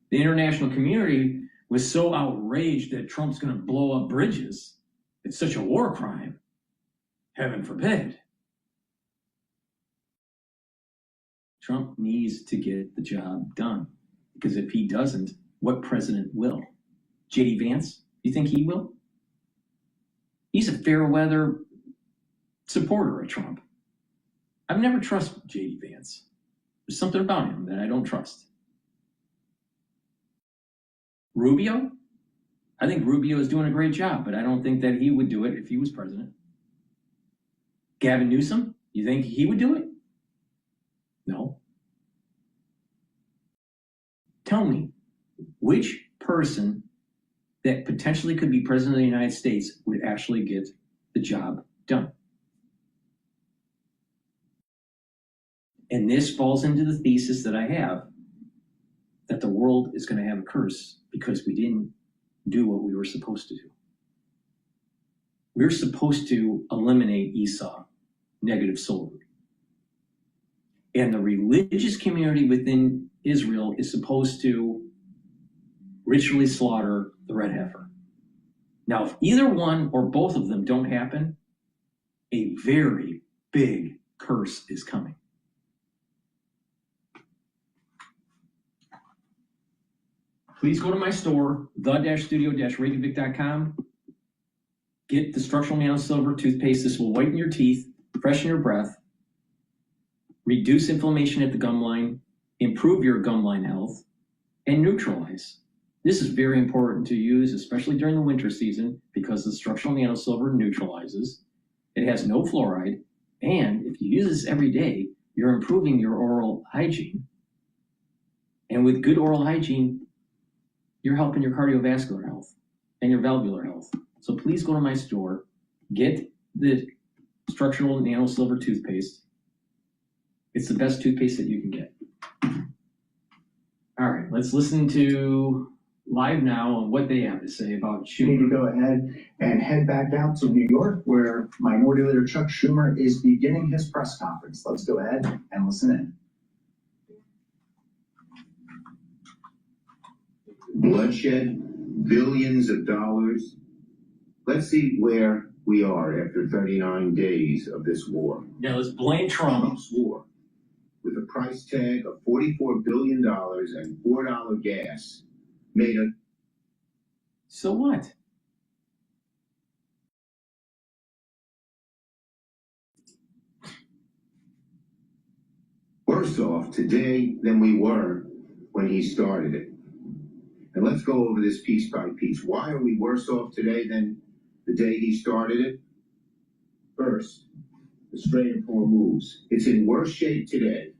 The international community was so outraged that Trump's going to blow up bridges. It's such a war crime. Heaven forbid. Trump needs to get the job done, because if he doesn't, what president will? J.D. Vance? You think he will? He's a fair weather supporter of Trump. I've never trusted J.D. Vance. There's something about him that I don't trust. Rubio? I think Rubio is doing a great job, but I don't think that he would do it if he was president. Gavin Newsom? You think he would do it? No. Tell me, which person that potentially could be president of the United States would actually get the job done? And this falls into the thesis that I have, that the world is going to have a curse because we didn't do what we were supposed to do. We're supposed to eliminate Esau, negative soul. And the religious community within Israel is supposed to ritually slaughter the red heifer. Now, if either one or both of them don't happen, a very big curse is coming. Please go to my store, the-studio-reykjavik.com. Get the structural nano silver toothpaste. This will whiten your teeth, freshen your breath, reduce inflammation at the gum line, improve your gum line health, and neutralize. This is very important to use, especially during the winter season, because the structural nano silver neutralizes. It has no fluoride, and if you use this every day, you're improving your oral hygiene. And with good oral hygiene, you're helping your cardiovascular health and your valvular health. So please go to my store, get the structural nano silver toothpaste. It's the best toothpaste that you can get. All right, let's listen to Live Now on what they have to say about Schumer. We need to go ahead and head back out to New York, where Minority Leader Chuck Schumer is beginning his press conference. Let's go ahead and listen in. Bloodshed, billions of dollars. let's see where we are after 39 days of this war. Yeah, let's blame Trump. Trump's war, with a price tag of $44 billion and $4 gas, made a... So what? worse off today than we were when he started it. And let's go over this piece by piece. Why are we worse off today than the day he started it? First, the Strait of Hormuz. It's in worse shape today,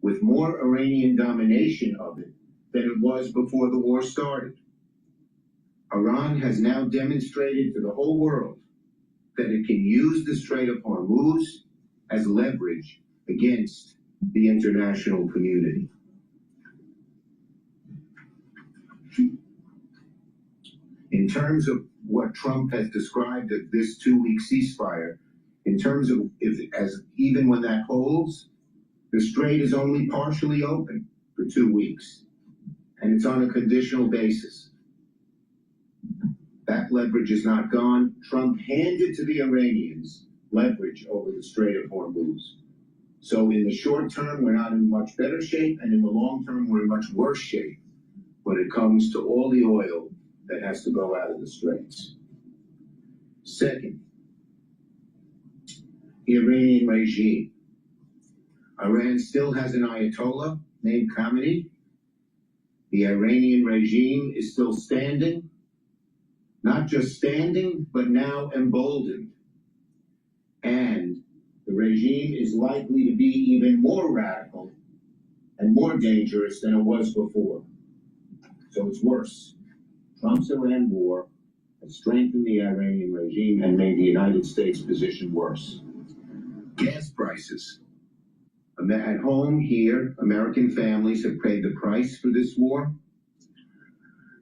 with more Iranian domination of it than it was before the war started. Iran has now demonstrated to the whole world that it can use the Strait of Hormuz as leverage against the international community. In terms of what Trump has described as this 2-week ceasefire, in terms of even when that holds, the strait is only partially open for 2 weeks, and it's on a conditional basis. That leverage is not gone. Trump handed to the Iranians leverage over the Strait of Hormuz. So in the short term, we're not in much better shape, and in the long term, we're in much worse shape when it comes to all the oil that has to go out of the straits. Second, the Iranian regime. Iran still has an Ayatollah named Khamenei. The Iranian regime is still standing, not just standing, but now emboldened. And the regime is likely to be even more radical and more dangerous than it was before. So it's worse. Trump's Iran war has strengthened the Iranian regime and made the United States position worse. Gas prices. At home here, American families have paid the price for this war.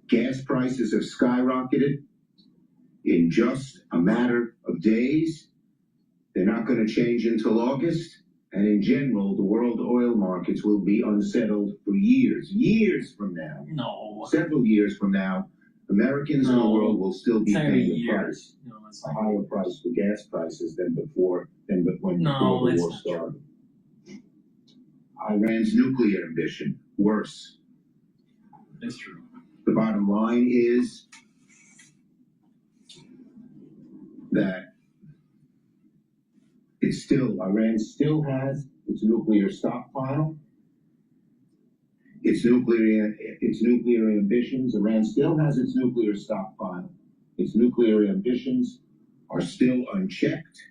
Gas prices have skyrocketed in just a matter of days. They're not going to change until August. And in general, the world oil markets will be unsettled for years from now. No. Several years from now, Americans in the world will still be paying the price. No, that's A higher price for gas prices than before the war started. Iran's nuclear ambition, worse. That's true. The bottom line is that Iran still has its nuclear stockpile, its nuclear ambitions. Iran still has its nuclear stockpile. Its nuclear ambitions are still unchecked,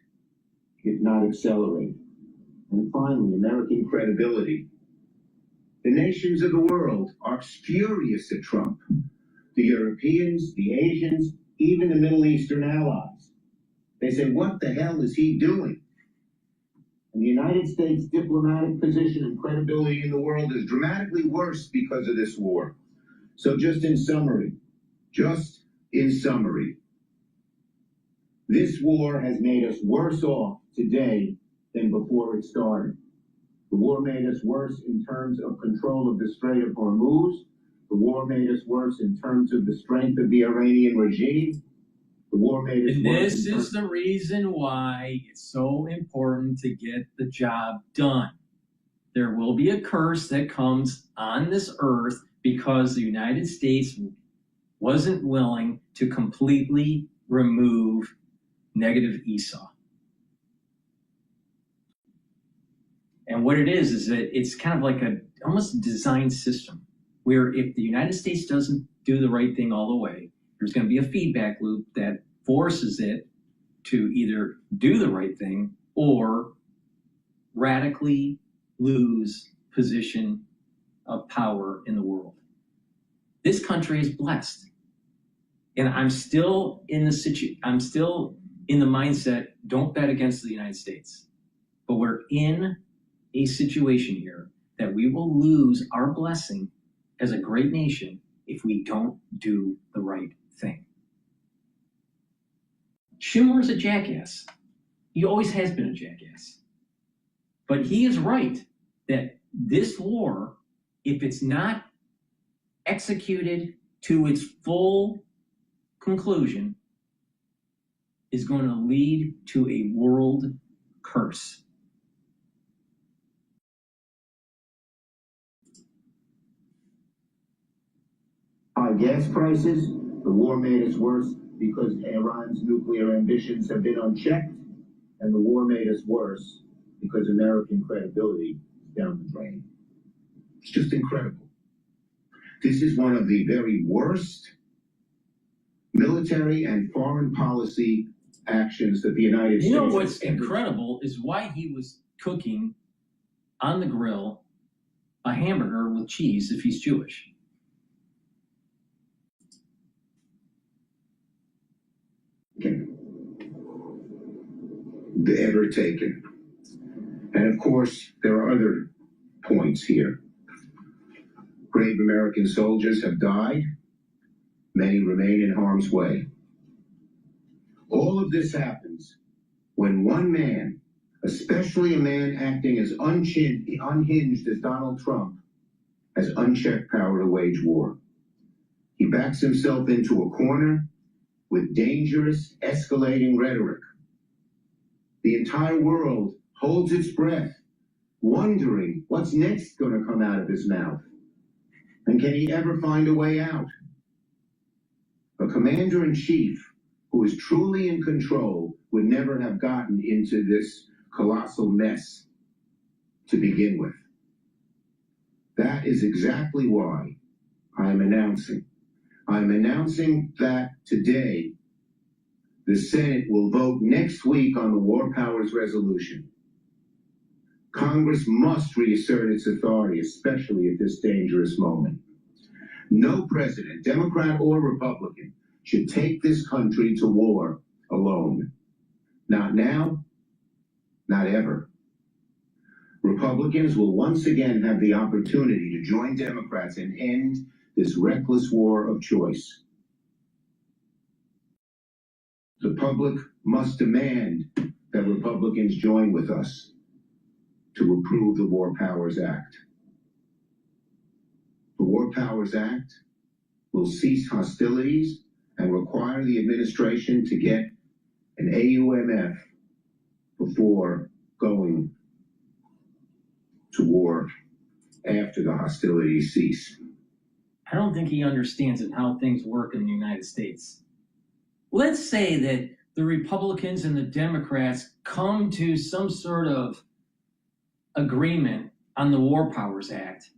if not accelerated. And finally, American credibility. The nations of the world are furious at Trump. The Europeans, the Asians, even the Middle Eastern allies. They say, what the hell is he doing? And the United States' diplomatic position and credibility in the world is dramatically worse because of this war. So just in summary, this war has made us worse off today than before it started. The war made us worse in terms of control of the Strait of Hormuz. The war made us worse in terms of the strength of the Iranian regime. The war made us worse. This is the reason why it's so important to get the job done. There will be a curse that comes on this earth because the United States wasn't willing to completely remove negative Esau. And what it is that it's kind of like almost design system where if the United States doesn't do the right thing all the way, there's going to be a feedback loop that forces it to either do the right thing or radically lose position of power in the world. This country is blessed. And I'm still in the mindset, don't bet against the United States. But we're in a situation here that we will lose our blessing as a great nation if we don't do the right thing. Schumer's a jackass. He always has been a jackass. But he is right that this war, if it's not executed to its full conclusion, is going to lead to a world curse. High gas prices, the war made us worse because Iran's nuclear ambitions have been unchecked, and the war made us worse because American credibility is down the drain. It's just incredible. This is one of the very worst military and foreign policy actions that the United States. You know what's incredible is why he was cooking on the grill a hamburger with cheese if he's Jewish. Ever taken. And of course, there are other points here. Brave American soldiers have died. Many remain in harm's way. All of this happens when one man, especially a man acting as unhinged as Donald Trump, has unchecked power to wage war. He backs himself into a corner with dangerous, escalating rhetoric. The entire world holds its breath, wondering what's next going to come out of his mouth. And can he ever find a way out? A commander-in-chief who is truly in control would never have gotten into this colossal mess to begin with. That is exactly why I'm announcing that today the Senate will vote next week on the War Powers Resolution. Congress must reassert its authority, especially at this dangerous moment. No president, Democrat or Republican, should take this country to war alone. Not now, not ever. Republicans will once again have the opportunity to join Democrats and end this reckless war of choice. The public must demand that Republicans join with us to approve the War Powers Act. The War Powers Act will cease hostilities and require the administration to get an AUMF before going to war after the hostilities cease. I don't think he understands how things work in the United States. Let's say that the Republicans and the Democrats come to some sort of agreement on the War Powers Act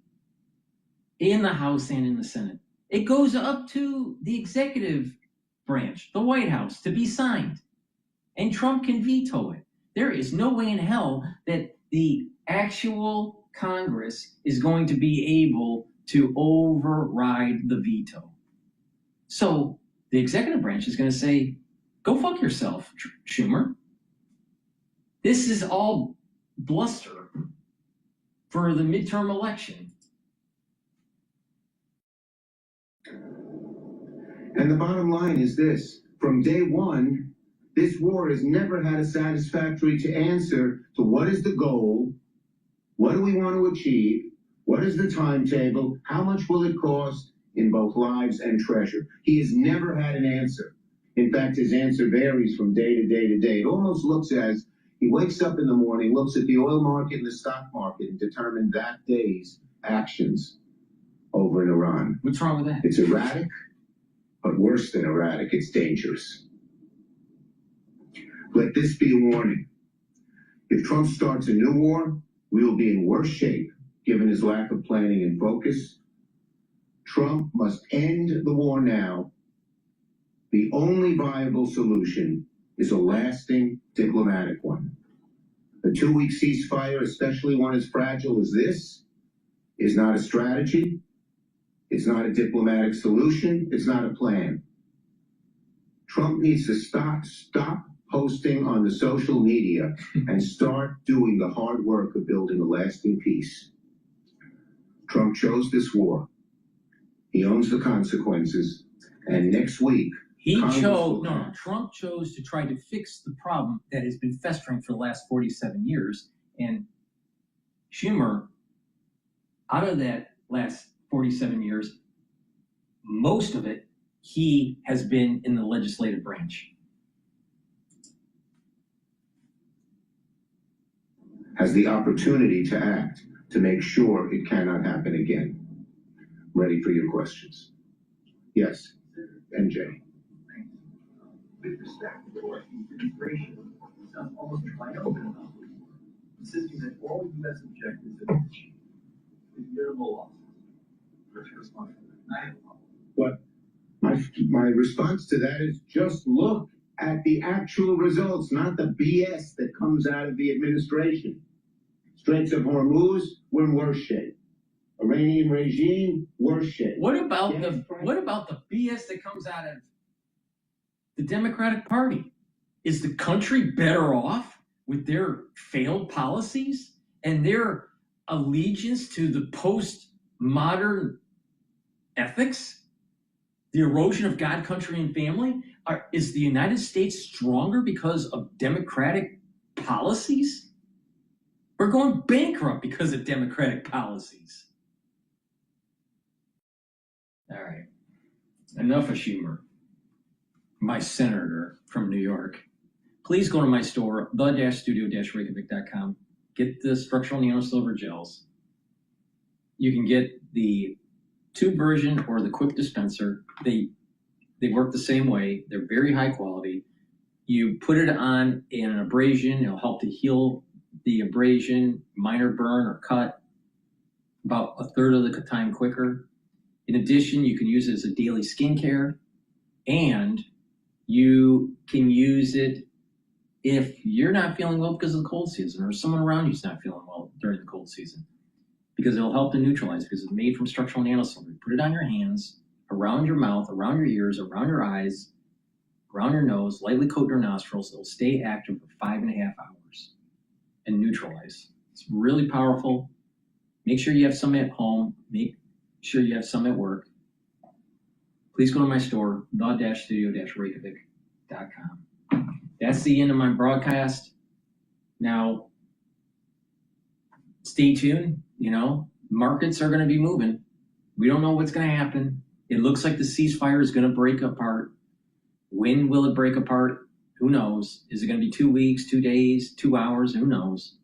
in the House and in the Senate. It goes up to the executive branch, the White House, to be signed. And Trump can veto it. There is no way in hell that the actual Congress is going to be able to override the veto. So the executive branch is going to say, go fuck yourself, Schumer. This is all bluster for the midterm election. And the bottom line is this. From day one, this war has never had a satisfactory answer to what is the goal, what do we want to achieve, what is the timetable, how much will it cost in both lives and treasure. He has never had an answer. In fact, his answer varies from day to day to day. It almost looks as he wakes up in the morning, looks at the oil market and the stock market, and determines that day's actions over in Iran. What's wrong with that? It's erratic, but worse than erratic, it's dangerous. Let this be a warning. If Trump starts a new war, we will be in worse shape given his lack of planning and focus. Trump must end the war now. The only viable solution is a lasting diplomatic one. A 2-week ceasefire, especially one as fragile as this, is not a strategy. It's not a diplomatic solution. It's not a plan. Trump needs to stop posting on the social media and start doing the hard work of building a lasting peace. Trump chose this war. He owns the consequences. And next week, Trump chose to try to fix the problem that has been festering for the last 47 years. And Schumer, out of that last 47 years, most of it, he has been in the legislative branch. has the opportunity to act to make sure it cannot happen again. Ready for your questions. Yes, NJ. With respect to the administration, it sounds almost triumphant enough, insisting that all U.S. objectives have been achieved with minimal losses. What's your response to that? What? My response to that is just look at the actual results, not the BS that comes out of the administration. Straits of Hormuz, we're in worse shape. Iranian regime, worse shape. What about the BS that comes out of the Democratic Party? Is the country better off with their failed policies and their allegiance to the post-modern ethics? The erosion of God, country, and family? Is the United States stronger because of Democratic policies? We're going bankrupt because of Democratic policies. All right, enough of Schumer, my senator from New York. Please go to my store, the-studio-reykjavik.com. Get the structural nanosilver gels. You can get the tube version or the quick dispenser. They work the same way. They're very high quality. You put it on in an abrasion. It'll help to heal the abrasion, minor burn or cut, about a third of the time quicker. In addition, you can use it as a daily skincare, and you can use it if you're not feeling well because of the cold season, or someone around you's not feeling well during the cold season, because it'll help to neutralize, because it's made from structural nanosilver. You put it on your hands, around your mouth, around your ears, around your eyes, around your nose, lightly coat your nostrils. It'll stay active for 5.5 hours and neutralize. It's really powerful. Make sure you have some at home. Make sure you have some at work. Please go to my store, the-studio-reykjavik.com. That's the end of my broadcast. Now, stay tuned. Markets are going to be moving. We don't know what's going to happen. It looks like the ceasefire is going to break apart. When will it break apart? Who knows? Is it going to be 2 weeks, 2 days, 2 hours? Who knows?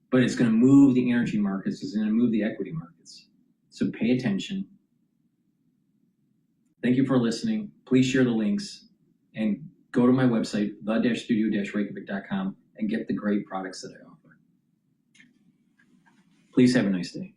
But it's going to move the energy markets. It's going to move the equity markets. So pay attention. Thank you for listening. Please share the links and go to my website, the-studio-reykjavik.com, and get the great products that I offer. Please have a nice day.